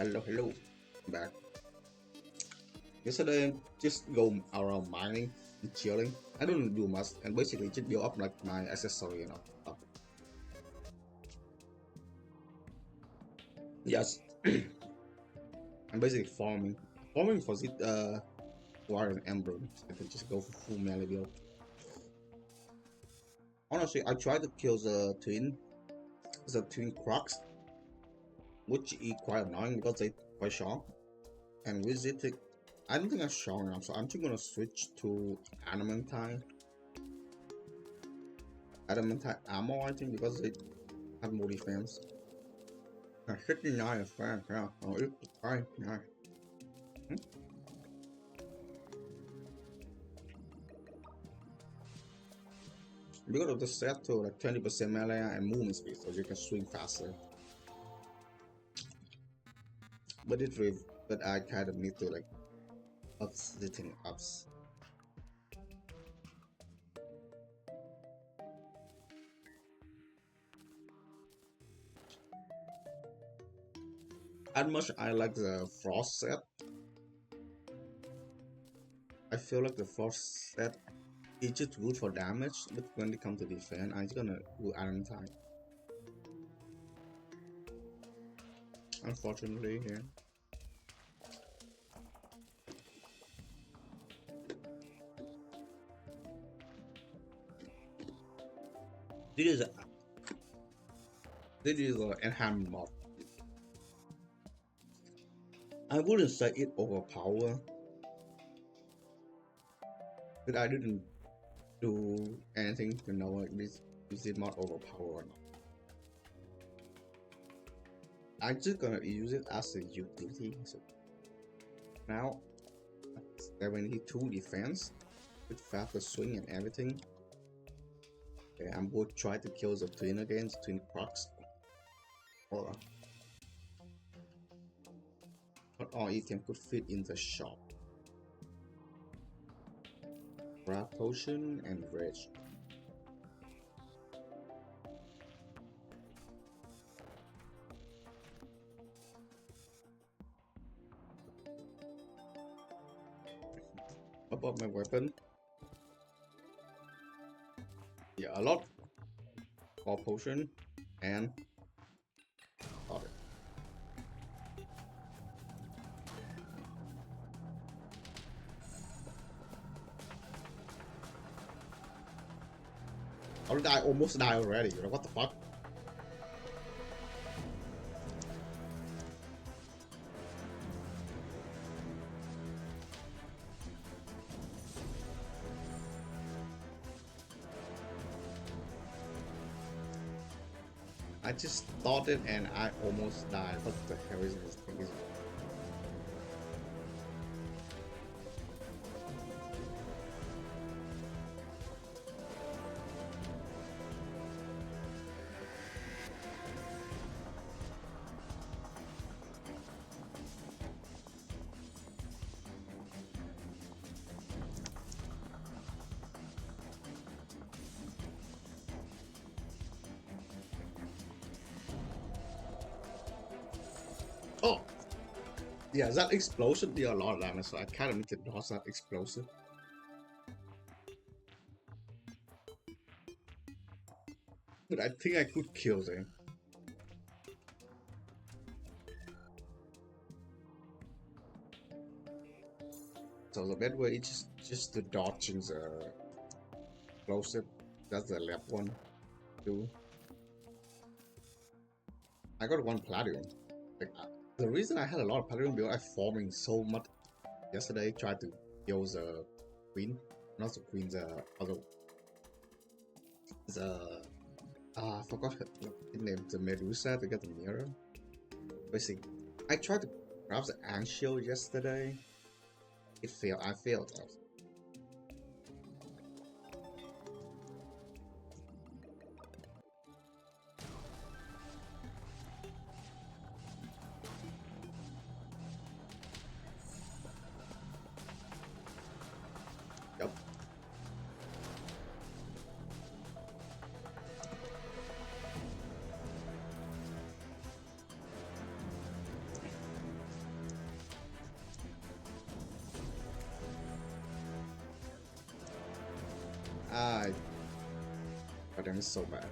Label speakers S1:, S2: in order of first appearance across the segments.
S1: Hello, back. Yesterday, just go around mining and chilling. I don't do much, and basically just build up like my accessory, stuff. Yes, I'm basically farming for it. Wire and emerald. I could just go for full melee build. Honestly, I tried to kill the twin crocs, which is quite annoying because they quite strong. And with it, I don't think I'm strong enough, so I'm just gonna switch to adamantine. Adamantine ammo, I think, because they have more defense. 59 is fine, yeah. Oh, it's fine, yeah. Hmm? Because of the set to like 20% melee and movement speed, so you can swing faster. But I kind of need to like ups the thing ups. As much I like the frost set, I feel like the frost set is just good for damage, but when it comes to defense, I'm just gonna do iron time. Unfortunately, yeah. This is a, this is an enhanced mod. I wouldn't say it overpower, but I didn't do anything to know like this is it mod overpower or not. I'm just gonna use it as a utility. So now 72 defense with faster swing and everything. Okay, I'm going to try to kill the twin against twin procs. Or not all item could fit in the shop. Grab potion and rage. About my weapon. Yeah, a lot. All potion and got it. I almost died already. You know what the fuck? I just started and I almost died. What the hell is this thing? Oh! Yeah, that explosion did a lot of damage, so I kind of need to dodge that explosion. But I think I could kill them. So the best way is just to dodging the explosive. That's the left one. Too. I got one platinum. Like, the reason I had a lot of platinum because I farming so much yesterday. Tried to kill the queen, not the queen, the other, the I forgot her name. The Medusa to get the mirror. Basically, I tried to grab the ant shield yesterday. It failed. I failed. Yep. Ah, but then it's so bad.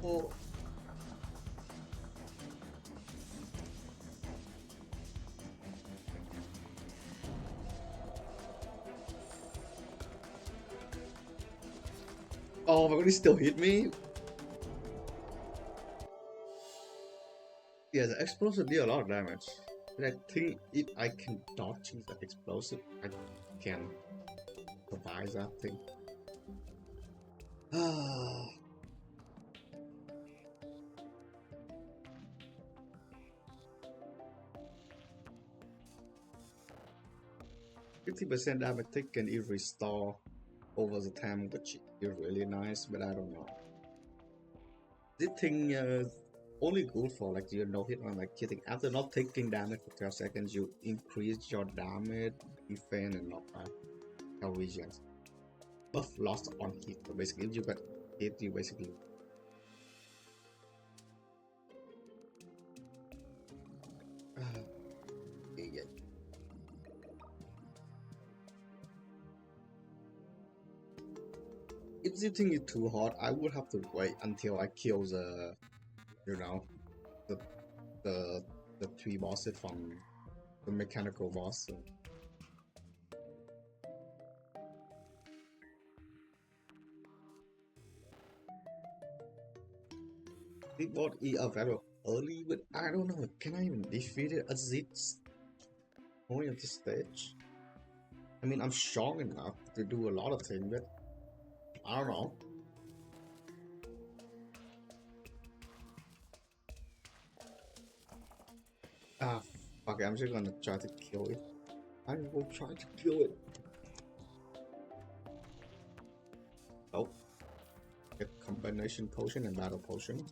S1: Oh. Oh my god, he still hit me? Yeah, the explosive deal a lot of damage. But I think if I can dodge the explosive, I can survive that thing. Ah. 50% damage taken is restore over the time, which is really nice, but I don't know. This thing only good for like you no hit on like hitting. After not taking damage for 12 seconds, you increase your damage, defense, and knockback regions. Buff lost on hit. So basically, if you get hit, you basically. Yeah. If the thing is too hot, I would have to wait until I kill the, you know, the the the three bosses from the mechanical boss. So. It was available early, but I don't know. Can I even defeat it at this point of the stage? I mean, I'm strong enough to do a lot of things, but I don't know. Ah, fuck it. I'm just gonna try to kill it. I will try to kill it. Oh, get combination potion and battle potion.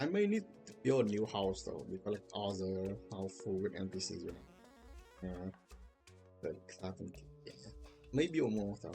S1: I may need to build a new house though, because like all the house full with NPCs, you know. Yeah, like I think, yeah, maybe a more though.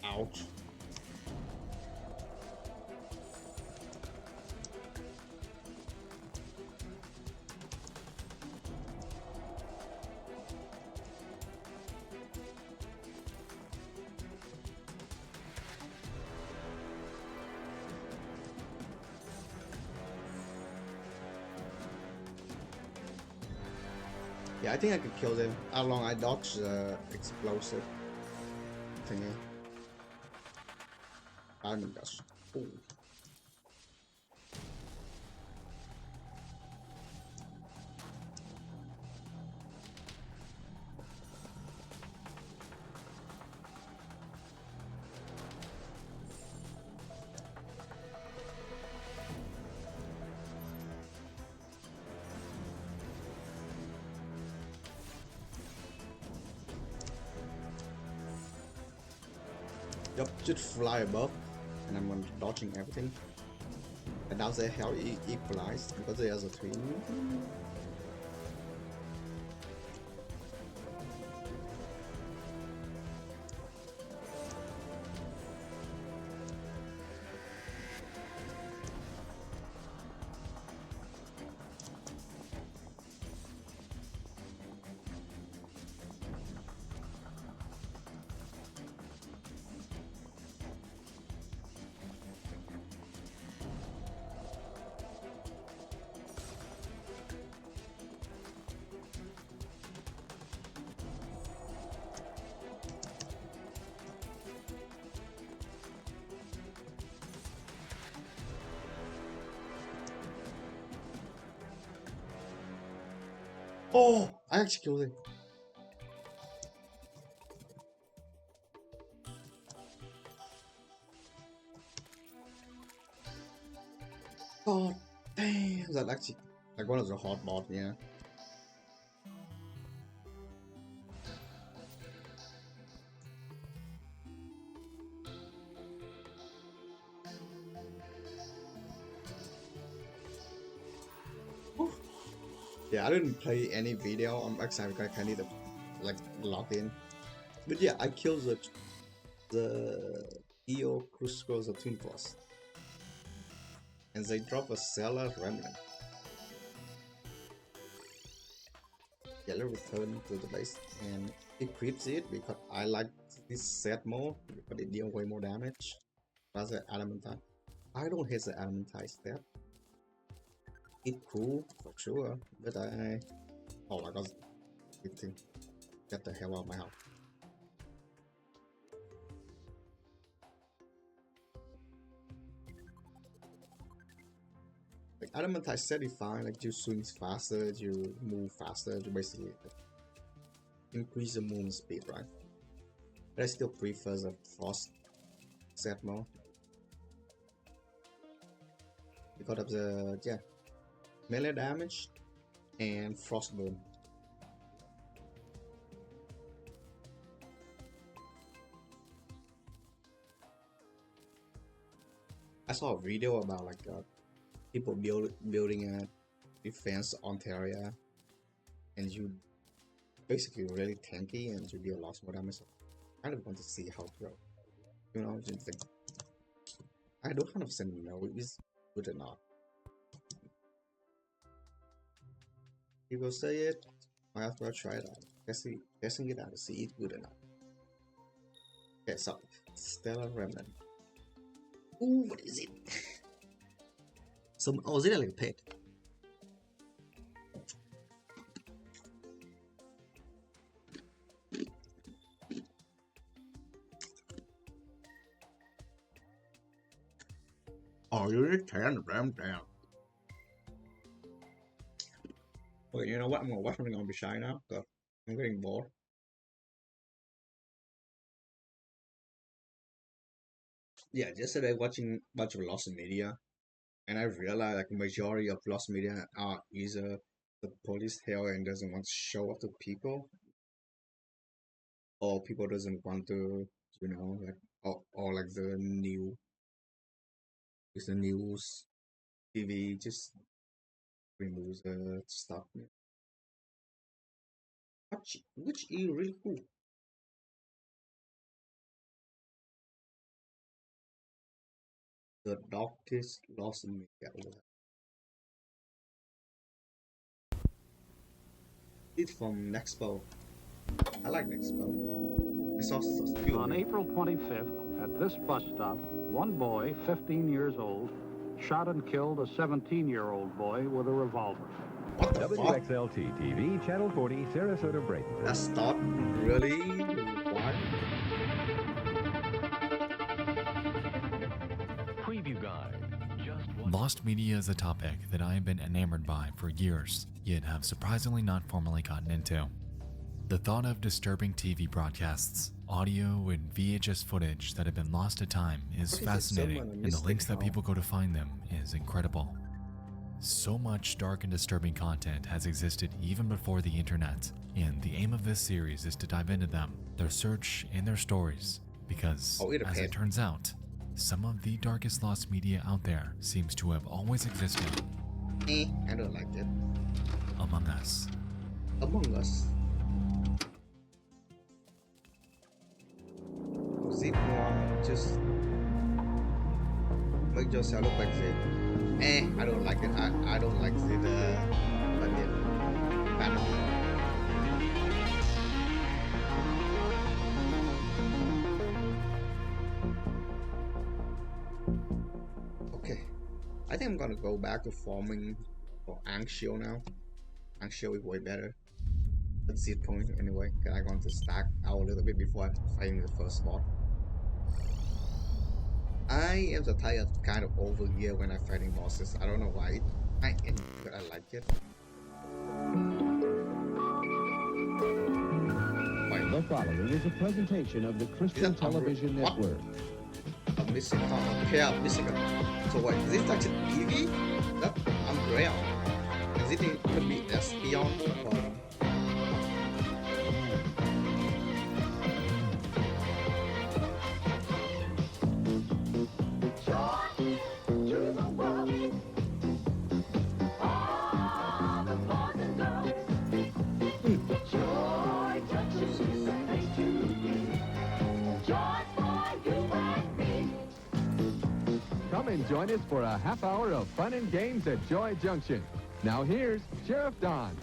S1: Ouch. Yeah, I think I could kill them. How long I dodge the explosive thingy. Diamond dust. Ooh. Yup, just fly above and I'm dodging everything. And now they have equalized because there's a twin. Oh, I actually killed it. God damn, that actually like one of the hot mod, yeah. Oof. Yeah, I didn't play any video. I'm excited because I need to like log in. But yeah, I killed the EO Cruise of Twin Boss. And they drop a Stellar Remnant. Yellow return to the base and equips it because I like this set more because it deals way more damage. That's the Adamantite. I don't hate the Adamantite step. It's cool for sure, but oh my god, get the hell out of my house. Like Adamantite set is fine, like you swing faster, you move faster, you basically increase the movement speed, right? But I still prefer the Frost set more because of the melee damage and Frostburn. I saw a video about like people building a defense on terraria, and you basically really tanky and you deal lots more damage. I kind of want to see how it goes. You know, just like, I don't 100% know if it's good or not. People say it, I have to try it out. Testing it out to see it's good or not. Okay, so Stellar Remnant. Ooh, what is it? Oh, is it like a pet? Oh, you just turn the ram down. Okay, you know what? I'm gonna be shy now because I'm getting bored. Yeah, yesterday watching a bunch of lost media, and I realized like majority of lost media are either the police hell and doesn't want to show up to people, or people doesn't want to, like or like the news TV just removes the stuff. Which is really cool. The darkest lost media. It's from Nexpo. I like Nexpo. It's also still
S2: On April 25th, at this bus stop, one boy, 15 years old, shot and killed a 17-year-old boy with a revolver.
S1: What the fuck?
S3: WXLT TV, Channel 40, Sarasota, Bradenton.
S1: That's not really required.
S3: Preview guide.
S4: Lost media is a topic that I have been enamored by for years, yet have surprisingly not formally gotten into. The thought of disturbing TV broadcasts, audio, and VHS footage that have been lost to time is fascinating, and the links that people go to find them is incredible. So much dark and disturbing content has existed even before the internet, and the aim of this series is to dive into them, their search, and their stories, because, as it turns out, some of the darkest lost media out there seems to have always existed
S1: I don't like it.
S4: among us.
S1: Among Us. Zip one, just make yourself look like Zip. I don't like it. I don't like Zip. But yeah, I don't know. Okay, I think I'm gonna go back to farming for Anxiel now. Anxiel is way better. At this point, anyway, because I want to stack out a little bit before fighting the first boss. I am the type of kind of overgear when I'm fighting bosses. I don't know why. I am, but I like it.
S5: The following is a presentation of the Christian Television
S1: what?
S5: Network.
S1: I'm missing. Okay, I'm missing it. So wait, is this like a TV? That umbrella. Is it could be Espion or?
S3: Come and join us for a half hour of fun and games at Joy Junction. Now here's Sheriff Don.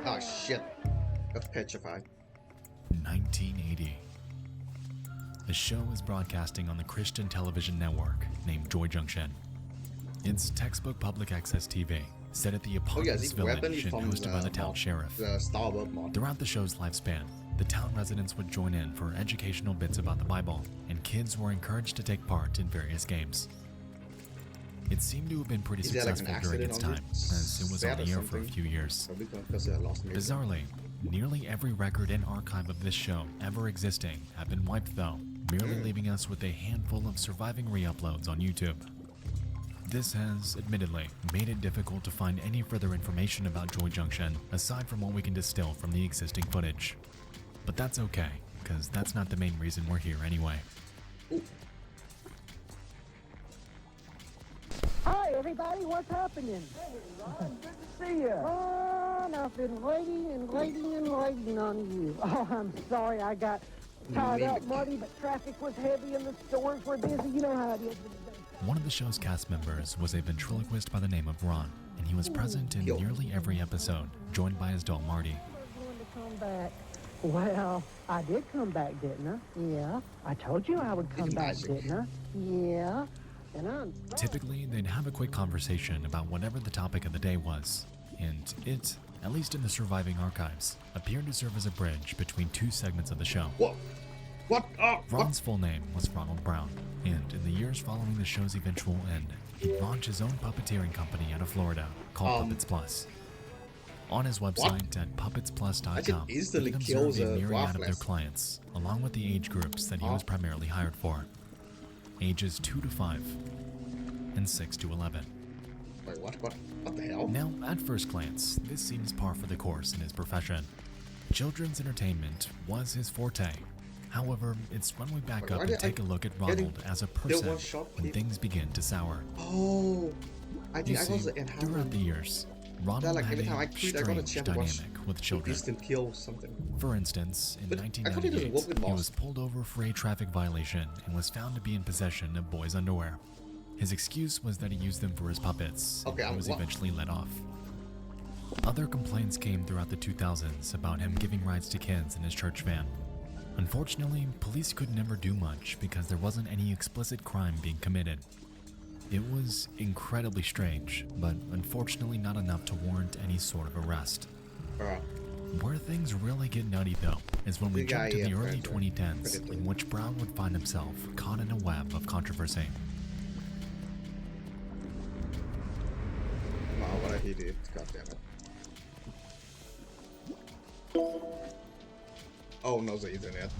S1: Oh shit. That's petrified.
S4: 1980. The show is broadcasting on the Christian television network named Joy Junction. It's textbook public access TV, set at the eponymous
S1: this weapon
S4: village
S1: is
S4: and
S1: from
S4: hosted by the town
S1: mod,
S4: sheriff.
S1: the Starbuck mod.
S4: Throughout the show's lifespan, the town residents would join in for educational bits about the Bible, and kids were encouraged to take part in various games. It seemed to have been pretty
S1: Is there like an
S4: successful during its
S1: accident
S4: time,
S1: on it?
S4: as it was
S1: Set
S4: on
S1: or
S4: the air for a
S1: something?
S4: few years.
S1: Probably because I lost me.
S4: Bizarrely, nearly every record and archive of this show ever existing have been wiped though, merely leaving us with a handful of surviving re-uploads on YouTube. This has, admittedly, made it difficult to find any further information about Joy Junction aside from what we can distill from the existing footage. But that's okay, because that's not the main reason we're here anyway.
S6: Hi, everybody. What's happening? Hey, Ron. Good to see you. Ron, I've been waiting on you. Oh, I'm sorry I got tied up, Marty, but traffic was heavy and the stores were busy. You know how it is.
S4: One of the show's cast members was a ventriloquist by the name of Ron, and he was present in nearly every episode, joined by his dog Marty.
S6: Going to come back. Well, I did come back, didn't I? Yeah. I told you I would come back, didn't I? Yeah. And I'm...
S4: Typically, they'd have a quick conversation about whatever the topic of the day was, and it, at least in the surviving archives, appeared to serve as a bridge between two segments of the show.
S1: What? What? Oh,
S4: Ron's full name was Ronald Brown, and in the years following the show's eventual end, he'd launched his own puppeteering company out of Florida called Puppets Plus. On his website at puppetsplus.com, he
S1: instantly
S4: could
S1: kill
S4: observe a
S1: the
S4: myriad of their
S1: Waffles.
S4: clients, along with the age groups that he was primarily hired for. Ages 2 to 5 and 6 to 11.
S1: Wait, what? What the hell?
S4: Now, at first glance, this seems par for the course in his profession. Children's entertainment was his forte. However, it's when we back up and take a look at Ronald as a person when things begin to sour.
S1: Oh, I
S4: You
S1: think I
S4: see,
S1: was enhanced.
S4: throughout the years, Ronald
S1: like
S4: had
S1: every time I
S4: a
S1: quit, I got a
S4: strange
S1: chance to watch
S4: dynamic with children.
S1: instant kill something.
S4: For instance, in
S1: But I thought it doesn't work
S4: 1998,
S1: with
S4: he
S1: boss.
S4: was pulled over for a traffic violation and was found to be in possession of boys' underwear. His excuse was that he used them for his puppets, and
S1: Okay,
S4: he was
S1: what?
S4: eventually let off. Other complaints came throughout the 2000s about him giving rides to kids in his church van. Unfortunately, police could never do much because there wasn't any explicit crime being committed. It was incredibly strange, but unfortunately not enough to warrant any sort of arrest. Where things really get nutty though, is when we
S1: The
S4: jump
S1: guy,
S4: to the
S1: yeah,
S4: early
S1: Predator.
S4: 2010s,
S1: Predator.
S4: in which Brown would find himself caught in a web of controversy.
S1: Wow, what he did. God damn it. Oh no, the internet.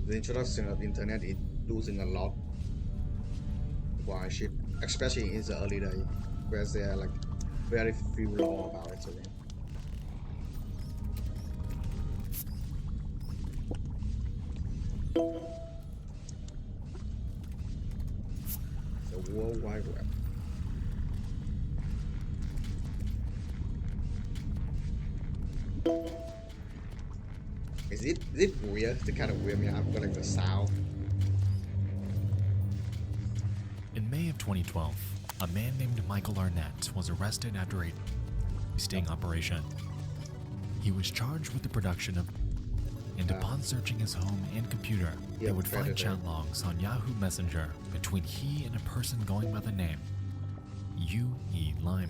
S1: The introduction of internet is losing a lot. Why shit? Especially in the early days, where there are like very few law about it. The World Wide Web. Is it weird? It's kind of weird. Me, I've got like the sound.
S4: In May of 2012, a man named Michael Arnett was arrested after a sting operation. He was charged with the production of, and upon searching his home and computer, they would find chat logs on Yahoo Messenger between he and a person going by the name U.E. Lime.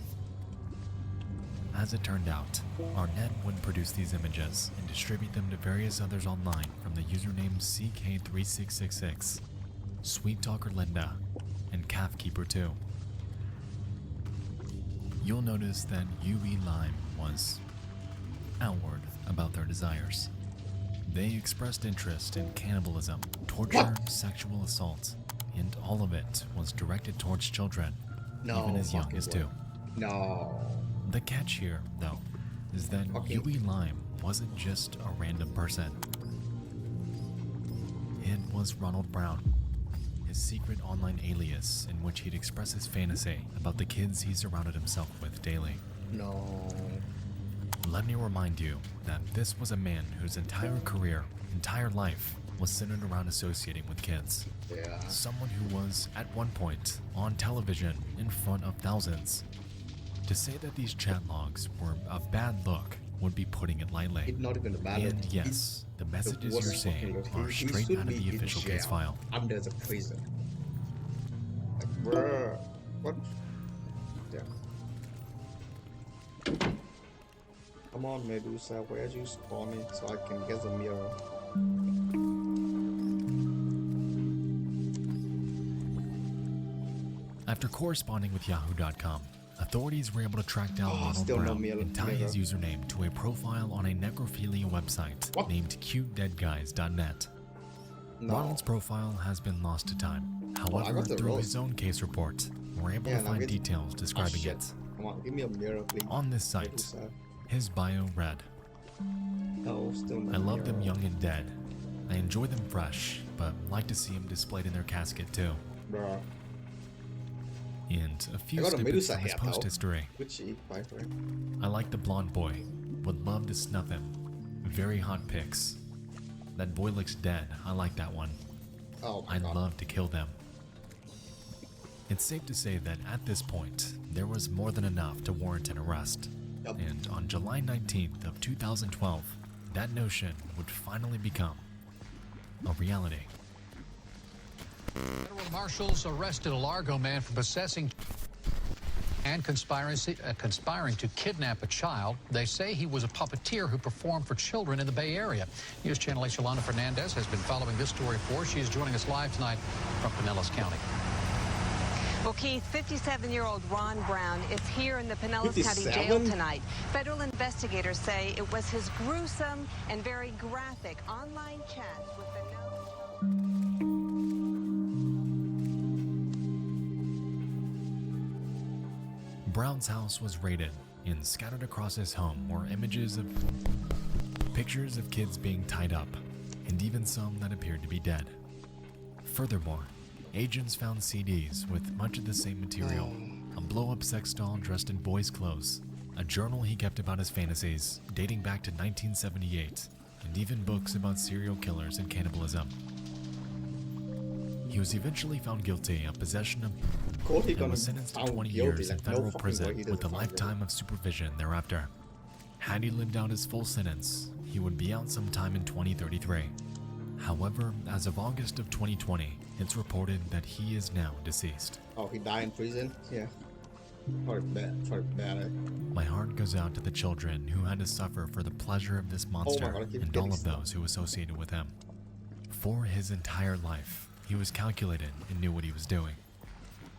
S4: As it turned out, Arnett would produce these images and distribute them to various others online from the username CK3666, Sweet Talker Linda, and Calfkeeper2. You'll notice that U.E. Lime was outward about their desires. They expressed interest in cannibalism, torture, sexual assault, and all of it was directed towards children, even as young as 2.
S1: No.
S4: The catch here, though, is that U.E. Lime wasn't just a random person. It was Ronald Brown, his secret online alias in which he'd express his fantasy about the kids he surrounded himself with daily.
S1: No.
S4: Let me remind you that this was a man whose entire career, entire life, was centered around associating with kids.
S1: Yeah.
S4: Someone who was, at one point, on television in front of thousands. To say that these chat logs were a bad look would be putting it lightly.
S1: It's not even a bad
S4: And
S1: look.
S4: yes, the messages
S1: worst
S4: you're saying
S1: fucking look.
S4: are
S1: He
S4: straight
S1: should
S4: out of
S1: be
S4: the
S1: in
S4: official case
S1: jail,
S4: file.
S1: under the prison. Like, bruh. What? Yeah. Come on, Medusa, where'd you spawn me so I can get the mirror?
S4: After corresponding with Yahoo.com, authorities were able to track down Ronald
S1: still no
S4: Brown
S1: mirror-
S4: and tie his username to a profile on a necrophilia website named cutedeadguys.net.
S1: No.
S4: Ronald's profile has been lost to time. However,
S1: got the
S4: through
S1: rose.
S4: his own case report, we're able
S1: Yeah,
S4: to
S1: now
S4: find
S1: get-
S4: details describing
S1: shit.
S4: it.
S1: Come on, give me a mirror, please.
S4: On this site,
S1: Medusa.
S4: his bio read,
S1: No, still no
S4: I love them
S1: mirror.
S4: young and dead. I enjoy them fresh, but like to see them displayed in their casket too.
S1: Bruh.
S4: And a few
S1: I got a
S4: snippets
S1: Medusa
S4: from his
S1: hat, though.
S4: post history.
S1: Gucci, by the way.
S4: I like the blonde boy. Would love to snuff him. Very hot pics. That boy looks dead. I like that one.
S1: Oh my
S4: I'd
S1: god.
S4: love to kill them. It's safe to say that at this point, there was more than enough to warrant an arrest.
S1: Yup.
S4: And on July 19th of 2012, that notion would finally become a reality.
S7: Federal marshals arrested a Largo man for possessing and conspiring to kidnap a child. They say he was a puppeteer who performed for children in the Bay Area. News Channel 8's Yolanda Fernandez has been following this story for us. She is joining us live tonight from Pinellas County.
S8: Well, Keith, 57-year-old Ron Brown is here in the Pinellas County
S1: 57?
S8: Jail tonight. Federal investigators say it was his gruesome and very graphic online chats with the
S4: Brown's house was raided, and scattered across his home were pictures of kids being tied up, and even some that appeared to be dead. Furthermore, agents found CDs with much of the same material, a blow-up sex doll dressed in boys' clothes, a journal he kept about his fantasies dating back to 1978, and even books about serial killers and cannibalism. He was eventually found guilty of possession of and was sentenced to 20 years in federal prison with a lifetime of supervision thereafter. Had he lived out his full sentence, he would be out sometime in 2033. However, as of August of 2020, it's reported that he is now deceased.
S1: Oh, he died in prison? Yeah. Probably bad.
S4: My heart goes out to the children who had to suffer for the pleasure of this monster
S1: God, I keep
S4: and all
S1: getting
S4: of those who associated with him. For his entire life, he was calculated and knew what he was doing.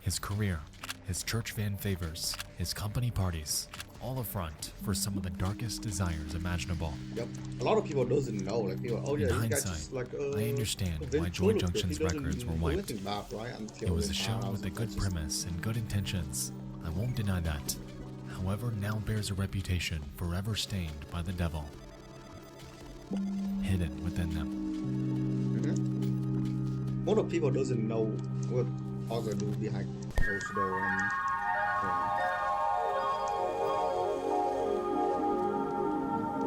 S4: His career, his church fan favors, his company parties, all a front for some of the darkest desires imaginable.
S1: Yep. A lot of people doesn't know. Like, people, oh yeah,
S4: In
S1: this guy's
S4: hindsight,
S1: just like,
S4: I understand why Joy Junction's records were wiped. It was a show with a good premise and good intentions. I won't deny that. However, now bears a reputation forever stained by the devil, hidden within them.
S1: most of people doesn't know what other do behind closed door and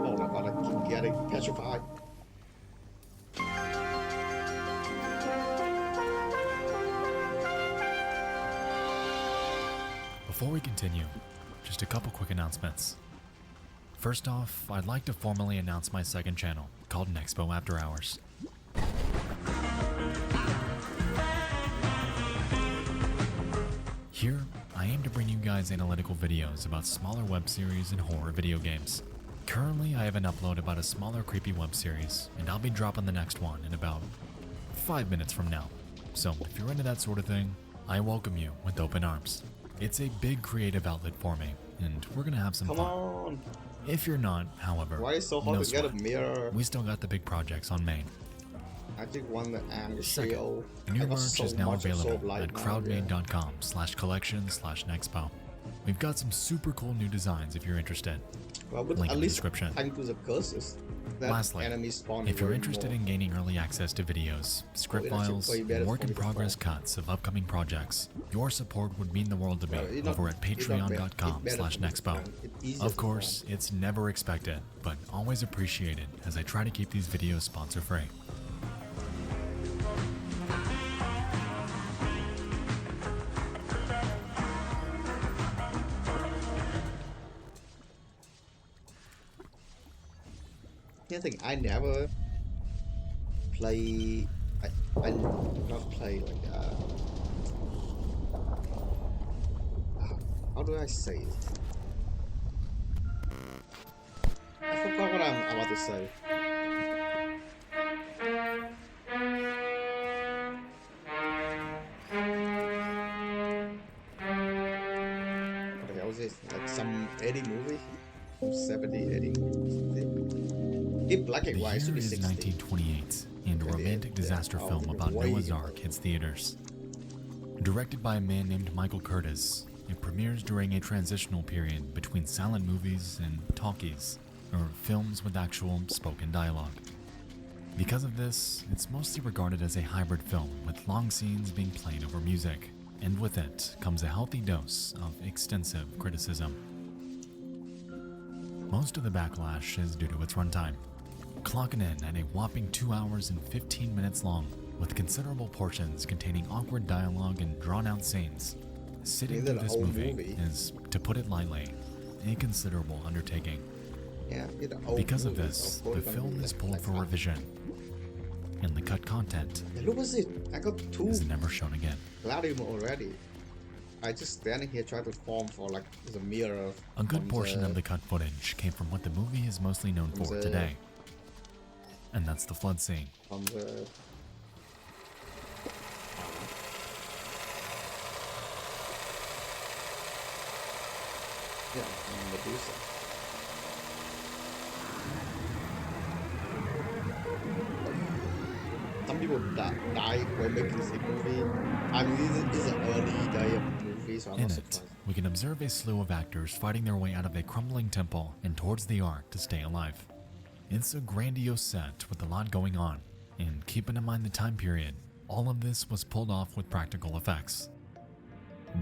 S1: oh my god, I keep getting petrified.
S4: Before we continue, just a couple quick announcements. First off, I'd like to formally announce my second channel, called Nexpo After Hours. Here, I aim to bring you guys analytical videos about smaller web series and horror video games. Currently, I have an upload about a smaller creepy web series, and I'll be dropping the next one in about 5 minutes from now. So if you're into that sort of thing, I welcome you with open arms. It's a big creative outlet for me, and we're gonna have some
S1: Come
S4: fun.
S1: on!
S4: If you're not, however,
S1: Why is it so hard
S4: no
S1: to get a
S4: sweat.
S1: mirror?
S4: We still got the big projects on main.
S1: I just want the angle.
S4: Second,
S1: I
S4: new
S1: got
S4: merch
S1: so
S4: is now
S1: much of
S4: available
S1: soap light
S4: at
S1: now,
S4: crowdmade.com/collection/nexpo. We've got some super cool new designs if you're interested.
S1: Well, but
S4: Link
S1: at
S4: in the
S1: least
S4: description.
S1: thank to the curses. That
S4: Lastly,
S1: enemy spawn
S4: if you're
S1: way
S4: interested
S1: more.
S4: in gaining early access to videos, script
S1: it actually
S4: files,
S1: play better
S4: and work
S1: for
S4: in
S1: me to
S4: progress
S1: fall.
S4: cuts of upcoming projects, your support would mean the world to me
S1: Well, it's not-
S4: over at
S1: it's not bad. It's better
S4: patreon.com/nexpo.
S1: for me. It's easier
S4: Of
S1: to
S4: course, it's never expected, but always appreciated as I try to keep these videos sponsor free.
S1: I think I never play. I not play like how do I say it? I forgot what I'm about to say. What the hell is this? Like some 80 movie? Some 70, 80 something. In black and
S4: The
S1: white, it
S4: year
S1: should be
S4: is
S1: 60.
S4: 1928, and a romantic disaster
S1: Yeah,
S4: film
S1: oh,
S4: about
S1: way
S4: Noah's
S1: more.
S4: Ark hits theaters. Directed by a man named Michael Curtis, it premieres during a transitional period between silent movies and talkies, or films with actual spoken dialogue. Because of this, it's mostly regarded as a hybrid film with long scenes being played over music, and with it comes a healthy dose of extensive criticism. Most of the backlash is due to its runtime, clocking in at a whopping 2 hours and 15 minutes long, with considerable portions containing awkward dialogue and drawn-out scenes. Sitting
S1: Is it
S4: through
S1: a
S4: this
S1: whole
S4: movie
S1: movie?
S4: is, to put it lightly, a considerable undertaking.
S1: Yeah, it's an old
S4: Because of
S1: movie,
S4: this,
S1: of course
S4: the
S1: it's gonna
S4: film
S1: be
S4: is
S1: like-
S4: pulled
S1: like
S4: for
S1: that.
S4: revision, and the cut content
S1: Yeah, look at it. I got two
S4: is never shown again.
S1: Gladiator already. I just standing here trying to form for like the mirror.
S4: A good
S1: from
S4: portion of the cut footage came from what the movie is mostly known
S1: From
S4: for
S1: the-
S4: today, and that's the flood scene.
S1: from the. Yeah, from Medusa. Some people died when making this movie. I mean, this is an early day of the movie, so I'm
S4: In
S1: not
S4: it,
S1: surprised.
S4: we can observe a slew of actors fighting their way out of a crumbling temple and towards the Ark to stay alive. It's a grandiose set with a lot going on, and keeping in mind the time period, all of this was pulled off with practical effects.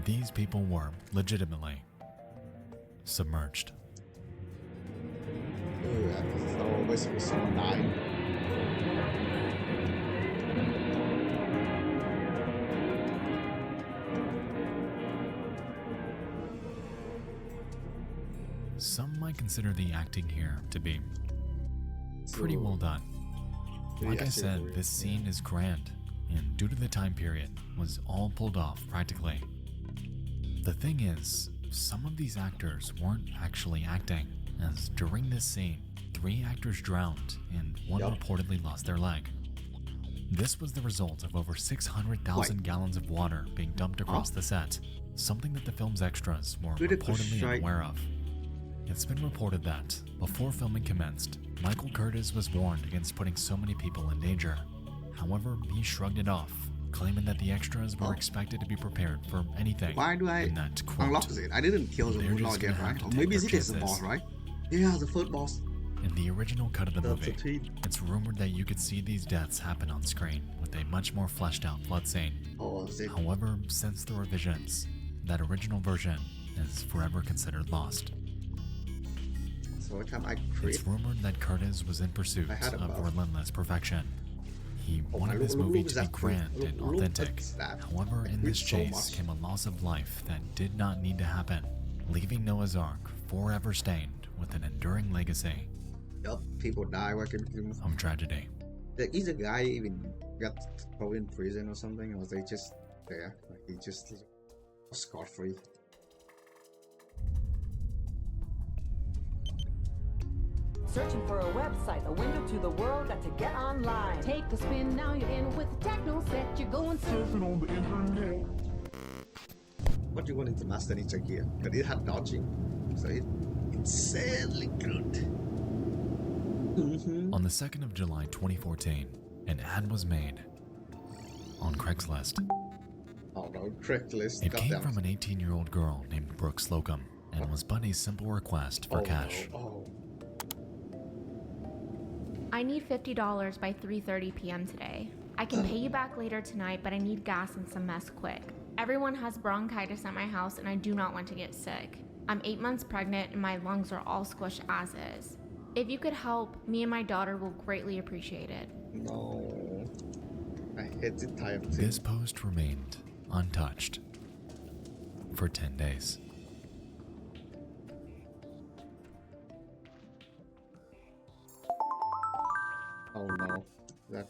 S4: These people were, legitimately, submerged.
S1: Ooh, I always was someone dying.
S4: Some might consider the acting here to be pretty well done. Like I said, this scene is grand, and due to the time period, was all pulled off practically. The thing is, some of these actors weren't actually acting, as during this scene, 3 actors drowned and 1
S1: Yup.
S4: reportedly lost their leg. This was the result of over 600,000 gallons of water being dumped across the set, something that the film's extras were
S1: Critical
S4: reportedly
S1: strike.
S4: unaware of. It's been reported that, before filming commenced, Michael Curtis was warned against putting so many people in danger. However, he shrugged it off, claiming that the extras were expected to be prepared for anything.
S1: Why do I
S4: and that, quote,
S1: unlock it? I didn't kill the
S4: they're just
S1: Moonlord yet,
S4: gonna have
S1: right?
S4: to
S1: Or
S4: take
S1: maybe
S4: their
S1: this is the
S4: chances.
S1: boss, right? Yeah, the first boss.
S4: In the original cut of the movie,
S1: 13.
S4: it's rumored that you could see these deaths happen on screen with a much more fleshed out flood scene.
S1: Oh, is it?
S4: However, since the revisions, that original version is forever considered lost.
S1: So every time I create,
S4: It's rumored that Curtis was in pursuit
S1: I had a
S4: of
S1: buff.
S4: relentless perfection. He
S1: Oh
S4: wanted
S1: my,
S4: this
S1: look
S4: movie
S1: at
S4: to be
S1: that print.
S4: grand and
S1: Look
S4: authentic.
S1: at that.
S4: However, in
S1: It
S4: this
S1: reads so
S4: chase
S1: much.
S4: came a loss of life that did not need to happen, leaving Noah's Ark forever stained with an enduring legacy
S1: yup, people die working with him.
S4: of tragedy.
S1: Is the guy even got thrown in prison or something, or was they just there? Like he just scot-free.
S9: Searching for a website, a window to the world, got to get online.
S10: Take a spin, now you're in with the techno set. You're going surfing on the internet.
S1: What do you want into Master Ninja Gear? Because it had dodging, so it's insanely good.
S4: On the 2nd of July 2014, an ad was made on Craigslist.
S1: Oh no, Craigslist.
S4: It came
S1: goddamn.
S4: from an 18-year-old girl named Brooke Slocum and was but a simple request for cash.
S1: No. Oh.
S11: I need $50 by 3:30 p.m. today. I can pay you back later tonight, but I need gas and some mess quick. Everyone has bronchitis at my house and I do not want to get sick. I'm 8 months pregnant and my lungs are all squished as is. If you could help, me and my daughter will greatly appreciate it.
S1: No. I hate the type of
S4: This post remained untouched for 10 days.
S1: Oh no. That.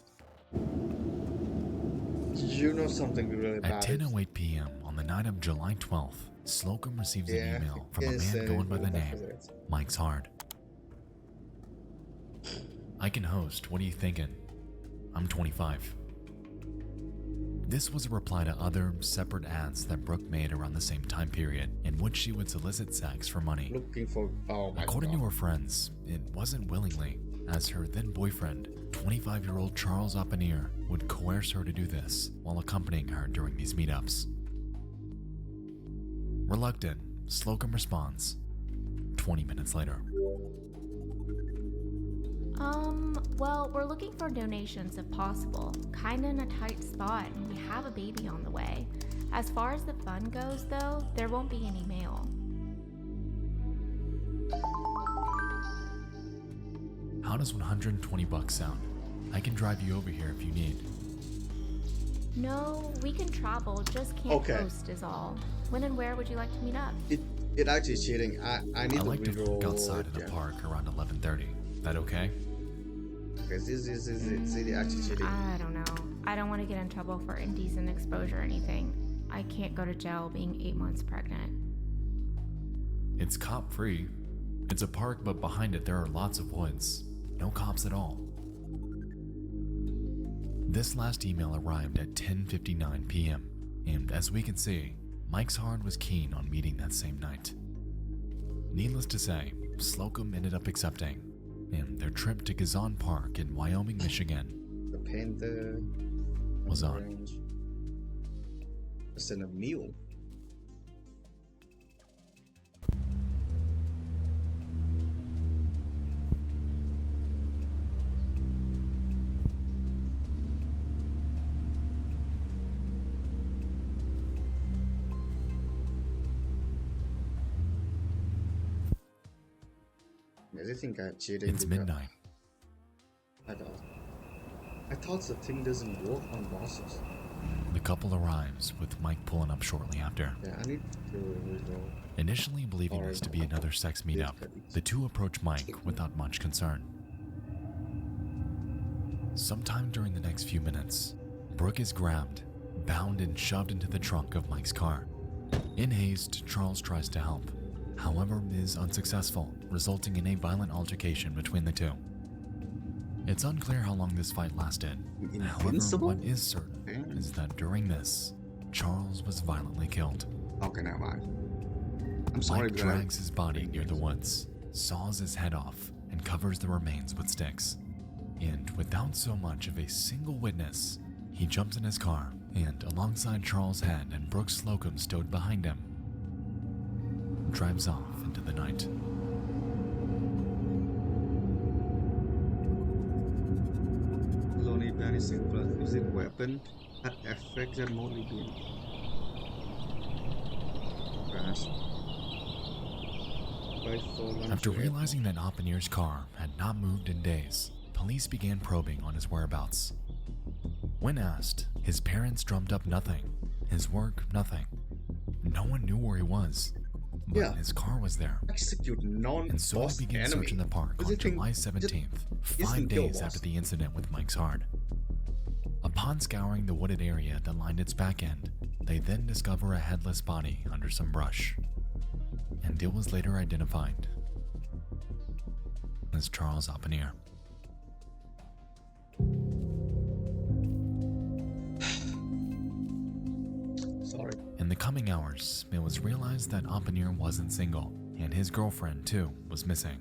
S1: You know something really bad.
S4: At 10:08 p.m. on the night of July 12th, Slocum receives an email from a man going by the name Mike's Hard. I can host, what are you thinking? I'm 25. This was a reply to other separate ads that Brooke made around the same time period, in which she would solicit sex for money.
S1: Looking for. Oh my
S4: According
S1: god.
S4: to her friends, it wasn't willingly, as her then boyfriend, 25-year-old Charles Oppenir, would coerce her to do this while accompanying her during these meetups. Reluctant, Slocum responds 20 minutes later.
S11: Well, we're looking for donations if possible. Kinda in a tight spot, and we have a baby on the way. As far as the fund goes, though, there won't be any mail.
S4: How does $120 sound? I can drive you over here if you need.
S11: No, we can travel, just can't
S1: Okay.
S11: post is all. When and where would you like to meet up?
S1: It actually cheating. I need
S4: I
S1: to
S4: like to
S1: reroll.
S4: walk outside in the park around 11:30. That okay?
S1: Because this is it actually cheating.
S11: I don't know. I don't want to get in trouble for indecent exposure or anything. I can't go to jail being 8 months pregnant.
S4: It's cop-free. It's a park, but behind it there are lots of woods. No cops at all. This last email arrived at 10:59 p.m., and as we can see, Mike's Hard was keen on meeting that same night. Needless to say, Slocum ended up accepting, and their trip to Gazon Park in Wyoming, Michigan
S1: The panda
S4: was on.
S1: orange. It's in a meal. I think I cheated.
S4: It's midnight.
S1: I thought the thing doesn't work on bosses.
S4: The couple arrives, with Mike pulling up shortly after.
S1: Yeah, I need to reroll.
S4: Initially believing this to be another sex meetup, the two approach Mike without much concern. Sometime during the next few minutes, Brooke is grabbed, bound and shoved into the trunk of Mike's car. In haste, Charles tries to help, however is unsuccessful, resulting in a violent altercation between the two. It's unclear how long this fight lasted. However,
S1: Invincible?
S4: what is certain is that during this, Charles was violently killed.
S1: Okay, never mind. I'm sorry,
S4: Mike
S1: but
S4: drags his body near the woods, saws his head off, and covers the remains with sticks. And without so much of a single witness, he jumps in his car and, alongside Charles' head and Brooke Slocum stowed behind him, drives off into the night.
S1: missing but using weapon had effect that only been crashed.
S4: After realizing that Oppenheimer's car had not moved in days, police began probing on his whereabouts. When asked, his parents drummed up nothing, his work nothing. No one knew where he was, but his car was there.
S1: Execute
S4: And so they began searching the park on July 17th, 5 days after the incident with Mike's Hard. Upon scouring the wooded area that lined its back end, they then discover a headless body under some brush. And it was later identified as Charles Oppenheimer.
S1: Sorry.
S4: In the coming hours, it was realized that Oppenheimer wasn't single, and his girlfriend, too, was missing.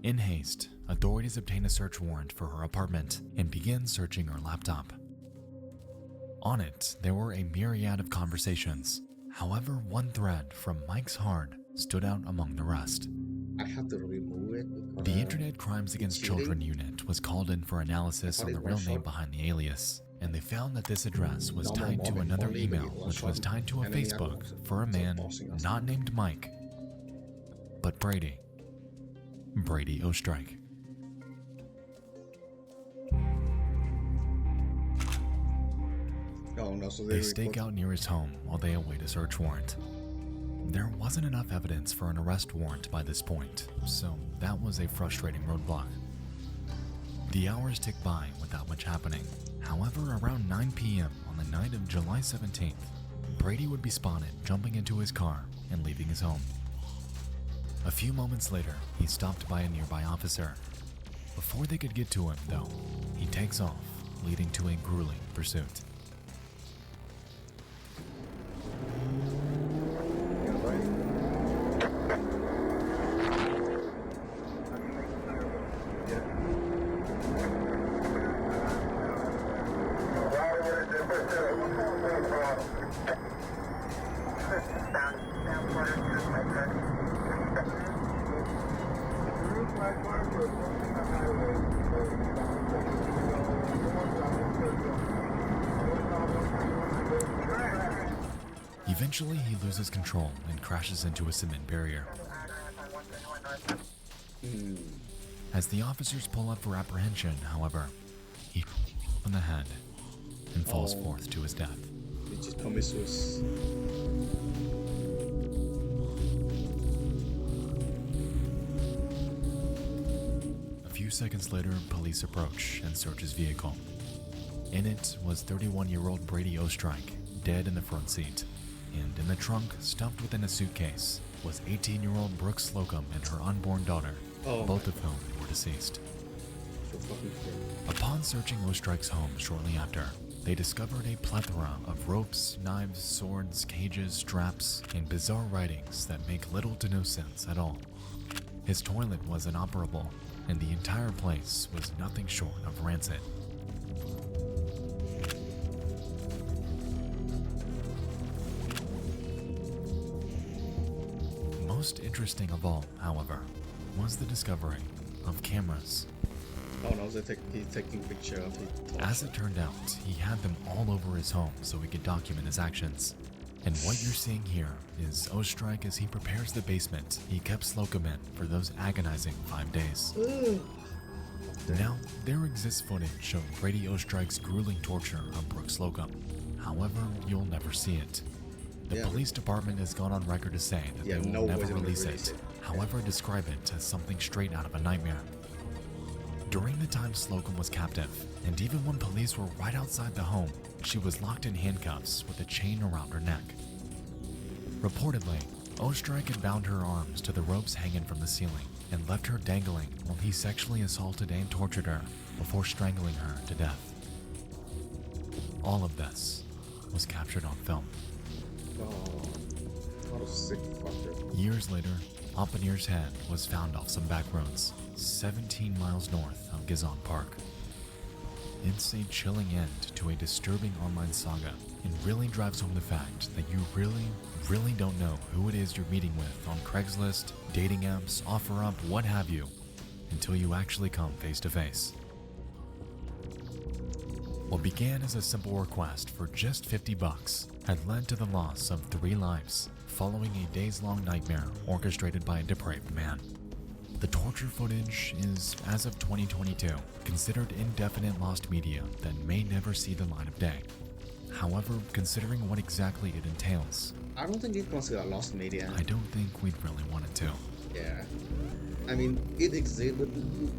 S4: In haste, authorities obtained a search warrant for her apartment and began searching her laptop. On it, there were a myriad of conversations. However, one thread from Mike's Hard stood out among the rest.
S1: I have to remove it.
S4: The Internet Crimes Against Children unit was called in for analysis on the real name behind the alias, and they found that this address was tied to another email, which was tied to a Facebook for a man not named Mike, but Brady Ostrike. They stake out near his home while they await a search warrant. There wasn't enough evidence for an arrest warrant by this point, so that was a frustrating roadblock. The hours ticked by without much happening. However, around 9 p.m. on the night of July 17th, Brady would be spotted jumping into his car and leaving his home. A few moments later, he's stopped by a nearby officer. Before they could get to him, though, he takes off, leading to a grueling pursuit. Eventually, he loses control and crashes into a cement barrier. As the officers pull up for apprehension, however, he on the head and falls forth to his death. A few seconds later, police approach and search his vehicle. In it was 31-year-old Brady Ostrike, dead in the front seat. And in the trunk, stuffed within a suitcase, was 18-year-old Brooke Slocum and her unborn daughter, both of whom were deceased. Upon searching Ostrike's home shortly after, they discovered a plethora of ropes, knives, swords, cages, straps, and bizarre writings that make little to no sense at all. His toilet was inoperable, and the entire place was nothing short of rancid. Most interesting of all, however, was the discovery of cameras.
S1: Oh no, he's taking a picture of it.
S4: As it turned out, he had them all over his home so he could document his actions. And what you're seeing here is Ostrike as he prepares the basement he kept Slocum in for those agonizing 5 days. Now, there exists footage showing Brady Ostrike's grueling torture of Brooke Slocum. However, you'll never see it. The police department has gone on record to say that they will never release it, however describe it as something straight out of a nightmare. During the time Slocum was captive, and even when police were right outside the home, she was locked in handcuffs with a chain around her neck. Reportedly, Ostrike had bound her arms to the ropes hanging from the ceiling and left her dangling while he sexually assaulted and tortured her before strangling her to death. All of this was captured on film.
S1: What a sick fucker.
S4: Years later, Oppenheimer's head was found off some back roads, 17 miles north of Gizon Park. It's a chilling end to a disturbing online saga and really drives home the fact that you really don't know who it is you're meeting with on Craigslist, dating apps, OfferUp, what have you, until you actually come face to face. What began as a simple request for just $50 had led to the loss of 3 lives following a days-long nightmare orchestrated by a depraved man. The torture footage is, as of 2022, considered indefinite lost media that may never see the light of day. However, considering what exactly it entails,
S1: I don't think it's considered lost media.
S4: I don't think we'd really want it to.
S1: Yeah. I mean, it exists,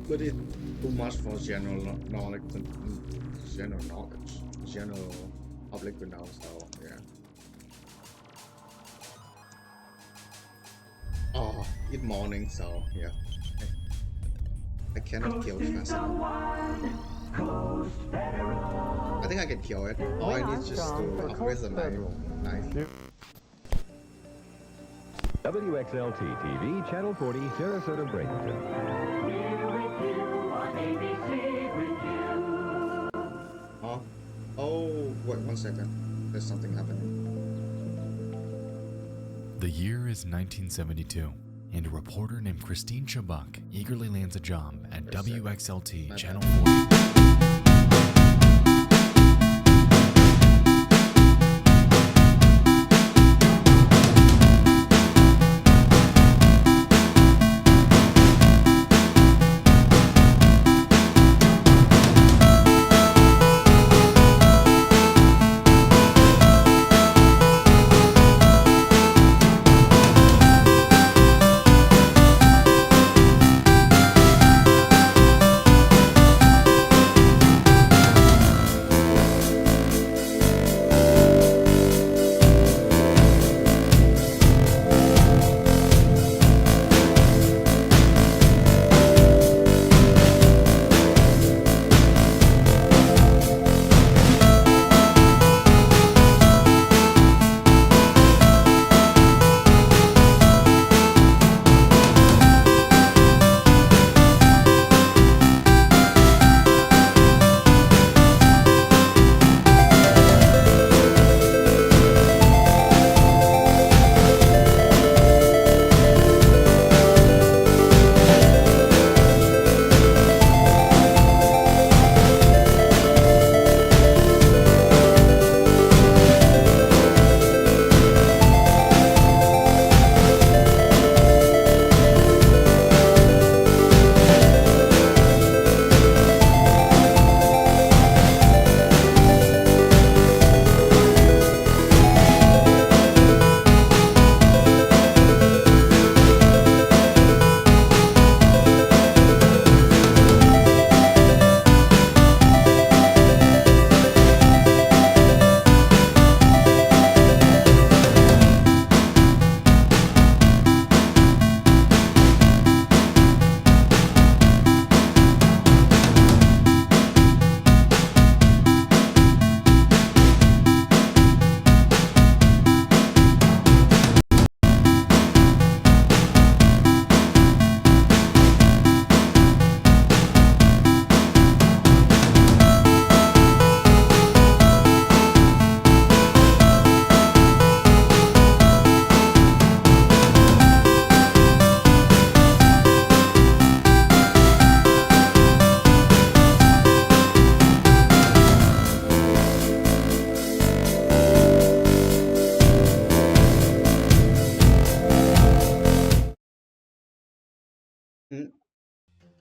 S1: but it's too much for general knowledge, general public to know, so yeah. Oh, it's morning, so yeah. I cannot kill it fast enough. I think I can kill it. All I need is just to upgrade the knife.
S3: WXLT TV, Channel 40, Sarasota, Bradenton.
S1: Oh, wait 1 second. There's something happening.
S4: The year is 1972, and a reporter named Christine Chabuk eagerly lands a job at WXLT Channel 40.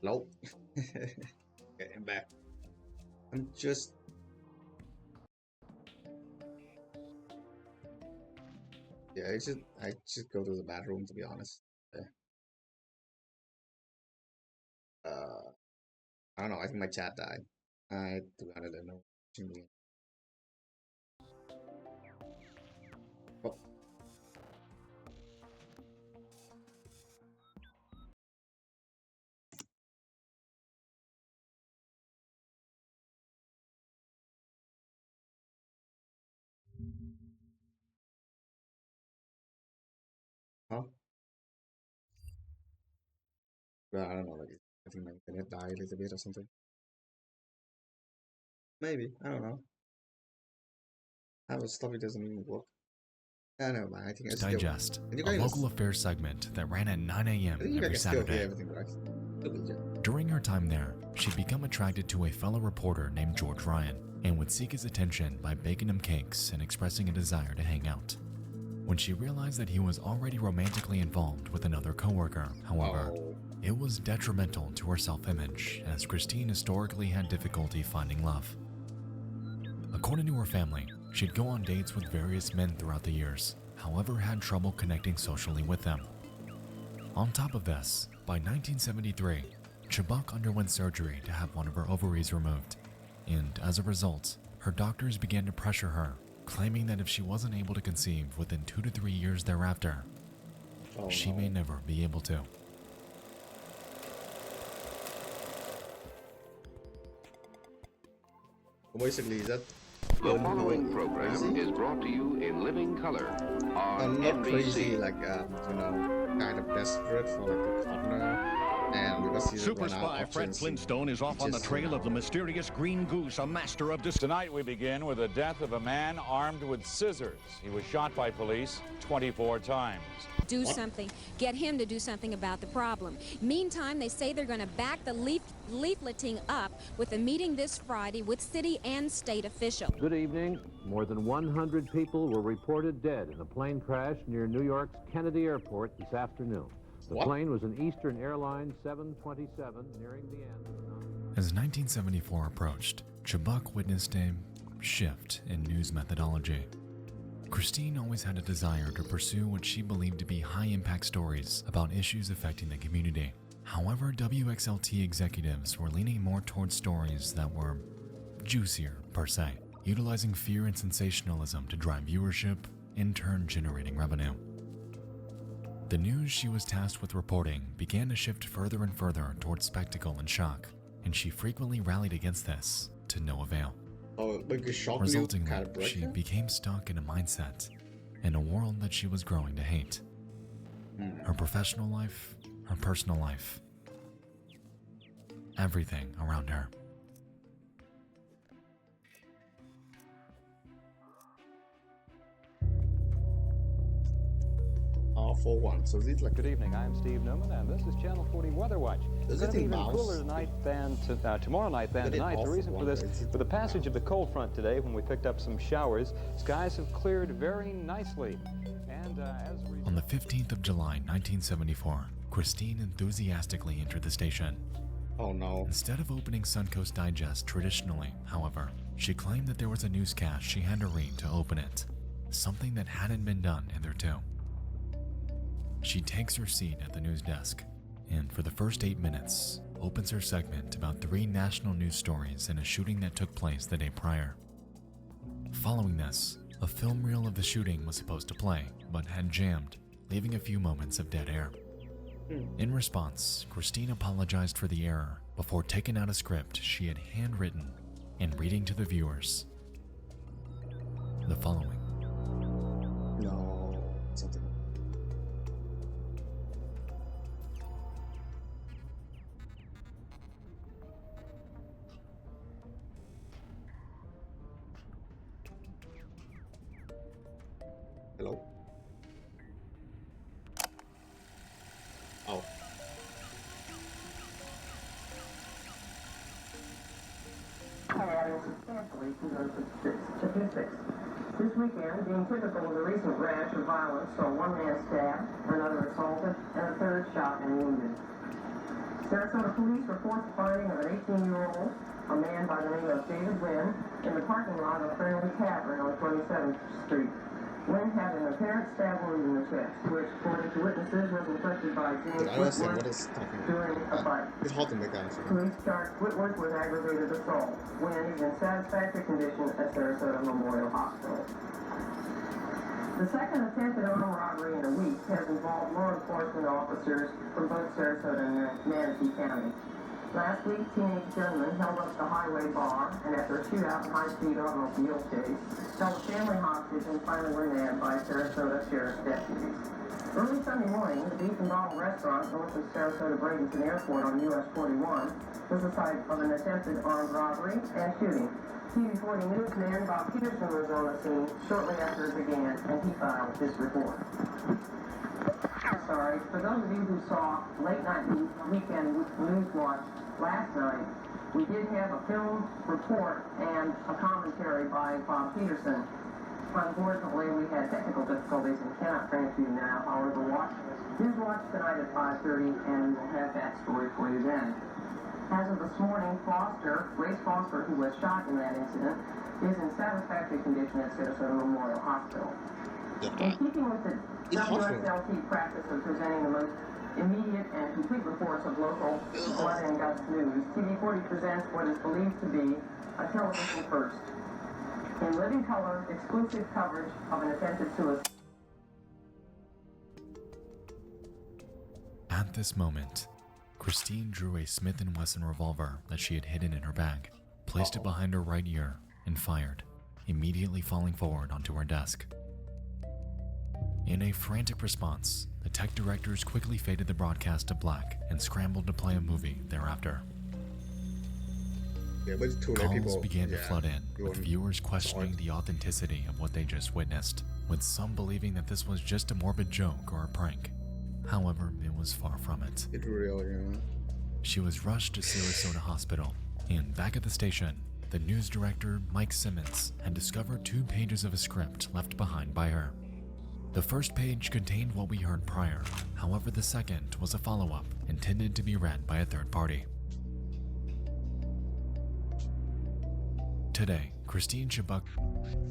S1: Nope. Getting back. I'm just... Yeah, I just go to the bathroom, to be honest. Yeah. I don't know, I think my chat died. To be honest, I don't know. Oh. Huh? Well, I don't know, like, I think my internet died a little bit or something. Maybe, I don't know. How stuff it doesn't even work. I don't know, man. I think I
S4: Digest, a local affairs segment that ran at 9 a.m. every Saturday. During her time there, she'd become attracted to a fellow reporter named George Ryan and would seek his attention by baking him cakes and expressing a desire to hang out. When she realized that he was already romantically involved with another coworker, however, it was detrimental to her self-image, as Christine historically had difficulty finding love. According to her family, she'd go on dates with various men throughout the years, however had trouble connecting socially with them. On top of this, by 1973, Chubbuck underwent surgery to have one of her ovaries removed, and as a result, her doctors began to pressure her, claiming that if she wasn't able to conceive within 2 to 3 years thereafter, she may never be able to.
S1: Basically, that
S12: the following program is brought to you in living color on
S1: not
S12: NBC.
S1: Crazy, like kind of desperate for like a partner. And because he's
S13: Super spy Fred Flintstone is off on the trail of the mysterious green goose, a master of
S14: Tonight we begin with the death of a man armed with scissors. He was shot by police 24 times.
S15: Do something. Get him to do something about the problem. Meantime, they say they're going to back the leafleting up with a meeting this Friday with city and state officials.
S2: Good evening. More than 100 people were reported dead in a plane crash near New York's Kennedy Airport this afternoon. The plane was an Eastern Airlines 727 nearing the end.
S4: As 1974 approached, Chubbuck witnessed a shift in news methodology. Christine always had a desire to pursue what she believed to be high-impact stories about issues affecting the community. However, WXLT executives were leaning more towards stories that were juicier, per se, utilizing fear and sensationalism to drive viewership, in turn generating revenue. The news she was tasked with reporting began to shift further and further towards spectacle and shock, and she frequently rallied against this to no avail. Resultingly, she became stuck in a mindset, in a world that she was growing to hate. Her professional life, her personal life, everything around her.
S1: For one. So is it like
S16: Good evening, I'm Steve Newman, and this is Channel 40 Weather Watch. It's going to be even cooler tonight than tomorrow night than tonight. The reason for this, with the passage of the cold front today, when we picked up some showers, skies have cleared very nicely. And
S4: on the 15th of July, 1974, Christine enthusiastically entered the station.
S1: Oh no.
S4: Instead of opening Suncoast Digest traditionally, however, she claimed that there was a newscast she had to read to open it, something that hadn't been done hitherto. She takes her seat at the news desk, and for the first 8 minutes, opens her segment about 3 national news stories and a shooting that took place the day prior. Following this, a film reel of the shooting was supposed to play, but had jammed, leaving a few moments of dead air. In response, Christine apologized for the error before taking out a script she had handwritten and reading to the viewers the following.
S1: No, something. Hello? Oh.
S17: Adding substantially to those statistics. This weekend, being typical of the recent rash of violence, saw one man stabbed, another assaulted, and a third shot and wounded. Sarasota police report the finding of an 18-year-old, a man by the name of David Wynn, in the parking lot of a friendly tavern on 27th Street. Wynn had an apparent stab wound in the chest, which, according to witnesses, was inflicted by James Whitworth during a fight. Police charged Whitworth with aggravated assault. Wynn is in satisfactory condition at Sarasota Memorial Hospital. The second attempted armed robbery in a week has involved law enforcement officers from both Sarasota and Manatee County. Last week, teenage gunmen held up the highway bar and, after a shootout and high-speed automobile chase, held a family hostage and finally were nabbed by Sarasota Sheriff's deputies. Early Sunday morning, the Beef and Bottle restaurant north of Sarasota Bradenton Airport on US 41 was the site of an attempted armed robbery and shooting. TV40 newsman Bob Peterson was on the scene shortly after it began, and he filed this report. Sorry, for those of you who saw Late Night Weekend News Watch last night, we did have a film report and a commentary by Bob Peterson. Unfortunately, we had technical difficulties and cannot bring it to you now. However, watch tonight at 5:30, and we'll have that story for you then. As of this morning, Grace Foster, who was shot in that incident, is in satisfactory condition at Sarasota Memorial Hospital. In keeping with the WSLT practice of presenting the most immediate and complete reports of local blood and guts news, TV40 presents what is believed to be a television first. In living color, exclusive coverage of an attempted suicide.
S4: At this moment, Christine drew a Smith & Wesson revolver that she had hidden in her bag, placed it behind her right ear, and fired, immediately falling forward onto her desk. In a frantic response, the tech directors quickly faded the broadcast to black and scrambled to play a movie thereafter. Calls began to flood in, with viewers questioning the authenticity of what they just witnessed, with some believing that this was just a morbid joke or a prank. However, it was far from it. She was rushed to Sarasota Hospital, and back at the station, the news director, Mike Simmons, had discovered 2 pages of a script left behind by her. The first page contained what we heard prior, however the second was a follow-up intended to be read by a third party. Today, Christine Chibuk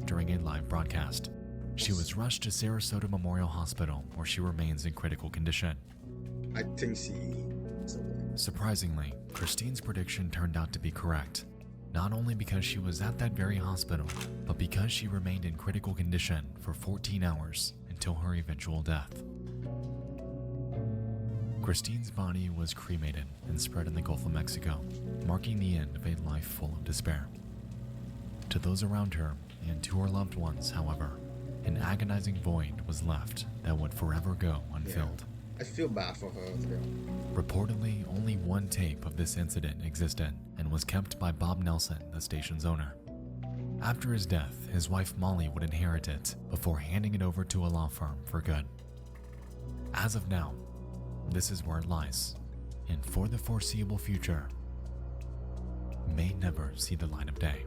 S4: during a live broadcast. She was rushed to Sarasota Memorial Hospital, where she remains in critical condition.
S1: I think she...
S4: Surprisingly, Christine's prediction turned out to be correct, not only because she was at that very hospital, but because she remained in critical condition for 14 hours until her eventual death. Christine's body was cremated and spread in the Gulf of Mexico, marking the end of a life full of despair. To those around her and to her loved ones, however, an agonizing void was left that would forever go unfilled.
S1: I feel bad for her.
S4: Reportedly, only one tape of this incident existed and was kept by Bob Nelson, the station's owner. After his death, his wife Molly would inherit it before handing it over to a law firm for good. As of now, this is where it lies, and for the foreseeable future, may never see the light of day.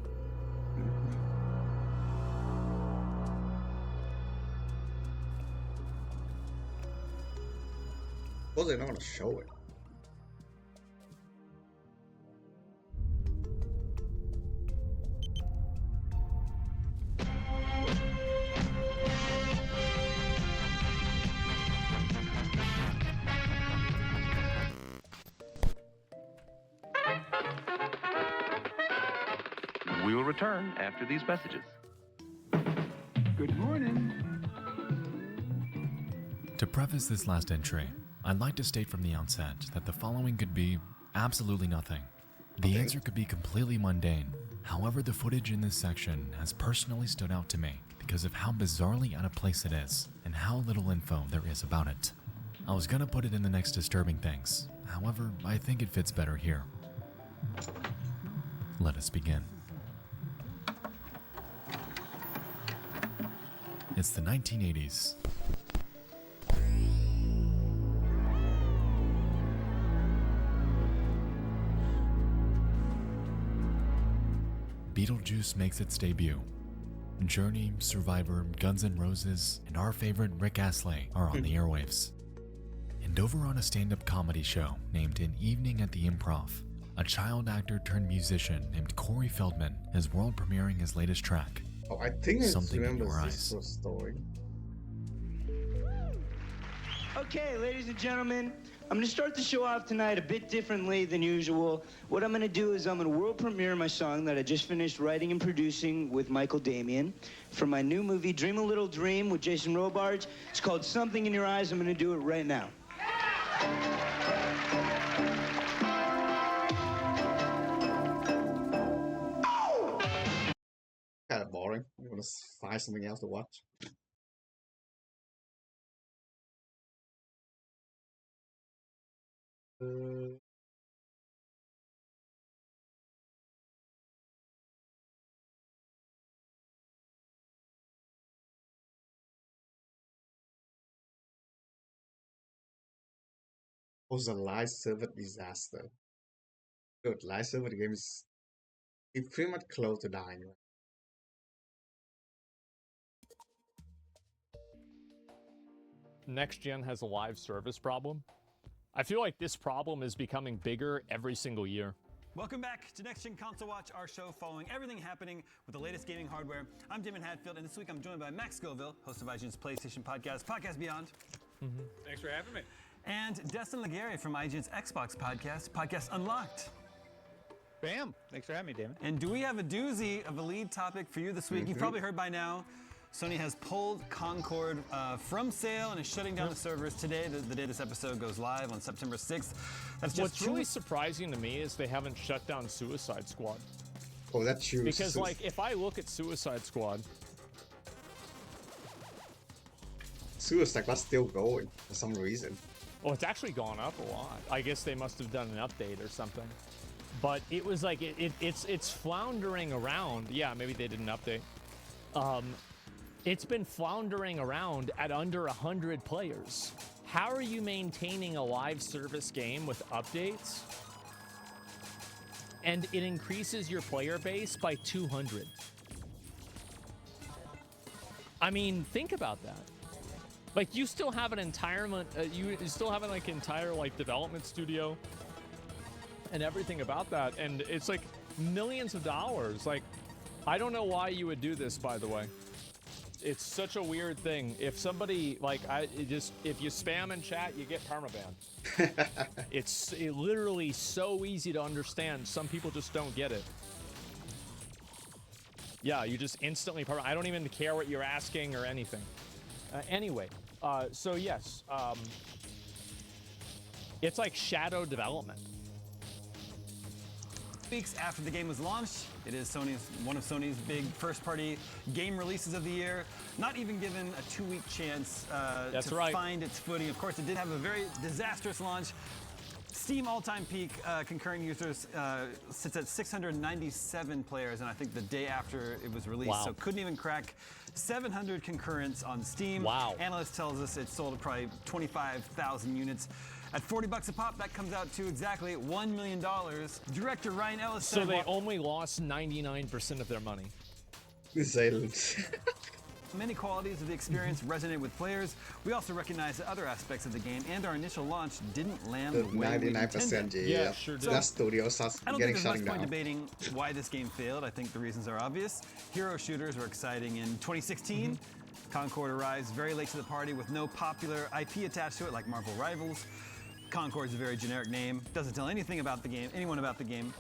S1: Well, they're not going to show it.
S12: We will return after these messages.
S3: Good morning.
S4: To preface this last entry, I'd like to state from the outset that the following could be absolutely nothing. The answer could be completely mundane. However, the footage in this section has personally stood out to me because of how bizarrely out of place it is and how little info there is about it. I was gonna put it in the next disturbing things. However, I think it fits better here. Let us begin. It's the 1980s. Beetlejuice makes its debut. Journey, Survivor, Guns N' Roses, and our favorite Rick Astley are on the airwaves. And over on a stand-up comedy show named An Evening at the Improv, a child actor turned musician named Corey Feldman is world premiering his latest track,
S1: Oh, I think I
S4: Something in Your
S1: remember
S4: Eyes.
S1: this story.
S18: Okay, ladies and gentlemen, I'm going to start the show off tonight a bit differently than usual. What I'm going to do is I'm going to world premiere my song that I just finished writing and producing with Michael Damian from my new movie, Dream a Little Dream, with Jason Robards. It's called Something in Your Eyes. I'm going to do it right now.
S1: Kind of boring. You want to find something else to watch? was a live server disaster. Dude, live server game is pretty much close to dying.
S19: Next Gen has a live service problem. I feel like this problem is becoming bigger every single year.
S20: Welcome back to Next Gen Console Watch, our show following everything happening with the latest gaming hardware. I'm Damon Hatfield, and this week I'm joined by Max Scoville, host of IGN's PlayStation podcast, Podcast Beyond.
S21: Thanks for having me.
S20: And Destin Legare from IGN's Xbox podcast, Podcast Unlocked.
S21: Bam. Thanks for having me, Damon.
S20: And do we have a doozy of a lead topic for you this week? You've probably heard by now, Sony has pulled Concord from sale and is shutting down the servers today, the day this episode goes live on September 6th. That's just
S19: What's really surprising to me is they haven't shut down Suicide Squad.
S1: Oh, that's true.
S19: Because, like, if I look at Suicide Squad...
S1: Suicide Squad's still going for some reason.
S19: Oh, it's actually gone up a lot. I guess they must have done an update or something. But it was like, it's floundering around. Yeah, maybe they did an update. It's been floundering around at under 100 players. How are you maintaining a live service game with updates? And it increases your player base by 200. I mean, think about that. Like, you still have an you still have an entire development studio and everything about that, and it's like millions of dollars. Like, I don't know why you would do this, by the way. It's such a weird thing. If somebody if you spam in chat, you get permaban. It's literally so easy to understand. Some people just don't get it. Yeah, you just instantly I don't even care what you're asking or anything. Anyway, so yes, it's like shadow development.
S20: Weeks after the game was launched, it is one of Sony's big first-party game releases of the year. Not even given a 2-week chance to find its footing. Of course, it did have a very disastrous launch. Steam all-time peak concurrent users sits at 697 players, and I think the day after it was released, so couldn't even crack 700 concurrents on Steam.
S19: Wow.
S20: Analyst tells us it sold at probably 25,000 units. At $40 a pop, that comes out to exactly $1 million. Director Ryan Ellis said...
S19: So they only lost 99% of their money.
S20: Many qualities of the experience resonate with players. We also recognize that other aspects of the game and our initial launch didn't land the way we intended.
S1: Yeah, sure did. That studio starts
S20: I don't
S1: getting
S20: think there's
S1: shut
S20: much
S1: down.
S20: point debating why this game failed. I think the reasons are obvious. Hero shooters were exciting in 2016. Concord arrives very late to the party with no popular IP attached to it like Marvel Rivals. Concord's a very generic name. Doesn't tell anything about the game, anyone about the game.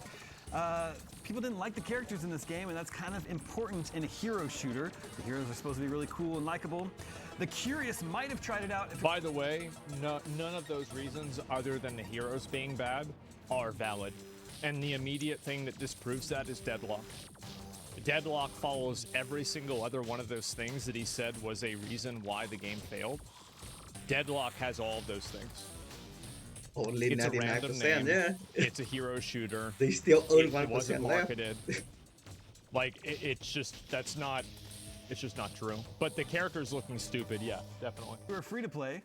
S20: People didn't like the characters in this game, and that's kind of important in a hero shooter. The heroes are supposed to be really cool and likable. The curious might have tried it out.
S19: By the way, none of those reasons, other than the heroes being bad, are valid. And the immediate thing that disproves that is Deadlock. Deadlock follows every single other one of those things that he said was a reason why the game failed. Deadlock has all of those things.
S1: Only
S19: it's
S1: 99%,
S19: a random name.
S1: Yeah.
S19: It's a hero shooter.
S1: They still own 1%
S19: It wasn't
S1: left.
S19: marketed. It's just not true. But the character's looking stupid, yeah, definitely.
S20: We were free to play,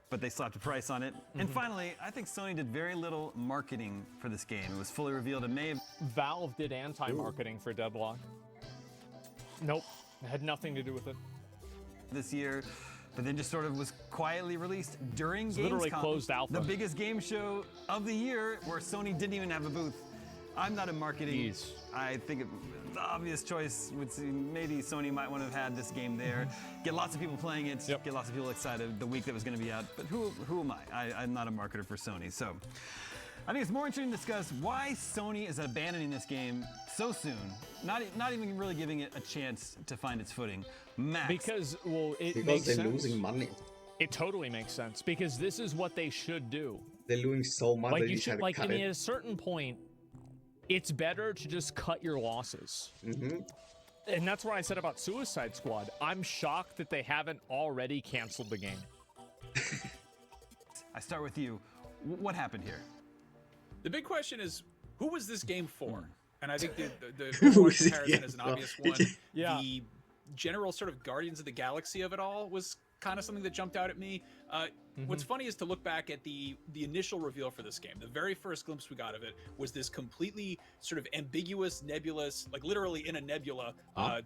S20: but they slapped a price on it. And finally, I think Sony did very little marketing for this game. It was fully revealed in May.
S19: Valve did anti-marketing for Deadlock. Nope, it had nothing to do with it.
S20: This year, but then just sort of was quietly released during Gamescom.
S19: Literally closed alpha.
S20: The biggest game show of the year, where Sony didn't even have a booth. I'm not in marketing. I think the obvious choice would be maybe Sony might want to have had this game there, get lots of people playing it, get lots of people excited the week that was going to be out. But who am I? I'm not a marketer for Sony. So I think it's more interesting to discuss why Sony is abandoning this game so soon, not even really giving it a chance to find its footing. Max.
S19: Because it
S1: Because
S19: makes
S1: they're
S19: sense.
S1: losing money.
S19: It totally makes sense because this is what they should do.
S1: They're losing so much
S19: Like
S1: that
S19: you
S1: you
S19: should,
S1: to
S19: like,
S1: cut
S19: I mean,
S1: it.
S19: at a certain point, it's better to just cut your losses. And that's what I said about Suicide Squad. I'm shocked that they haven't already canceled the game.
S20: I start with you. What happened here?
S21: The big question is, who was this game for? And I think the
S1: Who
S21: Overwatch
S1: was this
S21: comparison
S1: game
S21: is an
S1: for?
S21: obvious one.
S19: Yeah.
S21: The general sort of Guardians of the Galaxy of it all was kind of something that jumped out at me. What's funny is to look back at the initial reveal for this game. The very first glimpse we got of it was this completely sort of ambiguous, nebulous, like literally in a nebula,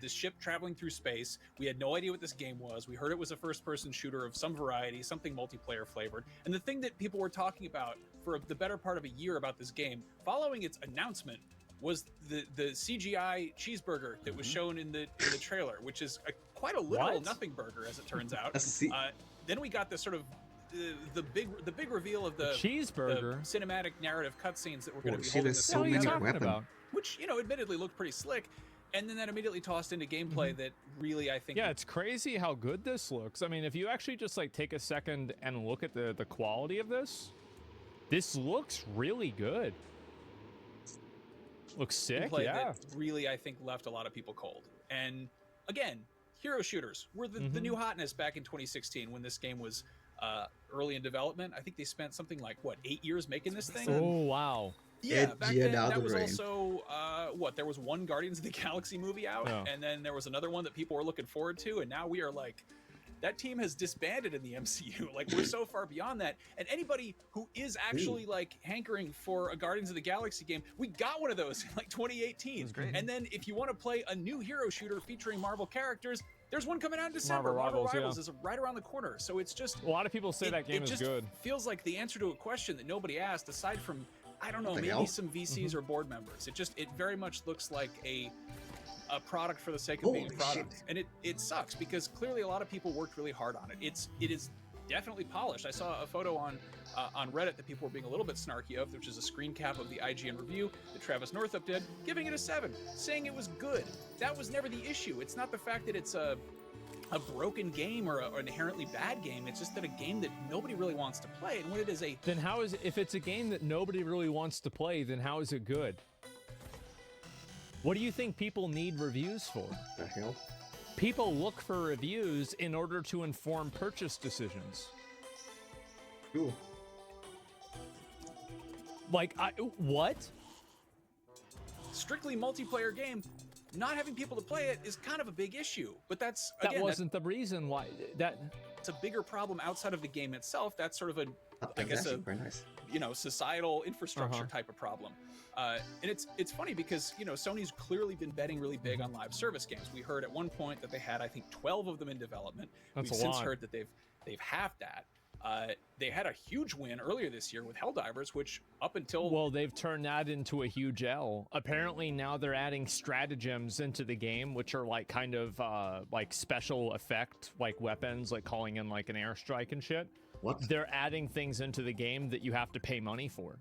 S21: this ship traveling through space. We had no idea what this game was. We heard it was a first-person shooter of some variety, something multiplayer flavored. And the thing that people were talking about for the better part of a year about this game, following its announcement, was the CGI cheeseburger that was shown in the trailer, which is quite a literal nothing burger, as it turns out. Then we got this sort of the big reveal of the
S19: cheeseburger,
S21: the cinematic narrative cutscenes that we're going to be holding this
S19: so
S21: together, which admittedly looked pretty slick. And then that immediately tossed into gameplay that really, I think...
S19: Yeah, it's crazy how good this looks. I mean, if you actually just like take a second and look at the quality of this looks really good. Looks sick,
S21: that really, I think, left a lot of people cold. And again, hero shooters were the new hotness back in 2016 when this game was early in development. I think they spent something like, 8 years making this thing?
S19: Oh, wow.
S21: Yeah, back then, that was also, there was one Guardians of the Galaxy movie out, and then there was another one that people were looking forward to, and now we are like... That team has disbanded in the MCU. Like, we're so far beyond that. And anybody who is actually like hankering for a Guardians of the Galaxy game, we got one of those in like 2018. And then if you want to play a new hero shooter featuring Marvel characters, there's one coming out in December. Marvel Rivals is right around the corner. So it's just...
S19: A lot of people say that game is good.
S21: It feels like the answer to a question that nobody asked, aside from, I don't know, maybe some VCs or board members. It very much looks like a product for the sake of being a product. And it sucks because clearly a lot of people worked really hard on it. It is definitely polished. I saw a photo on Reddit that people were being a little bit snarky of, which is a screen cap of the IGN review that Travis Northup did, giving it a 7, saying it was good. That was never the issue. It's not the fact that it's a broken game or an inherently bad game. It's just that a game that nobody really wants to play. And when it is
S19: then how is it, if it's a game that nobody really wants to play, then how is it good? What do you think people need reviews for?
S1: The hell?
S19: People look for reviews in order to inform purchase decisions.
S1: Ooh.
S19: Like, what?
S21: Strictly multiplayer game, not having people to play it is kind of a big issue. But that
S19: wasn't the reason why.
S21: It's a bigger problem outside of the game itself. That's sort of societal infrastructure type of problem. And it's funny because Sony's clearly been betting really big on live service games. We heard at one point that they had, I think, 12 of them in development. We've since heard that they've halved that. They had a huge win earlier this year with Helldivers, which up until...
S19: they've turned that into a huge L. Apparently now they're adding stratagems into the game, which are like kind of like special effect, like weapons, like calling in like an airstrike and shit.
S1: What?
S19: They're adding things into the game that you have to pay money for.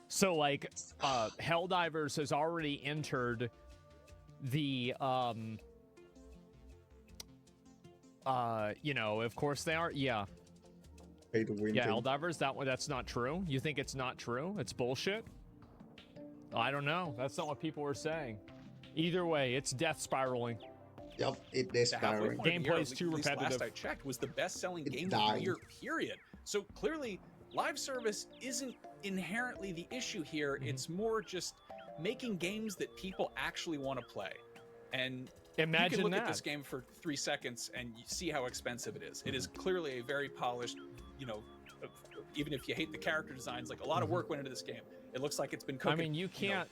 S19: So like Helldivers has already entered the of course they are.
S1: Pay to win.
S19: Yeah, Helldivers, that's not true. You think it's not true? It's bullshit? I don't know. That's not what people were saying. Either way, it's death spiraling.
S1: Yep, it is spiraling.
S19: Gameplay is too repetitive.
S21: Last I checked, was the best-selling game of the year, period. So clearly, live service isn't inherently the issue here. It's more just making games that people actually want to play. And
S19: imagine
S21: you can look at this game for 3 seconds and you see how expensive it is. It is clearly a very polished, even if you hate the character designs, like a lot of work went into this game. It looks like it's been cooking.
S19: I mean, you can't...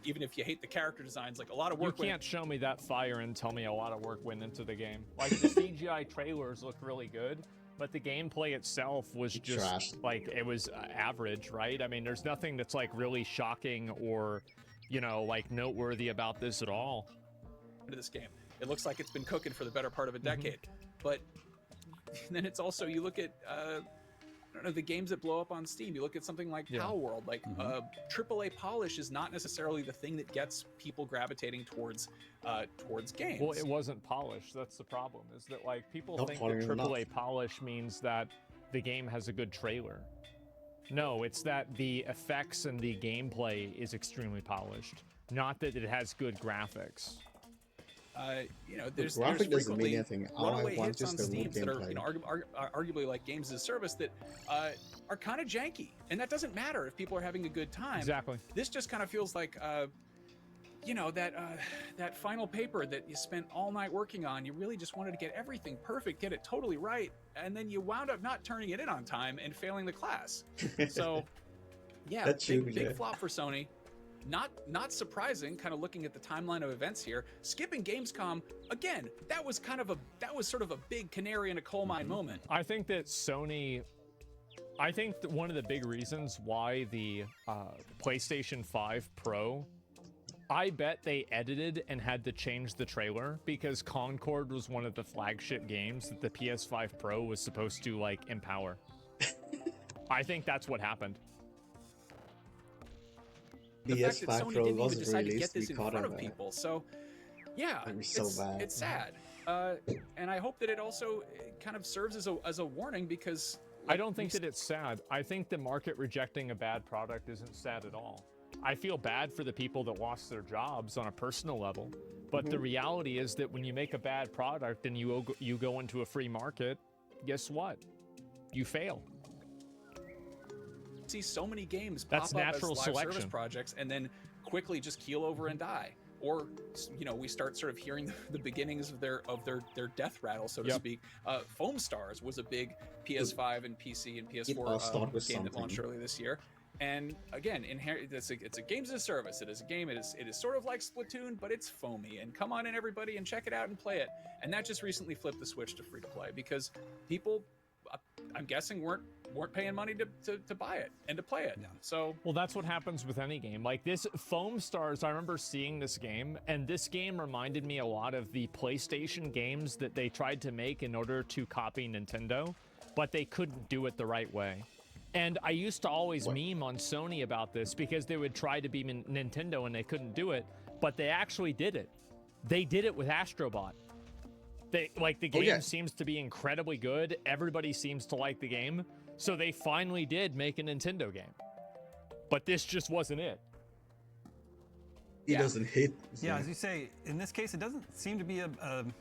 S21: even if you hate the character designs, like a lot of work.
S19: You can't show me that fire and tell me a lot of work went into the game. Like the CGI trailers look really good, but the gameplay itself was just trash. Like it was average, right? I mean, there's nothing that's like really shocking or, like noteworthy about this at all.
S21: Into this game, it looks like it's been cooking for the better part of a decade. But then it's also, you look at I don't know, the games that blow up on Steam. You look at something like Power World, like AAA polish is not necessarily the thing that gets people gravitating towards games.
S19: Well, it wasn't polished. That's the problem. Is that like people think that AAA polish means that the game has a good trailer. No, it's that the effects and the gameplay is extremely polished, not that it has good graphics.
S21: There's
S1: graphic doesn't mean anything.
S21: Runaway hits on Steam that are arguably like games as a service that are kind of janky, and that doesn't matter if people are having a good time.
S19: Exactly.
S21: This just kind of feels like you know, that that final paper that you spent all night working on, you really just wanted to get everything perfect, get it totally right, and then you wound up not turning it in on time and failing the class. So, yeah, big flop for Sony. Not surprising, kind of looking at the timeline of events here. Skipping Gamescom again. That was sort of a big canary in a coal mine moment.
S19: I think that Sony. I think that one of the big reasons why the PlayStation 5 Pro, I bet they edited and had to change the trailer because Concord was one of the flagship games that the PS5 Pro was supposed to like empower. I think that's what happened.
S21: The fact that Sony didn't even decide to get this in front of people. So, yeah, it's sad. And I hope that it also kind of serves as a warning because...
S19: I don't think that it's sad. I think the market rejecting a bad product isn't sad at all. I feel bad for the people that lost their jobs on a personal level. But the reality is that when you make a bad product and you go into a free market, guess what? You fail.
S21: See so many games
S19: That's
S21: pop up
S19: natural
S21: as live
S19: selection.
S21: service projects and then quickly just keel over and die, or you know, we start sort of hearing the beginnings of their death rattle, so to speak. Foam Stars was a big PS5 and PC and PS4 game that launched earlier this year, and again, it's a games as a service. It is a game. It is sort of like Splatoon, but it's foamy. And come on in, everybody, and check it out and play it. And that just recently flipped the switch to free to play because people, I'm guessing, weren't paying money to buy it and to play it.
S19: No.
S21: So,
S19: well, that's what happens with any game. Like this Foam Stars, I remember seeing this game, and this game reminded me a lot of the PlayStation games that they tried to make in order to copy Nintendo, but they couldn't do it the right way. And I used to always meme on Sony about this because they would try to be Nintendo and they couldn't do it, but they actually did it. They did it with Astrobot. The game seems to be incredibly good. Everybody seems to like the game. So they finally did make a Nintendo game. But this just wasn't it.
S1: It doesn't hit.
S20: Yeah, as you say, in this case, it doesn't seem to be an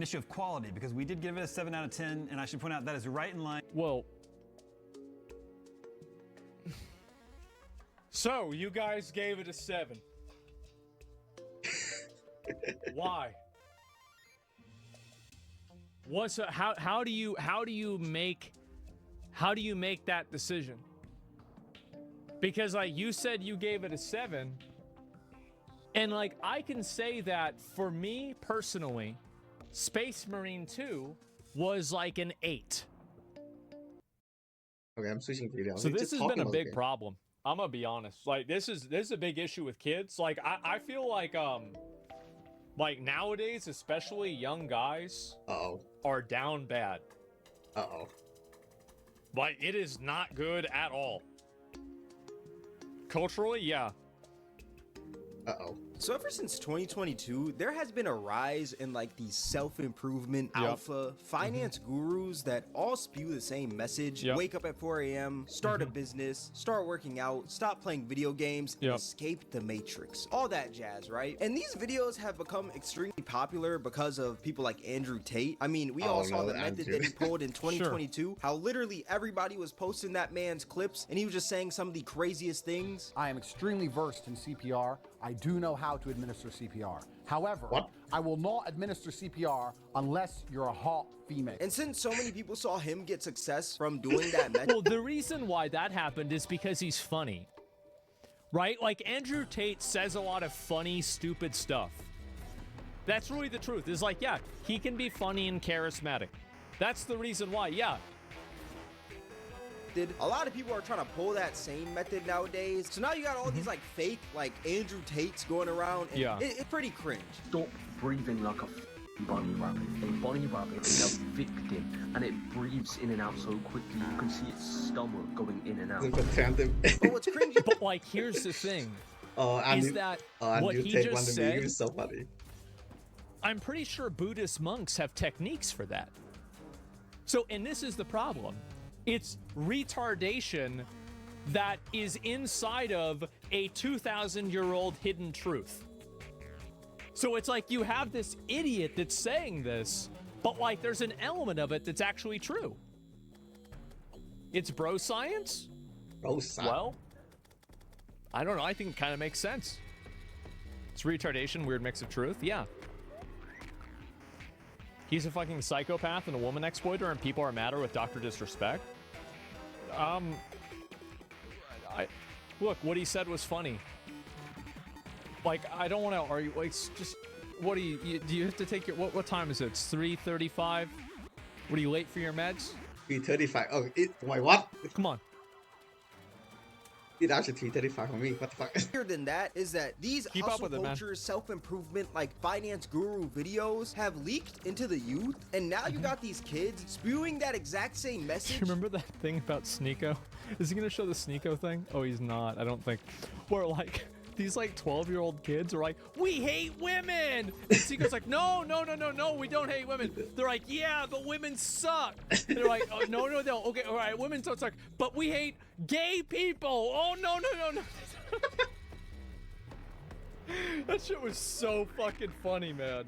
S20: issue of quality because we did give it a 7 out of 10, and I should point out that is right in line.
S19: Well, so you guys gave it a 7. Why? How do you make that decision? Because like you said you gave it a 7, and like I can say that for me personally, Space Marine 2 was like an 8.
S1: Okay, I'm switching videos.
S19: So this has been a big problem. I'm gonna be honest. Like this is a big issue with kids. Like I feel like nowadays, especially young guys are down bad. Like it is not good at all. Culturally, yeah.
S5: So ever since 2022, there has been a rise in like these self-improvement alpha finance gurus that all spew the same message. Wake up at 4 a.m., start a business, start working out, stop playing video games, and escape the matrix. All that jazz, right? And these videos have become extremely popular because of people like Andrew Tate. I mean, we all saw the method that he pulled in 2022, how literally everybody was posting that man's clips and he was just saying some of the craziest things.
S22: I am extremely versed in CPR. I do know how to administer CPR. However, I will not administer CPR unless you're a hot female.
S5: And since so many people saw him get success from doing that method...
S19: Well, the reason why that happened is because he's funny. Right? Like, Andrew Tate says a lot of funny, stupid stuff. That's really the truth. It's like, yeah, he can be funny and charismatic. That's the reason why, yeah.
S5: A lot of people are trying to pull that same method nowadays. So now you got all these like fake like Andrew Tates going around. And it's pretty cringe.
S23: Stop breathing like a bunny rabbit. A bunny rabbit is a victim and it breathes in and out so quickly you can see its stomach going in and out.
S5: But what's cringy?
S19: But like, here's the thing. Is that what he just said?
S1: So funny.
S19: I'm pretty sure Buddhist monks have techniques for that. So, and this is the problem. It's retardation that is inside of a 2,000-year-old hidden truth. So it's like you have this idiot that's saying this, but like there's an element of it that's actually true. It's bro science?
S1: Bro science.
S19: Well, I don't know. I think it kind of makes sense. It's retardation, weird mix of truth. Yeah. He's a fucking psychopath and a woman exploiter, and people are madder with Dr. Disrespect. Look, what he said was funny. Like, I don't want to argue. Like, just what do you have to take your what time is it? It's 3:35. What are you late for your meds?
S1: 3:35. Oh, wait, what?
S19: Come on.
S1: It's actually 3:35 for me. What the fuck?
S5: Bigger than that is that these hustle culture, self-improvement, like finance guru videos have leaked into the youth, and now you got these kids spewing that exact same message.
S19: You remember that thing about Sneeko? Is he gonna show the Sneeko thing? Oh, he's not. I don't think. Where like these like 12-year-old kids are like, we hate women. And Sneeko's like, no, we don't hate women. They're like, yeah, but women suck. They're like, oh, no. Okay, all right, women don't suck, but we hate gay people. Oh, no. That shit was so fucking funny, man.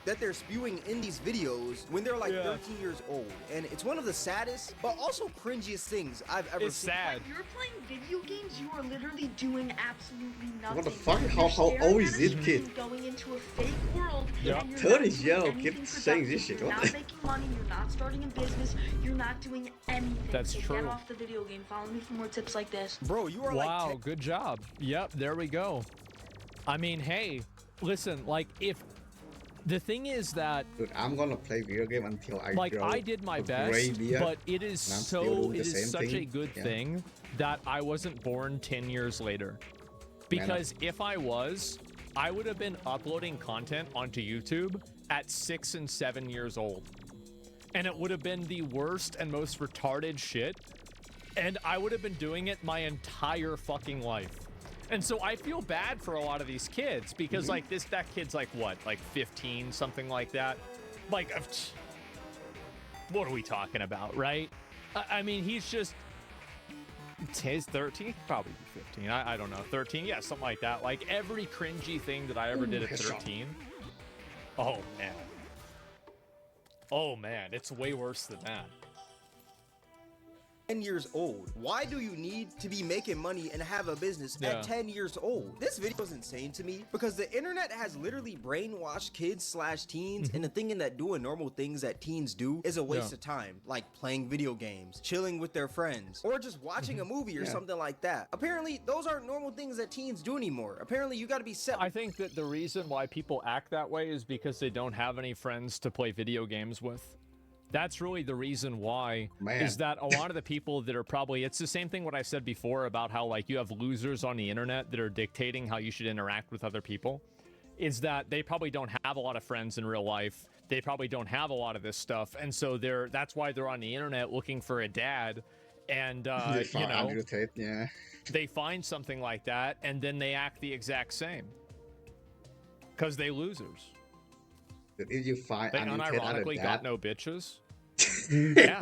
S5: That they're spewing in these videos when they're like 13 years old, and it's one of the saddest but also cringiest things I've ever seen.
S19: It's sad.
S6: When you're playing video games, you are literally doing absolutely nothing.
S1: What the fuck? How old is this kid?
S6: Going into a fake world.
S1: Yeah.
S6: And you're
S1: 30
S6: not
S1: years
S6: doing
S1: old, keep
S6: anything
S1: saying this
S6: productive.
S1: shit.
S6: You're
S1: What
S6: not
S1: the?
S6: making money. You're not starting a business. You're not doing anything.
S19: That's
S6: so
S19: true.
S6: Get off the video game. Follow me for more tips like this.
S5: Bro, you are
S19: wow, good job. Yep, there we go. I mean, hey, listen, like if the thing is that,
S1: dude, I'm gonna play video game until I
S19: like
S1: grow
S19: I did my
S1: a
S19: best,
S1: gray beard,
S19: but it is such a good thing that I wasn't born 10 years later. Because if I was, I would have been uploading content onto YouTube at 6 and 7 years old. And it would have been the worst and most retarded shit. And I would have been doing it my entire fucking life. And so I feel bad for a lot of these kids because like that kid's like what, like 15, something like that. Like, what are we talking about, right? I mean, he's just, he's 13, probably 15. I don't know, 13, yeah, something like that. Like every cringy thing that I ever did at 13. Oh man. Oh man, it's way worse than that.
S5: 10 years old. Why do you need to be making money and have a business at 10 years old? This video is insane to me because the internet has literally brainwashed kids / teens into thinking that doing normal things that teens do is a waste of time, like playing video games, chilling with their friends, or just watching a movie or something like that. Apparently, those aren't normal things that teens do anymore. Apparently, you got to be set.
S19: I think that the reason why people act that way is because they don't have any friends to play video games with. That's really the reason why, is that a lot of the people that are probably, it's the same thing what I said before about how like you have losers on the internet that are dictating how you should interact with other people, is that they probably don't have a lot of friends in real life. They probably don't have a lot of this stuff. And so that's why they're on the internet looking for a dad. And, you know, they find something like that and then they act the exact same. Because they losers.
S1: If you find
S19: they unironically got no bitches.
S5: Yeah.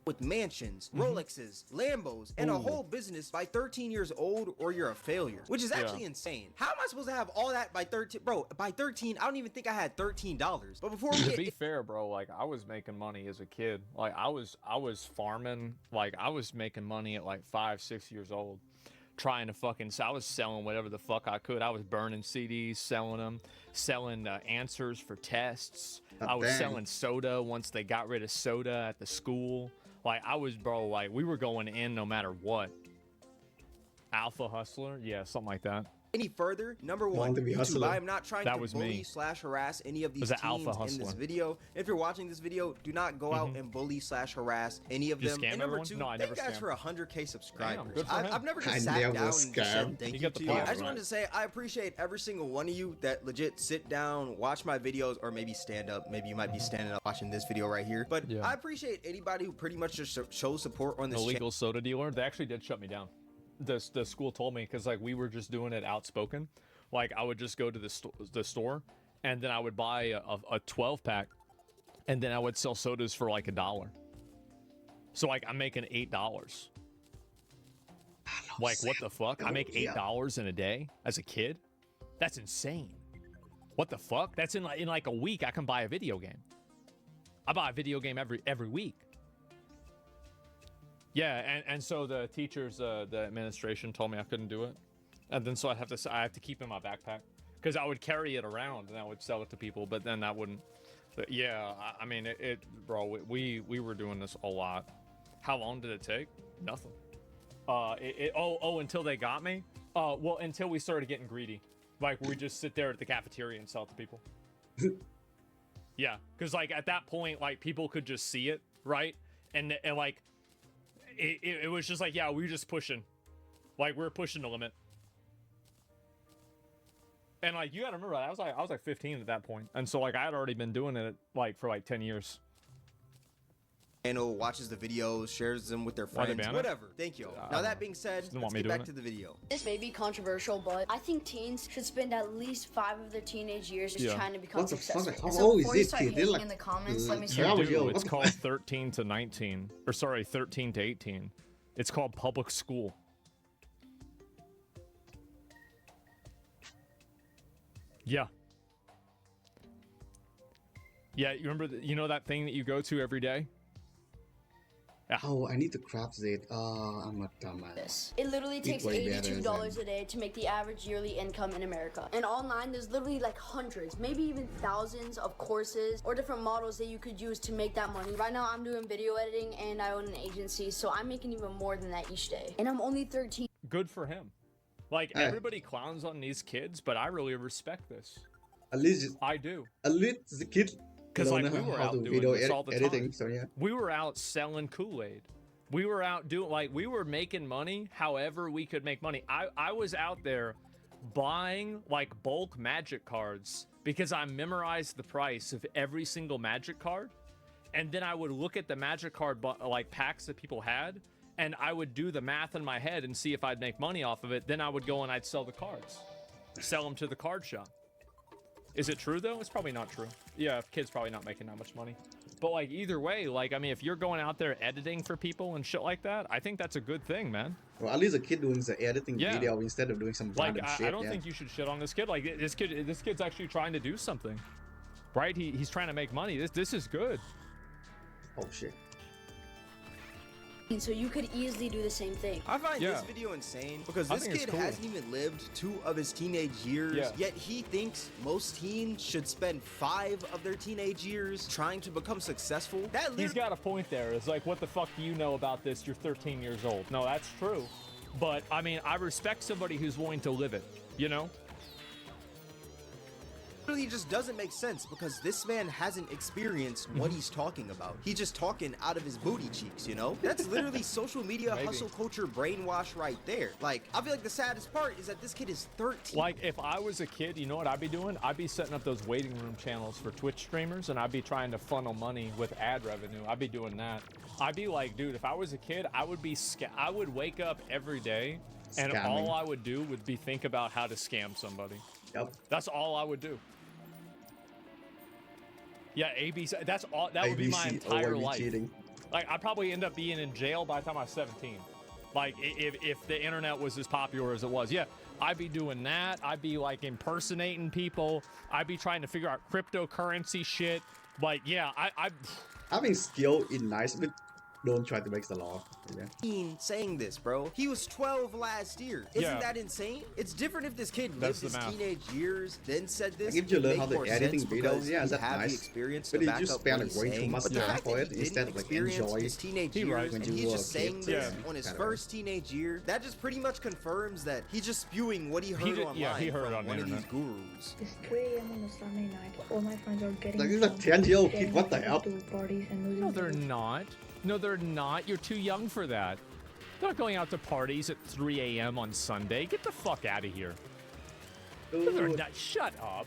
S5: With mansions, Rolexes, Lambos, and a whole business by 13 years old, or you're a failure, which is actually insane. How am I supposed to have all that by 13? Bro, by 13, I don't even think I had $13. But before we
S19: to be fair, bro, like I was making money as a kid. Like I was farming. Like I was making money at like 5, 6 years old. Trying to fucking, I was selling whatever the fuck I could. I was burning CDs, selling them, selling answers for tests. I was selling soda once they got rid of soda at the school. Like I was, bro, like we were going in no matter what. Alpha hustler, yeah, something like that.
S5: Any further, number one, YouTube, I am not trying to bully / harass any of these teens in this video. If you're watching this video, do not go out and bully / harass any of them. And number two, thank you guys for 100K subscribers. I've never just sat down and said thank you to you. I just wanted to say I appreciate every single one of you that legit sit down, watch my videos, or maybe stand up. Maybe you might be standing up watching this video right here. But I appreciate anybody who pretty much just shows support on this channel.
S19: Illegal soda dealer. They actually did shut me down. The school told me because like we were just doing it outspoken. Like I would just go to the store and then I would buy a 12-pack and then I would sell sodas for like $1. So like I'm making $8. Like what the fuck? I make $8 in a day as a kid? That's insane. What the fuck? That's in like a week I can buy a video game. I buy a video game every week. Yeah, and so the teachers, the administration told me I couldn't do it, and then so I have to keep it in my backpack because I would carry it around and I would sell it to people, but then that wouldn't. But yeah, I mean bro. We were doing this a lot. How long did it take? Nothing. Until they got me. Well, until we started getting greedy, like we just sit there at the cafeteria and sell it to people. Yeah, because like at that point, like people could just see it, right? And like. It was just like, yeah, we were just pushing. Like, we were pushing the limit. And, like, you gotta remember, I was like 15 at that point. And so, like, I had already been doing it, like, for, like, 10 years.
S5: Watches the videos, shares them with their friends, whatever. Thank you. Now, that being said, let's get back to the video.
S7: This may be controversial, but I think teens should spend at least 5 of their teenage years just trying to become successful.
S1: How old is this kid?
S7: They're like, in the comments, let me see.
S19: It's called 13 to 19. Or, sorry, 13 to 18. It's called public school. Yeah. Yeah, you remember, you know that thing that you go to every day? Yeah.
S1: Oh, I need to craft it. I'm a dumbass.
S7: It literally takes $82 a day to make the average yearly income in America. And online, there's literally like hundreds, maybe even thousands of courses or different models that you could use to make that money. Right now, I'm doing video editing and I own an agency, so I'm making even more than that each day. And I'm only 13.
S19: Good for him. Like, everybody clowns on these kids, but I really respect this.
S1: At least
S19: I do.
S1: At least the kid.
S19: Because like we were out doing this all the time. So, yeah. We were out selling Kool-Aid. We were out doing, like, we were making money however we could make money. I was out there buying like bulk magic cards because I memorized the price of every single magic card. And then I would look at the magic card like packs that people had, and I would do the math in my head and see if I'd make money off of it. Then I would go and I'd sell the cards, sell them to the card shop. Is it true though? It's probably not true. Yeah, kid's probably not making that much money. But like either way, like I mean, if you're going out there editing for people and shit like that, I think that's a good thing, man.
S1: Well, at least a kid doing the editing video instead of doing some random shit.
S19: I don't think you should shit on this kid. Like this kid's actually trying to do something, right? He's trying to make money. This is good.
S1: Oh shit.
S7: So you could easily do the same thing.
S5: I find this video insane because this kid hasn't even lived 2 of his teenage years, yet he thinks most teens should spend 5 of their teenage years trying to become successful.
S19: He's got a point there. It's like, what the fuck do you know about this? You're 13 years old. No, that's true. But, I mean, I respect somebody who's willing to live it, you know?
S5: Really just doesn't make sense because this man hasn't experienced what he's talking about. He's just talking out of his booty cheeks, you know? That's literally social media hustle culture brainwash right there. Like, I feel like the saddest part is that this kid is 13.
S19: Like, if I was a kid, you know what I'd be doing? I'd be setting up those waiting room channels for Twitch streamers, and I'd be trying to funnel money with ad revenue. I'd be doing that. I'd be like, dude, if I was a kid, I would wake up every day, and all I would do would be think about how to scam somebody.
S1: Yep.
S19: That's all I would do. Yeah, ABC. That's all. That would be my entire life. Cheating. Like, I'd probably end up being in jail by the time I was 17. Like, if the internet was as popular as it was, yeah, I'd be doing that. I'd be like impersonating people. I'd be trying to figure out cryptocurrency shit. Like, yeah, I
S1: having skill in nice, but don't try to make the law.
S5: Saying this, bro. He was 12 last year. Isn't that insane? It's different if this kid lived his teenage years, then said this.
S1: Like if you learn how to editing videos, yeah, that's nice. But if you spend like way too much time for it instead of like enjoy
S5: his teenage years, and he's just saying this on his first teenage year, that just pretty much confirms that he's just spewing what he heard online
S19: he heard
S5: from one of these gurus.
S8: It's 3 a.m. on a Sunday night. All my friends are getting
S1: like, this is a 10-year-old kid. What the hell?
S19: No, they're not. No, they're not. You're too young for that. They're not going out to parties at 3 a.m. on Sunday. Get the fuck out of here. No, they're not. Shut up.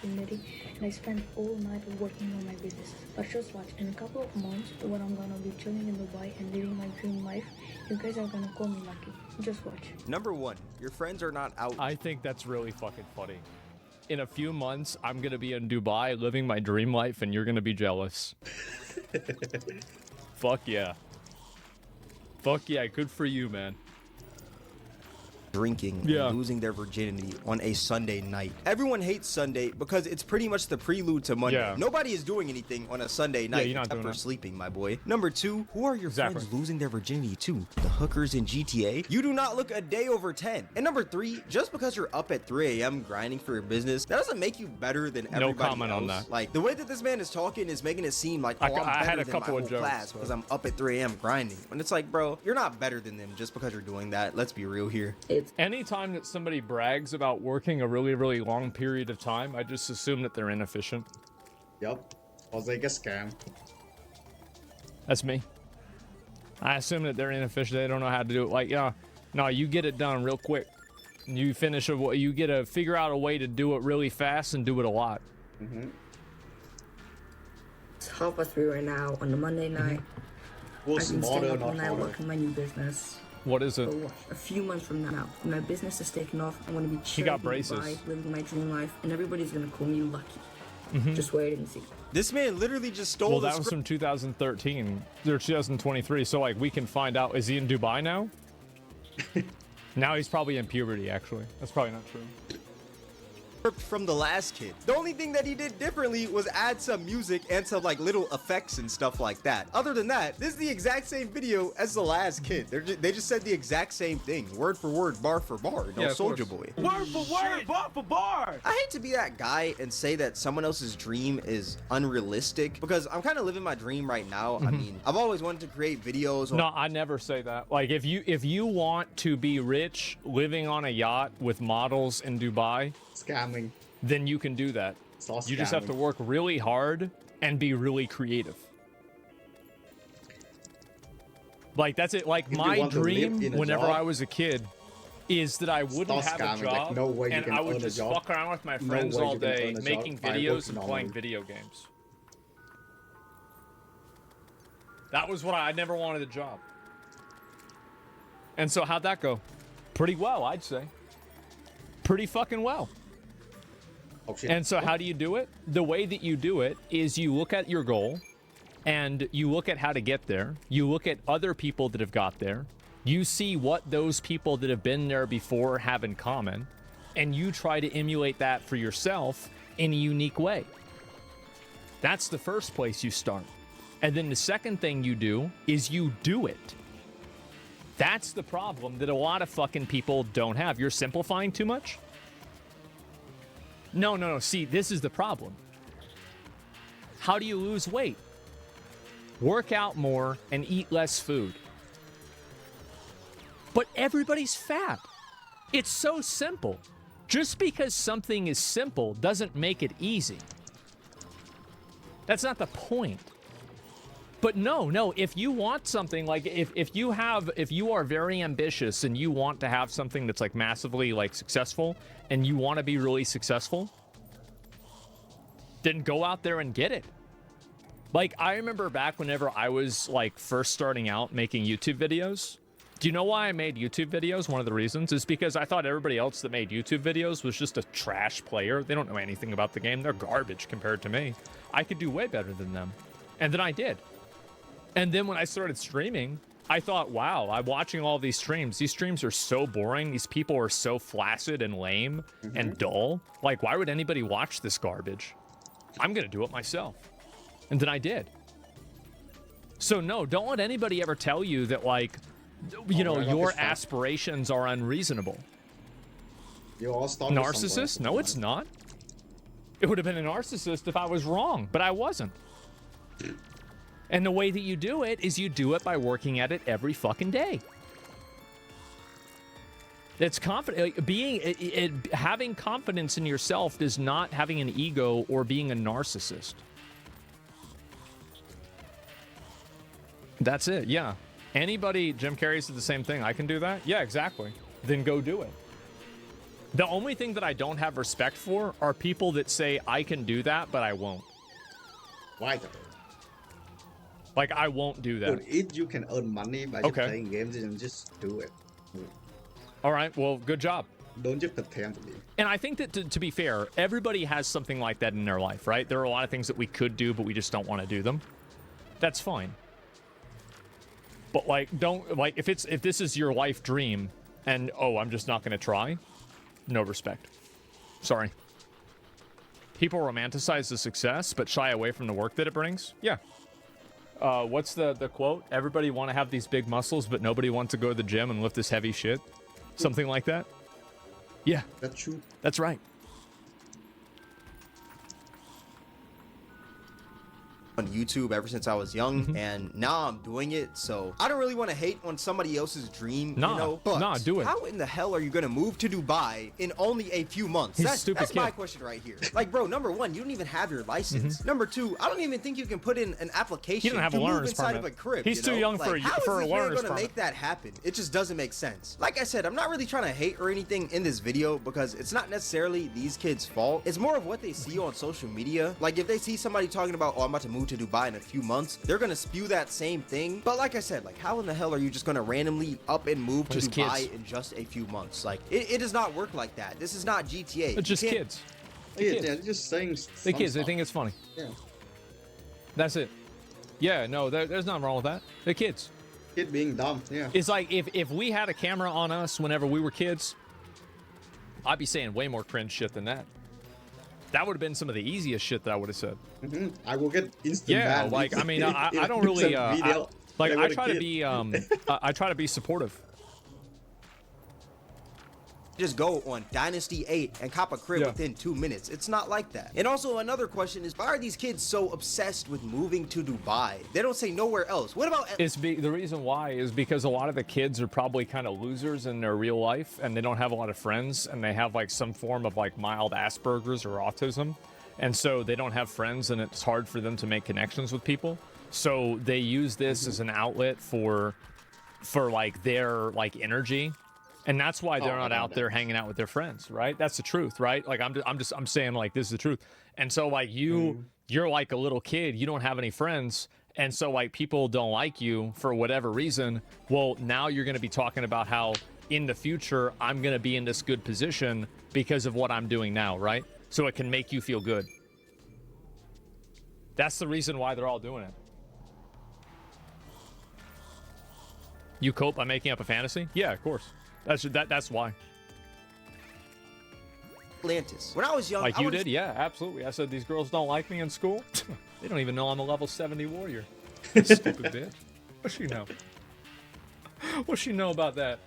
S8: And I spent all night working on my business. But just watch, in a couple of months, when I'm gonna be chilling in Dubai and living my dream life, you guys are gonna call me lucky. Just watch.
S5: Number 1, your friends are not out.
S19: I think that's really fucking funny. In a few months, I'm gonna be in Dubai living my dream life, and you're gonna be jealous. Fuck yeah. Fuck yeah, good for you, man.
S5: drinking and losing their virginity on a Sunday night. Everyone hates Sunday because it's pretty much the prelude to Monday.
S19: Yeah.
S5: Nobody is doing anything on a Sunday night except for sleeping, my boy. Number 2, who are your friends losing their virginity to? The hookers in GTA? You do not look a day over 10. And number 3, just because you're up at 3 a.m. grinding for your business, that doesn't make you better than everybody else.
S19: No comment on that.
S5: Like, the way that this man is talking is making it seem like, oh, I'm better than my whole class because I'm up at 3 a.m. grinding. And it's like, bro, you're not better than them just because you're doing that. Let's be real here.
S19: Anytime that somebody brags about working a really, really long period of time, I just assume that they're inefficient.
S1: Yep. Or like a scam.
S19: That's me. I assume that they're inefficient. They don't know how to do it. Like, yeah, no, you get it done real quick. You finish you get to figure out a way to do it really fast and do it a lot.
S8: It's 3:30 right now on a Monday night. I've been staying up all night working my new business.
S19: What is it?
S8: So a few months from now, when my business is taken off, I'm going to be chilling in Dubai, living my dream life, and everybody's going to call me lucky. Just wait and see.
S5: This man literally just stole
S19: Well, that was from 2013 or 2023. So, like, we can find out. Is he in Dubai now? Now he's probably in puberty, actually. That's probably not true.
S5: From the last kid. The only thing that he did differently was add some music and some like little effects and stuff like that. Other than that, this is the exact same video as the last kid. They just said the exact same thing, word for word, bar for bar. No, Soldier Boy.
S18: Word for word, bar for bar.
S5: I hate to be that guy and say that someone else's dream is unrealistic because I'm kind of living my dream right now. I mean, I've always wanted to create videos.
S19: No, I never say that. Like, if you want to be rich, living on a yacht with models in Dubai,
S1: scamming,
S19: then you can do that. You just have to work really hard and be really creative. Like, that's it. Like, my dream whenever I was a kid is that I wouldn't have a job,
S1: like,
S19: and I would just fuck around with my friends all day making videos and playing video games. That was what I never wanted a job. And so how'd that go? Pretty well, I'd say. Pretty fucking well.
S1: Oh, shit.
S19: And so how do you do it? The way that you do it is you look at your goal and you look at how to get there. You look at other people that have got there. You see what those people that have been there before have in common, and you try to emulate that for yourself in a unique way. That's the first place you start. And then the second thing you do is you do it. That's the problem that a lot of fucking people don't have. You're simplifying too much? No. See, this is the problem. How do you lose weight? Work out more and eat less food. But everybody's fat. It's so simple. Just because something is simple doesn't make it easy. That's not the point. But no, if you want something, like if you are very ambitious and you want to have something that's like massively like successful and you want to be really successful, then go out there and get it. Like, I remember back whenever I was like first starting out making YouTube videos. Do you know why I made YouTube videos? One of the reasons is because I thought everybody else that made YouTube videos was just a trash player. They don't know anything about the game. They're garbage compared to me. I could do way better than them. And then I did. And then when I started streaming, I thought, wow, I'm watching all these streams. These streams are so boring. These people are so flaccid and lame and dull. Like, why would anybody watch this garbage? I'm going to do it myself. And then I did. So no, don't let anybody ever tell you that, like, you know, your aspirations are unreasonable.
S1: You all start
S19: narcissist? No, it's not. It would have been a narcissist if I was wrong, but I wasn't. And the way that you do it is you do it by working at it every fucking day. It's confident. Having confidence in yourself is not having an ego or being a narcissist. That's it. Yeah. Anybody, Jim Carrey said the same thing. I can do that. Yeah, exactly. Then go do it. The only thing that I don't have respect for are people that say I can do that, but I won't.
S1: Why though?
S19: Like, I won't do that.
S1: Dude, if you can earn money by just playing games, then just do it.
S19: All right, well, good job.
S1: Don't just pretend to be.
S19: And I think that, to be fair, everybody has something like that in their life, right? There are a lot of things that we could do, but we just don't want to do them. That's fine. But, like, don't, like, if this is your life dream, and, oh, I'm just not going to try, no respect. Sorry. People romanticize the success, but shy away from the work that it brings? Yeah. What's the quote? Everybody want to have these big muscles, but nobody wants to go to the gym and lift this heavy shit? Something like that? Yeah.
S1: That's true.
S19: That's right.
S5: On YouTube ever since I was young, and now I'm doing it, so I don't really want to hate on somebody else's dream, you know, but
S19: do it.
S5: How in the hell are you gonna move to Dubai in only a few months? That's my question right here. Like, bro, number one, you don't even have your license. Number two, I don't even think you can put in an application
S19: to move
S5: inside of a crib.
S19: He's too young for a learner's
S5: permit. How is this gonna
S19: permit.
S5: make that happen? It just doesn't make sense. Like I said, I'm not really trying to hate or anything in this video because it's not necessarily these kids' fault. It's more of what they see on social media. Like, if they see somebody talking about, oh, I'm about to move to Dubai in a few months, they're gonna spew that same thing. But like I said, like, how in the hell are you just gonna randomly up and move to Dubai in just a few months? Like, it does not work like that. This is not GTA.
S19: It's just kids.
S1: Yeah, they're just saying
S19: They kids. They think it's funny.
S1: Yeah.
S19: That's it. Yeah, no, there's nothing wrong with that. They're kids.
S1: Kid being dumb, yeah.
S19: It's like if we had a camera on us whenever we were kids, I'd be saying way more cringe shit than that. That would have been some of the easiest shit that I would have said.
S1: I will get instant
S19: ban. Like, I mean, I don't really, I try to be, I try to be supportive.
S5: Just go on Dynasty 8 and cop a crib within 2 minutes. It's not like that. And also another question is, why are these kids so obsessed with moving to Dubai? They don't say nowhere else. What about...
S19: The reason why is because a lot of the kids are probably kind of losers in their real life, and they don't have a lot of friends, and they have like some form of like mild Asperger's or autism. And so they don't have friends, and it's hard for them to make connections with people. So they use this as an outlet for like their like energy. And that's why they're not out there hanging out with their friends, right? That's the truth, right? Like I'm saying, like, this is the truth. And so like you're like a little kid, you don't have any friends, and so like people don't like you for whatever reason. Well, now you're going to be talking about how in the future I'm going to be in this good position because of what I'm doing now, right? So it can make you feel good. That's the reason why they're all doing it. You cope by making up a fantasy? Yeah, of course. That's why.
S5: Atlantis. When I was young,
S19: like you did, yeah, absolutely. I said these girls don't like me in school. They don't even know I'm a level 70 warrior. Stupid bitch. What's she know? What's she know about that?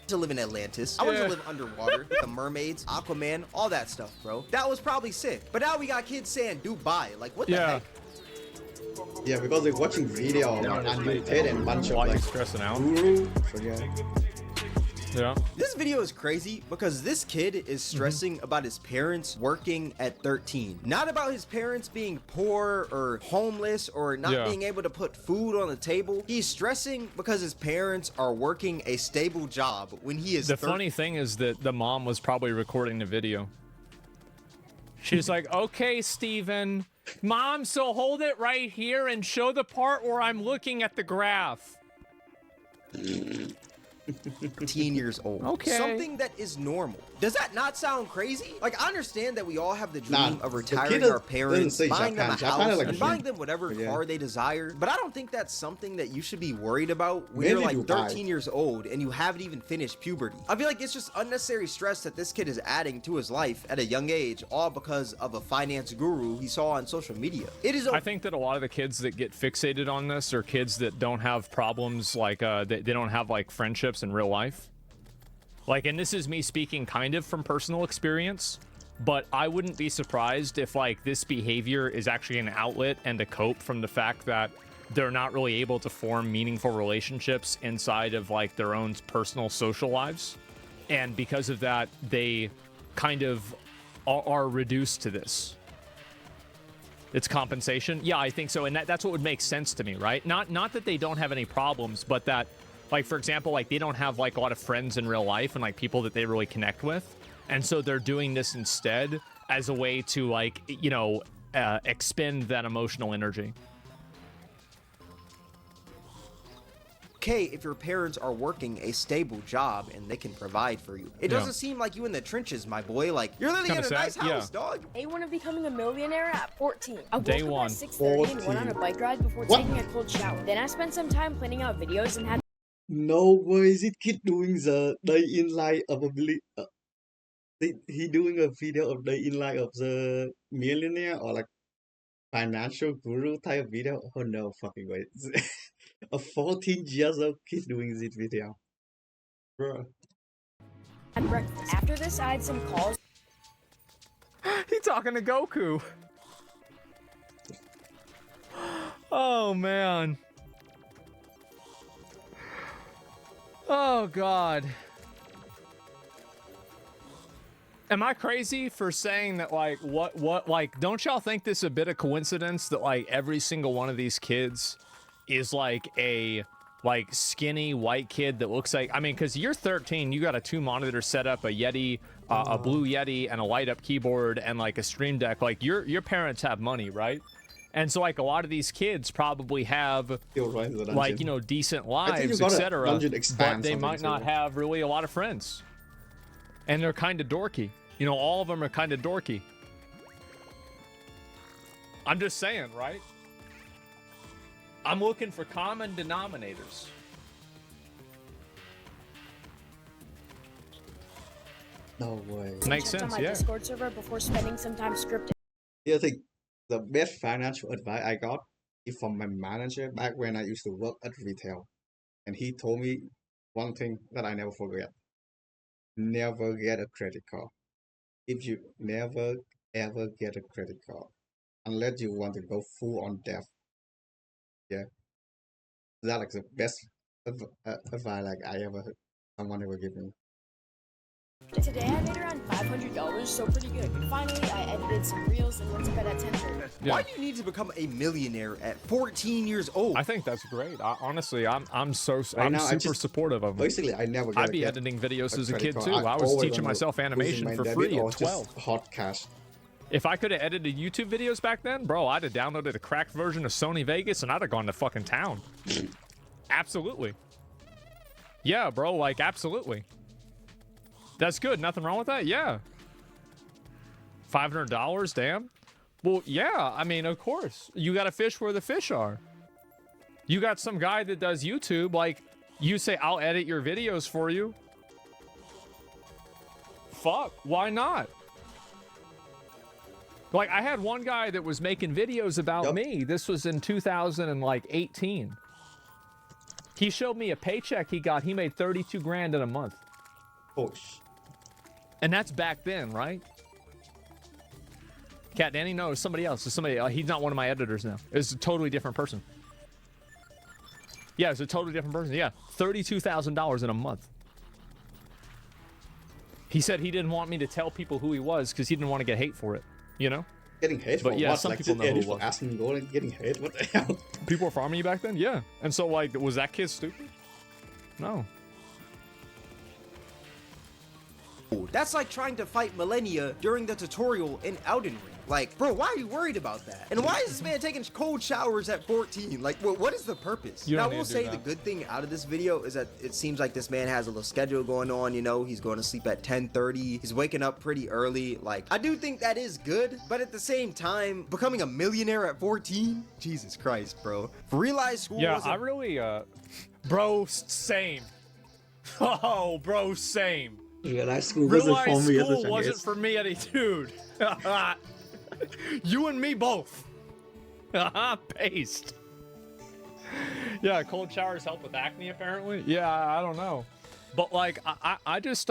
S5: To live in Atlantis. I wanted to live underwater with the mermaids, Aquaman, all that stuff, bro. That was probably sick. But now we got kids saying Dubai. Like, what the heck?
S1: Yeah, because they're watching video on unlimited and bunch of like
S19: stressing out. Yeah.
S5: This video is crazy because this kid is stressing about his parents working at 13. Not about his parents being poor or homeless or not being able to put food on the table. He's stressing because his parents are working a stable job when he is 13.
S19: The funny thing is that the mom was probably recording the video. She's like, okay, Steven. Mom, so hold it right here and show the part where I'm looking at the graph.
S5: 13 years old.
S19: Okay.
S5: Something that is normal. Does that not sound crazy? Like, I understand that we all have the dream of retiring our parents, buying them a house, and buying them whatever car they desire. But I don't think that's something that you should be worried about when you're like 13 years old and you haven't even finished puberty. I feel like it's just unnecessary stress that this kid is adding to his life at a young age, all because of a finance guru he saw on social media. It is.
S19: I think that a lot of the kids that get fixated on this are kids that don't have problems, like they don't have like friendships in real life. Like, and this is me speaking kind of from personal experience, but I wouldn't be surprised if like this behavior is actually an outlet and a cope from the fact that they're not really able to form meaningful relationships inside of like their own personal social lives. And because of that, they kind of are reduced to this. It's compensation. Yeah, I think so. And that's what would make sense to me, right? Not that they don't have any problems, but that, like, for example, like they don't have like a lot of friends in real life and like people that they really connect with. And so they're doing this instead as a way to like, you know, expend that emotional energy.
S5: Okay, if your parents are working a stable job and they can provide for you. It doesn't seem like you in the trenches, my boy. Like, you're living in a nice house, dog.
S9: Day one of becoming a millionaire at 14. I woke
S19: Day
S9: up
S19: one.
S9: at 6:30 and went on a bike ride before taking a cold shower. Then I spent some time planning out videos and had
S1: No way, is it kid doing the day in life of a he doing a video of day in life of the millionaire or like financial guru type of video? Oh no fucking way. A 14 years old kid doing this video. Bro.
S9: At breakfast. After this, I had some calls.
S19: He talking to Goku. Oh man. Oh god. Am I crazy for saying that, like, what, like, don't y'all think this is a bit of coincidence that, like, every single one of these kids is, like, a, like, skinny white kid that looks like, I mean, because you're 13, you got a 2-monitor setup, a Yeti, a blue Yeti, and a light-up keyboard, and, like, a Stream Deck. Like, your parents have money, right? And so, like, a lot of these kids probably have, like, you know, decent lives, etc., but they might not have really a lot of friends. And they're kind of dorky. You know, all of them are kind of dorky. I'm just saying, right? I'm looking for common denominators.
S1: No way.
S19: Makes sense,
S9: on my
S19: yeah.
S9: Discord server before spending some time scripting.
S1: Yeah, I think the best financial advice I got is from my manager back when I used to work at retail. And he told me one thing that I never forget. Never get a credit card. If you never ever get a credit card, unless you want to go full on debt. Yeah, that's like the best advice like I ever heard someone ever give me.
S9: Today I made around $500, so pretty good. Finally, I edited some reels and went to bed at 10:30.
S19: Yeah.
S5: Why do you need to become a millionaire at 14 years old?
S19: I think that's great. Honestly, I'm
S1: Right now,
S19: super supportive of it.
S1: Basically, I never.
S19: I'd be editing videos as a kid too. I was teaching myself animation for free at 12.
S1: Hot cash.
S19: If I could have edited YouTube videos back then, bro, I'd have downloaded a cracked version of Sony Vegas and I'd have gone to fucking town. Absolutely. Yeah, bro, like absolutely. That's good. Nothing wrong with that? Yeah. $500? Damn. Well, yeah. I mean, of course. You got to fish where the fish are. You got some guy that does YouTube. Like, you say, I'll edit your videos for you. Fuck. Why not? Like, I had one guy that was making videos about me. This was in 2018. He showed me a paycheck he got. He made 32 grand in a month.
S1: Oh,
S19: and that's back then, right? Cat Danny? No, it's somebody else. It's somebody. He's not one of my editors now. It's a totally different person. Yeah, it's a totally different person. Yeah, $32,000 in a month. He said he didn't want me to tell people who he was because he didn't want to get hate for it. You know?
S1: Getting hate for
S19: but yeah,
S1: what?
S19: some
S1: Like
S19: people know who it was.
S1: asking gold and getting hate? What the hell?
S19: People were farming you back then? Yeah. And so, like, was that kid stupid? No.
S5: That's like trying to fight Millennia during the tutorial in Elden Ring. Like, bro, why are you worried about that? And why is this man taking cold showers at 14? Like, what is the purpose?
S19: You don't
S5: now,
S19: need
S5: we'll
S19: to do
S5: say
S19: that.
S5: the good thing out of this video is that it seems like this man has a little schedule going on, you know? He's going to sleep at 10:30. He's waking up pretty early. Like, I do think that is good, but at the same time, becoming a millionaire at 14? Jesus Christ, bro. Realize school
S19: Yeah,
S5: wasn't-
S19: I really, bro, same. Oh, bro, same.
S1: Yeah, that school wasn't for
S19: Realize
S1: me.
S19: school wasn't for me, Eddie, dude. You and me both. Paste. Yeah, cold showers help with acne, apparently. Yeah, I don't know. But, like, I just,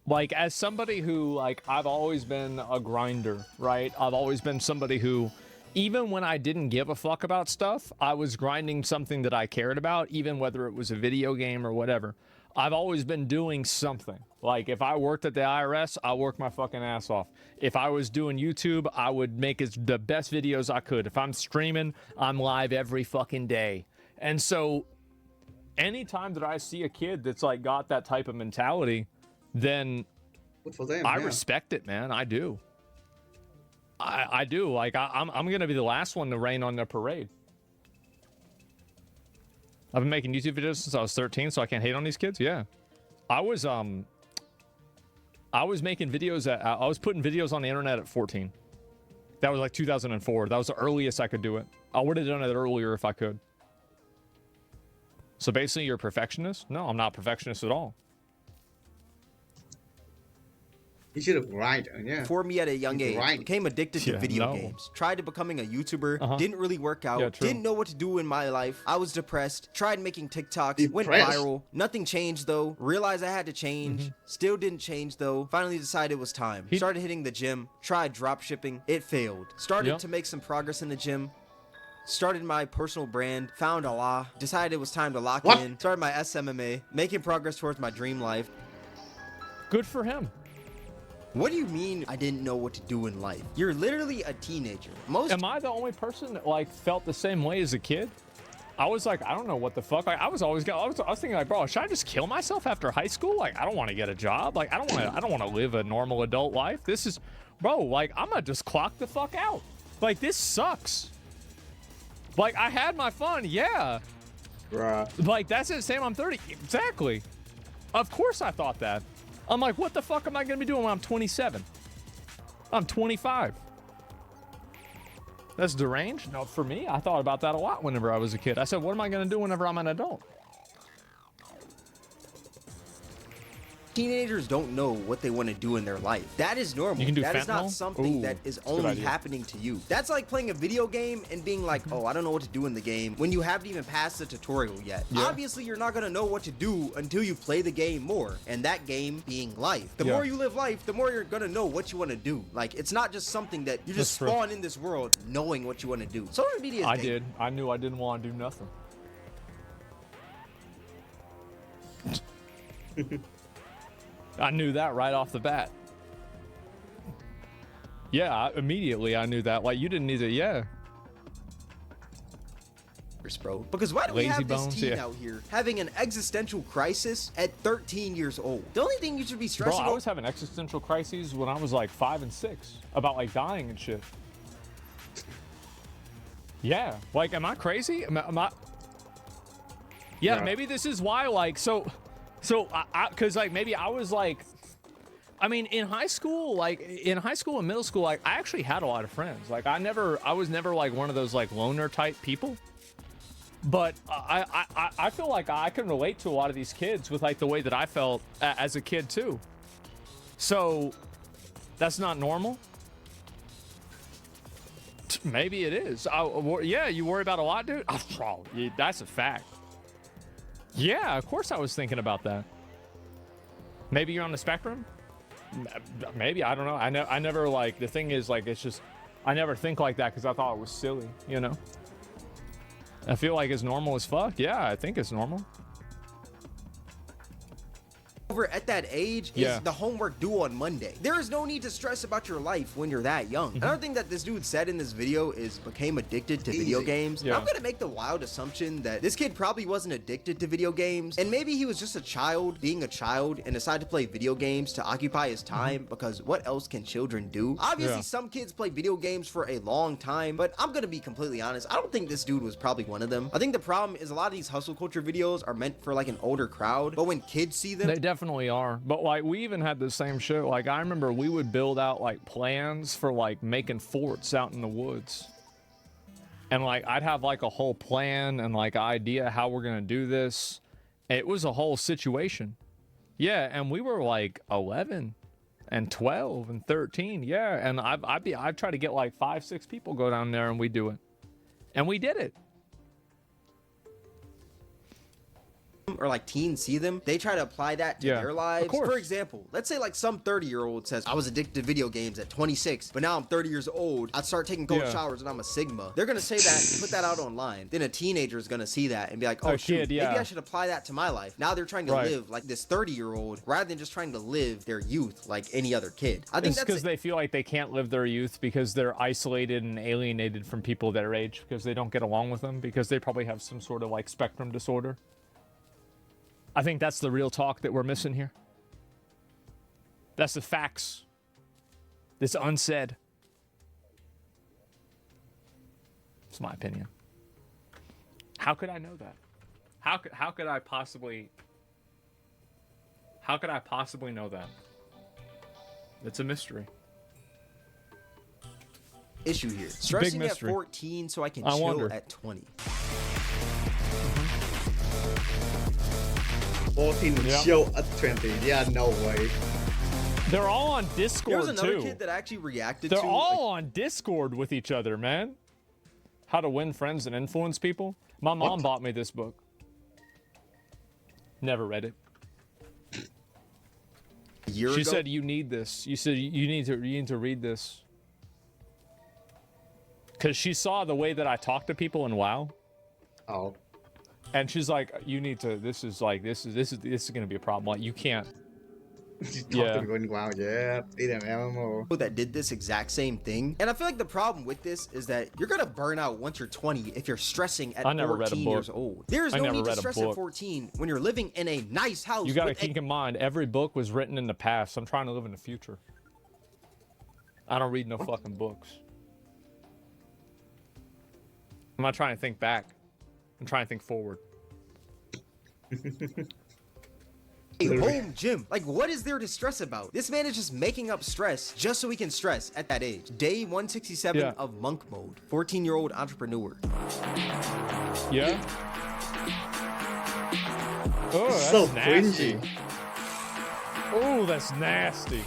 S19: like, as somebody who, like, I've always been a grinder, right? I've always been somebody who, even when I didn't give a fuck about stuff, I was grinding something that I cared about, even whether it was a video game or whatever. I've always been doing something. Like, if I worked at the IRS, I worked my fucking ass off. If I was doing YouTube, I would make the best videos I could. If I'm streaming, I'm live every fucking day. And so, anytime that I see a kid that's, like, got that type of mentality, then
S1: Good for them,
S19: I
S1: yeah.
S19: respect it, man. I do. I do. Like, I'm going to be the last one to rain on their parade. I've been making YouTube videos since I was 13, so I can't hate on these kids. Yeah. I was making videos I was putting videos on the internet at 14. That was like 2004. That was the earliest I could do it. I would have done it earlier if I could. So basically, you're a perfectionist? No, I'm not a perfectionist at all.
S1: You should have yeah.
S5: For me at a young age, became addicted to video
S19: no.
S5: games. Tried to becoming a YouTuber, didn't really work out, didn't know what to do in my life. I was depressed, tried making TikToks, went viral. Nothing changed though. Realized I had to change. Still didn't change though. Finally decided it was time. Started hitting the gym, tried drop shipping. It failed. Started to make some progress in the gym. Started my personal brand, found Allah, decided it was time to lock in. Started my SMMA, making progress towards my dream life.
S19: Good for him.
S5: What do you mean I didn't know what to do in life? You're literally a teenager.
S19: Am I the only person that like felt the same way as a kid? I was like, I don't know what the fuck. Like, I was thinking like, bro, should I just kill myself after high school? Like, I don't want to get a job. Like, I don't want to live a normal adult life. This is, bro, like, I'm gonna just clock the fuck out. Like, this sucks. Like, I had my fun, yeah.
S1: Bruh.
S19: Like, that's it, Sam, I'm 30. Exactly. Of course I thought that. I'm like, what the fuck am I going to be doing when I'm 27? I'm 25. That's deranged? No, for me, I thought about that a lot whenever I was a kid. I said, what am I going to do whenever I'm an adult?
S5: Teenagers don't know what they want to do in their life. That is normal.
S19: You can do
S5: that
S19: fentanyl?
S5: Is not something that is only happening to you. That's like playing a video game and being like, oh, I don't know what to do in the game when you haven't even passed the tutorial yet. Obviously, you're not going to know what to do until you play the game more, and that game being life. The more you live life, the more you're going to know what you want to do. Like, it's not just something that you just spawn in this world knowing what you want to do. Social media is
S19: I knew I didn't want to do nothing. I knew that right off the bat. Yeah, immediately I knew that. Like, you didn't need to,
S5: bro. Because why do we have this teen out here having an existential crisis at 13 years old? The only thing you should be stressing
S19: I was having existential crises when I was like 5 and 6 about like dying and shit. Yeah, like, am I crazy? Am I? Yeah, maybe this is why, like, so because like maybe I was like, I mean, in high school and middle school, like I actually had a lot of friends. Like I was never like one of those like loner type people. But I feel like I can relate to a lot of these kids with like the way that I felt as a kid too. So that's not normal. Maybe it is. Yeah, you worry about a lot, dude. Oh, that's a fact. Yeah, of course I was thinking about that. Maybe you're on the spectrum? Maybe, I don't know. I never like, the thing is like, it's just, I never think like that because I thought it was silly, you know? I feel like it's normal as fuck. Yeah, I think it's normal.
S5: Over at that age is the homework due on Monday. There is no need to stress about your life when you're that young. Another thing that this dude said in this video is became addicted to video games. I'm gonna make the wild assumption that this kid probably wasn't addicted to video games, and maybe he was just a child being a child and decided to play video games to occupy his time, because what else can children do? Obviously some kids play video games for a long time, but I'm gonna be completely honest, I don't think this dude was probably one of them. I think the problem is a lot of these hustle culture videos are meant for like an older crowd, but when kids see them,
S19: they definitely are. But like we even had the same shit. Like I remember we would build out like plans for like making forts out in the woods, and like I'd have like a whole plan and like idea how we're gonna do this. It was a whole situation. Yeah, and we were like 11 and 12 and 13. Yeah, and I'd try to get like 5-6 people go down there and we do it, and we did it.
S5: Or like teens see them, they try to apply that to their lives. For example, let's say like some 30-year-old says, I was addicted to video games at 26, but now I'm 30 years old. I start taking cold showers and I'm a Sigma. They're gonna say that, put that out online. Then a teenager is gonna see that and be like, oh shoot, maybe I should apply that to my life. Now they're trying to live like this 30-year-old rather than just trying to live their youth like any other kid. I think
S19: it's because they feel like they can't live their youth because they're isolated and alienated from people their age because they don't get along with them, because they probably have some sort of like spectrum disorder. I think that's the real talk that we're missing here. That's the facts. That's unsaid. It's my opinion. How could I know that? How could I possibly know that? It's a mystery.
S5: Issue here. Stressing at 14 so I can chill at 20.
S1: 14 show at 20. Yeah, no way.
S19: They're all on Discord,
S5: There was another
S19: too.
S5: kid that actually reacted
S19: They're
S5: to...
S19: all on Discord with each other, man. How to Win Friends and Influence People. My mom bought me this book. Never read it. She said, you need this. You said, you need to read this. Because she saw the way that I talk to people in WoW.
S1: Oh.
S19: And she's like, you need to, this is going to be a problem. Like, you can't.
S1: Yeah. Wow, yeah.
S5: That did this exact same thing. And I feel like the problem with this is that you're gonna burn out once you're 20 if you're stressing at 14 years old. There's no need to stress at 14 when you're living in a nice house.
S19: You gotta keep in mind, every book was written in the past. I'm trying to live in the future. I don't read no fucking books. I'm not trying to think back. I'm trying to think forward.
S5: A home gym. Like, what is there to stress about? This man is just making up stress just so he can stress at that age. Day 167 of monk mode. 14-year-old entrepreneur.
S19: Yeah. Oh, that's
S1: so
S19: nasty.
S1: cringy.
S19: Oh, that's nasty.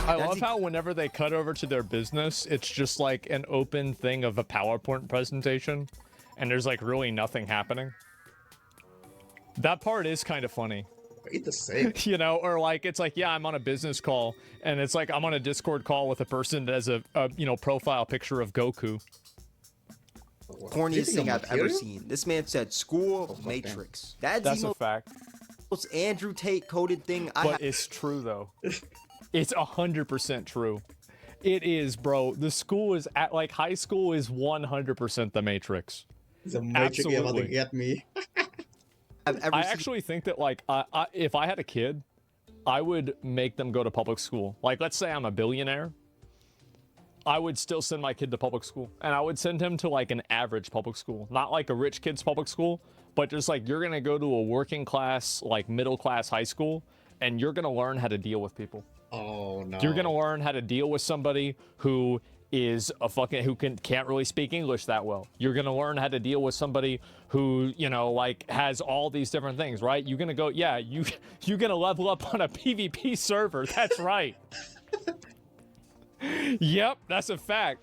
S19: I love how whenever they cut over to their business, it's just like an open thing of a PowerPoint presentation, and there's like really nothing happening. That part is kind of funny.
S1: Wait the same.
S19: You know, or like, it's like, yeah, I'm on a business call, and it's like, I'm on a Discord call with a person that has a profile picture of Goku.
S5: Corniest thing I've ever seen. This man said school matrix.
S19: That's a fact.
S5: Most Andrew Tate coded thing
S19: But it's true, though. It's 100% true. It is, bro. The school is, at like, high school is 100% the matrix.
S1: The matrix about to get me.
S19: I actually think that, like, if I had a kid, I would make them go to public school. Like, let's say I'm a billionaire. I would still send my kid to public school. And I would send him to, like, an average public school. Not, like, a rich kid's public school, but just, like, you're going to go to a working class, like, middle class high school, and you're going to learn how to deal with people.
S1: Oh, no.
S19: You're going to learn how to deal with somebody who is a fucking, who can't really speak English that well. You're going to learn how to deal with somebody who, you know, like, has all these different things, right? You're going to go, yeah, you're going to level up on a PvP server. That's right. Yep, that's a fact.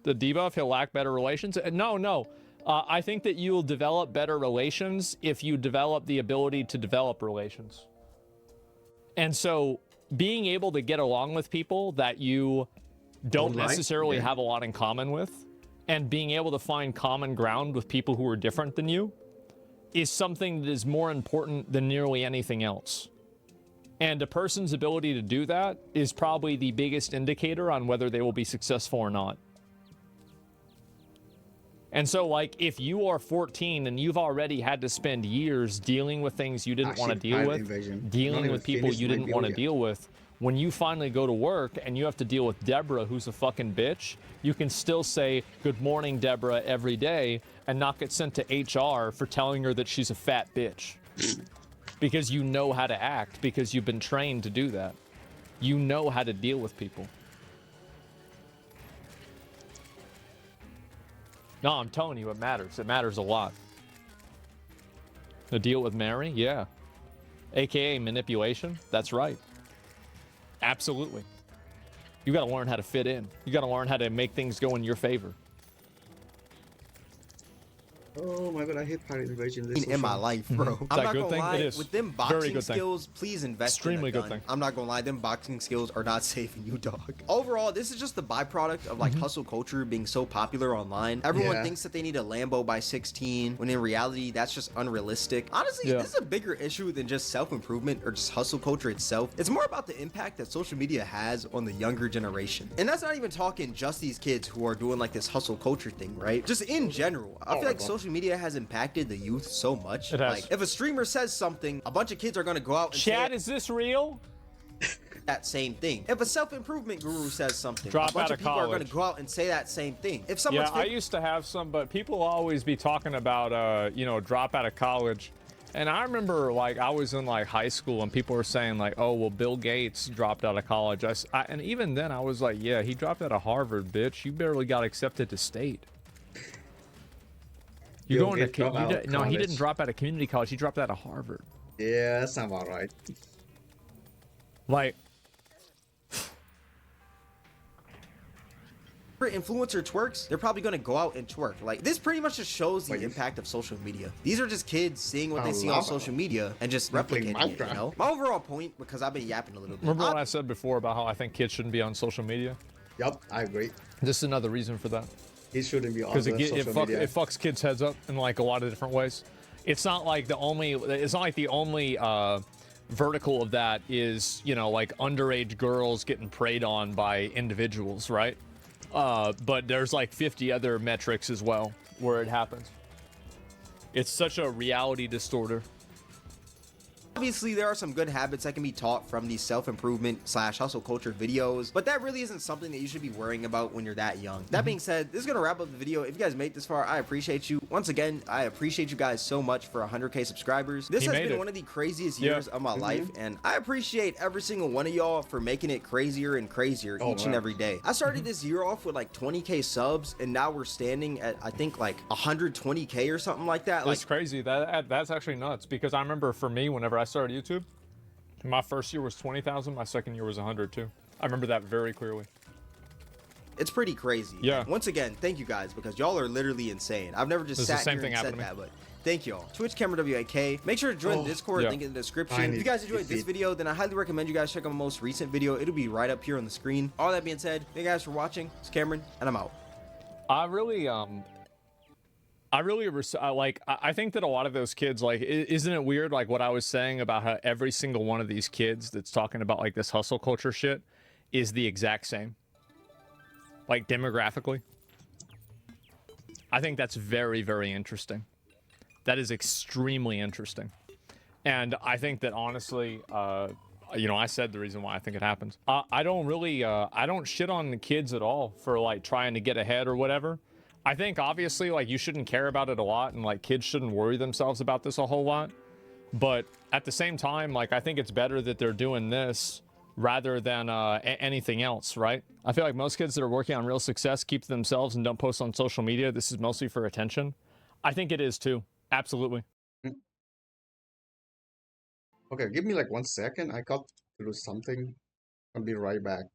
S19: The debuff, he'll lack better relations. No. I think that you'll develop better relations if you develop the ability to develop relations. And so being able to get along with people that you don't necessarily have a lot in common with, and being able to find common ground with people who are different than you, is something that is more important than nearly anything else. And a person's ability to do that is probably the biggest indicator on whether they will be successful or not. And so, like, if you are 14 and you've already had to spend years dealing with things you didn't want to deal with, dealing with people you didn't want to deal with, when you finally go to work and you have to deal with Deborah, who's a fucking bitch, you can still say, "Good morning, Deborah," every day and not get sent to HR for telling her that she's a fat bitch. Because you know how to act, because you've been trained to do that. You know how to deal with people. No, I'm telling you, it matters. It matters a lot. The deal with Mary? Yeah. AKA manipulation? That's right. Absolutely. You gotta learn how to fit in. You gotta learn how to make things go in your favor.
S1: Oh my god, I hate pirate invasion.
S5: In my life, bro. I'm not gonna lie,
S19: It is.
S5: with them boxing skills, please invest
S19: Extremely
S5: in a
S19: good
S5: gun.
S19: thing.
S5: I'm not gonna lie, them boxing skills are not saving you, dog. Overall, this is just the byproduct of, like, hustle culture being so popular online. Everyone thinks that they need a Lambo by 16, when in reality, that's just unrealistic. Honestly, this is a bigger issue than just self-improvement or just hustle culture itself. It's more about the impact that social media has on the younger generation. And that's not even talking just these kids who are doing, like, this hustle culture thing, right? Just in general. I feel like social media has impacted the youth so much.
S19: It has.
S5: Like, if a streamer says something, a bunch of kids are gonna go out and
S19: Chad,
S5: say
S19: is this real?
S5: that same thing. If a self-improvement guru says something,
S19: Drop
S5: a bunch
S19: out
S5: of
S19: of
S5: people are
S19: college.
S5: gonna go out and say that same thing. If someone's
S19: I used to have some, but people always be talking about, you know, drop out of college. And I remember, like, I was in, like, high school and people were saying, like, oh, well, Bill Gates dropped out of college. And even then I was like, yeah, he dropped out of Harvard, bitch. You barely got accepted to state. You're going to no, he didn't drop out of community college. He dropped out of Harvard.
S1: Yeah, that sounds about right.
S19: Like,
S5: influencer twerks, they're probably gonna go out and twerk. Like, this pretty much just shows the impact of social media. These are just kids seeing what they see on social media and just replicating it, you know? My overall point, because I've been yapping a little bit.
S19: Remember what I said before about how I think kids shouldn't be on social media?
S1: Yep, I agree.
S19: This is another reason for that.
S1: He shouldn't be on
S19: because
S1: social media.
S19: It fucks kids' heads up in like a lot of different ways. It's not like the only vertical of that is, you know, like underage girls getting preyed on by individuals, right? But there's like 50 other metrics as well where it happens. It's such a reality distorter.
S5: Obviously, there are some good habits that can be taught from these self-improvement / hustle culture videos, but that really isn't something that you should be worrying about when you're that young. That being said, this is going to wrap up the video. If you guys made it this far, I appreciate you. Once again, I appreciate you guys so much for 100K subscribers. This has been one of the craziest years of my life, and I appreciate every single one of y'all for making it crazier and crazier each and every day. I started this year off with like 20K subs, and now we're standing at, I think, like 120K or something like that.
S19: That's crazy. That's actually nuts, because I remember for me, whenever I started YouTube, my first year was 20,000, my second year was 102. I remember that very clearly.
S5: It's pretty crazy.
S19: Yeah.
S5: Once again, thank you guys, because y'all are literally insane. I've never just sat here and said that, but thank y'all. Twitch Camera WAK. Make sure to join the Discord, link in the description. If you guys enjoyed this video, then I highly recommend you guys check out my most recent video. It'll be right up here on the screen. All that being said, thank you guys for watching. It's Cameron, and I'm out.
S19: I think that a lot of those kids, like, isn't it weird, like what I was saying about how every single one of these kids that's talking about like this hustle culture shit is the exact same, like demographically. I think that's very, very interesting. That is extremely interesting. And I think that honestly, you know, I said the reason why I think it happens. I don't shit on the kids at all for like trying to get ahead or whatever. I think obviously like you shouldn't care about it a lot, and like kids shouldn't worry themselves about this a whole lot. But at the same time, like I think it's better that they're doing this rather than anything else, right? I feel like most kids that are working on real success keep to themselves and don't post on social media. This is mostly for attention. I think it is too. Absolutely.
S1: Okay, give me like 1 second. I got to do something. I'll be right back.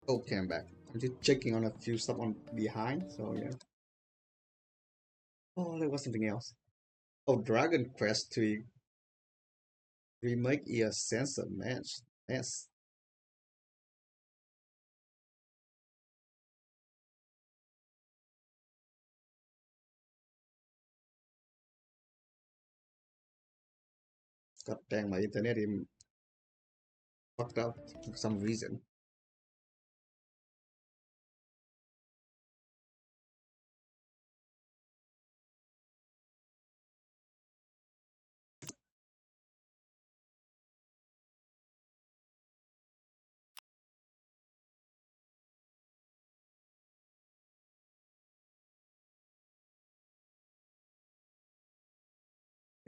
S1: Okay, I'm back. I'm just checking on a few stuff on behind, so yeah. Oh, there was something else. Oh, Dragon Quest 3 remake is a sensor match. Yes. God dang, my internet is fucked up for some reason.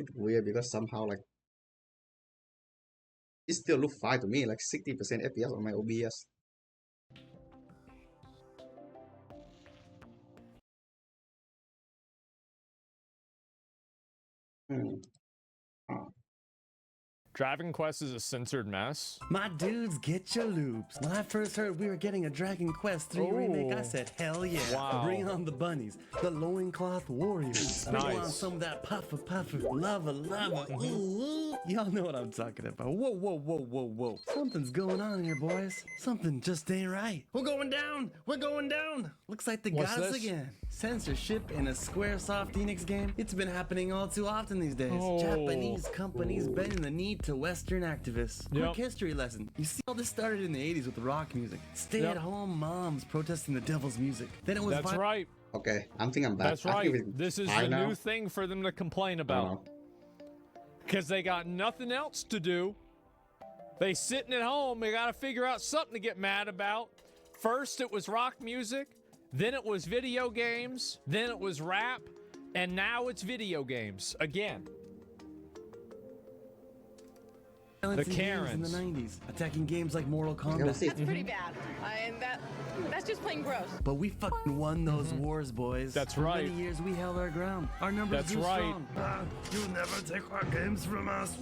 S1: It's weird because somehow like it still look fine to me, like 60% FPS on my OBS.
S19: Dragon Quest is a censored mess.
S10: My dudes, get your loops. When I first heard we were getting a Dragon Quest 3 remake, I said, hell yeah.
S19: Wow.
S10: Bring on the bunnies, the loincloth warriors. Bring on some of that puffer, lava. Ooh, y'all know what I'm talking about. Whoa. Something's going on here, boys. Something just ain't right. We're going down. Looks like they got us again. Censorship in a Squaresoft Enix game. It's been happening all too often these days. Japanese companies bending the knee to Western activists. Quick history lesson. You see, all this started in the 80s with the rock music. Stay-at-home moms protesting the devil's music. Then it was
S19: That's right.
S1: Okay, I think I'm back.
S19: That's right. This is the new thing for them to complain about. Because they got nothing else to do. They sitting at home. They got to figure out something to get mad about. First, it was rock music. Then it was video games. Then it was rap. And now it's video games again. The Karens
S10: in the 90s, attacking games like Mortal Kombat.
S11: That's pretty bad. And that's just plain gross.
S10: But we fucking won those wars, boys.
S19: That's
S10: For
S19: right.
S10: many years we held our ground. Our numbers grew strong.
S13: You never take our games from us.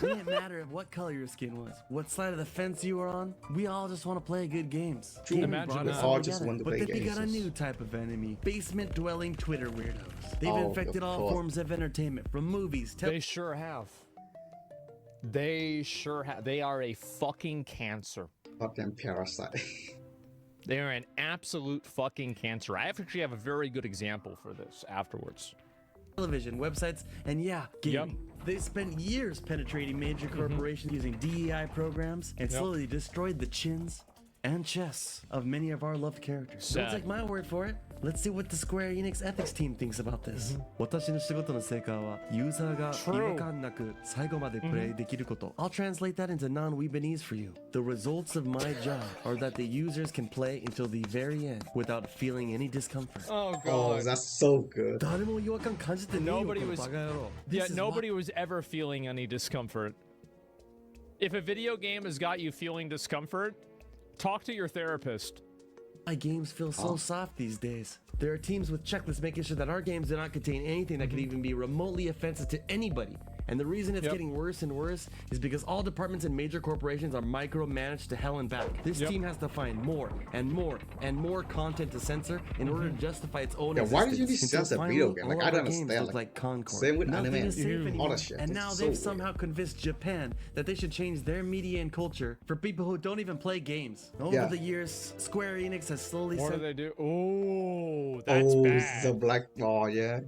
S10: It didn't matter what color your skin was, what side of the fence you were on. We all just want to play good games.
S19: Imagine that.
S1: All just want to play
S10: But then we
S1: games.
S10: got a new type of enemy: basement-dwelling Twitter weirdos. They've infected all forms of entertainment, from movies.
S19: They sure have. They sure have. They are a fucking cancer.
S1: Fucking parasite.
S19: They are an absolute fucking cancer. I actually have a very good example for this afterwards.
S10: Television, websites, and gaming. They spent years penetrating major corporations using DEI programs and slowly destroyed the chins and chests of many of our loved characters. Don't take my word for it. Let's see what the Square Enix ethics team thinks about this. 私の仕事の成果はユーザーが違和感なく最後までプレイできること。I'll translate that into non-Weebanese for you. The results of my job are that the users can play until the very end without feeling any discomfort.
S19: Oh god.
S1: Oh, that's so good.
S10: 誰も違和感感じてねえよ、このバカ野郎。
S19: Nobody was ever feeling any discomfort. If a video game has got you feeling discomfort, talk to your therapist.
S10: My games feel so soft these days. There are teams with checklists making sure that our games do not contain anything that could even be remotely offensive to anybody. And the reason it's getting worse and worse is because all departments in major corporations are micromanaged to hell and back. This team has to find more and more and more content to censor in order to justify its own existence.
S1: Why did you censor a video game? Like, I don't understand.
S10: Like Concord.
S1: Same with
S10: Nothing
S1: anime.
S10: is safe anymore.
S1: All that shit.
S10: And now they've somehow convinced Japan that they should change their media and culture for people who don't even play games. Over the years, Square Enix has slowly
S19: What do they do? Oh, that's bad.
S1: The black. Oh, yeah.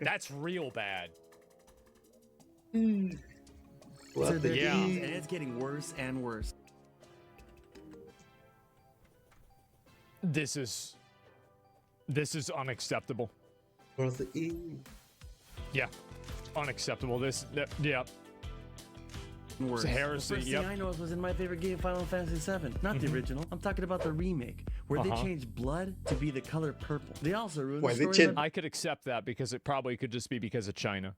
S19: That's real bad.
S10: To their games, and it's getting worse and worse.
S19: This is unacceptable. Yeah, unacceptable.
S10: Worse.
S19: It's heresy.
S10: The first thing I noticed was in my favorite game, Final Fantasy VII. Not the original. I'm talking about the remake, where they changed blood to be the color purple. They also ruined the story.
S19: I could accept that because it probably could just be because of China.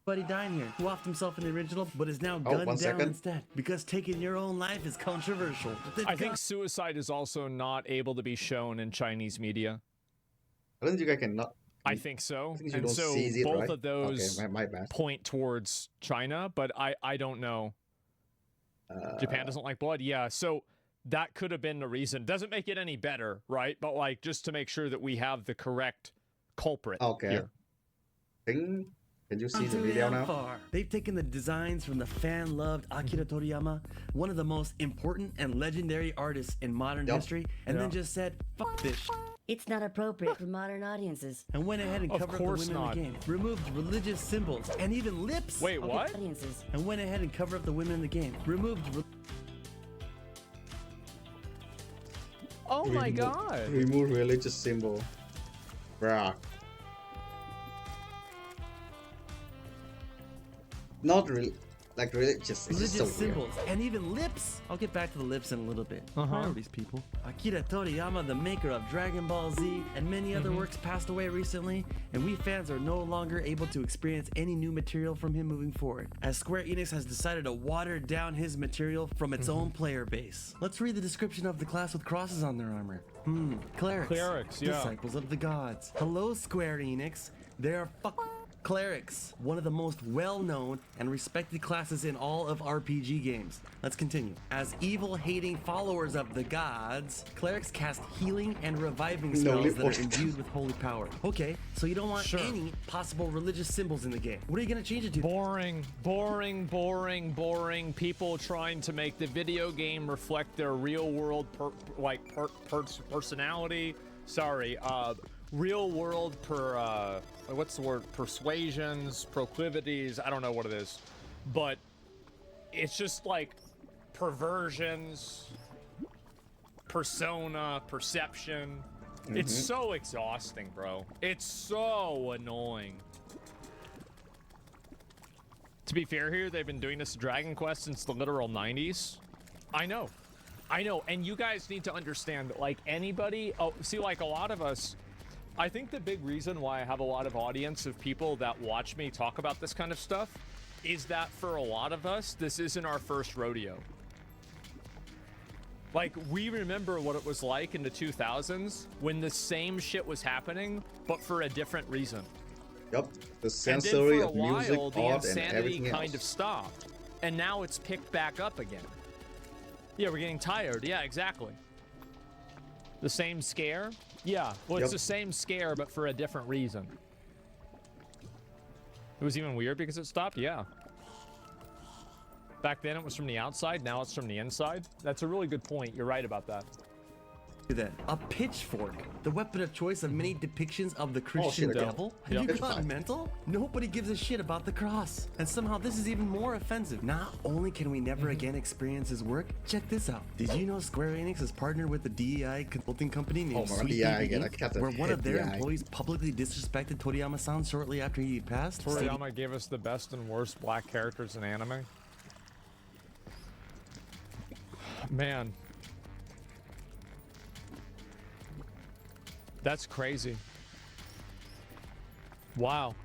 S10: Buddy dying here, who offed himself in the original, but is now gunned down instead because taking your own life is controversial.
S19: I think suicide is also not able to be shown in Chinese media.
S1: I don't think I cannot.
S19: I think so.
S1: I think
S19: and so
S1: it,
S19: both
S1: right?
S19: of those
S1: my bad.
S19: point towards China, but I don't know. Japan doesn't like blood. Yeah, so that could have been the reason. Doesn't make it any better, right? But like, just to make sure that we have the correct culprit here.
S1: Can you see the video now?
S10: They've taken the designs from the fan-loved Akira Toriyama, one of the most important and legendary artists in modern history, and then just said, fuck this shit.
S2: It's not appropriate for modern audiences.
S10: And went ahead and covered up the women in the game. Removed religious symbols and even lips.
S19: Wait, what?
S2: Audiences.
S10: And went ahead and covered up the women in the game. Removed.
S19: Oh my god.
S1: Remove religious symbol. Bruh. Not really. Like religious. It's just so
S10: symbols
S1: weird.
S10: and even lips. I'll get back to the lips in a little bit. Priorities, people. Akira Toriyama, the maker of Dragon Ball Z and many other works, passed away recently, and we fans are no longer able to experience any new material from him moving forward, as Square Enix has decided to water down his material from its own player base. Let's read the description of the class with crosses on their armor. Clerics.
S19: Clerics, yeah.
S10: Disciples of the gods. Hello, Square Enix. They are Clerics, one of the most well-known and respected classes in all of RPG games. Let's continue. As evil-hating followers of the gods, clerics cast healing and reviving spells that are imbued with holy power. Okay, so you don't want any possible religious symbols in the game. What are you gonna change it to?
S19: Boring, boring, boring, boring. People trying to make the video game reflect their real-world personality. Sorry, real world what's the word? Persuasions, proclivities, I don't know what it is. But it's just like perversions, persona, perception. It's so exhausting, bro. It's so annoying. To be fair here, they've been doing this to Dragon Quest since the literal 90s. I know, and you guys need to understand that, like, anybody, like a lot of us, I think the big reason why I have a lot of audience of people that watch me talk about this kind of stuff is that for a lot of us, this isn't our first rodeo. Like, we remember what it was like in the 2000s when the same shit was happening, but for a different reason.
S1: Yep, the sensory of music,
S19: the
S1: art, and
S19: insanity
S1: everything else.
S19: kind of stopped, and now it's picked back up again. Yeah, we're getting tired. Yeah, exactly. The same scare? Yeah, well, it's the same scare, but for a different reason. It was even weird because it stopped? Yeah. Back then it was from the outside, now it's from the inside. That's a really good point. You're right about that.
S10: That a pitchfork, the weapon of choice of many depictions of the Christian devil. Have you gone mental? Nobody gives a shit about the cross, and somehow this is even more offensive. Not only can we never again experience his work, check this out. Did you know Square Enix is partnered with a DEI consulting company named Sweet Inc., where one of their employees publicly disrespected Toriyama-san shortly after he passed?
S19: Toriyama gave us the best and worst black characters in anime. Man. That's crazy. Wow.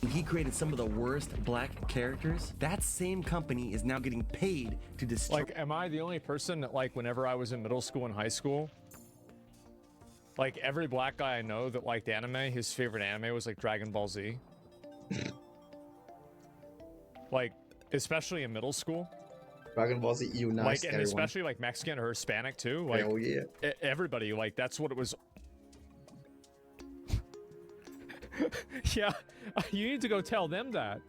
S10: He created some of the worst black characters. That same company is now getting paid to destroy.
S19: Like, am I the only person that, like, whenever I was in middle school and high school, like, every black guy I know that liked anime, his favorite anime was, like, Dragon Ball Z? Like, especially in middle school.
S1: Dragon Ball Z unites
S19: like, and
S1: everyone.
S19: especially like Mexican or Hispanic too. Like,
S1: oh yeah,
S19: everybody, like, that's what it was. Yeah, you need to go tell them that.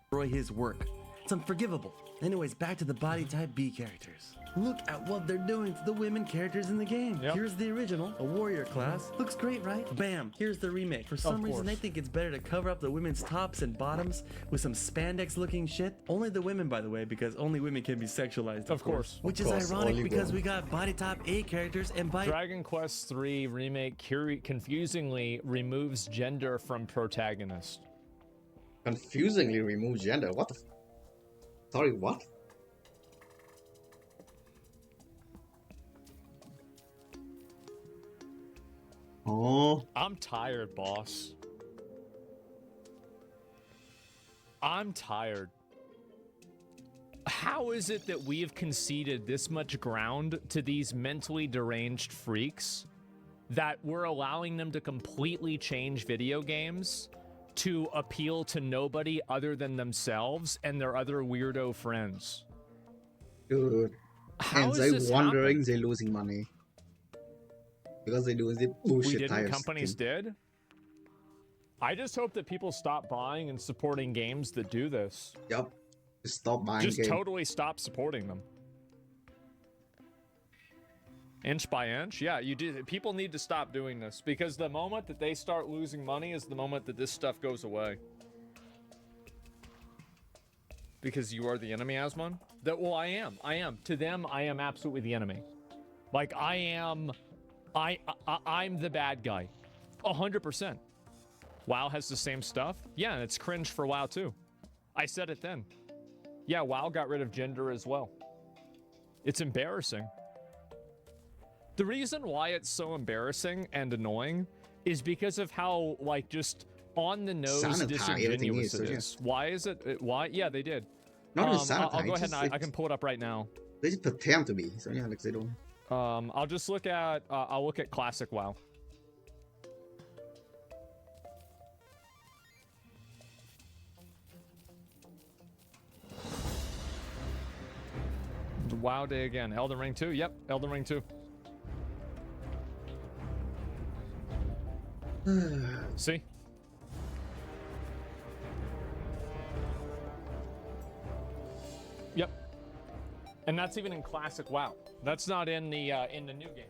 S10: Destroy his work. It's unforgivable. Anyways, back to the body type B characters. Look at what they're doing to the women characters in the game. Here's the original, a warrior class. Looks great, right? Bam, here's the remake. For some reason, they think it's better to cover up the women's tops and bottoms with some spandex-looking shit. Only the women, by the way, because only women can be sexualized.
S19: Of course.
S10: Which is ironic because we got body type A characters and body...
S19: Dragon Quest III Remake confusingly removes gender from protagonist.
S1: Confusingly removes gender? What the... Sorry, what? Oh.
S19: I'm tired, boss. I'm tired. How is it that we have conceded this much ground to these mentally deranged freaks that we're allowing them to completely change video games to appeal to nobody other than themselves and their other weirdo friends.
S1: Dude.
S19: How
S1: and
S19: is
S1: they
S19: this
S1: wondering
S19: happen?
S1: they're losing money. Because they're doing the
S19: We
S1: bullshit
S19: didn't,
S1: tires
S19: companies
S1: thing.
S19: did. I just hope that people stop buying and supporting games that do this.
S1: Yup. Just stop buying
S19: Just
S1: games.
S19: totally stop supporting them. Inch by inch, yeah, you do. People need to stop doing this because the moment that they start losing money is the moment that this stuff goes away. Because you are the enemy, Asmon? Well, I am. To them, I am absolutely the enemy. Like, I'm the bad guy. 100%. WoW has the same stuff? Yeah, and it's cringe for WoW too. I said it then. Yeah, WoW got rid of gender as well. It's embarrassing. The reason why it's so embarrassing and annoying is because of how, like, just on the nose disingenuous it is. Why is it? Why? Yeah, they did.
S1: Not
S19: I'll go ahead and I can pull it up right now.
S1: They just pretend to be. So yeah, like they don't.
S19: I'll just look at I'll look at classic WoW. WoW day again. Elden Ring 2. Yep, Elden Ring 2. See? Yep. And that's even in classic WoW. That's not in the new game.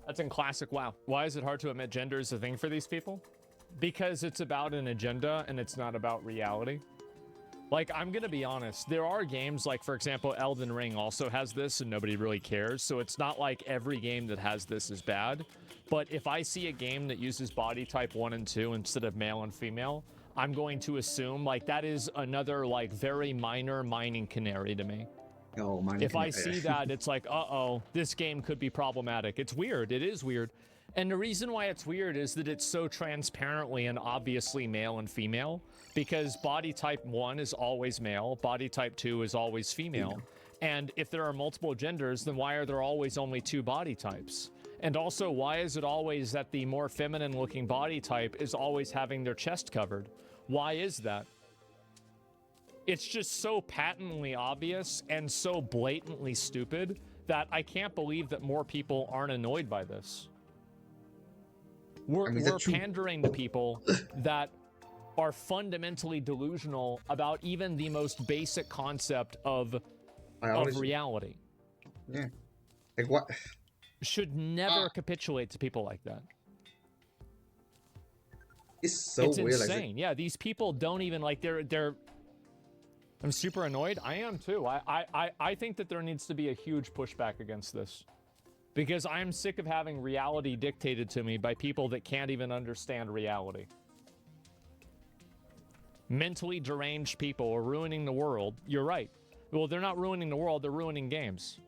S19: That's in classic WoW. Why is it hard to admit gender is a thing for these people? Because it's about an agenda and it's not about reality. Like, I'm gonna be honest, there are games like, for example, Elden Ring also has this and nobody really cares, so it's not like every game that has this is bad. But if I see a game that uses body type 1 and 2 instead of male and female, I'm going to assume, like, that is another, like, very minor mining canary to me.
S1: Oh,
S19: if I see that, it's like, uh-oh, this game could be problematic. It's weird. It is weird. And the reason why it's weird is that it's so transparently and obviously male and female, because body type 1 is always male, body type 2 is always female. And if there are multiple genders, then why are there always only 2 body types? And also, why is it always that the more feminine looking body type is always having their chest covered? Why is that? It's just so patently obvious and so blatantly stupid that I can't believe that more people aren't annoyed by this. We're pandering to people that are fundamentally delusional about even the most basic concept of reality.
S1: Yeah. Like what?
S19: Should never capitulate to people like that.
S1: It's so
S19: it's
S1: weird.
S19: Insane.
S1: Like,
S19: yeah, these people don't even like they're I'm super annoyed. I am too. I think that there needs to be a huge pushback against this. Because I'm sick of having reality dictated to me by people that can't even understand reality. Mentally deranged people are ruining the world. You're right. Well, they're not ruining the world, they're ruining games.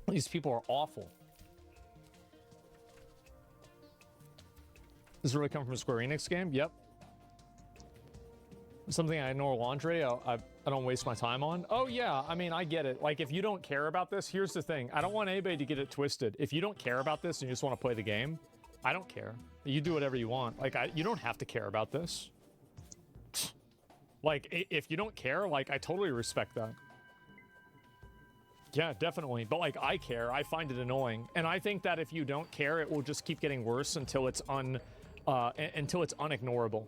S19: These people are awful. Does it really come from a Square Enix game? Yep. Something I ignore laundry, I don't waste my time on. Oh yeah, I mean, I get it. Like, if you don't care about this, here's the thing. I don't want anybody to get it twisted. If you don't care about this and you just want to play the game, I don't care. You do whatever you want. Like, you don't have to care about this. Like, if you don't care, like, I totally respect that. Yeah, definitely. But, like, I care. I find it annoying. And I think that if you don't care, it will just keep getting worse until it's unignorable.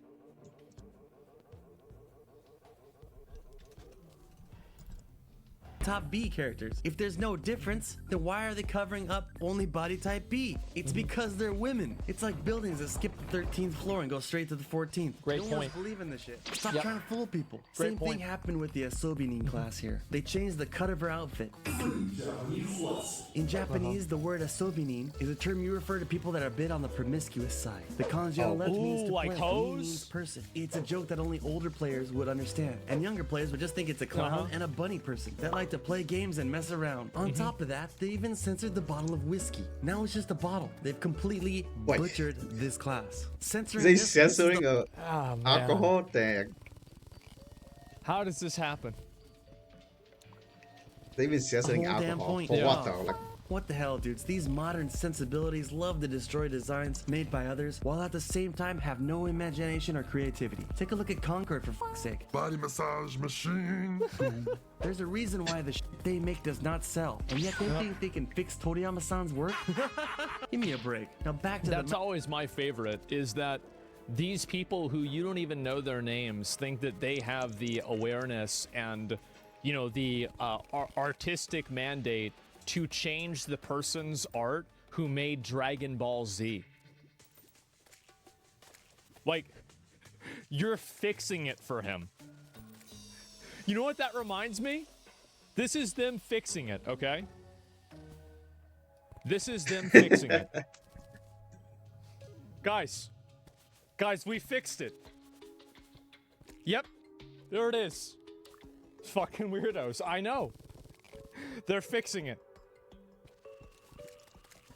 S10: Top B characters. If there's no difference, then why are they covering up only body type B? It's because they're women. It's like buildings that skip the 13th floor and go straight to the 14th.
S19: Great
S10: point.
S19: point.
S10: Believe in this shit. Stop trying to fool people. Same thing happened with the Asobinin class here. They changed the cut of her outfit. In Japanese, the word Asobinin is a term you refer to people that are a bit on the promiscuous side. The kanji on the left means to
S19: like
S10: play,
S19: hoes?
S10: means person. It's a joke that only older players would understand, and younger players would just think it's a clown and a bunny person that like to play games and mess around. On top of that, they even censored the bottle of whiskey. Now it's just a bottle. They've completely butchered this class.
S1: Censoring alcohol tag.
S19: How does this happen?
S1: They've been censoring alcohol for what though? Like
S10: What the hell, dudes? These modern sensibilities love to destroy designs made by others, while at the same time have no imagination or creativity. Take a look at Concord, for fuck's sake.
S13: Body massage machine.
S10: There's a reason why the shit they make does not sell, and yet they think they can fix Toriyama-san's work? Give me a break. Now back to
S19: That's always my favorite, is that these people who you don't even know their names think that they have the awareness and, you know, the artistic mandate to change the person's art who made Dragon Ball Z. Like, you're fixing it for him. You know what that reminds me? This is them fixing it, okay? This is them fixing it. Guys, we fixed it. Yep, there it is. Fucking weirdos, I know. They're fixing it.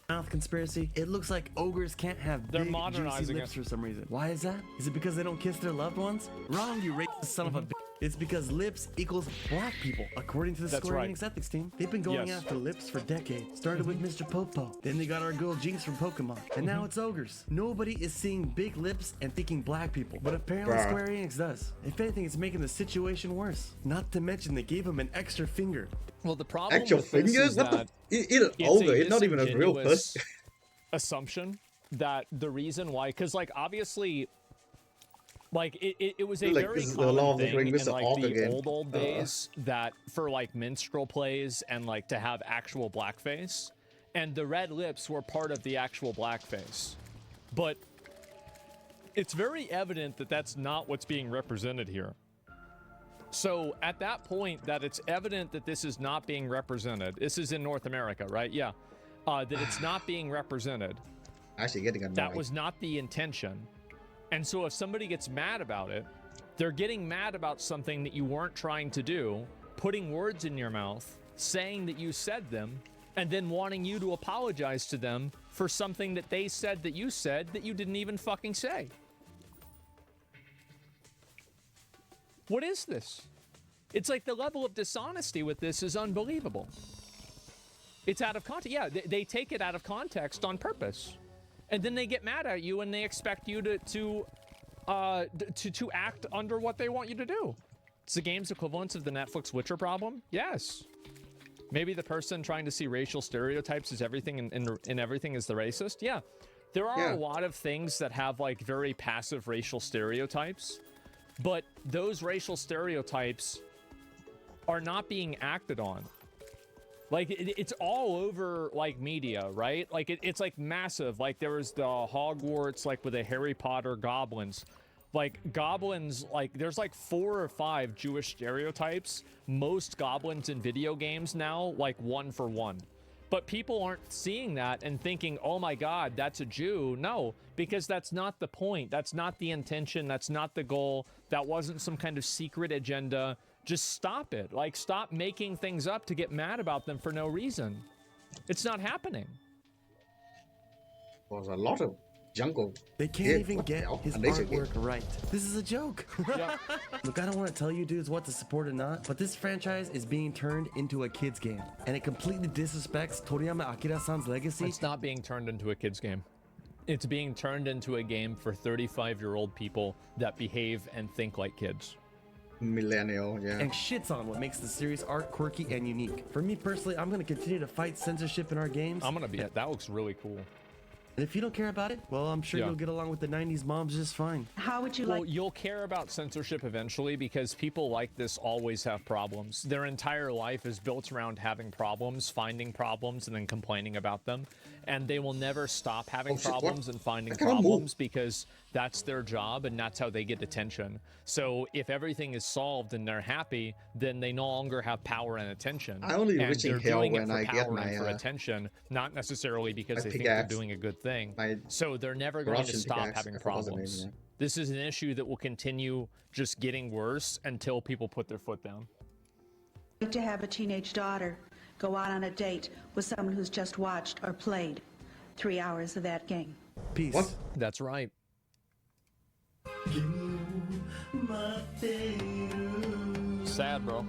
S10: Mouth conspiracy. It looks like ogres can't have
S19: They're
S10: big,
S19: modernizing
S10: juicy lips
S19: it
S10: for some reason. Why is that? Is it because they don't kiss their loved ones? Wrong, you racist son of a bitch. It's because lips equals black people, according to the
S19: That's
S10: Square
S19: right.
S10: Enix ethics team. They've been going
S19: Yes.
S10: after lips for decades. Started with Mr. Popo. Then they got our girl Jinx from Pokemon. And now it's ogres. Nobody is seeing big lips and thinking black people. But apparently
S1: Bruh.
S10: Square Enix does. If anything, it's making the situation worse. Not to mention they gave him an extra finger.
S19: Well, the problem
S1: Actual
S19: with this
S1: fingers?
S19: is
S1: What the?
S19: that
S1: It's ogre. It's not even a real
S19: disingenuous
S1: person.
S19: assumption that the reason why, because like obviously, like it was a
S1: Like,
S19: very
S1: this is the
S19: common
S1: Law of the
S19: thing
S1: Ring,
S19: in
S1: Mr.
S19: like
S1: Ogre
S19: the
S1: again.
S19: old days that for like minstrel plays and like to have actual blackface, and the red lips were part of the actual blackface, but it's very evident that that's not what's being represented here. So at that point that it's evident that this is not being represented, this is in North America, right? Yeah. That it's not being represented.
S1: Actually getting annoyed.
S19: That was not the intention. And so if somebody gets mad about it, they're getting mad about something that you weren't trying to do, putting words in your mouth, saying that you said them, and then wanting you to apologize to them for something that they said that you didn't even fucking say. What is this? It's like the level of dishonesty with this is unbelievable. It's out of context. Yeah, they take it out of context on purpose. And then they get mad at you and they expect you to act under what they want you to do. It's the game's equivalence of the Netflix Witcher problem? Yes. Maybe the person trying to see racial stereotypes as everything and everything is the racist? Yeah. There are a lot of things that have like very passive racial stereotypes, but those racial stereotypes are not being acted on. Like, it's all over, like, media, right? Like, it's, like, massive. Like, there was the Hogwarts, like, with the Harry Potter goblins. Like, goblins, like, there's, like, 4 or 5 Jewish stereotypes. Most goblins in video games now, like, 1 for 1. But people aren't seeing that and thinking, oh, my God, that's a Jew. No, because that's not the point. That's not the intention. That's not the goal. That wasn't some kind of secret agenda. Just stop it. Like, stop making things up to get mad about them for no reason. It's not happening.
S1: There's a lot of jungle.
S10: They can't even get his artwork right. This is a joke. Look, I don't want to tell you dudes what to support or not, but this franchise is being turned into a kid's game, and it completely disrespects Toriyama Akira-san's legacy.
S19: It's not being turned into a kid's game. It's being turned into a game for 35-year-old people that behave and think like kids.
S1: Millennial, yeah.
S10: And shits on what makes the series art quirky and unique. For me personally, I'm going to continue to fight censorship in our games.
S19: I'm going to be it. That looks really cool.
S10: And if you don't care about it, well, I'm sure you'll get along with the 90s moms just fine.
S6: How would you
S19: Well, you'll care about censorship eventually because people like this always have problems. Their entire life is built around having problems, finding problems, and then complaining about them. And they will never stop having problems and finding problems because that's their job and that's how they get attention. So if everything is solved and they're happy, then they no longer have power and attention.
S1: I only
S19: and
S1: reaching
S19: they're
S1: hell
S19: doing it
S1: when
S19: for
S1: I
S19: power
S1: get
S19: and
S1: my
S19: for attention, not necessarily because
S1: my
S19: they think
S1: pickaxe.
S19: they're doing a good thing.
S1: My
S19: So they're never going to
S1: Russian
S19: stop
S1: pickaxe,
S19: having
S1: I forgot the name,
S19: problems.
S1: yeah.
S19: This is an issue that will continue just getting worse until people put their foot down.
S6: to have a teenage daughter go out on a date with someone who's just watched or played 3 hours of that game?
S10: Peace.
S19: What? That's right. Sad, bro.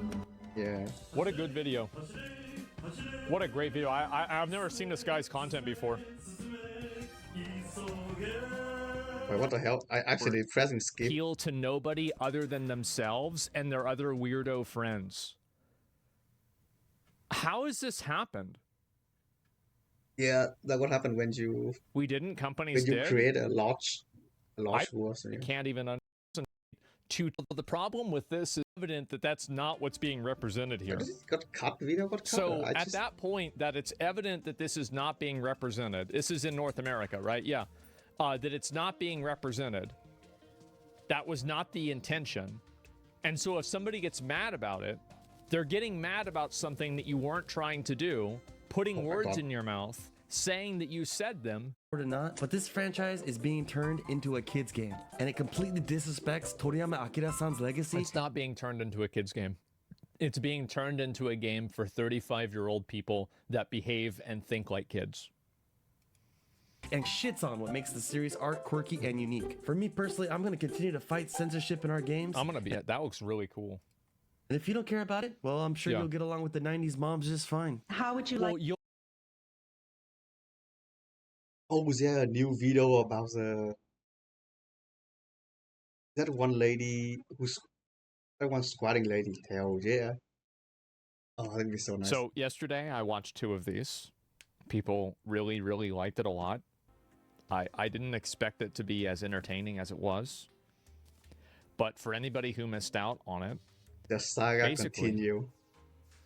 S1: Yeah.
S19: What a good video. What a great video. I've never seen this guy's content before.
S1: Wait, what the hell? I actually pressing skip.
S19: Appeal to nobody other than themselves and their other weirdo friends. How has this happened?
S1: Yeah, that what happened when you
S19: companies
S1: when you
S19: did.
S1: create a large version.
S19: I can't even understand. The problem with this is evident that that's not what's being represented here.
S1: Got cut video. Got cut.
S19: So at that point, that it's evident that this is not being represented. This is in North America, right? Yeah, that it's not being represented. That was not the intention. And so if somebody gets mad about it, they're getting mad about something that you weren't trying to do, putting words in your mouth, saying that you said them.
S10: Or not, but this franchise is being turned into a kid's game, and it completely disrespects Toriyama Akira-san's legacy.
S19: It's not being turned into a kid's game. It's being turned into a game for 35-year-old people that behave and think like kids.
S10: And shits on what makes the series art quirky and unique. For me personally, I'm going to continue to fight censorship in our games.
S19: I'm going to be it. That looks really cool.
S10: And if you don't care about it, well, I'm sure you'll get along with the 90s moms just fine.
S6: How would you like...
S1: Oh, was there a new video about that one lady that one squatting lady? Hell yeah! Oh, that'd be so nice.
S19: So yesterday I watched 2 of these. People really, really liked it a lot. I didn't expect it to be as entertaining as it was. But for anybody who missed out on it,
S1: the saga continue.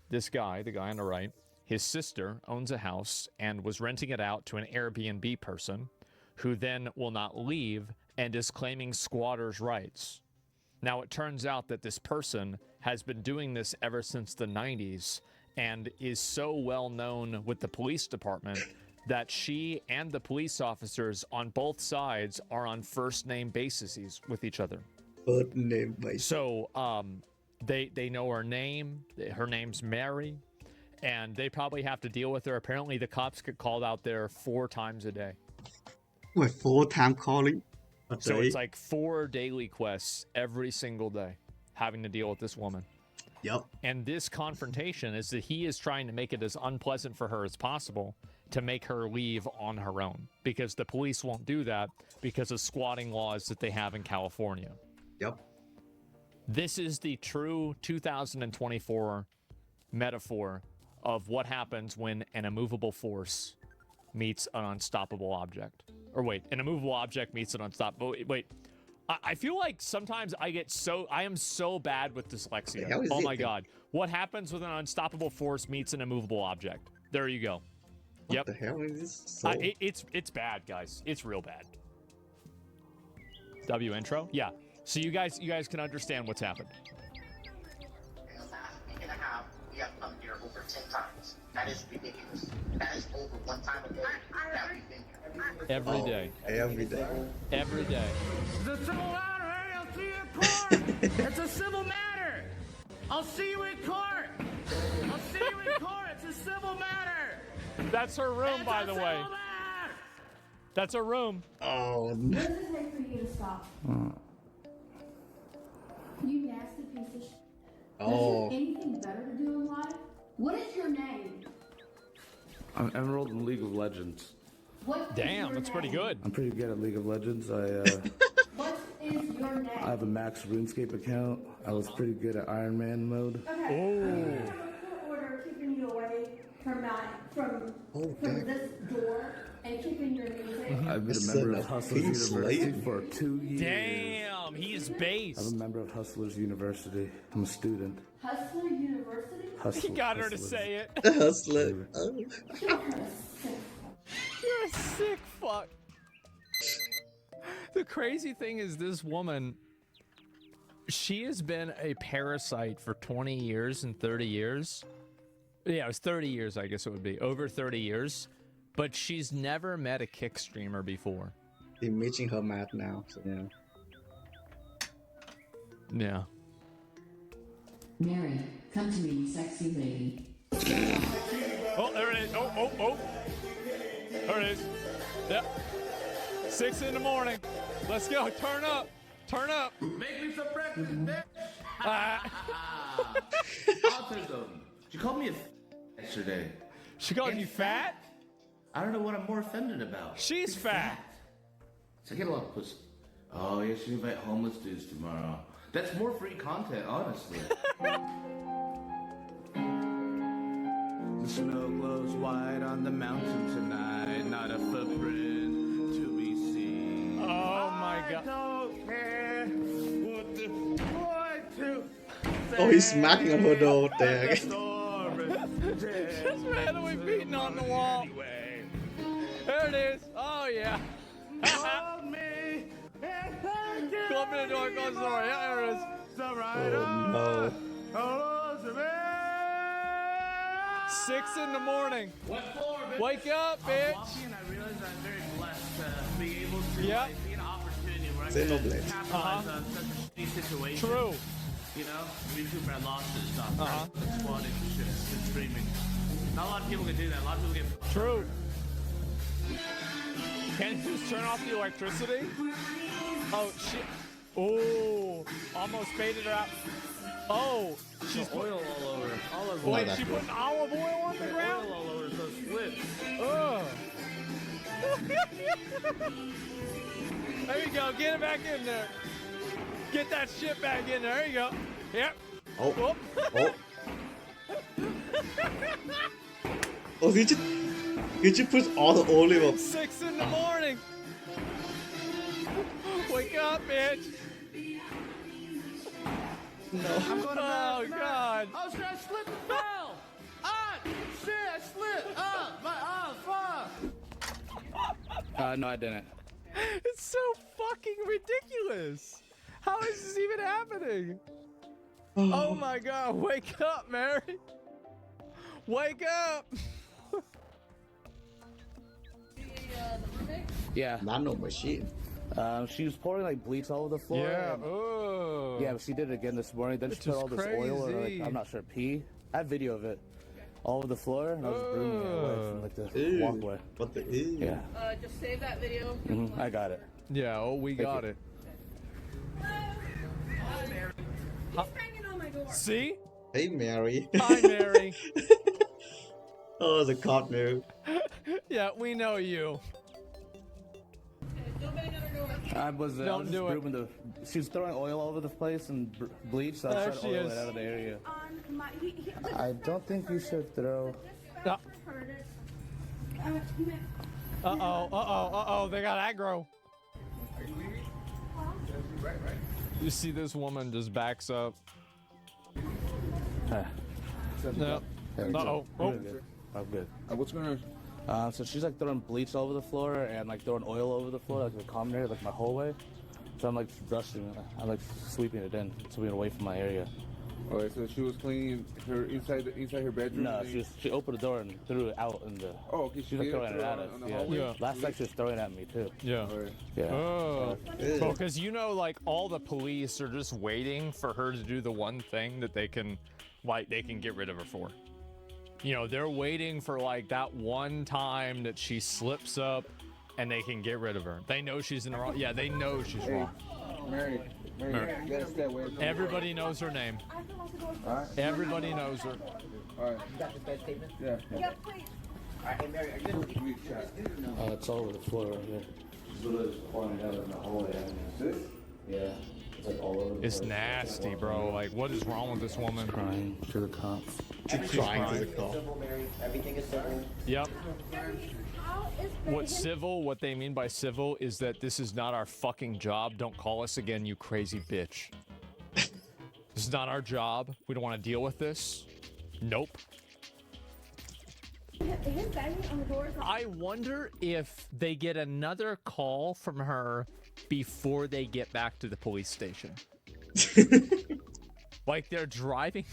S19: This guy, the guy on the right, his sister owns a house and was renting it out to an Airbnb person who then will not leave and is claiming squatters' rights. Now, it turns out that this person has been doing this ever since the 90s and is so well known with the police department that she and the police officers on both sides are on first name bases with each other.
S1: First name basis.
S19: So, they know her name. Her name's Mary. And they probably have to deal with her. Apparently, the cops get called out there 4 times a day.
S1: Wait, 4 times calling?
S19: So it's like 4 daily quests every single day, having to deal with this woman.
S1: Yep.
S19: And this confrontation is that he is trying to make it as unpleasant for her as possible to make her leave on her own. Because the police won't do that because of squatting laws that they have in California.
S1: Yep.
S19: This is the true 2024 metaphor of what happens when an immovable force meets an unstoppable object. Or wait, an immovable object meets an unstoppable... Wait, I feel like sometimes I am so bad with dyslexia. Oh my god. What happens when an unstoppable force meets an immovable object? There you go.
S1: What the hell is this?
S19: It's bad, guys. It's real bad. W intro? Yeah. So you guys can understand what's happened.
S14: We have come here over 10 times. That is ridiculous. That is over 1 time a day that we've been here.
S19: Every day.
S1: Every day.
S19: Every day.
S15: It's a civil matter, hey, I'll see you in court. It's a civil matter. I'll see you in court. I'll see you in court. It's a civil matter.
S19: That's her room, by the way. That's her room.
S1: Oh,
S16: What does it take for you to stop? You nasty piece of shit.
S1: Oh.
S16: Does you have anything better to do in life? What is your name?
S24: I'm Emerald in League of Legends.
S19: Damn, that's pretty good.
S24: I'm pretty good at League of Legends.
S16: What is your name?
S24: I have a max RuneScape account. I was pretty good at Iron Man mode.
S16: Okay. I have a court order keeping you away from this door and keeping your music.
S24: I've been a member of Hustlers University for 2 years.
S19: Damn, he is based.
S24: I'm a member of Hustlers University. I'm a student.
S16: Hustler University?
S19: He got her to say it.
S1: Hustler.
S19: You're a sick fuck. The crazy thing is this woman, she has been a parasite for 20 years and 30 years. Yeah, it was 30 years, I guess it would be. Over 30 years. But she's never met a kick streamer before.
S1: They're making her mad now, so yeah.
S19: Yeah.
S2: Mary, come to me, sexy lady.
S19: Oh, there it is. Oh. There it is. Yep. 6 in the morning. Let's go. Turn up. Turn up.
S15: Make me some breakfast, bitch.
S23: Autism. She called me a
S3: Yesterday.
S19: She called you fat?
S3: I don't know what I'm more offended about.
S19: She's fat.
S3: So I get a lot of pussy. Oh, yeah, she invite homeless dudes tomorrow. That's more free content, honestly. The snow glows white on the mountain tonight. Not a footprint to be seen.
S19: Oh my god.
S15: I don't care what the what to
S1: Oh, he's smacking on her door there.
S19: Just randomly beating on the wall. There it is. Oh yeah.
S15: Hold me.
S19: Go open the door, close the door. Yeah, there it is.
S1: Oh no.
S19: 6 in the morning.
S15: What floor, bitch?
S19: Wake up, bitch.
S15: I'm walking and I realize I'm very blessed to be able to
S19: Yep.
S15: like, be an opportunity where I
S1: Say no
S15: can
S1: blade.
S15: capitalize on such a shitty situation.
S19: True.
S15: You know, recuperate losses, stuff.
S19: Uh-huh.
S15: Squatting and shit, and streaming. Not a lot of people can do that. A lot of people get.
S19: True. Can you just turn off the electricity? Oh shit. Oh, almost faded her out. Oh, she's
S15: oil all over. Olive
S19: oil.
S15: oil.
S19: Wait, she putting olive oil on the ground?
S15: Oil all over those splits.
S19: Ugh. There you go. Get it back in there. Get that shit back in there. There you go. Yep.
S1: Oh. Oh. Oh, he just puts all the olive on.
S19: 6 in the morning. Wake up, bitch.
S1: No.
S15: I'm going to
S19: Oh,
S15: bed.
S19: God.
S15: Oh, shit, I slipped and fell. Ah, shit, I slipped. Fuck.
S4: No, I didn't.
S19: It's so fucking ridiculous. How is this even happening? Oh my god, wake up, Mary. Wake up.
S4: Yeah.
S1: Nano machine.
S4: She was pouring like bleach all over the floor.
S19: Yeah.
S4: and-
S19: Oh.
S4: Yeah, but she did it again this morning. Then she
S19: Which
S4: put
S19: is
S4: all this oil or
S19: crazy.
S4: like I'm not sure pee. I have video of it. All over the floor, and I was bringing it away from like the
S1: Ew.
S4: walkway.
S1: What the ew?
S4: Yeah.
S11: Just save that video.
S4: I got it.
S19: Yeah, oh, we got it.
S11: Banging on my door.
S19: See?
S1: Hey, Mary.
S19: Hi, Mary.
S1: Oh, the caught move.
S19: Yeah, we know you.
S4: I was
S19: Don't
S4: just
S19: do it.
S4: grooming the. She was throwing oil all over the place and bleach, so I
S19: There
S4: was trying
S19: she
S4: to oil
S19: is.
S4: it out of the area.
S16: My, he
S4: I don't think you should throw.
S19: Uh
S16: heard it.
S19: oh. They got aggro. You see this woman just backs up. No. Uh-oh. Oh.
S4: I'm good.
S3: What's going on?
S4: So she's like throwing bleach all over the floor and like throwing oil over the floor, like the common area, like my hallway. So I'm like brushing, I'm like sweeping it in, sweeping it away from my area.
S3: Alright, so she was cleaning her inside her bedroom?
S4: No, she opened the door and threw it out in the.
S3: Oh, okay.
S4: She was like throwing it at us. Yeah. Last night she was throwing it at me too.
S19: Yeah.
S4: Yeah.
S19: Oh. Well, because you know, like all the police are just waiting for her to do the one thing that they can get rid of her for. You know, they're waiting for like that one time that she slips up and they can get rid of her. They know she's in the wrong. Yeah, they know she's wrong.
S3: Mary, you gotta stay away from
S19: Everybody knows her name.
S3: Alright.
S19: Everybody knows her.
S3: Alright.
S14: You got this guy's statement?
S3: Yeah.
S14: Yeah, please. Alright, hey Mary, are you gonna leave?
S4: It's all over the floor right here. She's literally just pouring it out in the hallway. Yeah. It's like all over the
S19: It's
S4: place.
S19: nasty, bro. Like, what is wrong with this woman?
S4: Crying to the cops.
S1: She's crying to the cop.
S14: Civil, Mary. Everything is civil.
S19: Yep. What's civil, what they mean by civil, is that this is not our fucking job. Don't call us again, you crazy bitch. This is not our job. We don't want to deal with this. Nope.
S16: His banging on the door.
S19: I wonder if they get another call from her before they get back to the police station. Like they're driving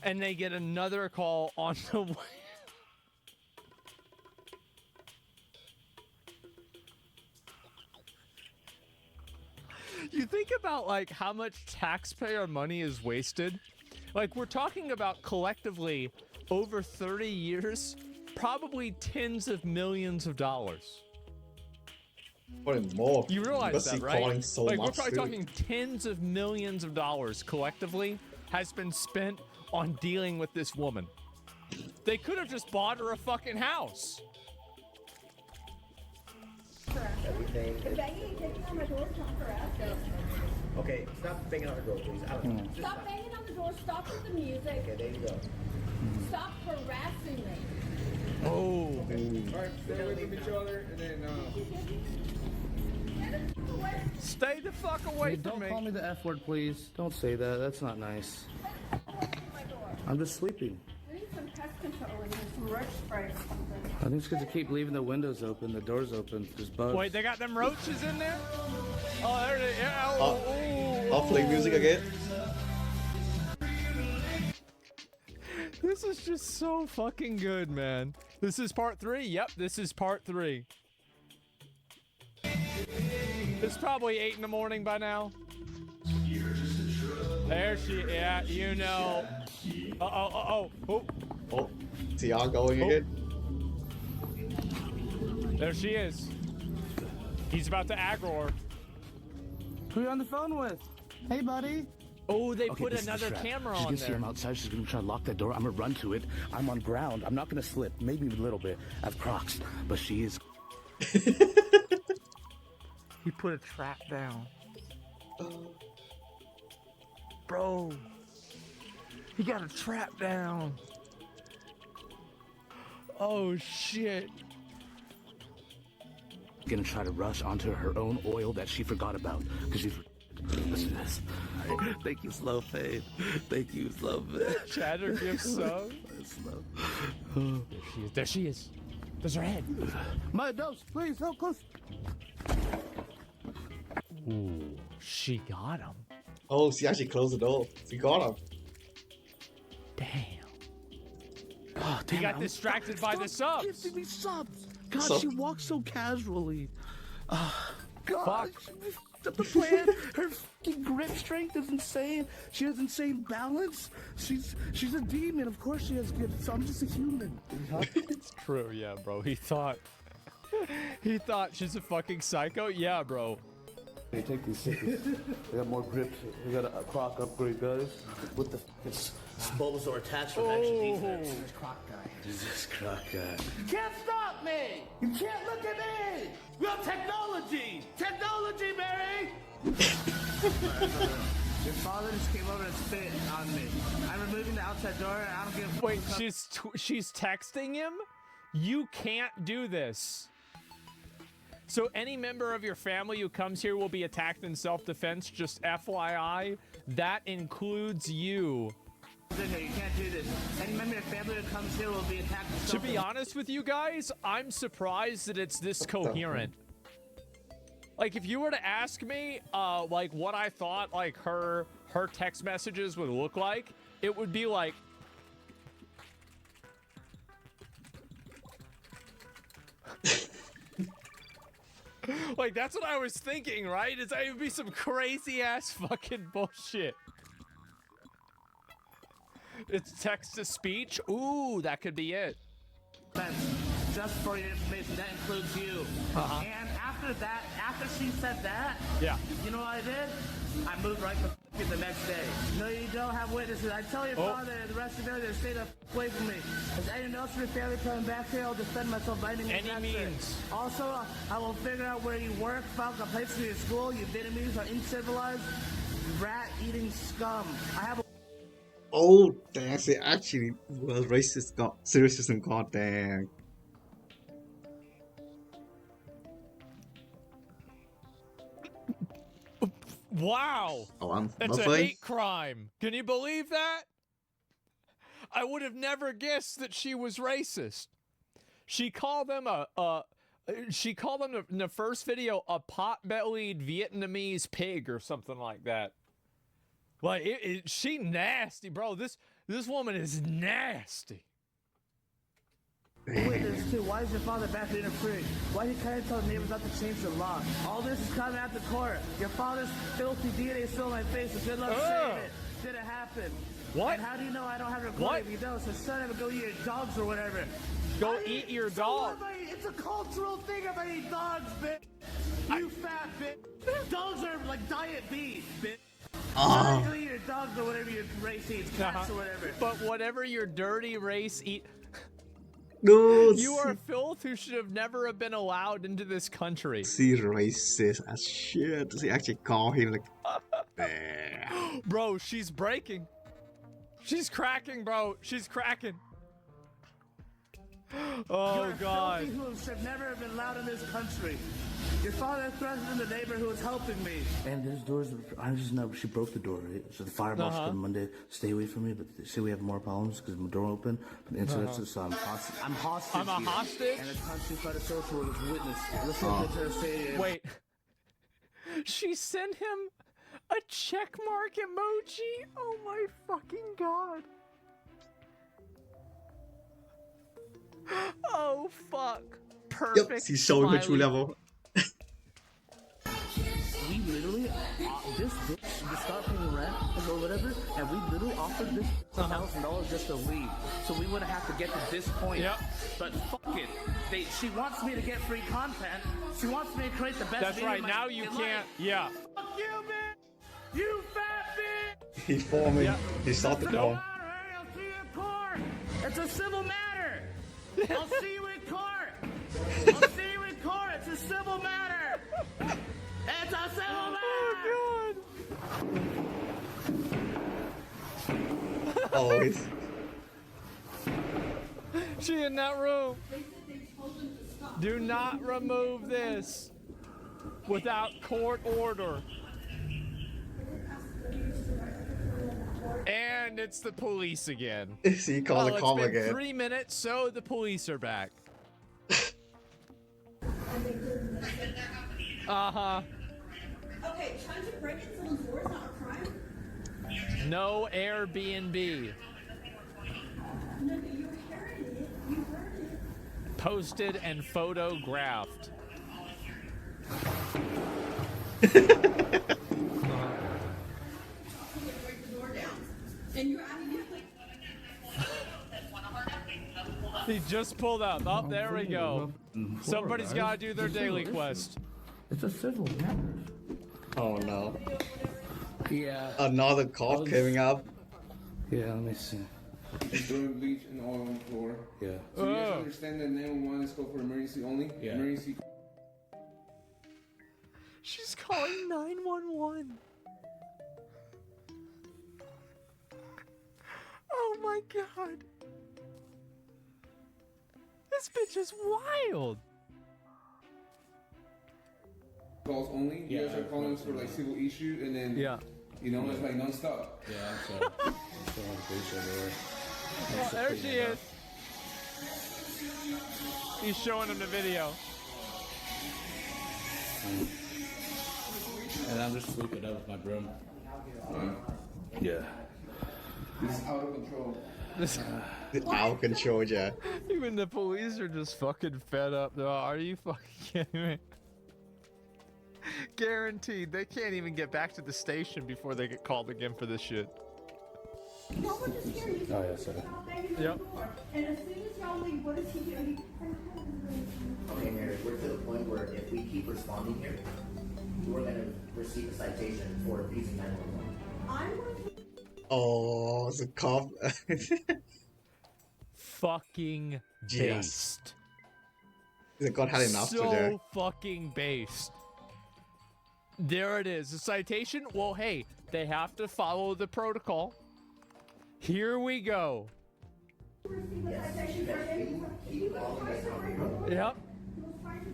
S19: and they get another call on the way. You think about like how much taxpayer money is wasted? Like we're talking about collectively over 30 years, probably tens of millions of dollars.
S1: Probably more.
S19: You realize
S1: Because
S19: that,
S1: she's
S19: right?
S1: calling so
S19: Like we're
S1: much
S19: probably
S1: too.
S19: talking tens of millions of dollars collectively has been spent on dealing with this woman. They could have just bought her a fucking house.
S12: Everything.
S16: If banging and kicking on my door is not harassment.
S12: Okay, stop banging on the door, please. Just
S16: Stop banging on the door. Stop with the music.
S12: Okay, there you go.
S16: Stop harassing me.
S19: Oh.
S12: Alright, stay away from each other, and then,
S19: Stay the fuck away
S4: Hey,
S19: from
S4: don't
S19: me.
S4: call me the F word, please. Don't say that. That's not nice. I'm just sleeping.
S16: I need some pest control and some roach spray or something.
S4: I think it's because I keep leaving the windows open, the doors open. There's bugs.
S19: Wait, they got them roaches in there? Oh, there it is. Yeah,
S1: I'll play music again.
S19: This is just so fucking good, man. This is part 3? Yep, this is part 3. It's probably 8 in the morning by now. There she, yeah, you know.
S1: Oh, see y'all going again?
S19: There she is. He's about to aggro her.
S4: Who you on the phone with? Hey, buddy.
S19: Oh, they
S4: Okay,
S19: put
S4: this is the
S19: another
S4: trap.
S19: camera
S4: She's
S19: on
S4: gonna see
S19: there.
S4: him outside. She's gonna try to lock that door. I'm gonna run to it. I'm on ground. I'm not gonna slip. Maybe a little bit. I have Crocs, but she is.
S19: He put a trap down. Bro. He got a trap down. Oh, shit.
S4: Gonna try to rush onto her own oil that she forgot about because she's. Listen to this. Thank you, Slow Fade. Thank you, Slow Fade.
S19: Chatter gives sub. There she is. There's her head.
S4: My dose, please, so close.
S19: Ooh, she got him.
S1: Oh, she actually closed the door. She got him.
S19: Damn.
S4: Oh,
S19: He got distracted by the subs.
S4: Giving me subs. God,
S1: Sub.
S4: she walks so casually. God,
S19: Fuck.
S4: the plan. Her fucking grip strength is insane. She has insane balance. She's a demon. Of course she has good. So I'm just a human.
S19: It's true, yeah, bro. He thought she's a fucking psycho. Yeah, bro.
S4: Hey, take these tickets. We got more grips. We got a Croc upgrade, guys. With the Bulbasaur attached from extra defense.
S15: This Croc guy.
S4: This Croc guy.
S15: You can't stop me! You can't look at me! We have technology! Technology, Barry! Your father just came over and spit on me. I'm removing the outside door and I don't give a
S19: Wait, she's texting him? You can't do this. So any member of your family who comes here will be attacked in self-defense, just FYI. That includes you.
S15: You can't do this. Any member of your family who comes here will be attacked in
S19: To be honest with you guys, I'm surprised that it's this coherent. Like, if you were to ask me, like, what I thought, like, her text messages would look like, it would be like... Like, that's what I was thinking, right? Is that it would be some crazy-ass fucking bullshit. It's text-to-speech? Ooh, that could be it.
S15: Just for your information, that includes you. And after that, after she said that,
S19: yeah,
S15: you know what I did? I moved right the next day. No, you don't have witnesses. I tell your father and the rest of them to stay the away from me. If anyone else from your family coming back here, I'll defend myself by any means. Also, I will figure out where you work, found a place for your school. You Vietnamese are uncivilized, rat-eating scum. I have a
S1: Oh, damn, she actually was racist. Racism, god damn.
S19: Wow.
S1: Oh, I'm
S19: That's a
S1: afraid.
S19: hate crime. Can you believe that? I would have never guessed that she was racist. She called them she called them in the first video a pot-bellied Vietnamese pig or something like that. Like, she nasty, bro. This woman is nasty.
S15: witness too. Why is your father back to interfering? Why did he kind of tell the neighbors not to change the law? All this is coming out the court. Your father's filthy DNA is still on my face, so good luck saying it. Didn't happen.
S19: What?
S15: And how do you know I don't have a recording? You don't, so son of a go eat your dogs or whatever.
S19: Go eat your dog.
S15: It's a cultural thing if I eat dogs, bitch. You fat bitch. Dogs are like diet beef, bitch. Technically, your dogs or whatever your race eats, cats or whatever.
S19: But whatever your dirty race eat.
S1: Dude,
S19: You are filth who should have never have been allowed into this country.
S1: She racist as shit. She actually called him like,
S19: bro, she's breaking. She's cracking, bro. She's cracking. Oh, God.
S15: You're filthy who should never have been allowed in this country. Your father threatened the neighbor who was helping me.
S24: And there's doors. I just know she broke the door, right? So the fire boss came Monday. Stay away from me, but they say we have more problems because my door open. But the incidents, so I'm hostage. I'm hostage.
S19: I'm a hostage.
S24: And it's countryside social workers witness. Listen to her say.
S19: Wait. She sent him a check mark emoji. Oh my fucking God. Oh fuck. Perfect.
S1: Yep, she's showing her true level.
S24: We literally, this bitch just start paying rent or whatever, and we literally offered this $1,000 just to leave. So we wouldn't have to get to this point.
S19: Yep.
S15: But fuck it. She wants me to get free content. She wants me to create the best
S19: That's
S15: video
S19: right.
S15: in
S19: Now you
S15: in
S19: can't.
S15: life.
S19: Yeah.
S15: Fuck you, bitch! You fat bitch!
S1: He's forming. He started
S15: No
S1: on.
S15: matter, hey, I'll see you in court. It's a civil matter. I'll see you in court. I'll see you in court. It's a civil matter. It's a civil matter.
S1: Oh, he's...
S19: She in that room. Do not remove this without court order. And it's the police again.
S1: She called the call
S19: It's been
S1: again.
S19: 3 minutes, so the police are back. Uh-huh.
S16: Okay, trying to break in someone's door is not a crime?
S19: No Airbnb.
S16: No, you heard it. You heard it.
S19: Posted and photographed.
S16: Break the door down. And you're out of here.
S19: He just pulled up. Oh, there we go. Somebody's got to do their daily quest.
S24: It's a civil matter.
S1: Oh no.
S24: Yeah.
S1: Another cop coming up.
S24: Yeah, let me see.
S12: Throwing bleach and oil on the floor.
S24: Yeah.
S12: So you guys understand that 911 is called for emergency only?
S24: Yeah.
S12: Emergency.
S19: She's calling 911. Oh my God. This bitch is wild.
S12: Calls only. You guys are calling us for like civil issue, and then you know it's like non-stop.
S24: Yeah, so
S19: Oh, there she is. He's showing him the video.
S24: And I'm just sweeping up with my broom. Yeah.
S12: This is out of control.
S19: This
S1: out of control, yeah.
S19: Even the police are just fucking fed up. Though. Are you fucking kidding me? Guaranteed, they can't even get back to the station before they get called again for this shit.
S16: No one is here. You
S24: Oh, yeah, sorry.
S16: Yep. And as soon as y'all leave, what is he doing?
S14: Okay, Mary, we're to the point where if we keep responding here, we're going to receive a citation for abusing 911.
S16: I'm going to...
S1: Oh, the cop.
S19: Fucking based.
S1: The god had enough
S19: so
S1: today.
S19: Fucking based. There it is. A citation? Well, hey, they have to follow the protocol. Here we go. Yep.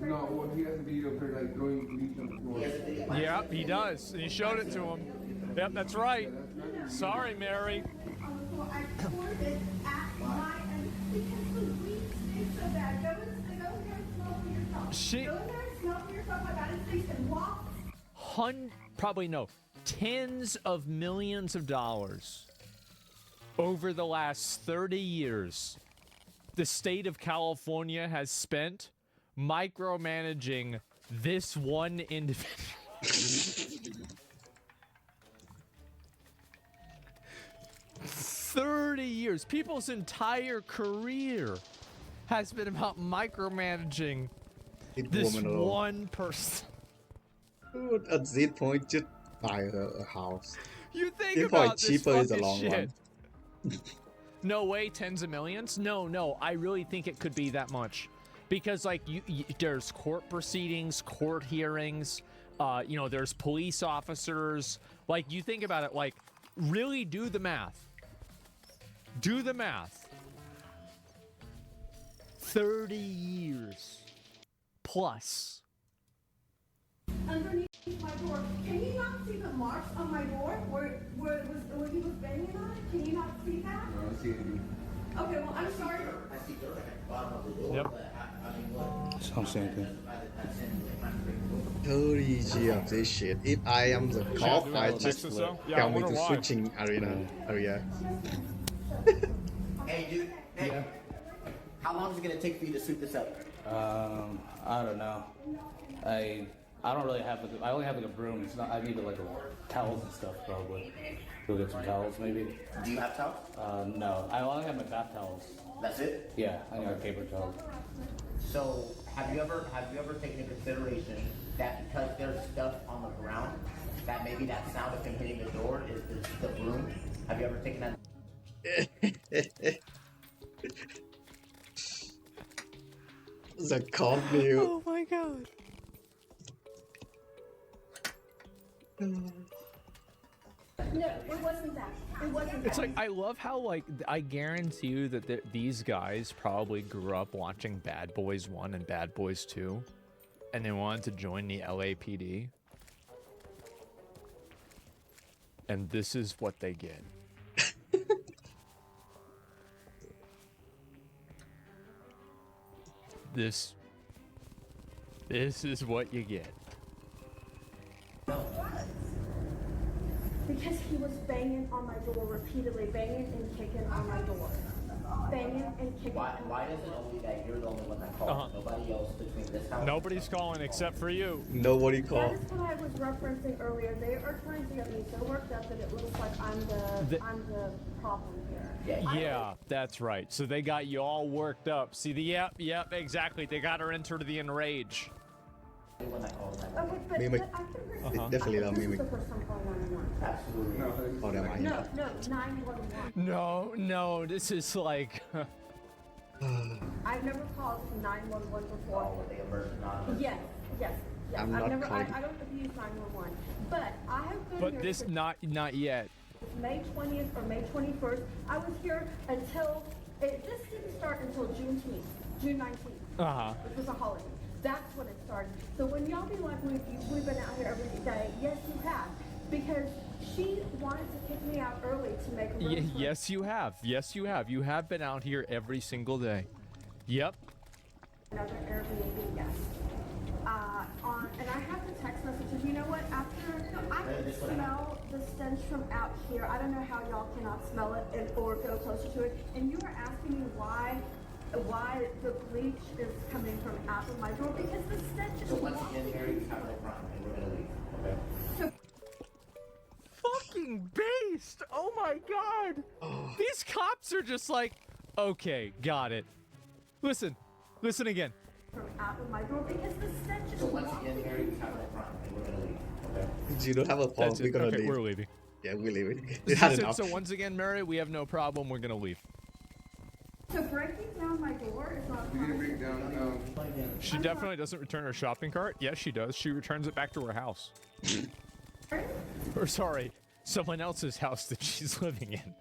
S12: No, well, he has a video of her like throwing bleach on the floor.
S19: Yep, he does. And he showed it to him. Yep, that's right. Sorry, Mary. She... Probably no. Tens of millions of dollars over the last 30 years the state of California has spent micromanaging this one individual. 30 years. People's entire career has been about micromanaging this one person.
S1: At this point, just buy a house.
S19: You think
S1: This probably
S19: about this
S1: cheaper in the
S19: fucking
S1: long
S19: shit.
S1: run.
S19: No way, tens of millions? No, I really think it could be that much. Because, like, there's court proceedings, court hearings, you know, there's police officers. Like, you think about it, like, really do the math. Do the math. 30 years plus.
S16: Underneath my door. Can you not see the marks on my door where he was banging on it? Can you not see that?
S12: No, I see it.
S16: Okay, well, I'm sorry.
S14: I see dirt like at the bottom of the door.
S19: Yep.
S14: But I mean, what?
S24: So I'm saying anything.
S1: 30 G of this shit. If I am the cop, I just tell me to switching area.
S14: Hey, dude. Hey.
S24: Yeah.
S14: How long is it gonna take for you to sweep this up?
S24: I don't know. I don't really have like I only have like a broom. It's not. I need like towels and stuff probably. Go get some towels maybe.
S14: Do you have towels?
S24: No. I only have my bath towels.
S14: That's it?
S24: Yeah, I got paper towels.
S14: So have you ever taken into consideration that because there's stuff on the ground, that maybe that sound of him hitting the door is the broom? Have you ever taken that?
S1: The cop view.
S19: Oh my god.
S16: No, it wasn't that. It wasn't
S19: It's
S16: that.
S19: like, I love how, like, I guarantee you that these guys probably grew up watching Bad Boys 1 and Bad Boys 2, and they wanted to join the LAPD. And this is what they get. This is what you get.
S16: Because he was banging on my door repeatedly, banging and kicking on my door. Banging and kicking.
S14: Why is it only that you're the only one that calls? Nobody else between this house?
S19: Nobody's calling except for you.
S1: Nobody
S16: That
S1: called.
S16: is what I was referencing earlier. They are trying to get me so worked up that it looks like I'm the problem here.
S19: Yeah, that's right. So they got you all worked up. See the yep, exactly. They got her into the enrage.
S16: Okay, but
S1: Mimic.
S16: I can
S1: It's definitely not
S16: this is
S1: mimic.
S16: the first time calling 911.
S14: Absolutely.
S1: Oh, never mind.
S16: No, 911.
S19: No, this is like.
S16: I've never called 911 before. Yes.
S1: I'm
S16: I've
S1: not
S16: never.
S1: calling.
S16: I don't abuse 911, but I have been
S19: But
S16: here
S19: this
S16: since
S19: not yet.
S16: May 20th or May 21st. I was here until this didn't start until June 19th, which was a holiday. That's when it started. So when y'all be like, we've been out here every day. Yes, you have, because she wanted to kick me out early to make a room.
S19: Yes, you have. Yes, you have. You have been out here every single day. Yep.
S16: Another Airbnb guest. And I have the text messages. You know what? After I can smell the stench from out here. I don't know how y'all cannot smell it or go closer to it. And you were asking me why the bleach is coming from out of my door, because the stench is.
S14: So once again, Harry, we have no problem, and we're gonna leave. Okay.
S19: Fucking based! Oh my god! These cops are just like, okay, got it. Listen again.
S16: From out of my door, because the stench is.
S14: So once again, Harry, we have no problem, and we're gonna leave. Okay.
S1: You don't have a problem.
S19: That's
S1: We're
S19: it.
S1: gonna
S19: Okay,
S1: leave.
S19: we're leaving.
S1: Yeah, we're leaving. We had enough.
S19: So once again, Mary, we have no problem. We're gonna leave.
S16: So breaking down my door is not.
S12: You didn't break down.
S19: She definitely doesn't return her shopping cart. Yes, she does. She returns it back to her house. Or sorry, someone else's house that she's living in.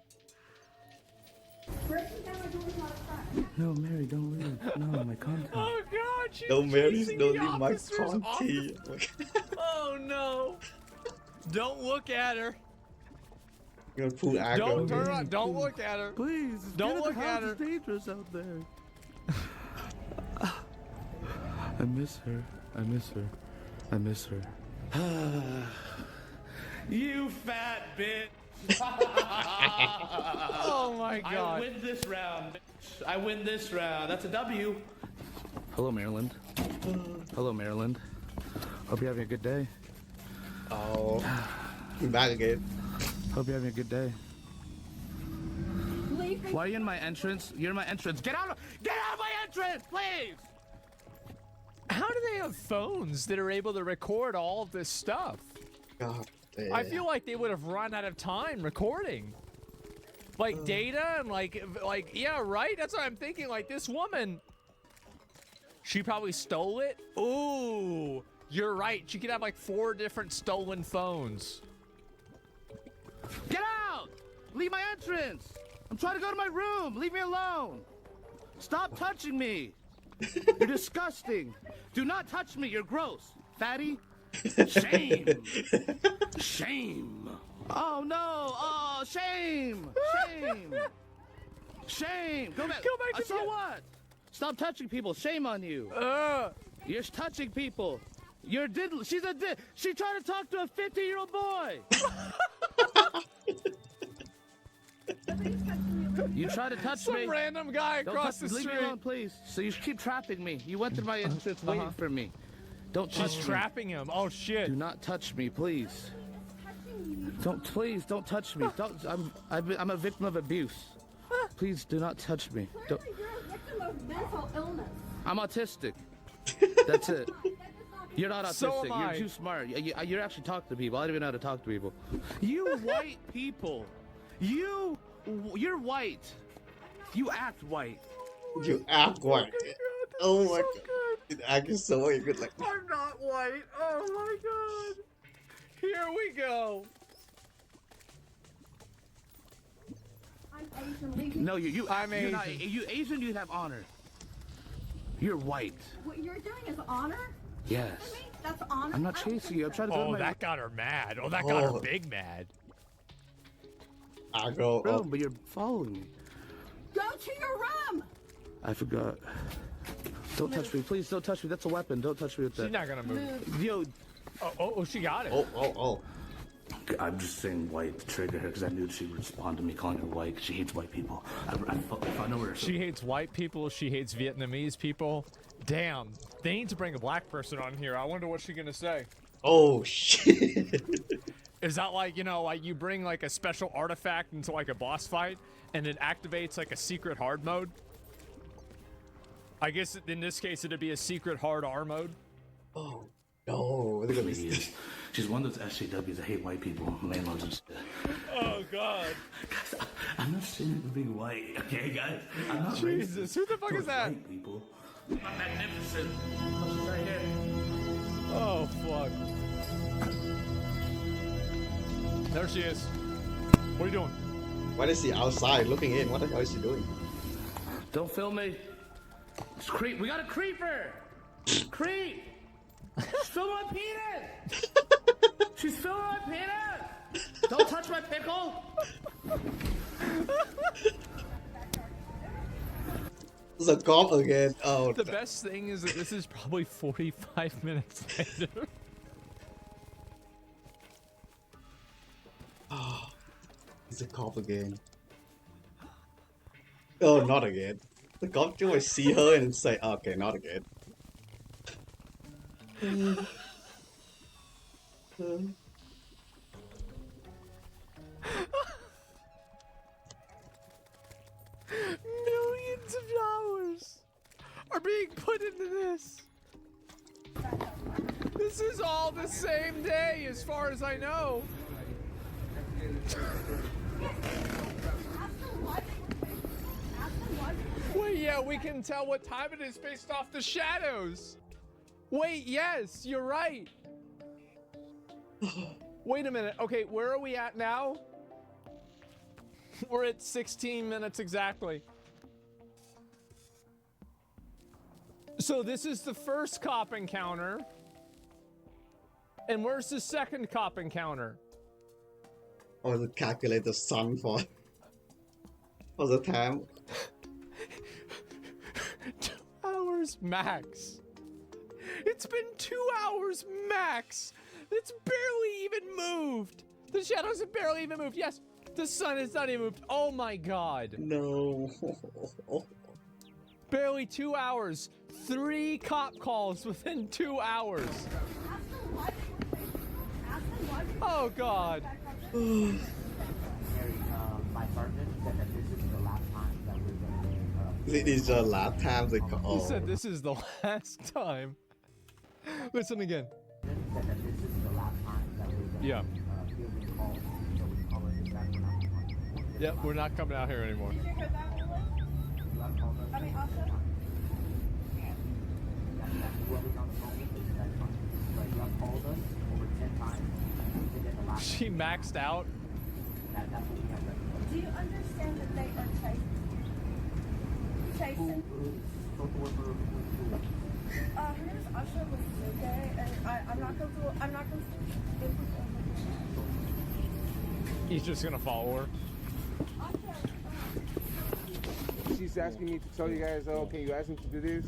S16: Breaking down my door is not a crime.
S24: No, Mary, don't leave. No, my content.
S19: Oh god, she's
S1: No, Mary,
S19: chasing
S1: don't
S19: the
S1: leave my
S19: officers off
S1: content.
S19: the- Oh no! Don't look at her.
S1: You're gonna pull aggro.
S19: Don't turn around. Don't look at her.
S24: Please,
S19: Don't look at her.
S24: It's dangerous out there. I miss her. I miss her. I miss her.
S15: You fat bitch.
S19: Oh my god.
S15: I win this round, bitch. I win this round. That's a W.
S24: Hello, Maryland. Hello, Maryland. Hope you're having a good day.
S1: Oh, you're back again.
S24: Hope you're having a good day.
S16: Leave me.
S24: Why are you in my entrance? You're in my entrance. Get out of my entrance, please!
S19: How do they have phones that are able to record all of this stuff?
S1: God
S19: I feel like they would have run out of time recording. Like data and like yeah, right? That's what I'm thinking. Like this woman, she probably stole it. Ooh, you're right. She could have like 4 different stolen phones.
S15: Get out! Leave my entrance! I'm trying to go to my room. Leave me alone. Stop touching me. You're disgusting. Do not touch me. You're gross. Fatty. Shame. Shame. Oh no. Oh, shame. Shame. Shame. Go back.
S19: Go back to
S15: so what? Stop touching people. Shame on you. You're touching people. You're diddle. She's a did. She tried to talk to a 50-year-old boy. You try to touch me.
S19: Some random guy across the street.
S15: Leave me alone, please. So you keep trapping me. You went to my entrance waiting for me. Don't touch me.
S19: She's trapping him. Oh shit.
S15: Do not touch me, please. Please don't touch me. I'm a victim of abuse. Please do not touch me. Don't.
S16: You're a victim of mental illness.
S15: I'm autistic. That's it. You're not autistic.
S19: So am I.
S15: You're too smart. You're actually talking to people. I don't even know how to talk to people. You white people. You're white. You act white.
S1: You act white. Oh my god. You act so good like that.
S19: I'm not white. Oh my god. Here we go.
S16: I'm Asian.
S15: No, you're
S19: Asian.
S15: not. You Asian, you have honor. You're white.
S16: What you're doing is honor?
S15: Yes.
S16: To me, that's honor.
S15: I'm not chasing you. I'm trying to go to
S19: Oh,
S15: my
S19: that got her mad. Oh, that got her big mad.
S1: I go
S15: room,
S1: up.
S15: but you're following me.
S16: Go to your room.
S15: I forgot. Don't touch me, please. Don't touch me. That's a weapon. Don't touch me with that.
S19: She's not gonna move.
S15: Yo.
S19: Oh, she got it.
S1: Oh.
S24: I'm just saying white to trigger her because I knew she would respond to me calling her white because she hates white people. If I know her.
S19: She hates white people. She hates Vietnamese people. Damn. They need to bring a black person on here. I wonder what she's gonna say.
S1: Oh shit.
S19: Is that like, you know, like you bring like a special artifact into like a boss fight and it activates like a secret hard mode? I guess in this case it'd be a secret hard R mode.
S1: Oh no. Look at this.
S24: She's one of those SJWs that hate white people. Landlords and shit.
S19: Oh god.
S24: Guys, I'm not saying to be white, okay guys? I'm not
S19: Jesus, who the fuck is that?
S24: White people.
S15: I'm magnificent. She's right here.
S19: Oh fuck. There she is. What are you doing?
S1: Why is she outside looking in? What the hell is she doing?
S15: Don't film me. It's creep. We got a creeper. Creep. She's filming my penis. She's filming my penis. Don't touch my pickle.
S1: The cop again. Oh.
S19: The best thing is that this is probably 45 minutes later.
S1: Oh, it's a cop again. Oh, not again. The cop just always see her and say, okay, not again.
S19: Millions of dollars are being put into this. This is all the same day as far as I know. Wait, yeah, we can tell what time it is based off the shadows. Wait, yes, you're right. Wait a minute. Okay, where are we at now? We're at 16 minutes exactly. So this is the first cop encounter. And where's the second cop encounter?
S1: Or to calculate the sun for the time.
S19: 2 hours max. It's been 2 hours max. It's barely even moved. The shadows have barely even moved. Yes, the sun has not even moved. Oh my god.
S1: No.
S19: Barely 2 hours. 3 cop calls within 2 hours. Oh god.
S14: My sergeant said that this is the last time that we're going to...
S1: It is the last time they call.
S19: He said this is the last time. Listen again.
S14: Said that this is the last time that we're going
S19: Yeah. Yep, we're not coming out here anymore.
S16: Did you hear that, Willis? I mean, also.
S14: Whoever's on the phone with is that fine. Like, you have called us over 10 times. And then the last
S19: She maxed out.
S14: that's what we have right.
S16: Do you understand that they are chasing? Her name is Asha Wasuke, and I'm not going to.
S19: He's just gonna follow her.
S12: She's asking me to tell you guys, oh, can you ask him to do this?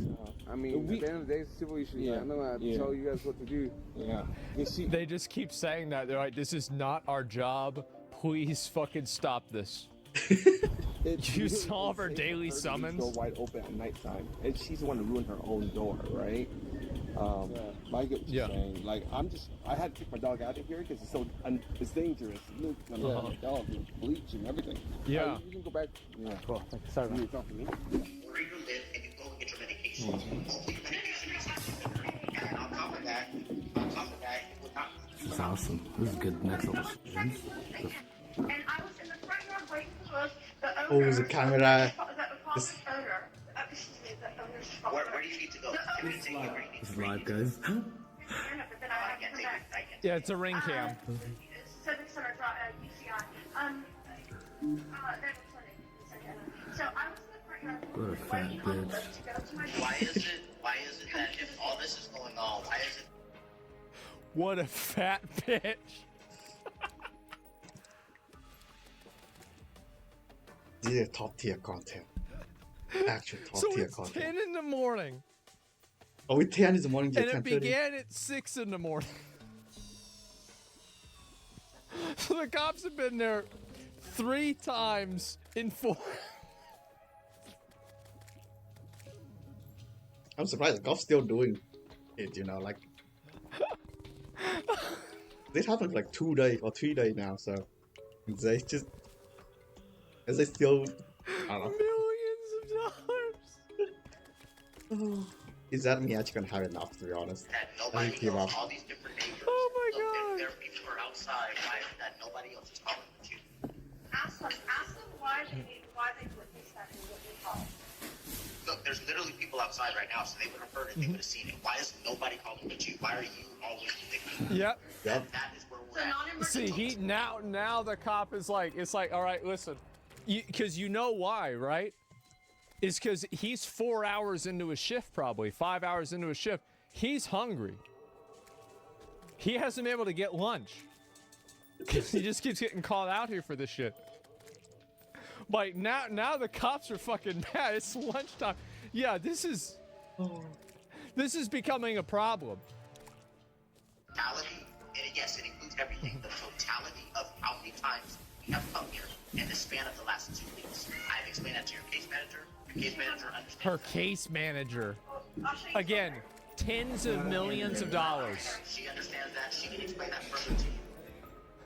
S12: I mean, at the end of the day, it's a civil issue.
S19: Yeah.
S12: I'm not allowed to tell you guys what to do.
S19: Yeah. They just keep saying that. They're like, this is not our job. Please fucking stop this. You solve her daily summons.
S12: Door wide open at nighttime, and she's the one to ruin her own door, right? I get what you're saying. Like, I had to take my dog out of here because it's dangerous. Look, my dog is bleach and everything.
S19: Yeah.
S12: You can go back. Yeah.
S19: Cool. Sorry, man.
S14: Where you live, and you go and get your medication. And on top of that, you would not.
S24: This is awesome. This is good next level decisions.
S16: And I was in the front yard waiting for the
S1: Oh,
S16: owner.
S1: the camera.
S16: The
S1: This-
S16: owner. Excuse me, the owner's phone.
S14: Where do you need to go?
S24: This is live, guys.
S19: Yeah, it's a ring cam.
S16: Civic Center UCI. Dental clinic. So I was in the front yard
S24: What a fat
S16: waiting on the
S24: bitch.
S16: lift to go to my
S14: Why is it that if all this is going on, why is it
S19: What a fat bitch.
S1: These are top tier content. Actual top
S19: So
S1: tier
S19: it's
S1: content.
S19: 10 in the morning.
S1: Oh, it's 10 in the morning.
S19: And it began at 6 in the morning. So the cops have been there 3 times in 4.
S1: I'm surprised the cops still doing it, like. This happened for like 2 days or 3 days now, so they just. As they still. I don't know.
S19: Millions of dollars.
S1: Is that me actually gonna have enough, to be honest?
S14: that
S1: I
S14: nobody
S1: need to give
S14: knows
S1: up.
S14: all these different neighbors?
S19: Oh my
S14: Look,
S19: God.
S14: there are people who are outside, why is it that nobody else is calling but you?
S16: Ask them why they witnessed that and what they called.
S14: Look, there's literally people outside right now, so they would have heard it, they would have seen it. Why is nobody calling but you? Why are you always the victim?
S19: Yep.
S1: Yep.
S14: That is where we're at.
S19: See, now the cop is like, it's like, all right, listen, because you know why, right? It's because he's 4 hours into his shift, probably 5 hours into his shift. He's hungry. He hasn't been able to get lunch. He just keeps getting called out here for this shit. Like now the cops are fucking mad. It's lunchtime. Yeah, this is becoming a problem.
S14: Totality, and yes, it includes everything. The totality of how many times we have come here in the span of the last 2 weeks. I've explained that to your case manager. Your case manager understands.
S19: Her case manager. Again, tens of millions of dollars.
S14: She understands that. She can explain that further to you.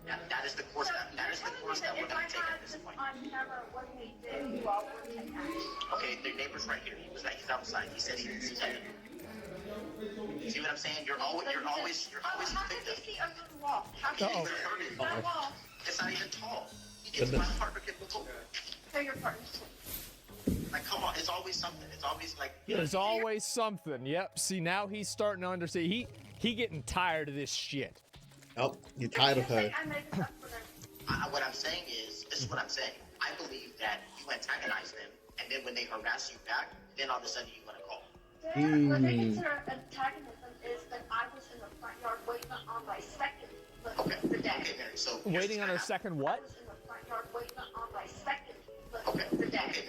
S14: That is the course that we're going to take at this point.
S16: On camera, what he did, you all would take action.
S14: Okay, the neighbor's right here. He's outside. He said he didn't see that. See what I'm saying? You're always the
S16: How did
S14: victim.
S16: he see under the wall? How did he see that wall?
S14: It's not even tall. He gets my partner get the tool.
S16: They're your partners.
S14: Like, come on, it's always something. It's always like.
S19: There's always something. Yep. See, now he's starting to understand. He getting tired of this shit.
S1: Oh, you're tired of her.
S14: What I'm saying is, this is what I'm saying. I believe that you antagonize them, and then when they harass you back, then all of a sudden you want to call.
S16: What they consider antagonism is that I was in the front yard waiting on my second lift of the day.
S14: Okay, Mary, so
S19: Waiting on her second what?
S16: I was in the front yard waiting on my second lift of the day.
S14: Okay,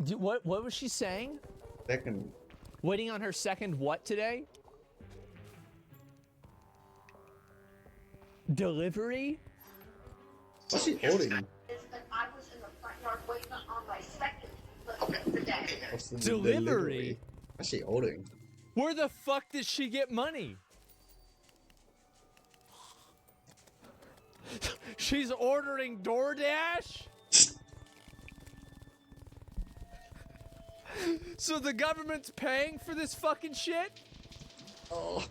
S14: Mary.
S19: What was she saying?
S1: Second.
S19: Waiting on her second what today? Delivery?
S1: What's she ordering?
S16: Is that I was in the front yard waiting on my second lift of the day.
S1: What's the
S19: Delivery?
S1: What's she ordering?
S19: Where the fuck did she get money? She's ordering DoorDash? So the government's paying for this fucking shit?
S1: Oh.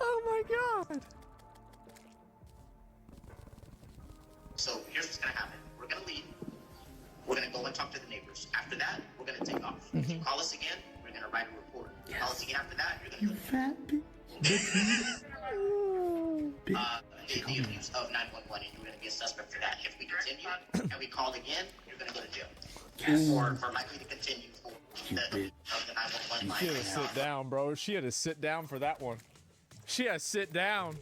S19: Oh my my god.
S14: So here's what's gonna happen. We're gonna leave. We're gonna go and talk to the neighbors. After that, we're gonna take off. If you call us again, we're gonna write a report. If you call us again after that, you're gonna
S24: fat
S14: the abuse of 911, and you're gonna be a suspect for that. If we continue and we call again, you're gonna go to jail.
S19: Yes.
S14: Or likely to continue for the 911 line.
S19: She had to sit down, bro. She had to sit down for that one. She had to sit down.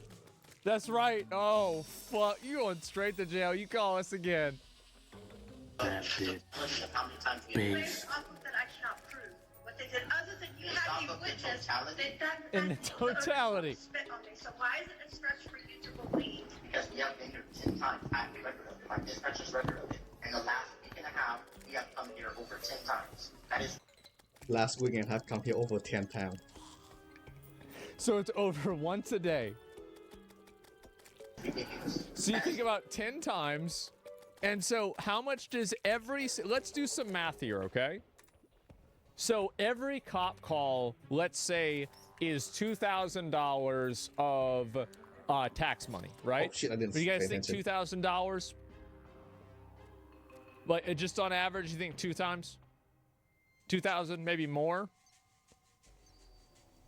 S19: That's right. Oh, fuck. You going straight to jail. You call us again.
S24: That bitch. Base.
S19: In the totality.
S14: So why is it a stretch for you to believe? Because we have been here 10 times. I have the record of it. My dispatcher's record of it. In the last week and a half, we have come here over 10 times. That is.
S1: Last weekend, I've come here over 10 times.
S19: So it's over once a day. So you think about 10 times. And so how much does let's do some math here, okay? So every cop call, let's say, is $2,000 of tax money, right?
S1: Oh, shit, I didn't
S19: Do you guys
S1: pay
S19: think
S1: attention.
S19: $2,000? Like, just on average, you think 2 times? 2,000, maybe more?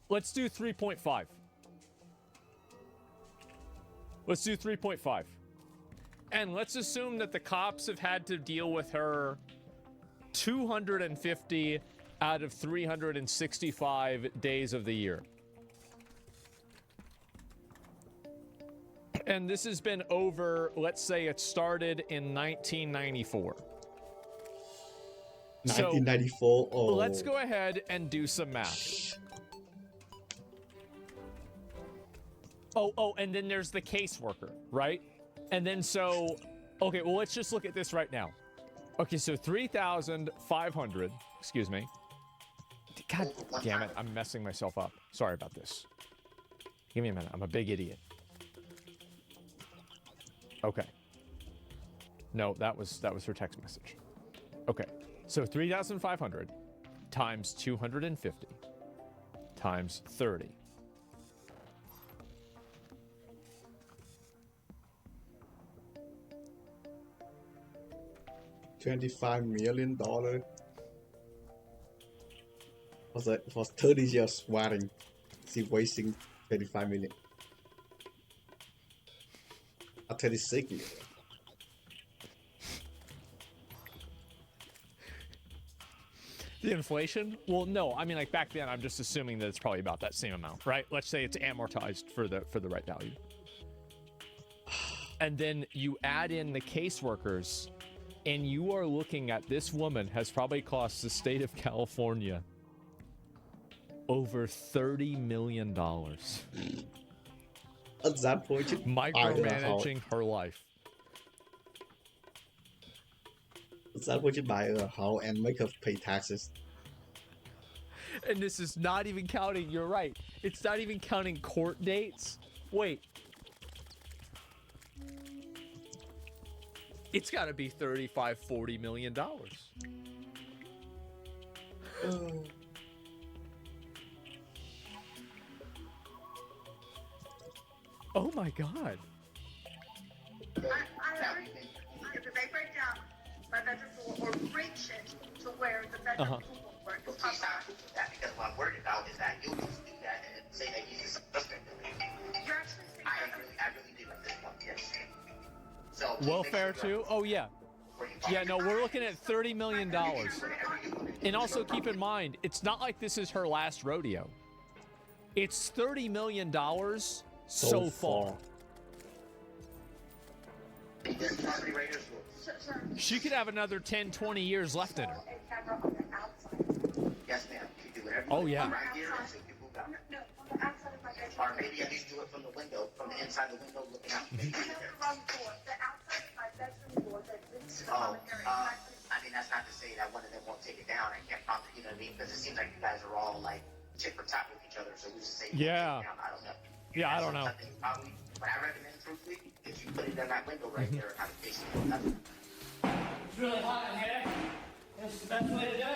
S19: Let's do 3.5. Let's do 3.5. And let's assume that the cops have had to deal with her 250 out of 365 days of the year. And this has been over, let's say it started in 1994.
S1: 1994?
S19: So,
S1: oh.
S19: let's go ahead and do some math. Oh, and then there's the caseworker, right? And then so, okay, well, let's just look at this right now. Okay, so 3,500, excuse me. God damn it, I'm messing myself up. Sorry about this. Give me a minute, I'm a big idiot. Okay. No, that was her text message. Okay, so 3,500 times 250 times 30.
S1: $25 million for 30 years waiting. She wasting 35 million. 36 million.
S19: The inflation? Well, no. I mean, like back then, I'm just assuming that it's probably about that same amount, right? Let's say it's amortized for the right value. And then you add in the caseworkers, and you are looking at this woman has probably cost the state of California over $30 million.
S1: At that point,
S19: micromanaging her life.
S1: At that point, you buy a house and make her pay taxes.
S19: And this is not even counting, you're right, it's not even counting court dates. Wait. It's got to be $35-40 million. Oh my God.
S16: I agree. If they break down my bedroom floor or reach it to where the bedroom floor will work.
S14: Well, please stop doing that, because what I'm worried about is that you'll just do that and say that he's a suspect.
S16: You're actually saying
S14: I really do at this point, yes. So
S19: Welfare too? Oh yeah. Yeah, no, we're looking at $30 million. And also keep in mind, it's not like this is her last rodeo. It's $30 million so far. She could have another 10, 20 years left in her.
S14: Yes, ma'am. You do whatever
S19: Oh, yeah.
S14: right here until you move out. Or maybe at least do it from the window, from the inside the window, looking out. I mean, that's not to say that one of them won't take it down. I can't promise, you know what I mean? Because it seems like you guys are all like tit for tat with each other. So who's to say you won't take it down? I don't know.
S19: Yeah, I don't know.
S14: Probably, but I recommend, truthfully, if you put it in that window right there and have it facing the
S15: It's really hot in here. This is the best way to do it.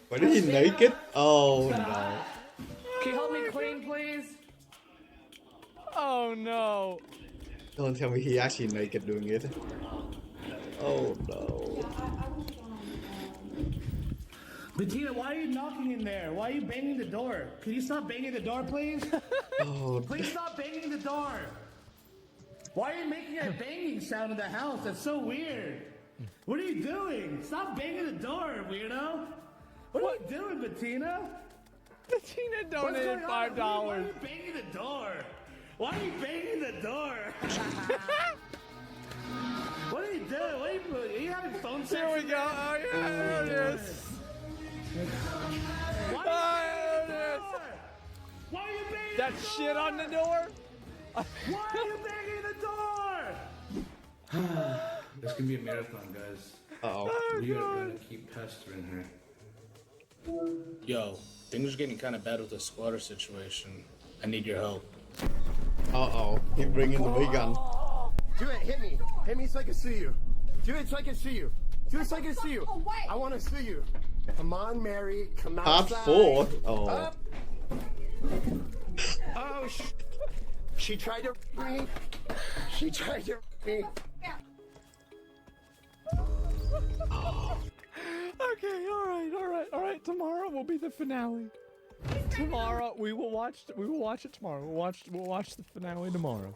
S1: But is he naked? Oh no.
S15: Can you help me clean, please?
S19: Oh no.
S1: Don't tell me he actually naked doing it. Oh no.
S15: Bettina, why are you knocking in there? Why are you banging the door? Can you stop banging the door, please?
S1: Oh.
S15: Please stop banging the door. Why are you making a banging sound in the house? That's so weird. What are you doing? Stop banging the door, weirdo. What are you doing, Bettina?
S19: Bettina donated $5.
S15: Why are you banging the door? Why are you banging the door? What are you doing? Are you having phone sex?
S19: Here we go. Oh yeah, there it is.
S15: Why are you banging the door? Why are you banging
S19: That
S15: the door?
S19: shit on the door?
S15: Why are you banging the door?
S24: This can be a marathon, guys.
S1: Uh-oh.
S24: We are gonna keep pestering her. Yo, things are getting kind of bad with the squatter situation. I need your help.
S1: Uh-oh. He's bringing the big gun.
S12: Do it, hit me. Hit me so I can see you. Do it so I can see you. Do it so I can see you. I want to see you. Come on, Mary. Come outside.
S1: Part 4? Oh.
S12: Up. Oh, she tried to me. She tried to me.
S19: Okay, all right. Tomorrow will be the finale. Tomorrow we will watch it tomorrow. We'll watch the finale tomorrow.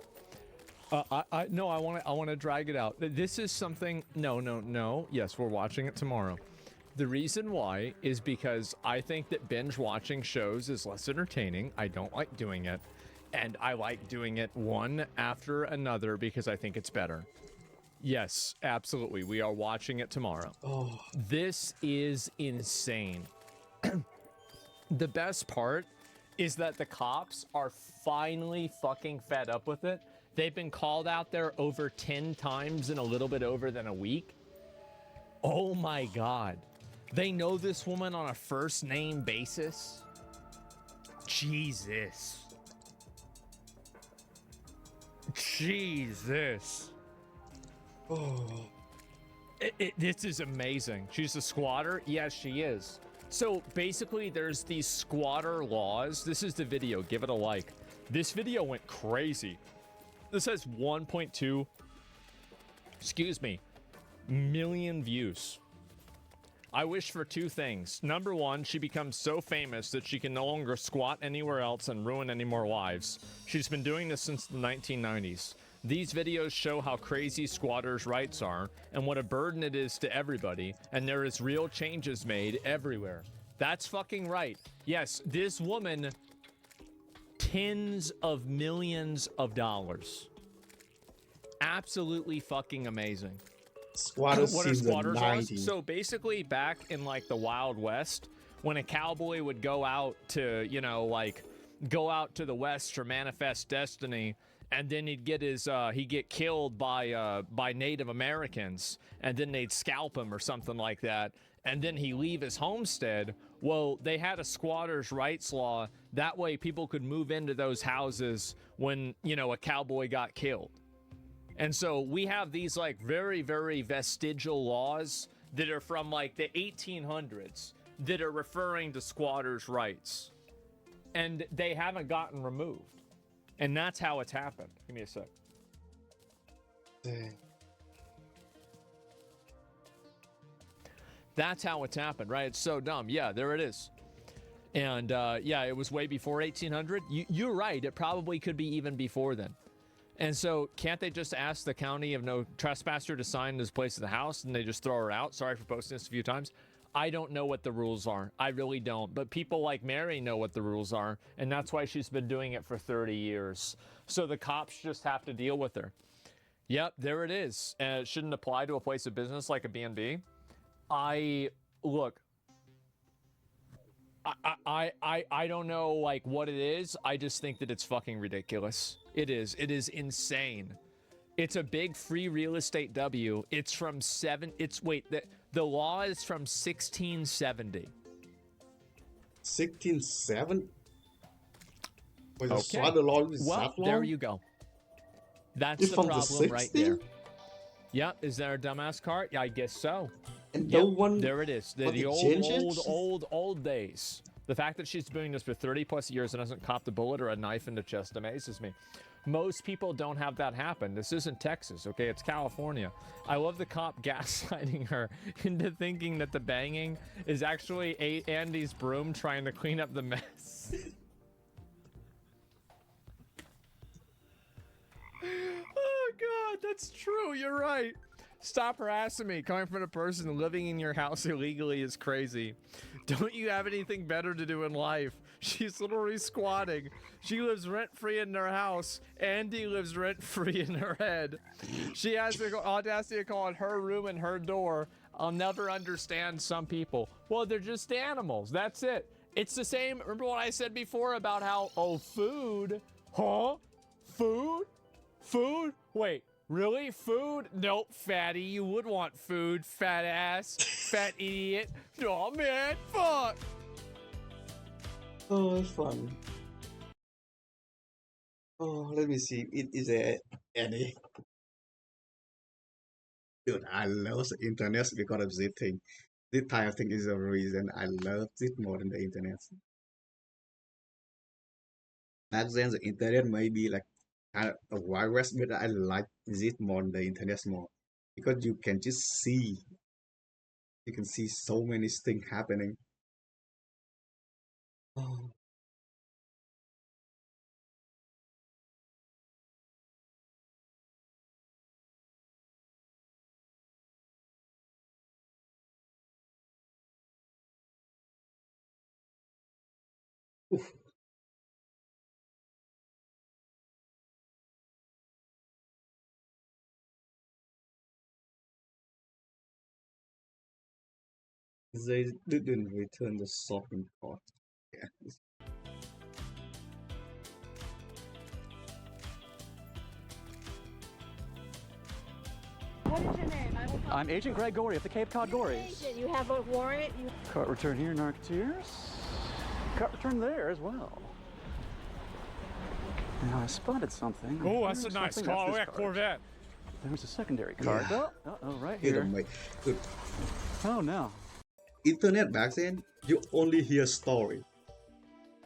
S19: I want to drag it out. This is something. No. Yes, we're watching it tomorrow. The reason why is because I think that binge watching shows is less entertaining. I don't like doing it, and I like doing it one after another because I think it's better. Yes, absolutely. We are watching it tomorrow.
S1: Oh.
S19: This is insane. The best part is that the cops are finally fucking fed up with it. They've been called out there over 10 times in a little bit over than a week. Oh my God. They know this woman on a first name basis. Jesus.
S1: Oh.
S19: This is amazing. She's a squatter? Yes, she is. So basically there's these squatter laws. This is the video. Give it a like. This video went crazy. This has 1.2 million views. I wish for two things. Number one, she becomes so famous that she can no longer squat anywhere else and ruin any more lives. She's been doing this since the 1990s. These videos show how crazy squatters' rights are and what a burden it is to everybody, and there is real changes made everywhere. That's fucking right. Yes, this woman, tens of millions of dollars. Absolutely fucking amazing.
S1: Squatters
S19: What are
S1: seem the
S19: squatters are?
S1: 90s.
S19: So basically back in like the Wild West, when a cowboy would go out to, go out to the West for manifest destiny, and then he'd get killed by Native Americans, and then they'd scalp him or something like that, and then he'd leave his homestead. Well, they had a squatters' rights law. That way people could move into those houses when, a cowboy got killed. And so we have these like very, very vestigial laws that are from like the 1800s that are referring to squatters' rights. And they haven't gotten removed. And that's how it's happened. Give me a sec. That's how it's happened, right? It's so dumb. Yeah, there it is. And yeah, it was way before 1800. You're right. It probably could be even before then. And so can't they just ask the county of no trespasser to sign this place of the house and they just throw her out? Sorry for posting this a few times. I don't know what the rules are. I really don't. But people like Mary know what the rules are. And that's why she's been doing it for 30 years. So the cops just have to deal with her. Yep, there it is. And it shouldn't apply to a place of business like a B&B. Look, I don't know like what it is. I just think that it's fucking ridiculous. It is insane. It's a big free real estate W. It's from the law is from 1670.
S1: 1670?
S19: Okay. Well, there you go. That's
S1: It's
S19: the
S1: from the
S19: problem right
S1: 60s?
S19: there. Yep. Is there a dumbass cart? Yeah, I guess so.
S1: And
S19: Yep,
S1: no one.
S19: there it is. The old days. The fact that she's doing this for 30 plus years and hasn't copped a bullet or a knife in the chest amazes me. Most people don't have that happen. This isn't Texas, okay? It's California. I love the cop gaslighting her into thinking that the banging is actually Andy's broom trying to clean up the mess. Oh God, that's true. You're right. Stop harassing me. Coming from a person living in your house illegally is crazy. Don't you have anything better to do in life? She's literally squatting. She lives rent-free in her house. Andy lives rent-free in her head. She has the audacity to call it her room and her door. I'll never understand some people. Well, they're just animals. That's it. It's the same. Remember what I said before about how, oh, food? Huh? Food? Food? Wait. Really? Food? Nope, fatty. You would want food, fat ass, fat idiot. Oh man, fuck.
S1: Oh, it's fun. Oh, let me see. It is any. Dude, I love the internet because of this thing. This type of thing is the reason I love it more than the internet. Back then, the internet may be like a virus, but I like this more than the internet more because you can just see. You can see so many things happening. Oh. Oof. They didn't return the shopping cart. Yeah.
S16: What is your name? I will talk
S17: I'm Agent Greg Gorey of the Cape Cod Gories.
S16: Agent, you have a warrant? You...
S17: Cart return here, Narcoteers. Cart return there as well. Now I spotted something.
S19: Oh, that's a nice car. Oh, yeah, Corvette.
S17: There's a secondary card.
S1: Yeah.
S17: Oh, right here.
S1: Good.
S17: Oh, no.
S1: Internet back then, you only hear story.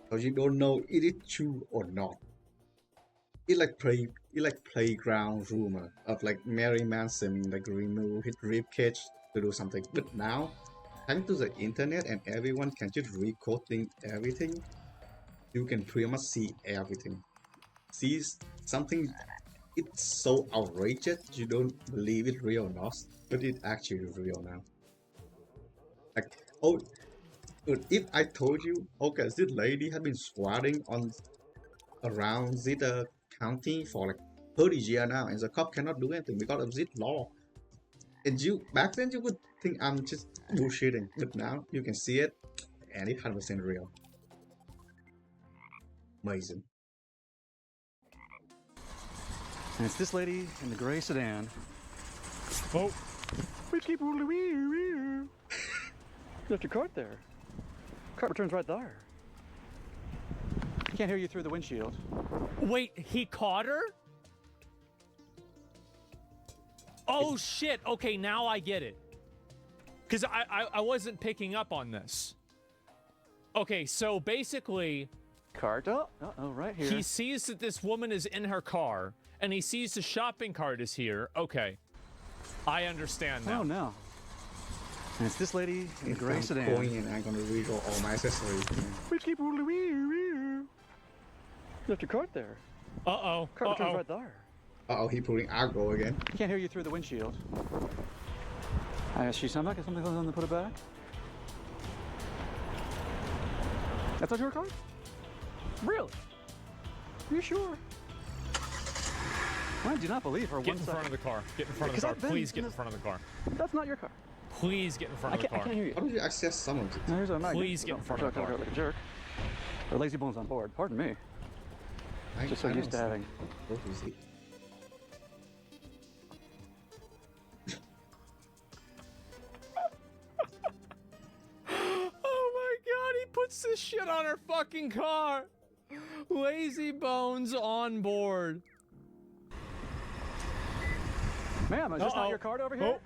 S1: Because you don't know it is true or not. It like playground rumor of like Mary Manson like remove his ribcage to do something. But now, thanks to the internet and everyone can just recording everything, you can pretty much see everything. See something, it's so outrageous you don't believe it real or not, but it actually real now. Like, oh, dude, if I told you, okay, this lady has been squatting on around this county for like 30 years now, and the cop cannot do anything because of this law. And you back then you would think I'm just bullshitting, but now you can see it, and it's 100% real. Amazing.
S17: And it's this lady in the gray sedan.
S19: Oh.
S17: We keep you left your cart there. Cart returns right there. Can't hear you through the windshield.
S19: Wait, he caught her? Oh shit, okay, now I get it. Because I wasn't picking up on this. Okay, so basically...
S17: Cart, right here.
S19: He sees that this woman is in her car, and he sees the shopping cart is here. Okay. I understand now.
S17: Oh, no. And it's this lady in the gray sedan.
S1: Going in, I'm gonna read all my accessories.
S17: We keep left your cart there.
S19: Uh-oh.
S17: Cart returns right there.
S1: Uh-oh, he pulling aggro again.
S17: Can't hear you through the windshield. I asked you something. Got something on to put it back. That's not your cart? Really? Are you sure? I do not believe her.
S19: Get in front of the car. Get in front of the car. Please get in front of the car.
S17: That's not your car.
S19: Please get in front of the car.
S17: I can't hear you.
S1: How do you access summons?
S19: Please get in front of the car.
S17: Like a jerk. Or lazy bones on board. Pardon me. Just so used to having.
S1: What is it?
S19: Oh my god, he puts this shit on her fucking car. Lazy bones on board.
S17: Ma'am, is this not your card over here?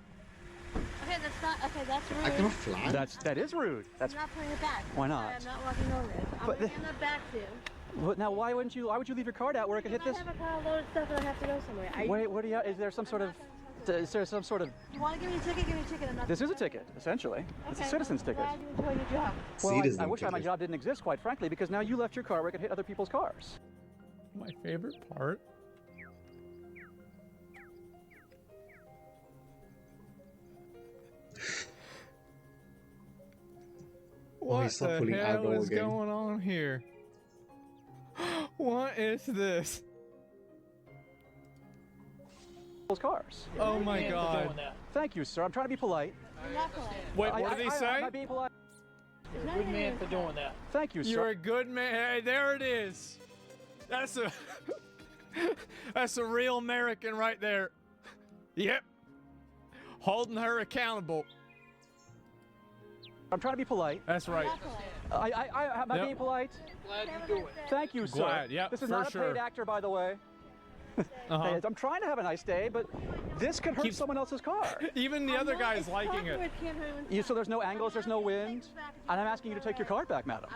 S16: Okay, that's not. Okay, that's rude.
S1: I cannot fly.
S17: That is rude.
S16: I'm not putting it back.
S17: Why not?
S16: I'm not walking over it. I'm putting it back too.
S17: But now, why would you leave your card out where it could hit this?
S16: I have a car load of stuff and I have to go somewhere.
S17: Wait, what do you? Is there some sort of? Is there some sort of?
S16: You want to give me a ticket? Give me a ticket. I'm not.
S17: This is a ticket, essentially. It's a citizen's ticket.
S16: Glad you enjoy your job.
S17: Well, I wish my job didn't exist, quite frankly, because now you left your car where it could hit other people's cars.
S19: My favorite part. What the hell is going on here? What is this?
S17: Cars.
S19: Oh my God.
S17: Thank you, sir. I'm trying to be polite.
S16: I'm not polite.
S19: Wait, what did he say?
S17: I'm being polite.
S15: You're a good man for doing that.
S17: Thank you, sir.
S19: You're a good man. Hey, there it is. That's a that's a real American right there. Yep. Holding her accountable.
S17: I'm trying to be polite.
S19: That's right.
S17: Am I being polite?
S15: Glad you do it.
S17: Thank you, sir.
S19: Glad, yep,
S17: this is
S19: for
S17: not a
S19: sure.
S17: paid actor, by the way. Hey, I'm trying to have a nice day, but this could hurt someone else's car.
S19: Even the other guy is liking it.
S17: So there's no angles, there's no wind, and I'm asking you to take your card back, madam.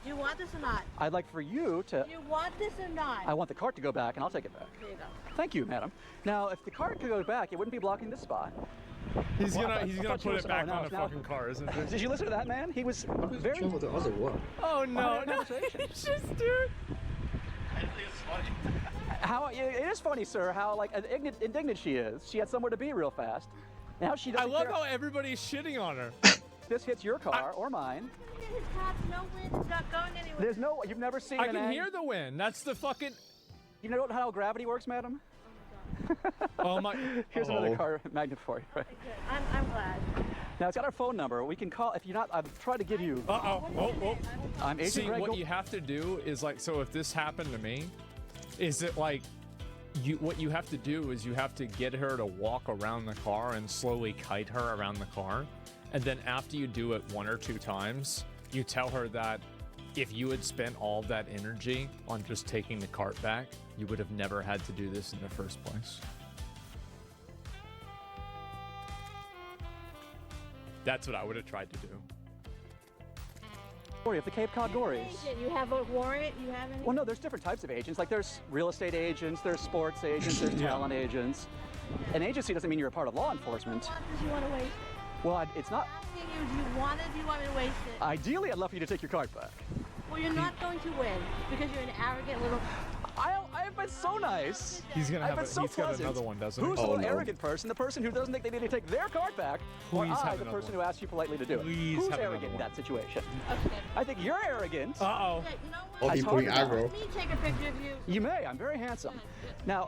S16: Do you want this or not?
S17: I'd like for you to...
S16: Do you want this or not?
S17: I want the cart to go back, and I'll take it back.
S16: There you go.
S17: Thank you, madam. Now, if the cart could go back, it wouldn't be blocking this spot.
S19: He's gonna put it back on the fucking car, isn't he?
S17: Did you listen to that, man? He was very...
S1: The other one.
S19: Oh no, no. It's just, dude.
S17: How it is funny, sir, how like indignant she is. She had somewhere to be real fast. Now she doesn't
S19: I love
S17: care.
S19: how everybody's shitting on her.
S17: This hits your car or mine.
S16: His car's no wind. It's not going anywhere.
S17: There's no. You've never seen.
S19: I can hear the wind. That's the fucking.
S17: You know how gravity works, madam?
S19: Oh my.
S17: Here's another car magnet for you. Right?
S16: I'm glad.
S17: Now it's got our phone number. We can call if you're not. I've tried to give you.
S19: Oh.
S17: I'm Agent
S19: See,
S17: Greg
S19: what you have to do is like, so if this happened to me, is it like, what you have to do is you have to get her to walk around the car and slowly kite her around the car. And then after you do it 1 or 2 times, you tell her that if you had spent all that energy on just taking the cart back, you would have never had to do this in the first place. That's what I would have tried to do.
S17: Of the Cape Cod Gories.
S16: You have a warrant? You have any?
S17: Well, no, there's different types of agents. Like there's real estate agents, there's sports agents, there's talent agents. An agency doesn't mean you're a part of law enforcement.
S16: Do you want to waste it?
S17: Well, it's not.
S16: I'm asking you, do you want it? Do you want me to waste it?
S17: Ideally, I'd love for you to take your card back.
S16: Well, you're not going to win because you're an arrogant little...
S17: I've been so nice.
S19: He's gonna have
S17: he's
S19: got another one, doesn't he?
S17: Who's the little arrogant person? The person who doesn't think they need to take their card back? Or I, the person who asked you politely to do it? Who's arrogant in that situation?
S16: Okay.
S17: I think you're arrogant.
S19: Uh-oh.
S16: Okay, you know what?
S1: Or he's putting aggro.
S16: Let me take a picture of you.
S17: You may. I'm very handsome. Now,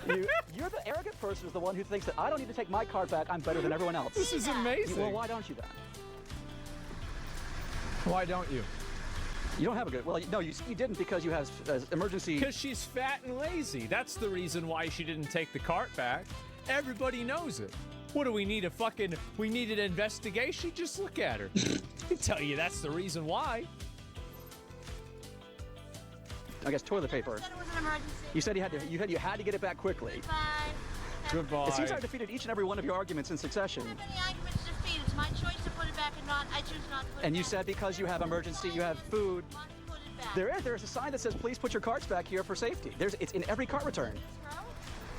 S17: you're the arrogant person who's the one who thinks that I don't need to take my card back. I'm better than everyone else.
S19: This is amazing.
S17: Well, why don't you then?
S19: Why don't you?
S17: You don't have a good... Well, no, you didn't because you have emergency...
S19: Because she's fat and lazy. That's the reason why she didn't take the cart back. Everybody knows it. What do we need we need an investigation? Just look at her. I tell you that's the reason why.
S17: I guess toilet paper.
S16: You said it was an emergency.
S17: You said you had to get it back quickly.
S16: Fine.
S19: Goodbye.
S17: It seems I've defeated each and every one of your arguments in succession.
S16: I don't have any arguments to defeat. It's my choice to put it back or not. I choose not to put it
S17: And
S16: back.
S17: you said because you have emergency, you have food.
S16: I want to put it back.
S17: There's a sign that says please put your carts back here for safety. It's in every cart return.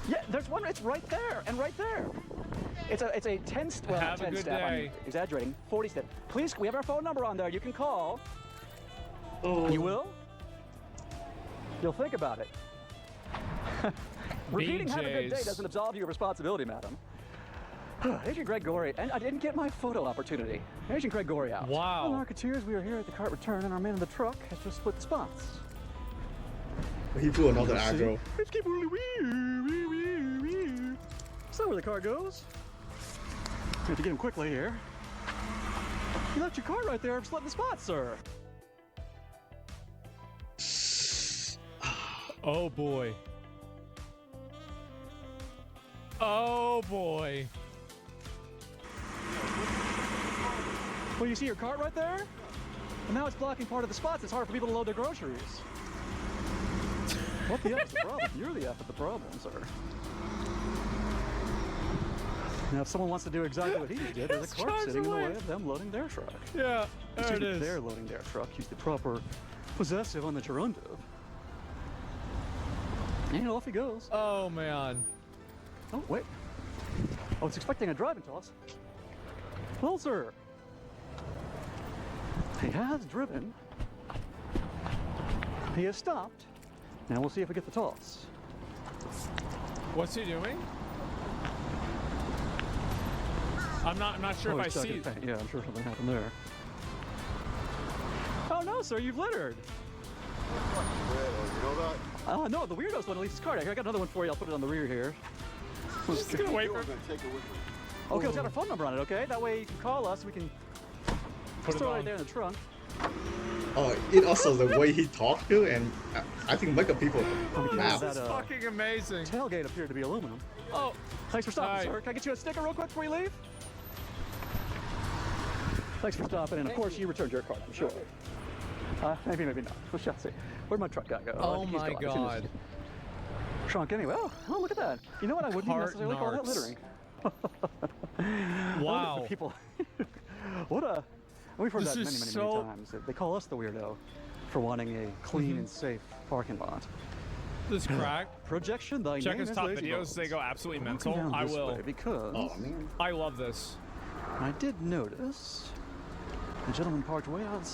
S17: Yeah, there's one. It's right there and right there. It's a 10 step. Well,
S19: Have a
S17: 10
S19: good
S17: step.
S19: day.
S17: I'm exaggerating. 40 step. Please, we have our phone number on there. You can call. You will? You'll think about it. Repeating "have a good day" doesn't absolve you of responsibility, madam. Agent Greg Gorey, and I didn't get my photo opportunity. Agent Greg Gorey out.
S19: Wow.
S17: Well, Marketeers, we are here at the cart return, and our man in the truck has just split the spots.
S1: He put another aggro.
S17: Let's keep wee. Is that where the car goes? We have to get him quickly here. You left your car right there, splitting the spots, sir.
S19: Oh boy. Oh boy.
S17: Well, you see your cart right there? And now it's blocking part of the spots. It's hard for people to load their groceries. What the F is the problem? You're the F at the problem, sir. Now, if someone wants to do exactly what he did, there's a cart sitting in the way of them loading their truck.
S19: Yeah, there it is.
S17: They're loading their truck. Use the proper possessive on the gerundive. And off he goes.
S19: Oh, man.
S17: Oh, wait. I was expecting a driving toss. Well, sir. He has driven. He has stopped. Now we'll see if we get the toss.
S19: What's he doing? I'm not sure if I see it.
S17: Yeah, I'm sure something happened there. Oh no, sir, you've littered.
S12: You know that?
S17: No, the weirdo's one Elise's card. I got another one for you. I'll put it on the rear here.
S19: Just gonna wait for.
S17: Okay, it's got our phone number on it. Okay, that way you can call us. We can
S19: put it
S17: right there in the trunk.
S1: Oh, it also the way he talked to, and I think make people laugh.
S19: This is fucking amazing.
S17: Tailgate appeared to be aluminum.
S19: Oh,
S17: thanks for stopping, sir. Can I get you a sticker real quick before you leave? Thanks for stopping, and of course you returned your card, I'm sure. Maybe not. We shall see. Where'd my truck guy go?
S19: Oh my god.
S17: Trunk anyway. Oh, look at that. You know what? I wouldn't necessarily call that littering.
S19: Wow.
S17: People. What a. We've heard that many times. They call us the weirdo for wanting a clean and safe parking lot.
S19: This crack.
S17: Projection.
S19: Check his top videos. They go absolutely mental. I will.
S17: Because
S19: I love this.
S17: I did notice the gentleman parked way out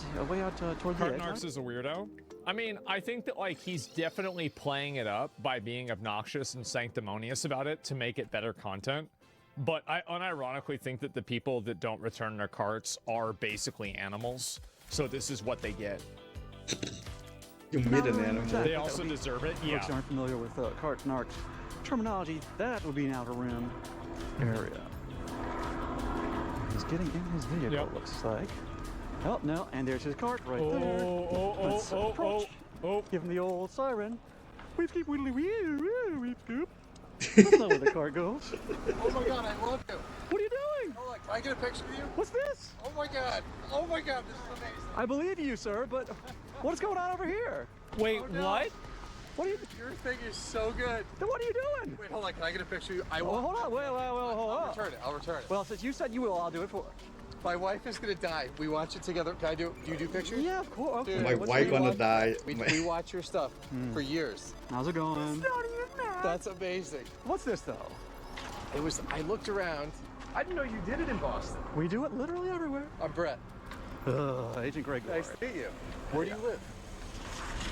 S17: toward the edge.
S19: Narcs is a weirdo. I mean, I think that like he's definitely playing it up by being obnoxious and sanctimonious about it to make it better content. But I unironically think that the people that don't return their carts are basically animals. So this is what they get.
S1: You made an animal.
S19: They also deserve it. Yeah.
S17: Folks aren't familiar with cart narc terminology. That would be an outer rim area. He's getting in his vehicle, it looks like. Oh, no, and there's his cart right there.
S19: Oh.
S17: Give him the old siren. Weep, keep, widdly, weep, scoop. That's not where the cart goes.
S12: Oh my god, I love you.
S17: What are you doing?
S12: Oh, like, can I get a picture of you?
S17: What's this?
S12: Oh my god, this is amazing.
S17: I believe you, sir, but what's going on over here?
S19: Wait, what?
S12: What are you? Your thing is so good.
S17: Then what are you doing?
S12: Wait, hold on, can I get a picture of you?
S17: Hold on, wait, hold on.
S12: I'll return it.
S17: Well, since you said you will, I'll do it for her.
S12: My wife is gonna die. We watch it together. Can I do you do pictures?
S17: Yeah, of course. Okay.
S1: My wife gonna die.
S12: We watch your stuff for years.
S17: How's it going?
S12: That's amazing.
S17: What's this though?
S12: I looked around. I didn't know you did it in Boston.
S17: We do it literally everywhere.
S12: I'm Brett.
S17: Agent Greg.
S12: Nice to meet you. Where do you live?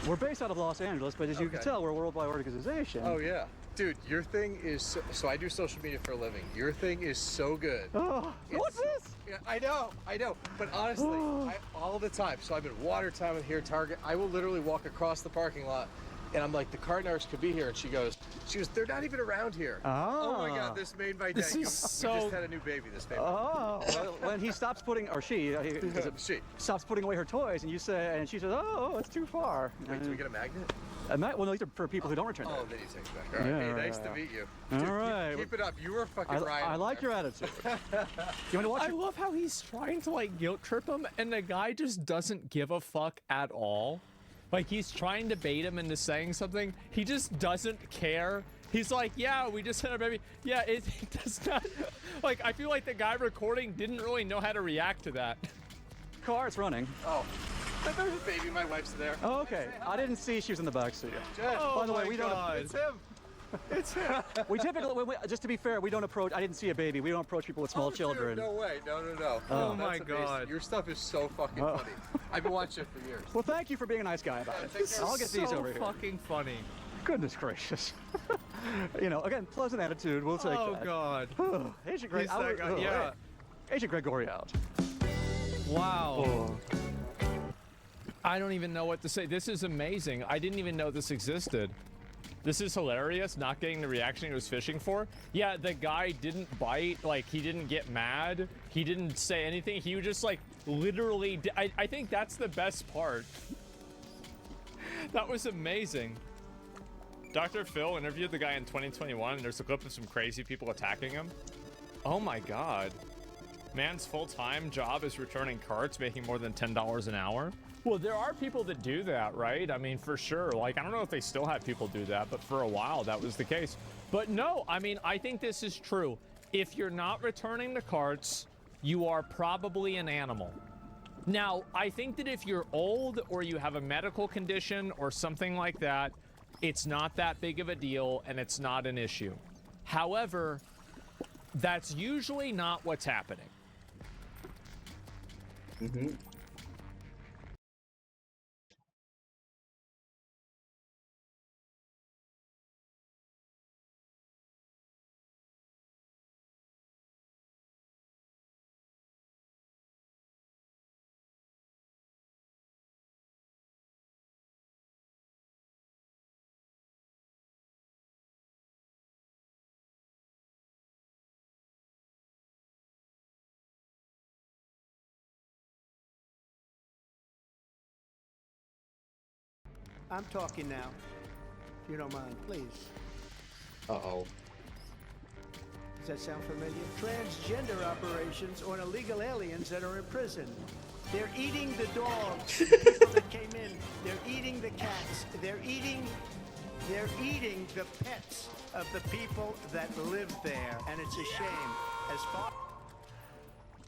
S17: We're based out of Los Angeles, but as you can tell, we're a worldwide organization.
S12: Oh yeah. Dude, your thing is so I do social media for a living. Your thing is so good.
S17: Oh, what's this?
S12: Yeah, I know. But honestly, all the time. So I'm in Watertown here, Target. I will literally walk across the parking lot, and I'm like, the car narcs could be here. And she goes, they're not even around here.
S17: Oh
S12: my god, this made my day.
S19: This is so.
S12: We just had a new baby. This baby.
S17: Oh, well, when he stops putting, or she stops putting away her toys, and you say, and she says, oh, it's too far.
S12: Wait, do we get a magnet?
S17: Well, these are for people who don't return.
S12: Oh, then he takes it back. All right. Hey, nice to meet you.
S17: All right.
S12: Keep it up. You were fucking right.
S17: I like your attitude. You want to watch?
S19: I love how he's trying to like guilt trip him, and the guy just doesn't give a fuck at all. Like he's trying to bait him into saying something. He just doesn't care. He's like, yeah, we just had our baby. Yeah, it does not. Like I feel like the guy recording didn't really know how to react to that.
S17: Car's running.
S12: Oh. There's a baby, my wife's there.
S17: Oh, okay. I didn't see she was in the back seat.
S19: Oh,
S17: by the way, we don't.
S12: It's him.
S17: It's him. We typically, just to be fair, we don't approach. I didn't see a baby. We don't approach people with small children.
S12: Dude, no way. No.
S19: Oh my god.
S12: Your stuff is so fucking funny. I've been watching it for years.
S17: Well, thank you for being a nice guy about it. I'll get these over here.
S19: So fucking funny.
S17: Goodness gracious. Again, pleasant attitude. We'll take that.
S19: Oh god.
S17: Agent Greg.
S19: Yeah.
S17: Agent Gregory out.
S19: Wow.
S17: Oh.
S19: I don't even know what to say. This is amazing. I didn't even know this existed. This is hilarious, not getting the reaction he was fishing for. Yeah, the guy didn't bite, like, he didn't get mad. He didn't say anything. He was just, like, literally... I think that's the best part. That was amazing. Dr. Phil interviewed the guy in 2021, and there's a clip of some crazy people attacking him. Oh my god. Man's full-time job is returning carts, making more than $10 an hour. Well, there are people that do that, right? I mean, for sure. Like, I don't know if they still have people do that, but for a while that was the case. But no, I mean, I think this is true. if you're not returning the carts, you are probably an animal. Now, I think that if you're old or you have a medical condition or something like that, it's not that big of a deal and it's not an issue. However, that's usually not what's happening.
S1: Mm-hmm.
S7: I'm talking now. If you don't mind, please.
S1: Uh-oh.
S7: Does that sound familiar? Transgender operations on illegal aliens that are in prison. They're eating the dogs, the people that came in. They're eating the cats. They're eating the pets of the people that live there. And it's a shame. As far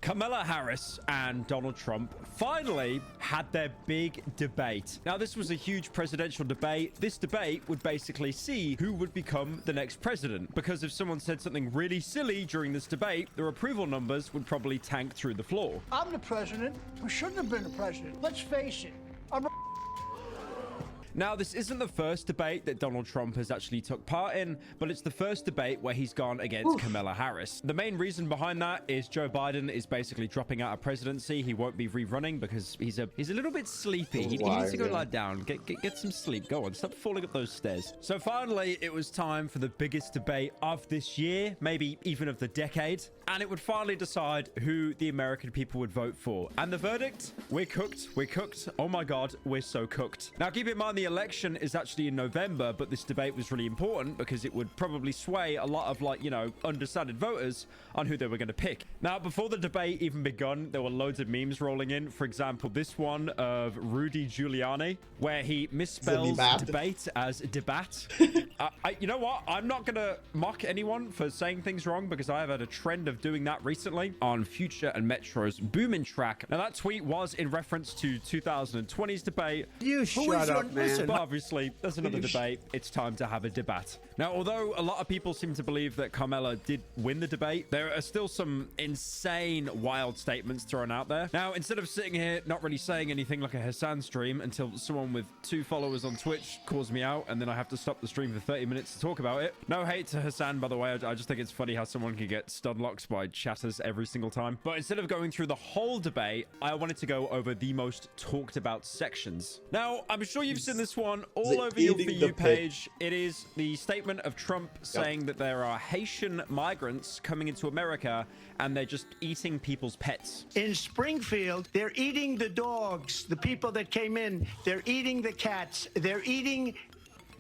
S20: Kamala Harris and Donald Trump finally had their big debate. Now, this was a huge presidential debate. This debate would basically see who would become the next president, because if someone said something really silly during this debate, their approval numbers would probably tank through the floor.
S7: I'm the president who shouldn't have been the president. Let's face it.
S20: Now, this isn't the first debate that Donald Trump has actually took part in, but it's the first debate where he's gone against Kamala Harris. The main reason behind that is Joe Biden is basically dropping out of presidency. He won't be rerunning because he's a little bit sleepy. He needs to go lie down, get some sleep. Go on, stop falling up those stairs. So finally, it was time for the biggest debate of this year, maybe even of the decade, and it would finally decide who the American people would vote for. And the verdict? We're cooked. We're cooked. Oh my God, we're so cooked. Now, keep in mind the election is actually in November, but this debate was really important because it would probably sway a lot of, like, you know, undecided voters on who they were going to pick. Now, before the debate even begun, there were loads of memes rolling in. For example, this one of Rudy Giuliani, where he misspells debate as debat. You know what? I'm not going to mock anyone for saying things wrong because I have had a trend of doing that recently on Future and Metro's Booming track. Now, that tweet was in reference to 2020's debate.
S7: You shut up, man.
S20: But obviously, there's another debate. It's time to have a debate. Now, although a lot of people seem to believe that Kamala did win the debate, there are still some insane, wild statements thrown out there. Now, instead of sitting here not really saying anything like a Hassan stream until someone with 2 followers on Twitch calls me out and then I have to stop the stream for 30 minutes to talk about it. No hate to Hassan, by the way. I just think it's funny how someone can get stun locked by chatters every single time. But instead of going through the whole debate, I wanted to go over the most talked about sections. Now, I'm sure you've seen this one all over your For You page. It is the statement of Trump saying that there are Haitian migrants coming into America and they're just eating people's pets.
S7: In Springfield, they're eating the dogs, the people that came in. They're eating the cats. They're eating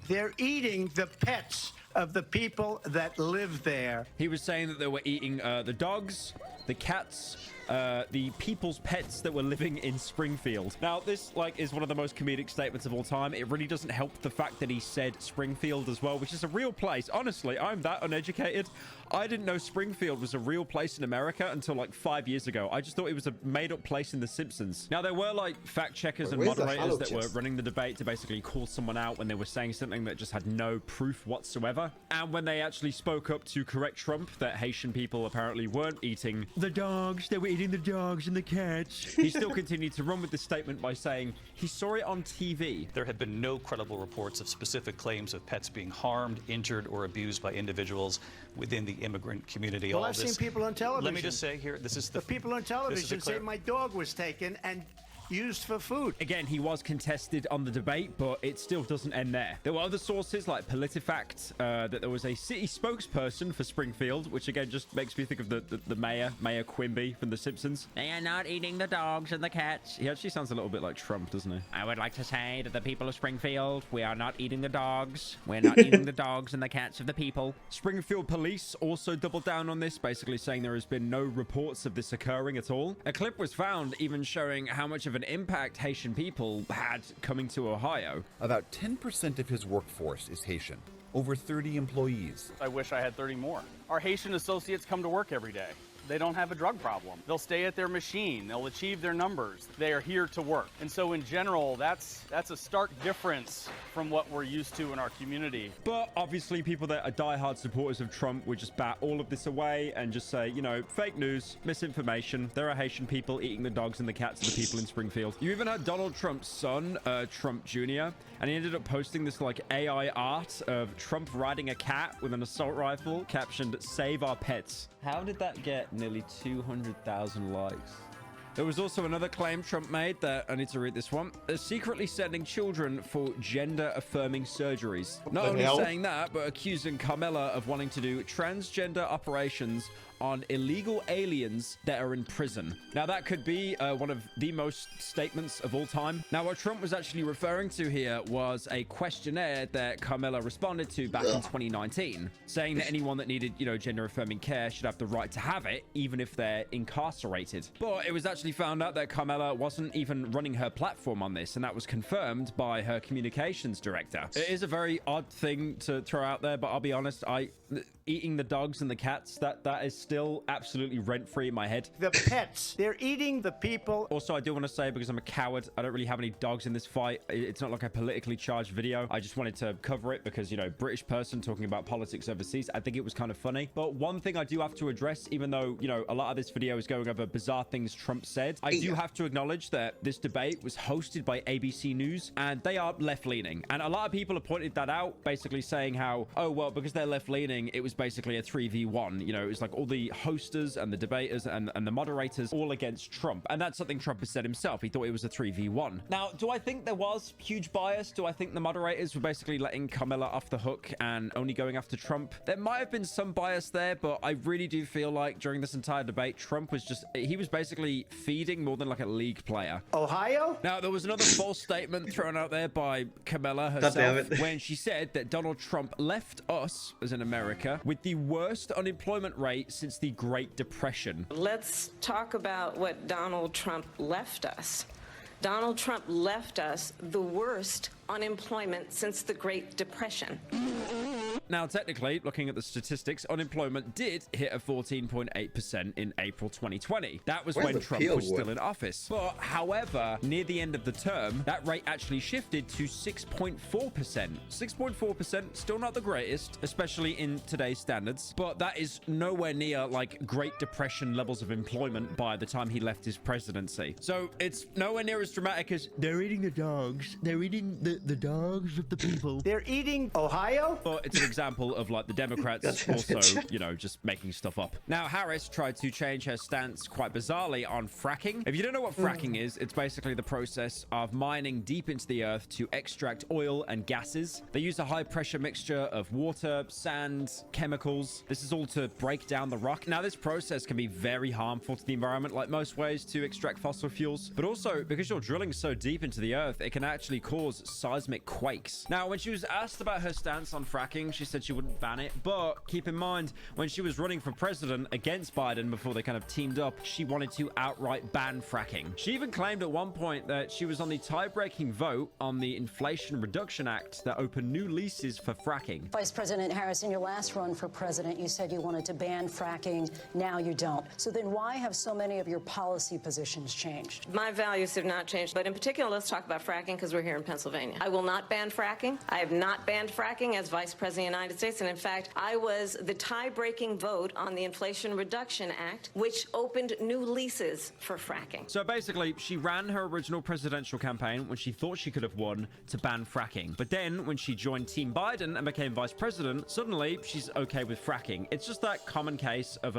S7: the pets of the people that live there.
S20: He was saying that they were eating the dogs, the cats, the people's pets that were living in Springfield. Now, this is one of the most comedic statements of all time. It really doesn't help the fact that he said Springfield as well, which is a real place. Honestly, I'm that uneducated. I didn't know Springfield was a real place in America until 5 years ago. I just thought it was a made-up place in The Simpsons. Now, there were fact checkers and moderators that were running the debate to basically call someone out when they were saying something that just had no proof whatsoever. And when they actually spoke up to correct Trump that Haitian people apparently weren't eating the dogs, they were eating the dogs and the cats, he still continued to run with the statement by saying he saw it on TV.
S21: There have been no credible reports of specific claims of pets being harmed, injured, or abused by individuals within the immigrant community.
S7: Well, I've seen people on television.
S21: Let me just say here, this is
S7: the people on television say my dog was taken and used for food.
S20: Again, he was contested on the debate, but it still doesn't end there. There were other sources like PolitiFact, that there was a city spokesperson for Springfield, which again just makes me think of the Mayor Quimby from The Simpsons. They are not eating the dogs and the cats. He actually sounds a little bit like Trump, doesn't he? I would like to say to the people of Springfield, we are not eating the dogs. We're not eating the dogs and the cats of the people. Springfield police also doubled down on this, basically saying there has been no reports of this occurring at all. A clip was found even showing how much of an impact Haitian people had coming to Ohio.
S22: About 10% of his workforce is Haitian.
S8: over 30 employees.
S9: I wish I had 30 more. Our Haitian associates come to work every day. They don't have a drug problem. They'll stay at their machine. They'll achieve their numbers. They are here to work. And so in general, that's a stark difference from what we're used to in our community.
S20: But obviously people that are diehard supporters of Trump would just bat all of this away and just say, you know, fake news, misinformation. There are Haitian people eating the dogs and the cats of the people in Springfield. You even had Donald Trump's son, Trump Jr., and he ended up posting this like AI art of Trump riding a cat with an assault rifle captioned, "Save our pets." How did that get nearly 200,000 likes? There was also another claim Trump made that I need to read this one. They're secretly sending children for gender-affirming surgeries. Not only saying that, but accusing Carmela of wanting to do transgender operations on illegal aliens that are in prison. Now, that could be one of the most statements of all time. Now, what Trump was actually referring to here was a questionnaire that Carmela responded to back in 2019, saying that anyone that needed, you know, gender-affirming care should have the right to have it, even if they're incarcerated. But it was actually found out that Carmela wasn't even running her platform on this, and that was confirmed by her communications director. It is a very odd thing to throw out there, but I'll be honest, eating the dogs and the cats, that is still absolutely rent-free in my head.
S7: The pets, they're eating the people.
S20: Also, I do want to say, because I'm a coward, I don't really have any dogs in this fight. It's not like a politically charged video. I just wanted to cover it because, you know, British person talking about politics overseas, I think it was kind of funny. But one thing I do have to address, even though, you know, a lot of this video is going over bizarre things Trump said, I do have to acknowledge that this debate was hosted by ABC News, and they are left-leaning. And a lot of people have pointed that out, basically saying how, oh, well, because they're left-leaning, it was basically a 3v1. You know, it's like all the hosters and the debaters and the moderators all against Trump. And that's something Trump has said himself. He thought it was a 3v1. Now, do I think there was huge bias? Do I think the moderators were basically letting Carmela off the hook and only going after Trump? There might have been some bias there, but I really do feel like during this entire debate, Trump was he was basically feeding more than like a league player.
S7: Ohio?
S20: Now, there was another false statement thrown out there by Carmela herself when she said that Donald Trump left us, as in America, with the worst unemployment rate since the Great Depression.
S18: Let's talk about what Donald Trump left us. Donald Trump left us the worst unemployment since the Great Depression.
S20: Now, technically, looking at the statistics, unemployment did hit a 14.8% in April 2020. That was when Trump was still in office. But, however, near the end of the term, that rate actually shifted to 6.4%. 6.4%, still not the greatest, especially in today's standards, but that is nowhere near, like, Great Depression levels of employment by the time he left his presidency. So, it's nowhere near as dramatic as, they're eating the dogs, they're eating the dogs of the people.
S7: They're eating Ohio?
S20: But it's an example of like the Democrats also, you know, just making stuff up. Now, Harris tried to change her stance quite bizarrely on fracking. If you don't know what fracking is, it's basically the process of mining deep into the earth to extract oil and gases. They use a high pressure mixture of water, sand, chemicals. This is all to break down the rock. Now, this process can be very harmful to the environment, like most ways to extract fossil fuels, but also because you're drilling so deep into the earth, it can actually cause seismic quakes. Now, when she was asked about her stance on fracking, she said she wouldn't ban it, but keep in mind, when she was running for president against Biden before they kind of teamed up, she wanted to outright ban fracking. She even claimed at one point that she was on the tie-breaking vote on the Inflation Reduction Act that opened new leases for fracking.
S22: Vice President Harris, in your last run for president, you said you wanted to ban fracking. Now you don't. So then why have so many of your policy positions changed?
S18: My values have not changed, but in particular, let's talk about fracking because we're here in Pennsylvania. I will not ban fracking. I have not banned fracking as Vice President of the United States, and in fact, I was the tie-breaking vote on the Inflation Reduction Act, which opened new leases for fracking.
S20: So basically, she ran her original presidential campaign when she thought she could have won to ban fracking. But then, when she joined Team Biden and became vice president, suddenly she's okay with fracking. It's just that common case of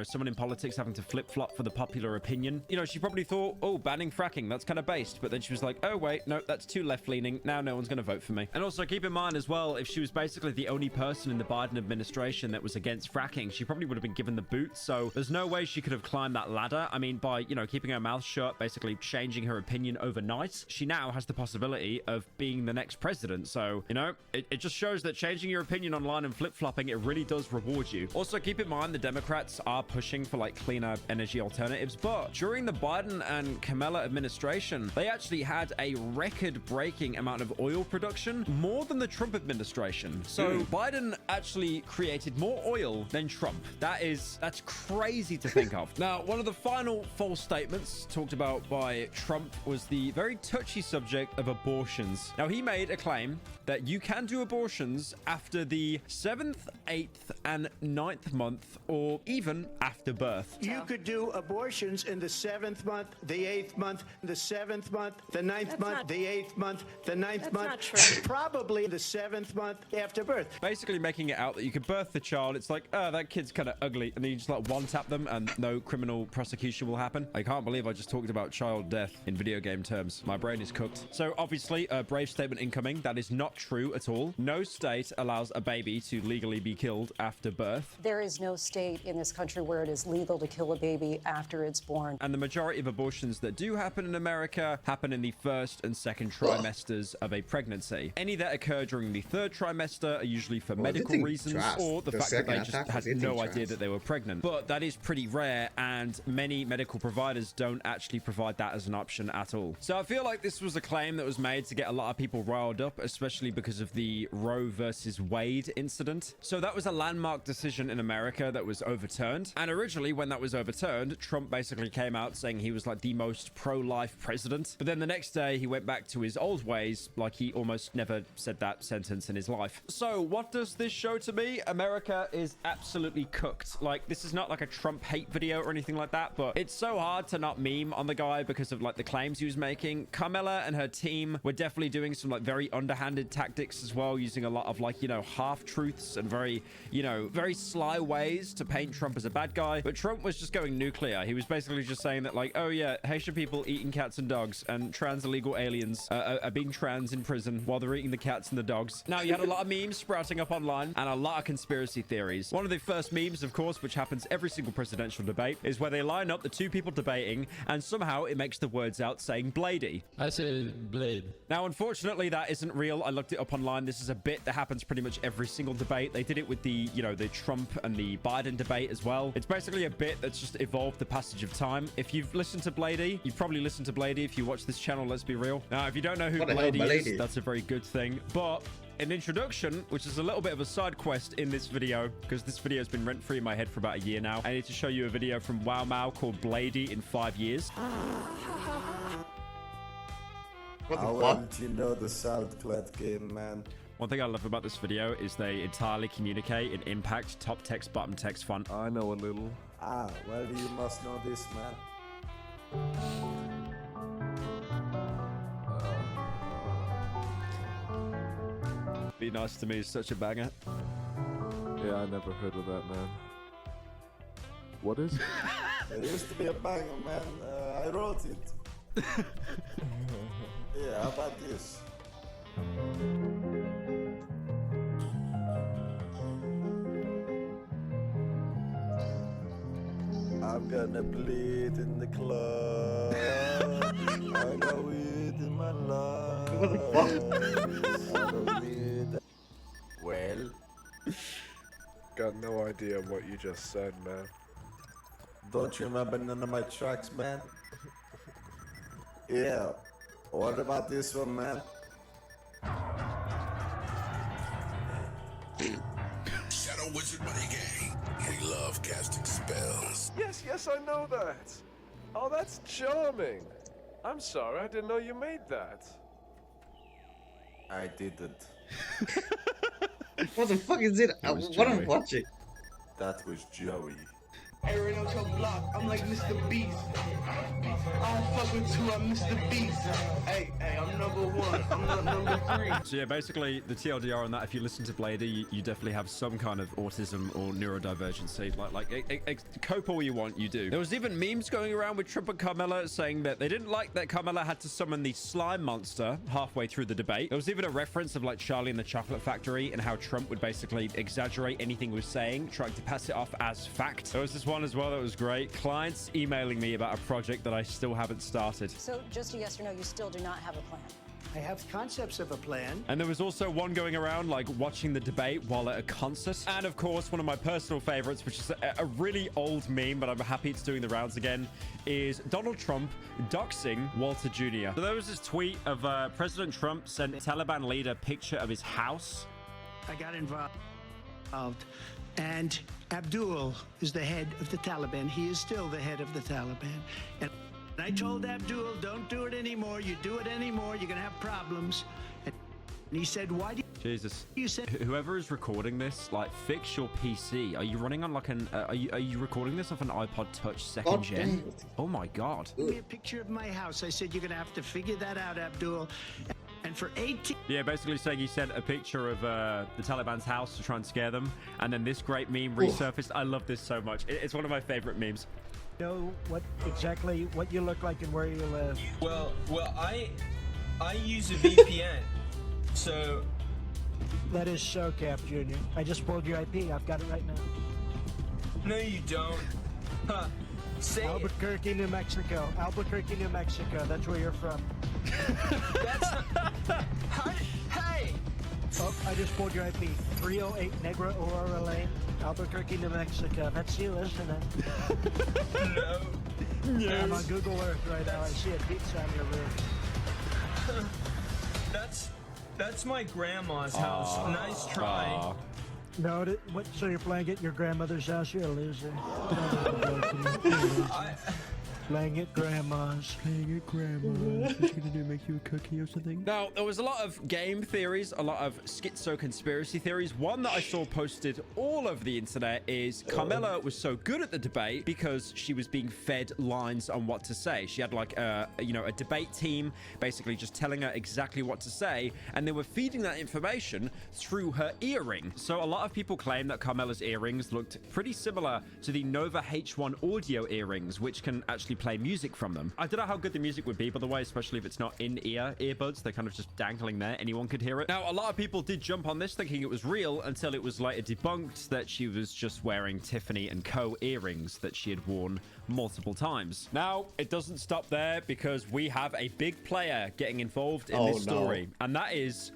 S20: someone in politics having to flip-flop for the popular opinion. You know, she probably thought, oh, banning fracking, that's kind of based. But then she was like, oh, wait, no, that's too left-leaning. Now no one's going to vote for me. And also keep in mind as well, if she was basically the only person in the Biden administration that was against fracking, she probably would have been given the boot. So there's no way she could have climbed that ladder. I mean, by, keeping her mouth shut, basically changing her opinion overnight, she now has the possibility of being the next president. So, it just shows that changing your opinion online and flip-flopping, it really does reward you. Also, keep in mind the Democrats are pushing for like cleaner energy alternatives, but during the Biden and Kamala administration, they actually had a record-breaking amount of oil production, more than the Trump administration. So Biden actually created more oil than Trump. That's crazy to think of. Now, one of the final false statements talked about by Trump was the very touchy subject of abortions. Now, he made a claim that you can do abortions after the 7th, 8th, and 9th month, or even after birth.
S7: You could do abortions in the 7th month, the 8th month, the 7th month, the 9th month, the 8th month, the 9th month,
S18: not true.
S7: probably the 7th month after birth.
S20: Basically making it out that you could birth the child. It's like, oh, that kid's kind of ugly. And then you just like one tap them and no criminal prosecution will happen. I can't believe I just talked about child death in video game terms. My brain is cooked. So obviously a brave statement incoming. That is not true at all. No state allows a baby to legally be killed after birth.
S22: There is no state in this country where it is legal to kill a baby after it's born.
S20: And the majority of abortions that do happen in America happen in the first and second trimesters of a pregnancy. Any that occur during the third trimester are usually for medical reasons or the fact that they just had no idea that they were pregnant. But that is pretty rare, and many medical providers don't actually provide that as an option at all. So I feel like this was a claim that was made to get a lot of people riled up, especially because of the Roe versus Wade incident. So that was a landmark decision in America that was overturned. And originally when that was overturned, Trump basically came out saying he was like the most pro-life president. But then the next day he went back to his old ways, like he almost never said that sentence in his life. So what does this show to me? America is absolutely cooked. Like, this is not like a Trump hate video or anything like that, but it's so hard to not meme on the guy because of like the claims he was making. Carmella and her team were definitely doing some like very underhanded tactics as well, using a lot of like, you know, half truths and very, you know, very sly ways to paint Trump as a bad guy. But Trump was just going nuclear. He was basically just saying that like, oh yeah, Haitian people eating cats and dogs, and trans illegal aliens are being trans in prison while they're eating the cats and the dogs. Now, you had a lot of memes sprouting up online and a lot of conspiracy theories. One of the first memes, of course, which happens every single presidential debate, is where they line up the two people debating and somehow it makes the words out saying Bladey.
S5: I say Blade.
S20: Now, unfortunately, that isn't real. I looked it up online. This is a bit that happens pretty much every single debate. They did it with the, you know, the Trump and the Biden debate as well. It's basically a bit that's just evolved the passage of time. If you've listened to Bladey, you've probably listened to Bladey if you watch this channel, let's be real. Now, if you don't know who Bladey is, that's a very good thing. But an introduction, which is a little bit of a side quest in this video, because this video has been rent-free in my head for about a year now. I need to show you a video from Wow Mao called Bladey in 5 years.
S1: What the fuck? Did you know the SoundCloud game, man?
S20: One thing I love about this video is they entirely communicate in impact, top text, bottom text font.
S1: I know a little. Ah, well, you must know this, man.
S20: Be Nice to Me is such a banger.
S1: Yeah, I never heard of that, man. What is it? It used to be a banger, man. I wrote it. Yeah, how about this? I'm gonna bleed in the club. I got weed in my lungs. What the fuck? I don't need that. Well, got no idea what you just said, man. Don't you remember none of my tracks, man? Yeah. What about this one, man?
S6: Shadow Wizard Money Gang. We love casting spells.
S10: Yes, I know that. Oh, that's charming. I'm sorry, I didn't know you made that.
S1: I didn't.
S13: What the fuck is it? What I'm watching?
S1: That was Joey.
S15: Hey, right on your block, I'm like Mr. Beast. I don't fuck with two, I'm Mr. Beast. Hey, I'm number one, I'm not number three.
S20: So yeah, basically the TLDR on that, if you listen to Bladey, you definitely have some kind of autism or neurodivergency. Cope all you want, you do. There was even memes going around with Trump and Carmella saying that they didn't like that Carmella had to summon the slime monster halfway through the debate. There was even a reference of like Charlie and the Chocolate Factory and how Trump would basically exaggerate anything he was saying, trying to pass it off as fact. There was this one as well that was great. Clients emailing me about a project that I still haven't started.
S22: So just a yes or no, you still do not have a plan?
S7: I have concepts of a plan.
S20: And there was also one going around like watching the debate while at a concert. And of course, one of my personal favorites, which is a really old meme, but I'm happy it's doing the rounds again, is Donald Trump doxing Walter Jr. So there was this tweet of President Trump sent Taliban leader picture of his house.
S7: I got involved. And Abdul is the head of the Taliban. He is still the head of the Taliban. And I told Abdul, don't do it anymore. You do it anymore, you're going to have problems. And he said, why do you...
S20: Jesus.
S7: You said...
S20: Whoever is recording this, like, fix your PC. Are you running on, like, an... are you recording this off an iPod Touch 2nd gen? Oh, my God.
S7: Give me a picture of my house. I said, you're going to have to figure that out, Abdul. And for 18...
S20: Yeah, basically saying he sent a picture of the Taliban's house to try and scare them. And then this great meme resurfaced. I love this so much. It's one of my favorite memes.
S2: Know what exactly what you look like and where you live.
S5: Well, I use a VPN, so...
S2: That is SoCap, Junior. I just pulled your IP. I've got it right now.
S5: No, you don't. Huh. Say
S2: Albuquerque, New Mexico. Albuquerque, New Mexico. That's where you're from.
S5: That's not... Hey!
S2: Oh, I just pulled your IP. 308 Negra Aurora Lane, Albuquerque, New Mexico. That's you, isn't it?
S5: No.
S2: Yeah, I'm on Google Earth right now. I see a pizza on your roof.
S5: That's my grandma's house. Nice try.
S2: No, what? So you're playing it at your grandmother's house? You're a loser. Playing at grandma's.
S20: Playing at grandma's. What's she gonna do? Make you a cookie or something? Now, there was a lot of game theories, a lot of schizo conspiracy theories. One that I saw posted all over the internet is Carmela was so good at the debate because she was being fed lines on what to say. She had like a debate team basically just telling her exactly what to say, and they were feeding that information through her earring. So a lot of people claim that Carmela's earrings looked pretty similar to the Nova H1 audio earrings, which can actually play music from them. I don't know how good the music would be, by the way, especially if it's not in-ear earbuds. They're kind of just dangling there. Anyone could hear it. Now, a lot of people did jump on this thinking it was real until it was later debunked that she was just wearing Tiffany & Co. earrings that she had worn multiple times. Now, it doesn't stop there because we have a big player getting involved in this story, and that is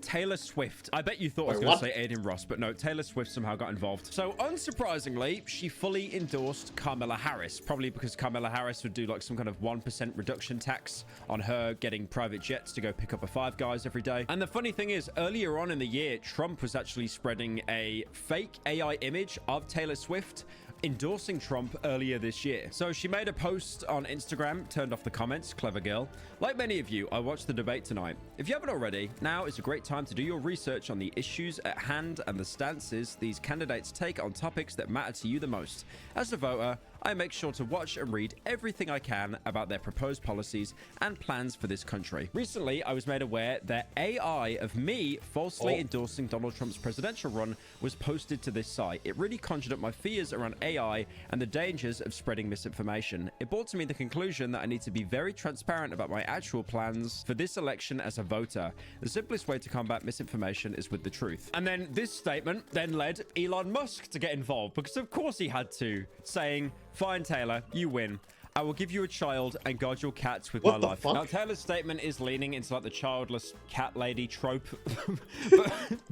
S20: Taylor Swift. I bet you thought I was going to say Aiden Ross, but no, Taylor Swift somehow got involved. So unsurprisingly, she fully endorsed Kamala Harris, probably because Kamala Harris would do like some kind of 1% reduction tax on her getting private jets to go pick up a Five Guys every day. And the funny thing is, earlier on in the year, Trump was actually spreading a fake AI image of Taylor Swift endorsing Trump earlier this year. So she made a post on Instagram, turned off the comments, clever girl. Like many of you, I watched the debate tonight. If you haven't already, now is a great time to do your research on the issues at hand and the stances these candidates take on topics that matter to you the most. As a voter, I make sure to watch and read everything I can about their proposed policies and plans for this country. Recently, I was made aware that AI of me falsely endorsing Donald Trump's presidential run was posted to this site. It really conjured up my fears around AI and the dangers of spreading misinformation. It brought to me the conclusion that I need to be very transparent about my actual plans for this election as a voter. The simplest way to combat misinformation is with the truth. And then this statement then led Elon Musk to get involved, because of course he had to, saying, "Fine, Taylor, you win. I will give you a child and guard your cats with my life." Now, Taylor's statement is leaning into like the childless cat lady trope.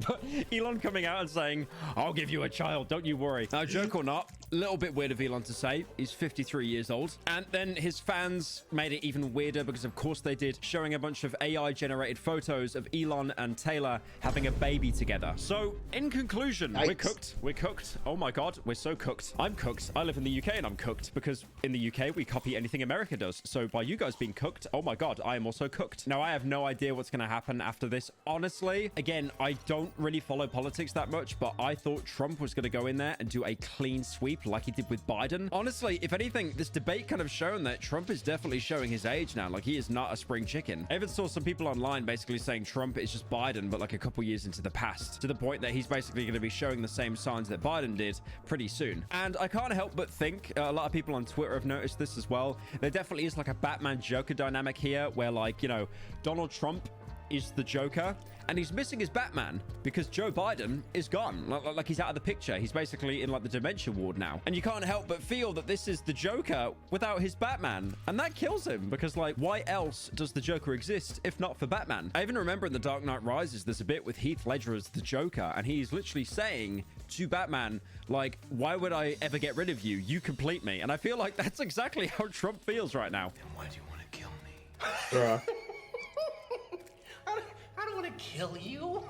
S20: but Elon coming out and saying, "I'll give you a child, don't you worry." Now, joke or not, a little bit weird of Elon to say. He's 53 years old. And then his fans made it even weirder, because of course they did, showing a bunch of AI-generated photos of Elon and Taylor having a baby together. So, in conclusion, we're cooked. We're cooked. Oh my God, we're so cooked. I'm cooked. I live in the UK and I'm cooked, because in the UK, we copy anything America does. So by you guys being cooked, oh my God, I am also cooked. Now, I have no idea what's going to happen after this. Honestly, again, I don't really follow politics that much, but I thought Trump was going to go in there and do a clean sweep like he did with Biden. Honestly, if anything, this debate kind of shown that Trump is definitely showing his age now. Like, he is not a spring chicken. I even saw some people online basically saying Trump is just Biden, but like a couple years into the past, to the point that he's basically going to be showing the same signs that Biden did pretty soon. And I can't help but think, a lot of people on Twitter have noticed this as well. There definitely is like a Batman Joker dynamic here, where, like, you know, Donald Trump is the Joker and he's missing his Batman because Joe Biden is gone. Like he's out of the picture. He's basically in like the dementia ward now. And you can't help but feel that this is the Joker without his Batman. And that kills him, because like, why else does the Joker exist if not for Batman? I even remember in The Dark Knight Rises, there's a bit with Heath Ledger as the Joker, and he's literally saying to Batman, like, why would I ever get rid of you? You complete me. And I feel like that's exactly how Trump feels right now.
S5: Then why do you want to kill me?
S1: Bruh.
S5: I don't want to kill you.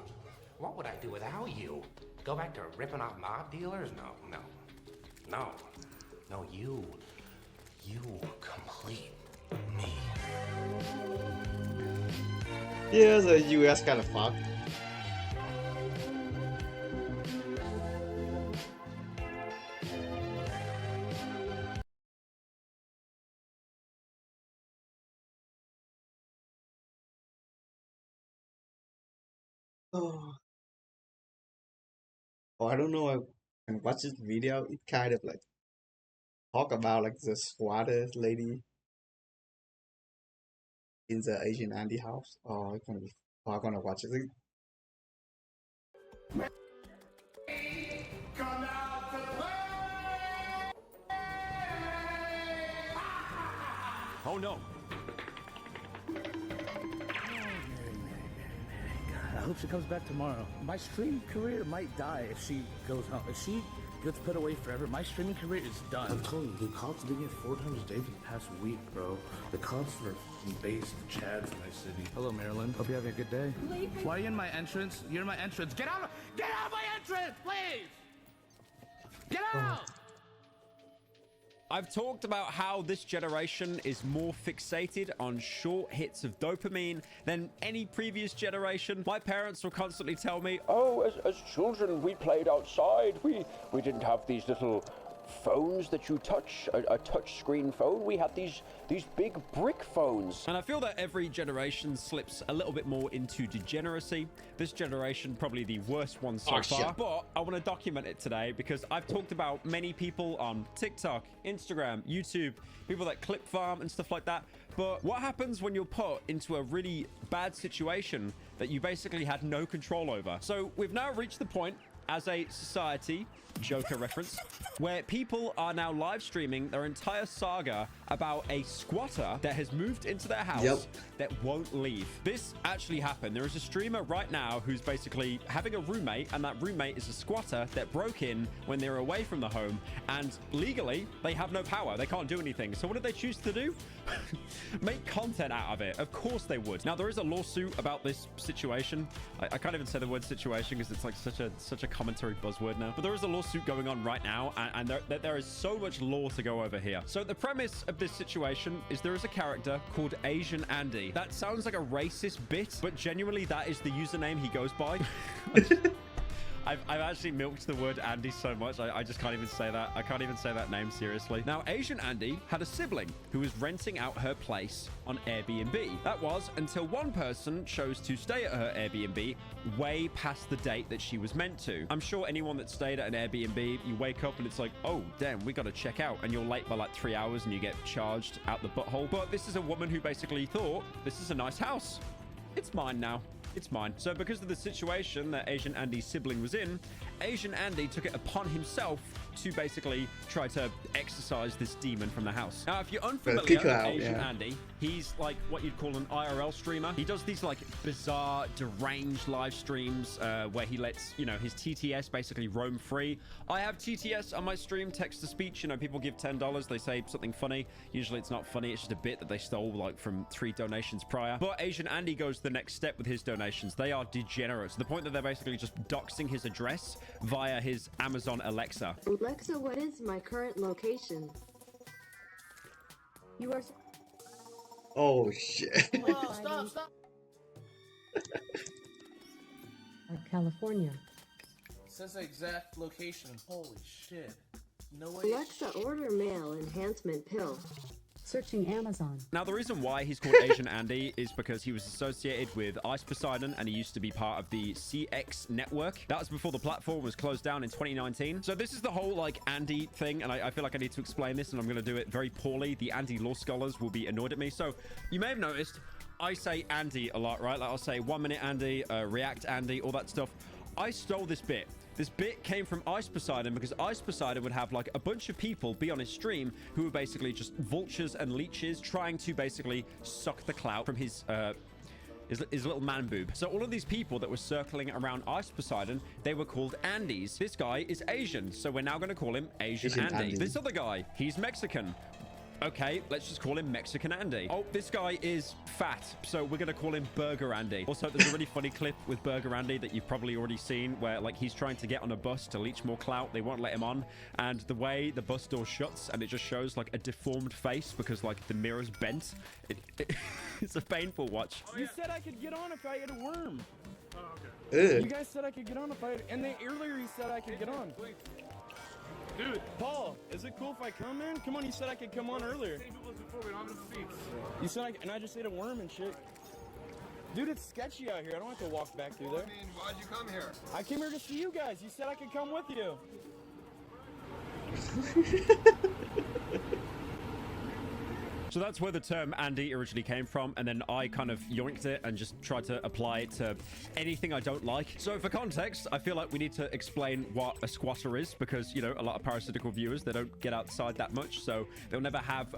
S3: What would I do without you? Go back to ripping off mob dealers? No. You complete me.
S1: Yeah, the US kind of fuck. Oh. Oh, I don't know. I can watch this video. It kind of like talk about like the squatter lady in the Asian Andy house. Oh, it's gonna be. Oh, I'm gonna watch it.
S6: Come out to play!
S3: Oh no.
S24: I hope she comes back tomorrow. My streaming career might die if she goes home. If she gets put away forever, my streaming career is done. I'm telling you, the cops have been here 4 times a day for the past week, bro. The cops are based in Chad's my city. Hello, Marilyn. Hope you're having a good day. Why are you in my entrance? You're in my entrance. Get out of my entrance, please! Get out!
S20: I've talked about how this generation is more fixated on short hits of dopamine than any previous generation. My parents will constantly tell me, oh, as children, we played outside. We didn't have these little phones that you touch, a touch screen phone. We had these big brick phones. And I feel that every generation slips a little bit more into degeneracy. This generation, probably the worst one so far. Shit. But I want to document it today because I've talked about many people on TikTok, Instagram, YouTube, people that clip farm and stuff like that. But what happens when you're put into a really bad situation that you basically had no control over? So we've now reached the point as a society, Joker reference, where people are now live streaming their entire saga about a squatter that has moved into their house that won't leave. This actually happened. There is a streamer right now who's basically having a roommate, and that roommate is a squatter that broke in when they were away from the home, and legally they have no power. They can't do anything. So what did they choose to do? Make content out of it. Of course they would. Now there is a lawsuit about this situation. I can't even say the word situation because it's like such a commentary buzzword now. But there is a lawsuit going on right now, and there is so much law to go over here. So the premise of this situation is there is a character called Asian Andy. That sounds like a racist bit, but genuinely that is the username he goes by. I've actually milked the word Andy so much, I just can't even say that. I can't even say that name seriously. Now, Asian Andy had a sibling who was renting out her place on Airbnb. That was until one person chose to stay at her Airbnb way past the date that she was meant to. I'm sure anyone that stayed at an Airbnb, you wake up and it's like, oh, damn, we got to check out. And you're late by like 3 hours and you get charged out the butthole. But this is a woman who basically thought, this is a nice house. It's mine now. It's mine. So because of the situation that Asian Andy's sibling was in, Asian Andy took it upon himself to basically try to exorcise this demon from the house. Now, if you're unfamiliar with Asian Andy, he's like what you'd call an IRL streamer. He does these like bizarre, deranged live streams where he lets, you know, his TTS basically roam free. I have TTS on my stream, text to speech. You know, people give $10. They say something funny. Usually it's not funny. It's just a bit that they stole like from 3 donations prior. But Asian Andy goes the next step with his donations. They are degenerate to the point that they're basically just doxing his address via his Amazon Alexa.
S4: Alexa, what is my current location? You are...
S1: Oh, shit.
S4: Whoa, stop. California.
S11: It says the exact location. Holy shit. No way.
S4: Alexa, order mail enhancement pill. Searching Amazon.
S20: Now, the reason why he's called Asian Andy is because he was associated with Ice Poseidon, and he used to be part of the CX network. That was before the platform was closed down in 2019. So this is the whole, like, Andy thing, and I feel like I need to explain this, and I'm going to do it very poorly. The Andy law scholars will be annoyed at me. So you may have noticed I say Andy a lot, right? Like, I'll say 1 minute Andy, react Andy, all that stuff. I stole this bit. This bit came from Ice Poseidon because Ice Poseidon would have like a bunch of people be on his stream who were basically just vultures and leeches trying to basically suck the clout from his little man boob. So all of these people that were circling around Ice Poseidon, they were called Andys. This guy is Asian, so we're now going to call him Asian Andy. This other guy, he's Mexican. Okay, let's just call him Mexican Andy. Oh, this guy is fat, so we're gonna call him Burger Andy. Also, there's a really funny clip with Burger Andy that you've probably already seen where like he's trying to get on a bus to leech more clout. They won't let him on, and the way the bus door shuts and it just shows like a deformed face because like the mirror's bent. It's a painful watch.
S12: You said I could get on if I had a worm.
S5: Oh, okay.
S12: You guys said I could get on if I had, and then earlier you said I could get on. Dude, Paul, is it cool if I come in? Come on, you said I could come on earlier. You said and I just ate a worm and shit. Dude, it's sketchy out here. I don't have to walk back through there.
S5: I mean, why'd you come here?
S12: I came here to see you guys. You said I could come with you.
S20: So that's where the term Andy originally came from, and then I kind of yoinked it and just tried to apply it to anything I don't like. So for context, I feel like we need to explain what a squatter is, because, you know, a lot of parasitical viewers, they don't get outside that much, so they'll never have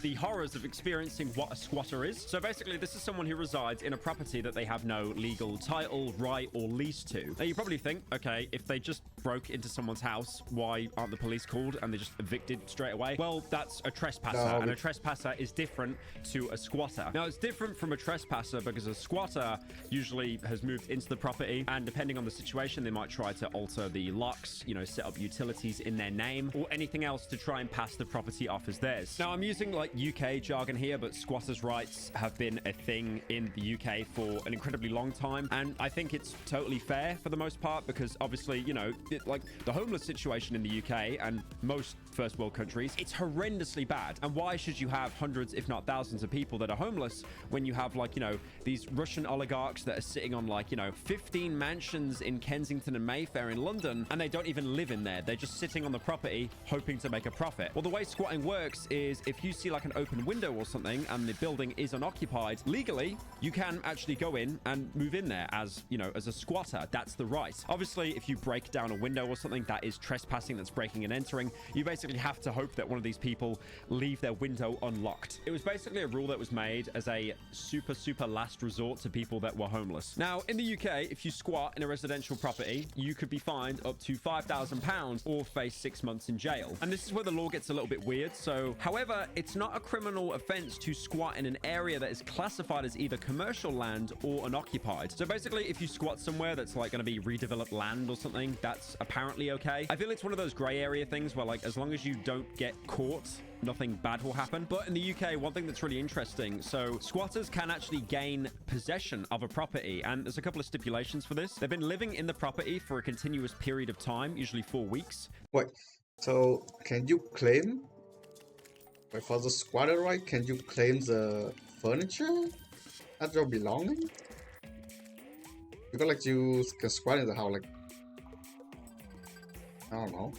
S20: the horrors of experiencing what a squatter is. So basically, this is someone who resides in a property that they have no legal title, right, or lease to. Now, you probably think, okay, if they just broke into someone's house, why aren't the police called and they just evicted straight away? Well, that's a trespasser, and a trespasser is different to a squatter. Now, it's different from a trespasser because a squatter usually has moved into the property, and depending on the situation, they might try to alter the locks, you know, set up utilities in their name or anything else to try and pass the property off as theirs. Now, I'm using like UK jargon here, but squatters' rights have been a thing in the UK for an incredibly long time, and I think it's totally fair for the most part because obviously, you know, like the homeless situation in the UK and most first world countries, it's horrendously bad. And why should you have hundreds, if not thousands of people that are homeless when you have like, you know, these Russian oligarchs that are sitting on like, you know, 15 mansions in Kensington and Mayfair in London, and they don't even live in there. They're just sitting on the property hoping to make a profit. Well, the way squatting works is if you see like an open window or something and the building is unoccupied, legally, you can actually go in and move in there as, you know, as a squatter. That's the right. Obviously, if you break down a window or something, that is trespassing, that's breaking and entering. You basically have to hope that one of these people leave their window unlocked. It was basically a rule that was made as a super last resort to people that were homeless. Now, in the UK, if you squat in a residential property, you could be fined up to £5,000 or face 6 months in jail. And this is where the law gets a little bit weird. So, however, it's not a criminal offense to squat in an area that is classified as either commercial land or unoccupied. So basically, if you squat somewhere that's like going to be redeveloped land or something, that's apparently okay. I feel it's one of those gray area things where like, as long as you don't get caught, nothing bad will happen. But in the UK, one thing that's really interesting, so squatters can actually gain possession of a property, and there's a couple of stipulations for this. They've been living in the property for a continuous period of time, usually 4 weeks.
S1: Wait, so can you claim, like for the squatter right, can you claim the furniture as your belonging? Because like you can squat in the house, like, I don't know.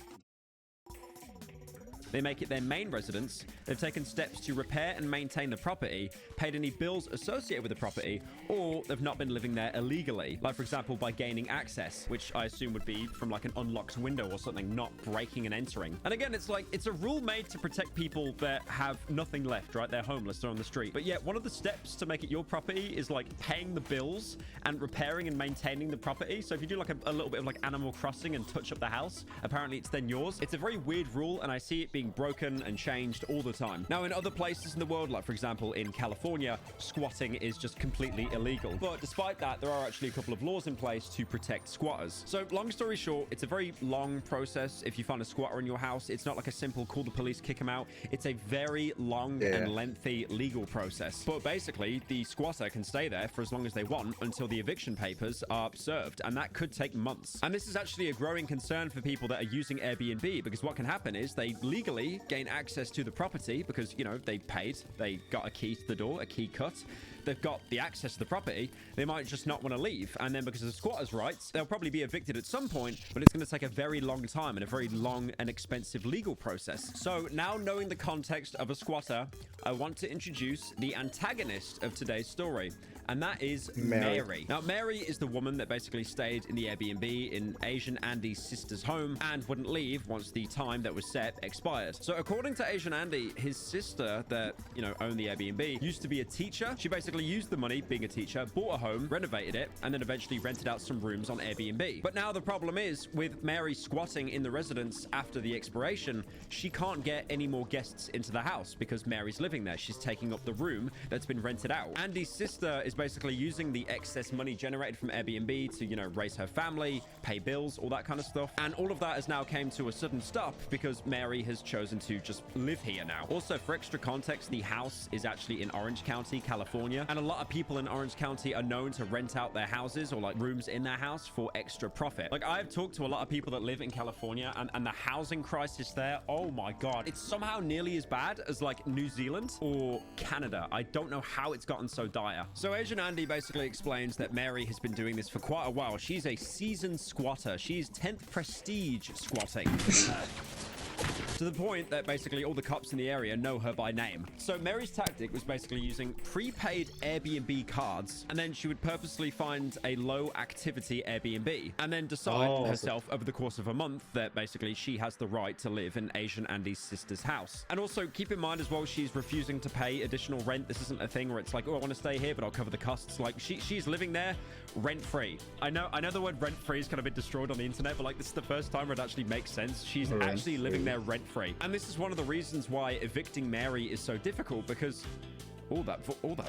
S20: They make it their main residence. They've taken steps to repair and maintain the property, paid any bills associated with the property, or they've not been living there illegally. Like, for example, by gaining access, which I assume would be from like an unlocked window or something, not breaking and entering. And again, it's like, it's a rule made to protect people that have nothing left, right? They're homeless, they're on the street. But yet, one of the steps to make it your property is like paying the bills and repairing and maintaining the property. So if you do like a little bit of like Animal Crossing and touch up the house, apparently it's then yours. It's a very weird rule, and I see it being broken and changed all the time. Now, in other places in the world, like for example in California, squatting is just completely illegal. But despite that, there are actually a couple of laws in place to protect squatters. So long story short, it's a very long process. If you find a squatter in your house, it's not like a simple call the police, kick them out. It's a very long and lengthy legal process. But basically, the squatter can stay there for as long as they want until the eviction papers are served, and that could take months. And this is actually a growing concern for people that are using Airbnb, because what can happen is they legally gain access to the property because, you know, they paid, they got a key to the door, a key cut, they've got the access to the property, they might just not want to leave, and then because of squatters' rights, they'll probably be evicted at some point, but it's going to take a very long time and a very long and expensive legal process. So now, knowing the context of a squatter, I want to introduce the antagonist of today's story, and that is Mary. Now, Mary is the woman that basically stayed in the Airbnb in Asian Andy's sister's home and wouldn't leave once the time that was set expired. So according to Asian Andy, his sister that, you know, owned the Airbnb used to be a teacher. She basically basically used the money, being a teacher, bought a home, renovated it, and then eventually rented out some rooms on Airbnb. But now the problem is, with Mary squatting in the residence after the expiration, she can't get any more guests into the house because Mary's living there. She's taking up the room that's been rented out. Andy's sister is basically using the excess money generated from Airbnb to, you know, raise her family, pay bills, all that kind of stuff. And all of that has now came to a sudden stop because Mary has chosen to just live here now. Also, for extra context, the house is actually in Orange County, California. And a lot of people in Orange County are known to rent out their houses or like rooms in their house for extra profit. Like, I've talked to a lot of people that live in California, and the housing crisis there, oh my God, it's somehow nearly as bad as like New Zealand or Canada. I don't know how it's gotten so dire. So Asian Andy basically explains that Mary has been doing this for quite a while. She's a seasoned squatter. She's 10th prestige squatting. To the point that basically all the cops in the area know her by name. So Mary's tactic was basically using prepaid Airbnb cards, and then she would purposely find a low activity Airbnb and then decide herself over the course of a month that basically she has the right to live in Asian Andy's sister's house. And also keep in mind as well, she's refusing to pay additional rent. This isn't a thing where it's like, oh, I want to stay here, but I'll cover the costs. Like, she's living there rent-free. I know the word rent-free is kind of been destroyed on the internet, but like, this is the first time where it actually makes sense. She's actually living there rent-free. And this is one of the reasons why evicting Mary is so difficult, because all that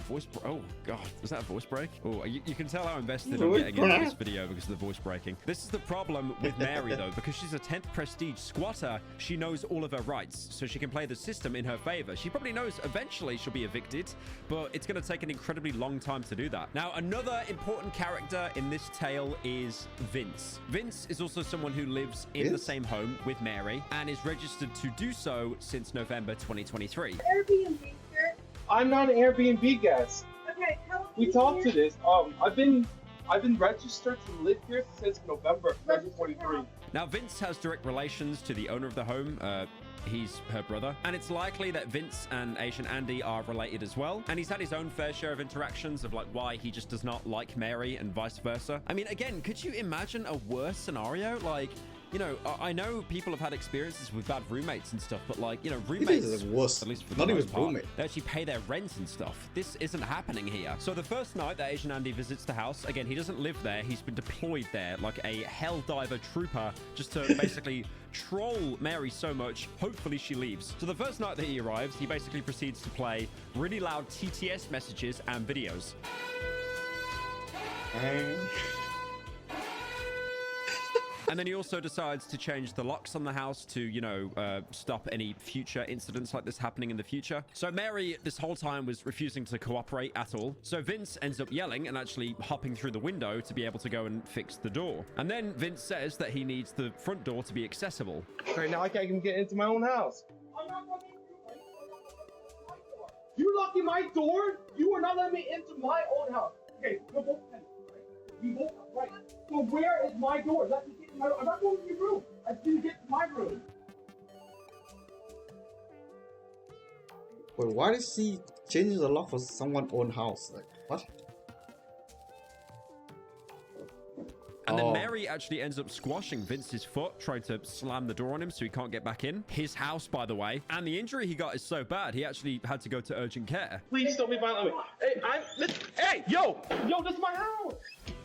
S20: voice oh God, was that a voice break? Oh, you can tell how invested I'm getting into this video because of the voice breaking. This is the problem with Mary though, because she's a 10th prestige squatter. She knows all of her rights, so she can play the system in her favor. She probably knows eventually she'll be evicted, but it's going to take an incredibly long time to do that. Now, another important character in this tale is Vince. Vince is also someone who lives in the same home with Mary and is registered to do so since November 2023.
S14: Airbnb, sir?
S12: I'm not an Airbnb guest.
S14: Okay,
S12: we talked to this. I've been registered to live here since November 2023.
S20: Now, Vince has direct relations to the owner of the home. He's her brother, and it's likely that Vince and Asian Andy are related as well. And he's had his own fair share of interactions of like why he just does not like Mary and vice versa. I mean, again, could you imagine a worse scenario? Like, you know, I know people have had experiences with bad roommates and stuff, but like, you know, roommates,
S1: It is worse.
S20: at least for the
S1: Not even
S20: most part,
S1: roommate.
S20: they actually pay their rent and stuff. This isn't happening here. So the first night that Asian Andy visits the house, again, he doesn't live there. He's been deployed there like a helldiver trooper just to basically troll Mary so much, hopefully she leaves. So the first night that he arrives, he basically proceeds to play really loud TTS messages and videos. And then he also decides to change the locks on the house to, you know, stop any future incidents like this happening in the future. So Mary, this whole time, was refusing to cooperate at all. So Vince ends up yelling and actually hopping through the window to be able to go and fix the door. And then Vince says that he needs the front door to be accessible.
S12: Okay, now I can't even get into my own house. You locking my door? You are not letting me into my own house. Okay, we're both you both right. So where is my door? Let me get in my room. I'm not going to your room. I didn't get to my room.
S1: Wait, why does he change the lock for someone's own house? Like, what?
S20: And then Mary actually ends up squashing Vince's foot, trying to slam the door on him so he can't get back in. His house, by the way. And the injury he got is so bad, he actually had to go to urgent care.
S12: Please don't be violent. Hey, yo, this is my house.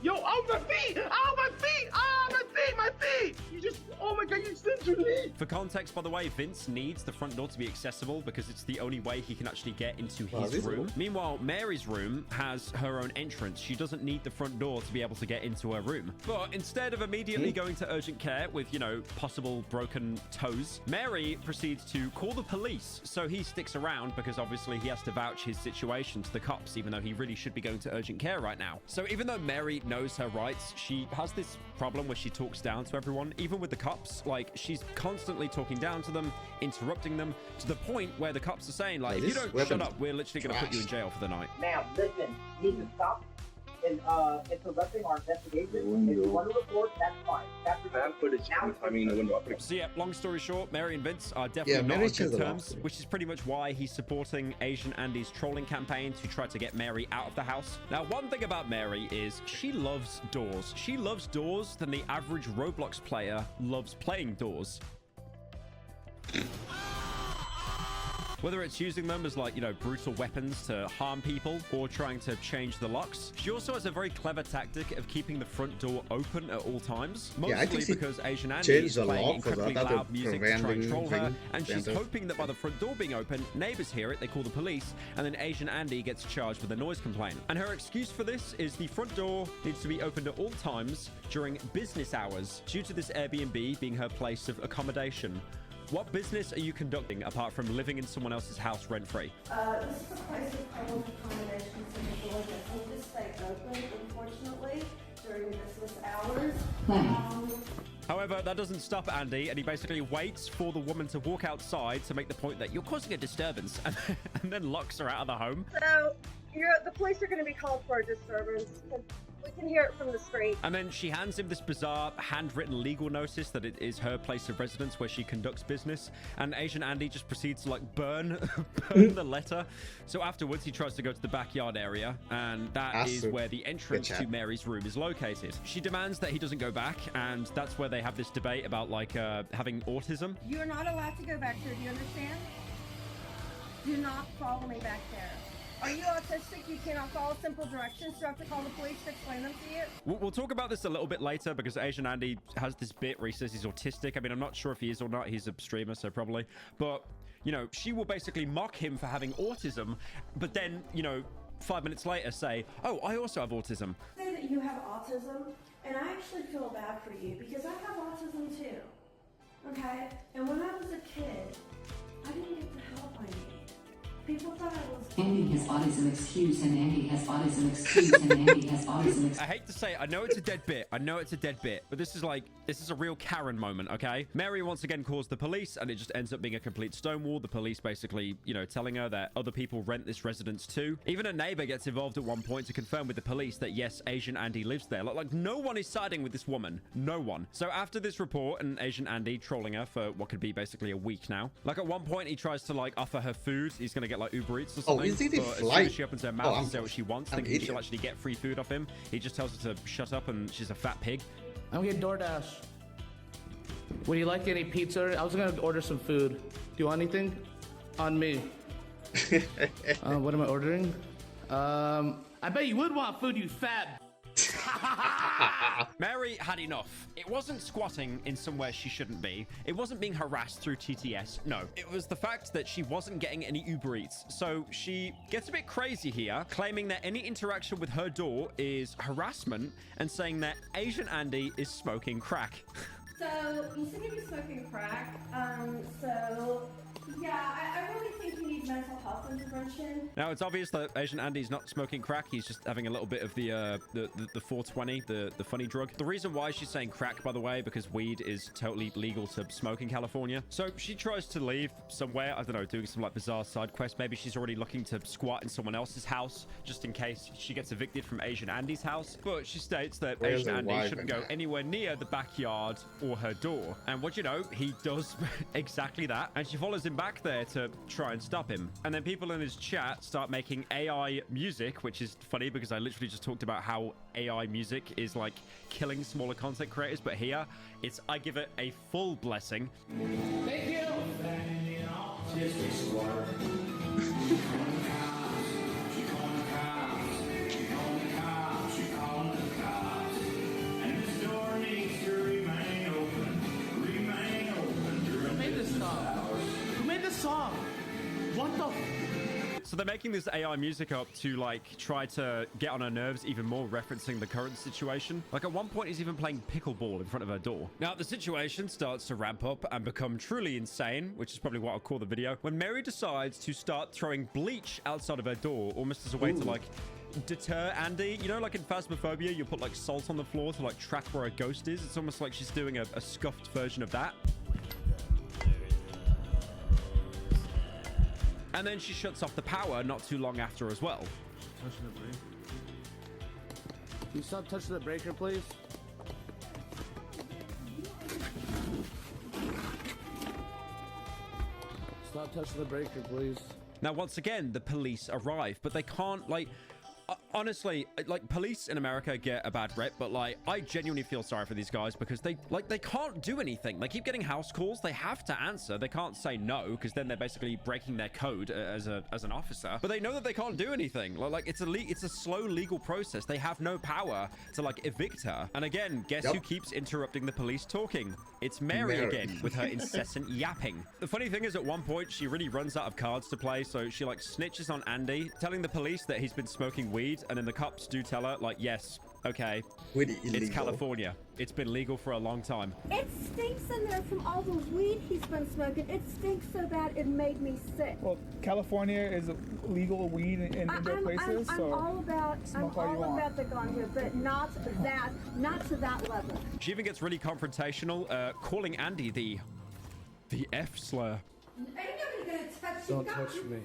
S12: Yo, oh, my feet! Oh, my feet! Oh, my feet! You just, oh my God, you censored me!
S20: For context, by the way, Vince needs the front door to be accessible because it's the only way he can actually get into his room. Meanwhile, Mary's room has her own entrance. She doesn't need the front door to be able to get into her room. But instead of immediately going to urgent care with, you know, possible broken toes, Mary proceeds to call the police. So he sticks around because obviously he has to vouch his situation to the cops, even though he really should be going to urgent care right now. So even though Mary knows her rights, she has this problem where she talks down to everyone, even with the cops. Like, she's constantly talking down to them, interrupting them, to the point where the cops are saying, like, if you don't shut up, we're literally going to put you in jail for the night.
S14: Ma'am, listen, you need to stop interrupting our investigation. If you want to report, that's fine. That's
S20: So yeah, long story short, Mary and Vince are definitely not on good terms, which is pretty much why he's supporting Asian Andy's trolling campaign to try to get Mary out of the house. Now, one thing about Mary is she loves doors. She loves doors than the average Roblox player loves playing doors. whether it's using them as like, you know, brutal weapons to harm people or trying to change the locks. She also has a very clever tactic of keeping the front door open at all times, mostly because Asian Andy is playing incredibly loud music to try and troll her, and she's hoping that by the front door being open, neighbors hear it, they call the police, and then Asian Andy gets charged with a noise complaint. And her excuse for this is the front door needs to be opened at all times during business hours due to this Airbnb being her place of accommodation. What business are you conducting apart from living in someone else's house rent-free?
S16: This is a place of public accommodations and the door does need to stay open, unfortunately, during business hours.
S20: However, that doesn't stop Andy, and he basically waits for the woman to walk outside to make the point that you're causing a disturbance, and then locks her out of the home.
S16: So, the police are going to be called for a disturbance, because we can hear it from the street.
S20: And then she hands him this bizarre handwritten legal notice that it is her place of residence where she conducts business. And Asian Andy just proceeds to like burn the letter. So afterwards, he tries to go to the backyard area, and that is where the entrance to Mary's room is located. She demands that he doesn't go back, and that's where they have this debate about like having autism.
S16: You're not allowed to go back there, do you understand? Do not follow me back there. Are you autistic? You cannot follow simple directions. Do you have to call the police to explain them to you?
S20: We'll talk about this a little bit later because Asian Andy has this bit where he says he's autistic. I mean, I'm not sure if he is or not. He's a streamer, so probably. But, you know, she will basically mock him for having autism, but then, you know, 5 minutes later say, oh, I also have autism.
S16: Say that you have autism, and I actually feel bad for you because I have autism too. Okay? And when I was a kid, I didn't get the help I needed. People thought I was...
S17: Andy has autism excuse, and Andy has autism excuse, and Andy has autism excuse.
S20: I hate to say it, I know it's a dead bit. I know it's a dead bit, but this is a real Karen moment, okay? Mary once again calls the police, and it just ends up being a complete stonewall. The police basically, you know, telling her that other people rent this residence too. Even a neighbor gets involved at one point to confirm with the police that yes, Asian Andy lives there. Like no one is siding with this woman. No one. So after this report and Asian Andy trolling her for what could be basically a week now, like at one point he tries to like offer her food. He's gonna get like Uber Eats or something.
S1: Is it a
S20: but as soon
S1: flight?
S20: as she opens her mouth to say what she wants, thinking she'll actually get free food off him, he just tells her to shut up and she's a fat pig.
S24: I'm getting DoorDash. Would you like any pizza? I was gonna order some food. Do you want anything? On me. What am I ordering? I bet you would want food, you fat.
S20: Mary had enough. It wasn't squatting in somewhere she shouldn't be. It wasn't being harassed through TTS. No, it was the fact that she wasn't getting any Uber Eats. So she gets a bit crazy here, claiming that any interaction with her door is harassment and saying that Asian Andy is smoking crack.
S16: So, you said he was smoking crack. So, yeah, I really think he needs mental health intervention.
S20: Now, it's obvious that Asian Andy's not smoking crack. He's just having a little bit of the 420, the funny drug. The reason why she's saying crack, by the way, because weed is totally legal to smoke in California. So she tries to leave somewhere, I don't know, doing some like bizarre side quest. Maybe she's already looking to squat in someone else's house just in case she gets evicted from Asian Andy's house. But she states that Asian Andy shouldn't go anywhere near the backyard or her door. And what you know, he does exactly that. And she follows him back there to try and stop him. And then people in his chat start making AI music, which is funny because I literally just talked about how AI music is like killing smaller content creators, but here it's I give it a full blessing.
S15: Thank you.
S24: Song. What the?
S20: So they're making this AI music up to like try to get on her nerves even more, referencing the current situation. Like at one point he's even playing pickleball in front of her door. Now the situation starts to ramp up and become truly insane, which is probably what I'll call the video, when Mary decides to start throwing bleach outside of her door, almost as a way to like deter Andy. You know, like in Phasmophobia, you put like salt on the floor to like track where a ghost is. It's almost like she's doing a scuffed version of that. And then she shuts off the power not too long after as well.
S24: Touching the breaker. Can you stop touching the breaker, please? Stop touching the breaker, please.
S20: Now, once again, the police arrive, but they can't, like... Honestly, like, police in America get a bad rep, but like, I genuinely feel sorry for these guys because they can't do anything. They keep getting house calls. They have to answer. They can't say no because then they're basically breaking their code as an officer. But they know that they can't do anything. Like, it's a slow legal process. They have no power to like evict her. And again, guess who keeps interrupting the police talking? It's Mary again with her incessant yapping. The funny thing is, at one point she really runs out of cards to play, so she like snitches on Andy, telling the police that he's been smoking weed, and then the cops do tell her like, yes, okay, it's California. It's been legal for a long time.
S16: It stinks in there from all the weed he's been smoking. It stinks so bad it made me sick.
S8: Well, California is legal weed in indoor places,
S16: I'm
S8: so
S16: all about the ganja, but not to that level.
S20: She even gets really confrontational, calling Andy the F slur.
S16: Ain't nobody gonna touch you.
S24: Don't touch me.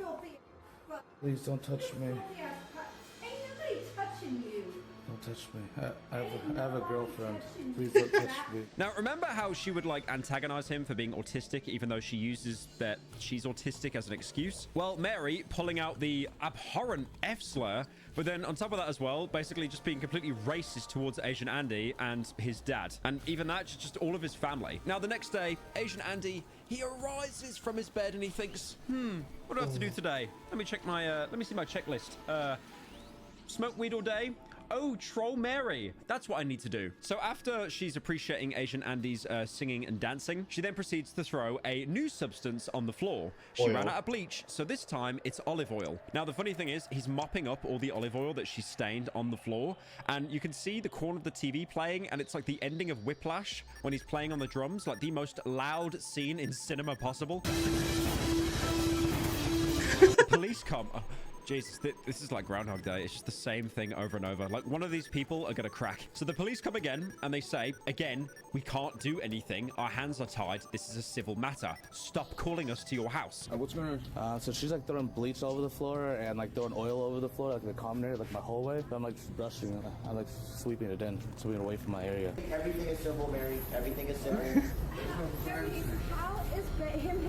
S24: Please don't touch me.
S16: Ain't nobody touching you.
S24: Don't touch me. I have a girlfriend. Please don't touch me.
S20: Now, remember how she would like antagonize him for being autistic, even though she uses that she's autistic as an excuse? Well, Mary pulling out the abhorrent F slur, but then on top of that as well, basically just being completely racist towards Asian Andy and his dad. And even that, just all of his family. Now, the next day, Asian Andy, he arises from his bed and he thinks, what do I have to do today? Let me check my, let me see my checklist. Smoke weed all day? Oh, troll Mary. That's what I need to do. So after she's appreciating Asian Andy's singing and dancing, she then proceeds to throw a new substance on the floor. She ran out of bleach, so this time it's olive oil. Now, the funny thing is, he's mopping up all the olive oil that she stained on the floor, and you can see the corner of the TV playing, and it's like the ending of Whiplash when he's playing on the drums, like the most loud scene in cinema possible. The police come. Jesus, this is like Groundhog Day. It's just the same thing over and over. Like, one of these people are gonna crack. So the police come again, and they say, again, we can't do anything. Our hands are tied. This is a civil matter. Stop calling us to your house.
S24: What's going on? So she's like throwing bleach all over the floor and like throwing oil over the floor, like the common area, like my hallway. So I'm like just brushing it. I'm like sweeping it in, sweeping it away from my area.
S14: Everything is civil, Mary. Everything is civil.
S16: How is him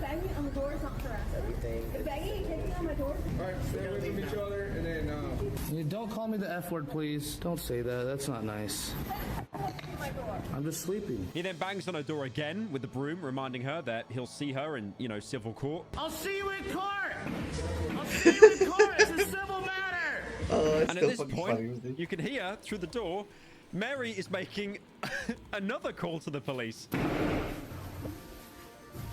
S16: banging on the door is not correct?
S14: Everything.
S16: Banging and kicking on my door?
S8: Alright, stay away from each other, and then,
S24: Don't call me the F word, please. Don't say that. That's not nice. I'm just sleeping.
S20: He then bangs on her door again with the broom, reminding her that he'll see her in, you know, civil court.
S15: I'll see you in court! I'll see you in court! It's a civil matter!
S20: And at this point, you can hear through the door, Mary is making another call to the police.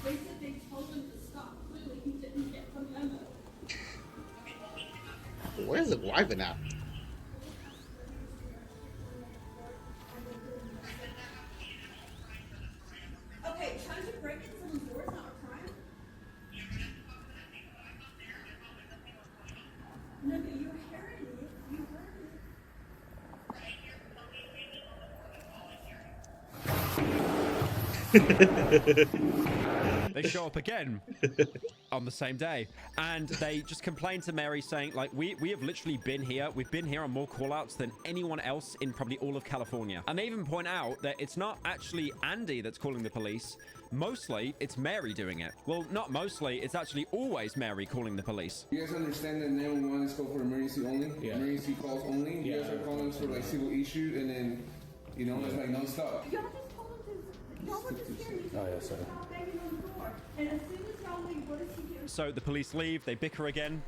S16: They said they told him to stop. Clearly, he didn't get the memo.
S1: Where's the wife at?
S16: Okay, trying to break in someone's door is not a crime. No, but you heard me. You
S20: They show up again on the same day, and they just complain to Mary saying, like, we have literally been here. We've been here on more call-outs than anyone else in probably all of California. And they even point out that it's not actually Andy that's calling the police. Mostly, it's Mary doing it. Well, not mostly. It's actually always Mary calling the police.
S12: You guys understand that 911 is called for emergency only? Yeah. Emergency calls only? You guys are calling for like civil issue, and then, you know, it's like non-stop.
S16: Y'all just told him to. Y'all were just scared.
S24: Oh, yeah, sorry.
S16: Banging on the door. And as soon as y'all leave, what does he do?
S20: So the police leave. They bicker again.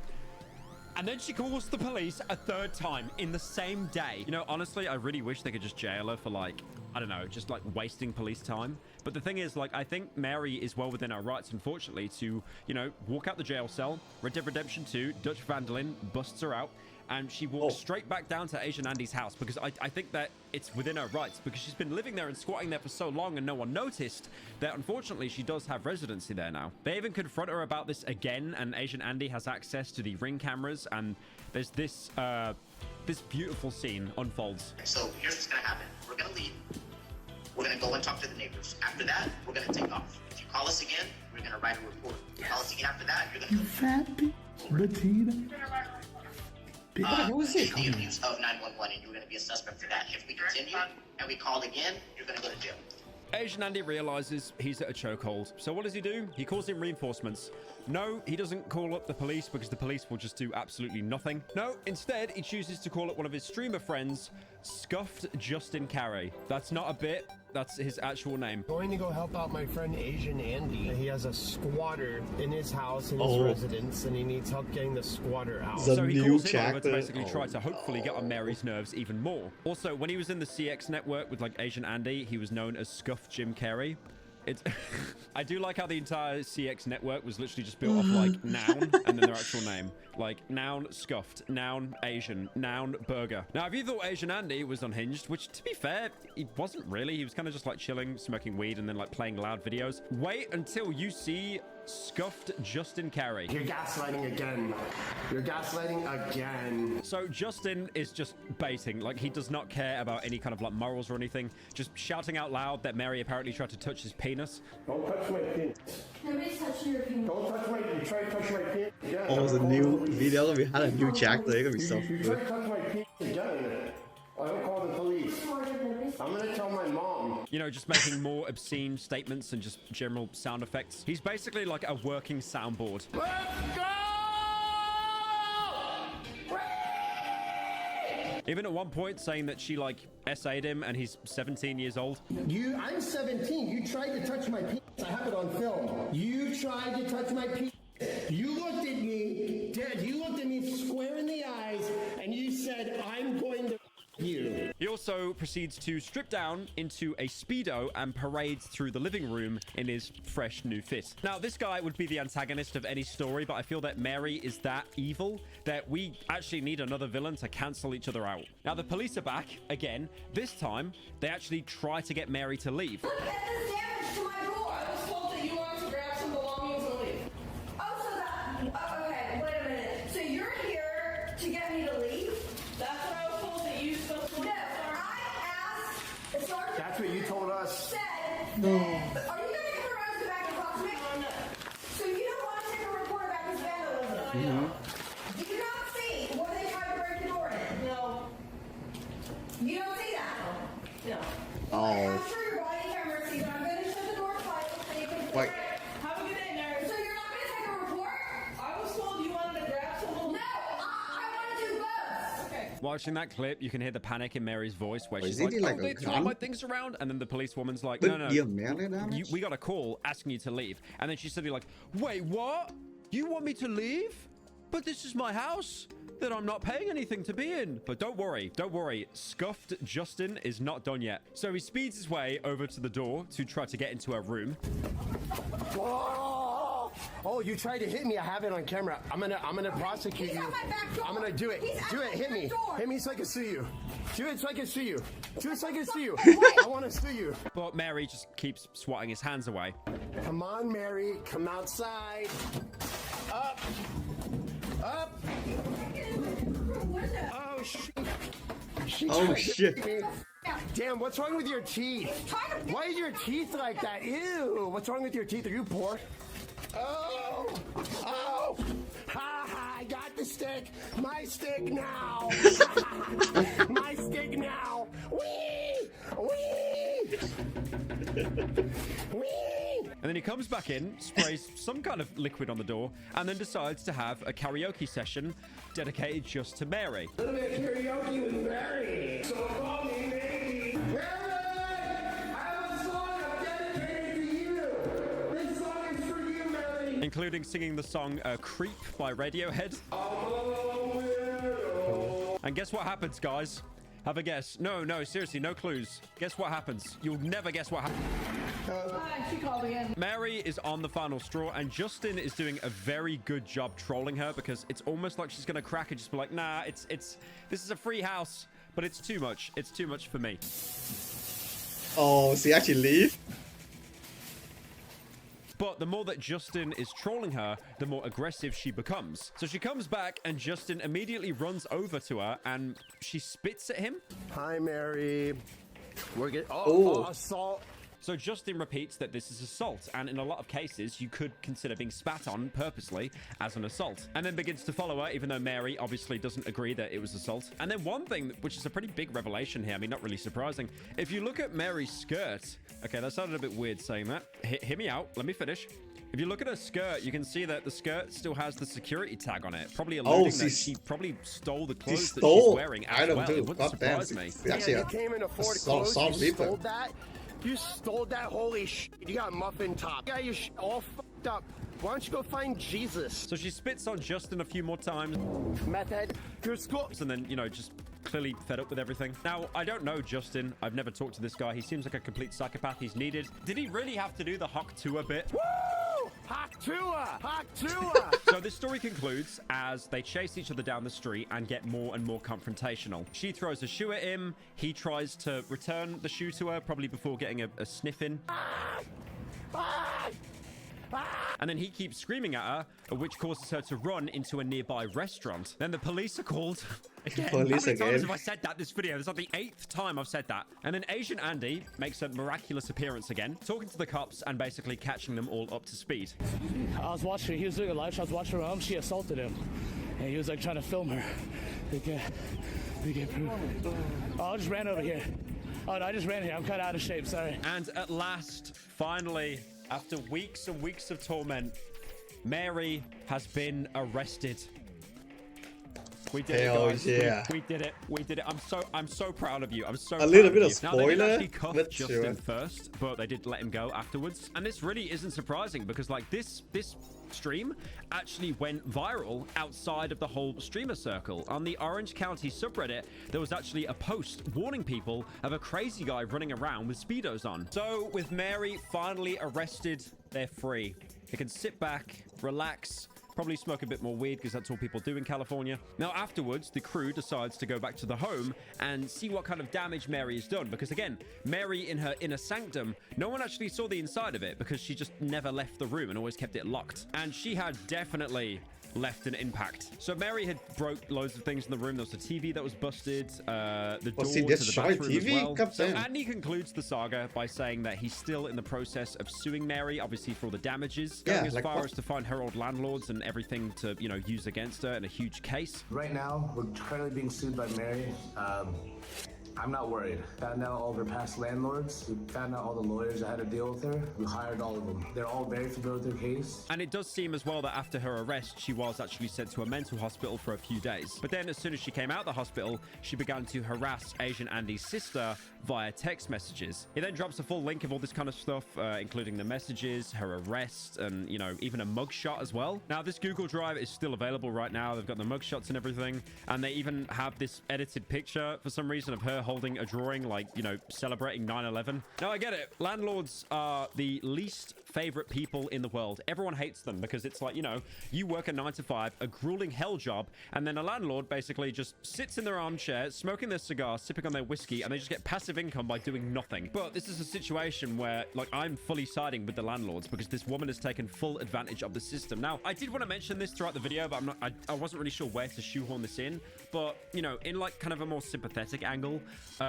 S20: And then she calls the police a third time in the same day. You know, honestly, I really wish they could just jail her for, like, I don't know, just like wasting police time. But the thing is, like, I think Mary is well within her rights, unfortunately, to, you know, walk out the jail cell. Red Dead Redemption 2, Dutch Vandalin busts her out, and she walks straight back down to Asian Andy's house, because I think that it's within her rights, because she's been living there and squatting there for so long and no one noticed that, unfortunately, she does have residency there now. They even confront her about this again, and Asian Andy has access to the Ring cameras, and there's this this beautiful scene unfolds.
S19: So here's what's gonna happen. We're gonna leave. We're gonna go and talk to the neighbors. After that, we're gonna take off. If you call us again, we're gonna write a report. If you call us again after that, you're gonna
S24: fat Bettina.
S19: The abuse of 911, and you're gonna be a suspect for that. If we continue and we call again, you're gonna go to jail.
S20: Asian Andy realizes he's at a chokehold. So what does he do? He calls in reinforcements. No, he doesn't call up the police because the police will just do absolutely nothing. No, instead, he chooses to call up one of his streamer friends, Scuffed Justin Carey. That's not a bit. That's his actual name.
S9: Going to go help out my friend Asian Andy. He has a squatter in his house, in his residence, and he needs help getting the squatter out.
S20: So he calls him over to basically try to hopefully get on Mary's nerves even more. Also, when he was in the CX network with like Asian Andy, he was known as Scuffed Jim Carey. I do like how the entire CX network was literally just built off like noun and then their actual name. Like noun Scuffed, noun Asian, noun burger. Now, if you thought Asian Andy was unhinged, which to be fair, he wasn't really. He was kind of just like chilling, smoking weed, and then like playing loud videos. Wait until you see Scuffed Justin Carey.
S9: You're gaslighting again. You're gaslighting again.
S20: So Justin is just baiting. Like, he does not care about any kind of like morals or anything. Just shouting out loud that Mary apparently tried to touch his penis.
S9: Don't touch my penis.
S16: Nobody's touching your penis.
S9: Don't touch my. You try to touch my penis again.
S13: Oh, it's a new video. We had a new chapter. It's gonna be so
S9: You try to touch my penis again. I don't call the police. I'm gonna tell my mom.
S20: You know, just making more obscene statements and just general sound effects. He's basically like a working soundboard.
S9: Let's go!
S20: Even at one point saying that she like SA'd him and he's 17 years old.
S9: I'm 17. You tried to touch my penis. I have it on film. You tried to touch my penis. You looked at me, Dad. You looked at me square in the eyes, and you said, "I'm going to." You.
S20: He also proceeds to strip down into a Speedo and parades through the living room in his fresh new fit. Now, this guy would be the antagonist of any story, but I feel that Mary is that evil that we actually need another villain to cancel each other out. Now, the police are back again. This time, they actually try to get Mary to leave.
S16: Look at this damage to my door.
S11: I was told that you wanted to grab some belongings and leave.
S16: Oh, so that. Okay, wait a minute. So you're here to get me to leave?
S11: That's what I was told that you supposed to.
S16: No, I asked. Sergeant
S9: That's what you told us.
S16: said. No. Are you gonna come around to the back and talk to me?
S11: No.
S16: So you don't want to take a report about this vandalism? Do you not see what they tried to break the door in?
S11: No.
S16: You don't see that?
S11: No.
S13: Oh.
S16: I'm sure your body camera sees it. I'm going to shut the door slightly so you can.
S13: Wait.
S11: Have a good day, Mary.
S16: So you're not going to take a report?
S11: I was told you wanted to grab some belongings.
S16: No, I want to do both.
S11: Okay.
S20: Watching that clip, you can hear the panic in Mary's voice where
S13: Wait,
S20: she's
S13: is
S20: like,
S13: he like
S20: oh,
S13: a
S20: they threw
S13: gun?
S20: my things around. And then the policewoman's like,
S13: But
S20: no.
S13: you're melee damage?
S20: We got a call asking you to leave. And then she's suddenly like, wait, what? You want me to leave? But this is my house that I'm not paying anything to be in. But don't worry. Scuffed Justin is not done yet. So he speeds his way over to the door to try to get into her room.
S9: Oh, you tried to hit me. I have it on camera. I'm gonna prosecute you.
S16: He's at my back door.
S9: I'm gonna do it.
S16: He's
S9: Do
S16: at
S9: it.
S16: my
S9: Hit me.
S16: back door.
S9: Hit me so I can sue you. Do it so I can sue you. Do it so I can sue you. I want to sue you.
S20: But Mary just keeps swatting his hands away.
S9: Come on, Mary. Come outside. Up. Up. Oh, shit. She
S13: Oh,
S9: tried to
S13: shit.
S9: hit me. Damn, what's wrong with your teeth? Why are your teeth like that? Ew. What's wrong with your teeth? Are you poor? Oh. Oh. Ha ha. I got the stick. My stick now. My stick now. Wee. Wee. Wee.
S20: And then he comes back in, sprays some kind of liquid on the door, and then decides to have a karaoke session dedicated just to Mary.
S9: A little bit of karaoke with Mary. So call me maybe. Mary! I have a song I'm dedicated to you. This song is for you, Mary.
S20: Including singing the song Creep by Radiohead. And guess what happens, guys? Have a guess. No, seriously, no clues. Guess what happens? You'll never guess what happens.
S11: She called again.
S20: Mary is on the final straw, and Justin is doing a very good job trolling her because it's almost like she's gonna crack and just be like, nah, this is a free house, but it's too much. It's too much for me.
S13: Oh, so he actually leave?
S20: But the more that Justin is trolling her, the more aggressive she becomes. So she comes back and Justin immediately runs over to her and she spits at him.
S9: Hi, Mary. We're getting assault.
S20: So Justin repeats that this is assault, and in a lot of cases, you could consider being spat on purposely as an assault. And then begins to follow her, even though Mary obviously doesn't agree that it was assault. And then one thing, which is a pretty big revelation here, I mean, not really surprising. If you look at Mary's skirt, okay, that sounded a bit weird saying that. Hear me out, let me finish. If you look at her skirt, you can see that the skirt still has the security tag on it, probably alluding that she probably stole the clothes that she's wearing as well. It wouldn't surprise me.
S9: You came in to afford clothes, you stole that? You stole that? Holy shit, you got muffin top. You got your all fucked up. Why don't you go find Jesus?
S20: So she spits on Justin a few more times.
S9: Meth head, your school.
S20: And then, you know, just clearly fed up with everything. Now, I don't know Justin. I've never talked to this guy. He seems like a complete psychopath. He's needed. Did he really have to do the Hawk Tour bit?
S9: Woo! Hawk Tour! Hawk Tour!
S20: So this story concludes as they chase each other down the street and get more and more confrontational. She throws a shoe at him. He tries to return the shoe to her, probably before getting a sniff in. And then he keeps screaming at her, which causes her to run into a nearby restaurant. Then the police are called. Again, how many times have I said that this video? It's like the 8th time I've said that. And then Asian Andy makes a miraculous appearance again, talking to the cops and basically catching them all up to speed.
S24: I was watching, he was doing a live shot, I was watching her mom, she assaulted him. And he was like trying to film her. They can't prove. Oh, I just ran over here. Oh, no, I just ran here. I'm kind of out of shape, sorry.
S20: And at last, finally, after weeks and weeks of torment, Mary has been arrested. We did it, guys.
S1: Yeah.
S20: We did it. We did it. I'm so proud of you. I'm so
S1: a little
S20: proud
S1: bit
S20: of
S1: of
S20: you. Now, they did
S1: spoiler.
S20: actually cuff Justin first, but they did let him go afterwards. And this really isn't surprising because like this stream actually went viral outside of the whole streamer circle. On the Orange County subreddit, there was actually a post warning people of a crazy guy running around with Speedos on. So with Mary finally arrested, they're free. They can sit back, relax, probably smoke a bit more weed because that's all people do in California. Now afterwards, the crew decides to go back to the home and see what kind of damage Mary has done. Because again, Mary in her inner sanctum, no one actually saw the inside of it because she just never left the room and always kept it locked. And she had definitely left an impact. So Mary had broke loads of things in the room. There was a TV that was busted, the door to the bathroom as well. So Andy concludes the saga by saying that he's still in the process of suing Mary, obviously for all the damages, going as far as to find her old landlords and everything to, you know, use against her in a huge case.
S24: Right now, we're currently being sued by Mary. I'm not worried. Found out all of her past landlords. We found out all the lawyers that had to deal with her. We hired all of them. They're all very familiar with her case.
S20: And it does seem as well that after her arrest, she was actually sent to a mental hospital for a few days. But then as soon as she came out of the hospital, she began to harass Asian Andy's sister via text messages. He then drops a full link of all this kind of stuff, including the messages, her arrest, and, you know, even a mugshot as well. Now, this Google Drive is still available right now. They've got the mugshots and everything. And they even have this edited picture, for some reason, of her holding a drawing, like, you know, celebrating 9/11. Now, I get it. Landlords are the least favorite people in the world. Everyone hates them because it's like, you know, you work a 9 to 5, a grueling hell job, and then a landlord basically just sits in their armchair, smoking their cigar, sipping on their whiskey, and they just get passive income by doing nothing. But this is a situation where, like, I'm fully siding with the landlords because this woman has taken full advantage of the system. Now, I did want to mention this throughout the video, but I wasn't really sure where to shoehorn this in. But, you know, in like kind of a more sympathetic angle,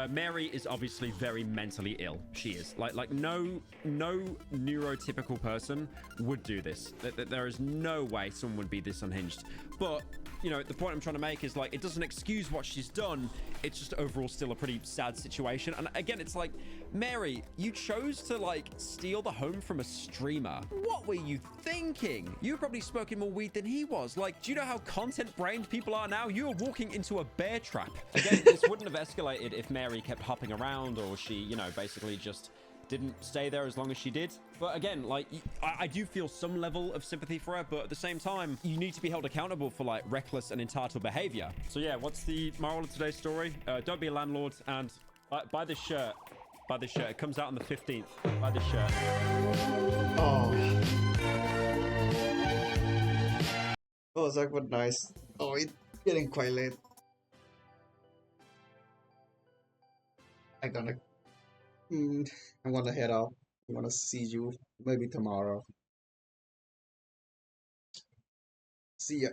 S20: Mary is obviously very mentally ill. She is. Like no neurotypical person would do this. There is no way someone would be this unhinged. But, you know, the point I'm trying to make is, like, it doesn't excuse what she's done. It's just overall still a pretty sad situation. And again, it's like, Mary, you chose to, like, steal the home from a streamer. What were you thinking? You were probably smoking more weed than he was. Like, do you know how content-brained people are now? You were walking into a bear trap. Again, this wouldn't have escalated if Mary kept hopping around or she, you know, basically just didn't stay there as long as she did. But again, like, I do feel some level of sympathy for her, but at the same time, you need to be held accountable for, like, reckless and entitled behavior. So yeah, what's the moral of today's story? Don't be a landlord, and buy this shirt. Buy this shirt. It comes out on the 15th. Buy this shirt.
S1: Oh, that was nice. Oh, it's getting quite late. I'm gonna head out. I'm gonna see you maybe tomorrow. See ya.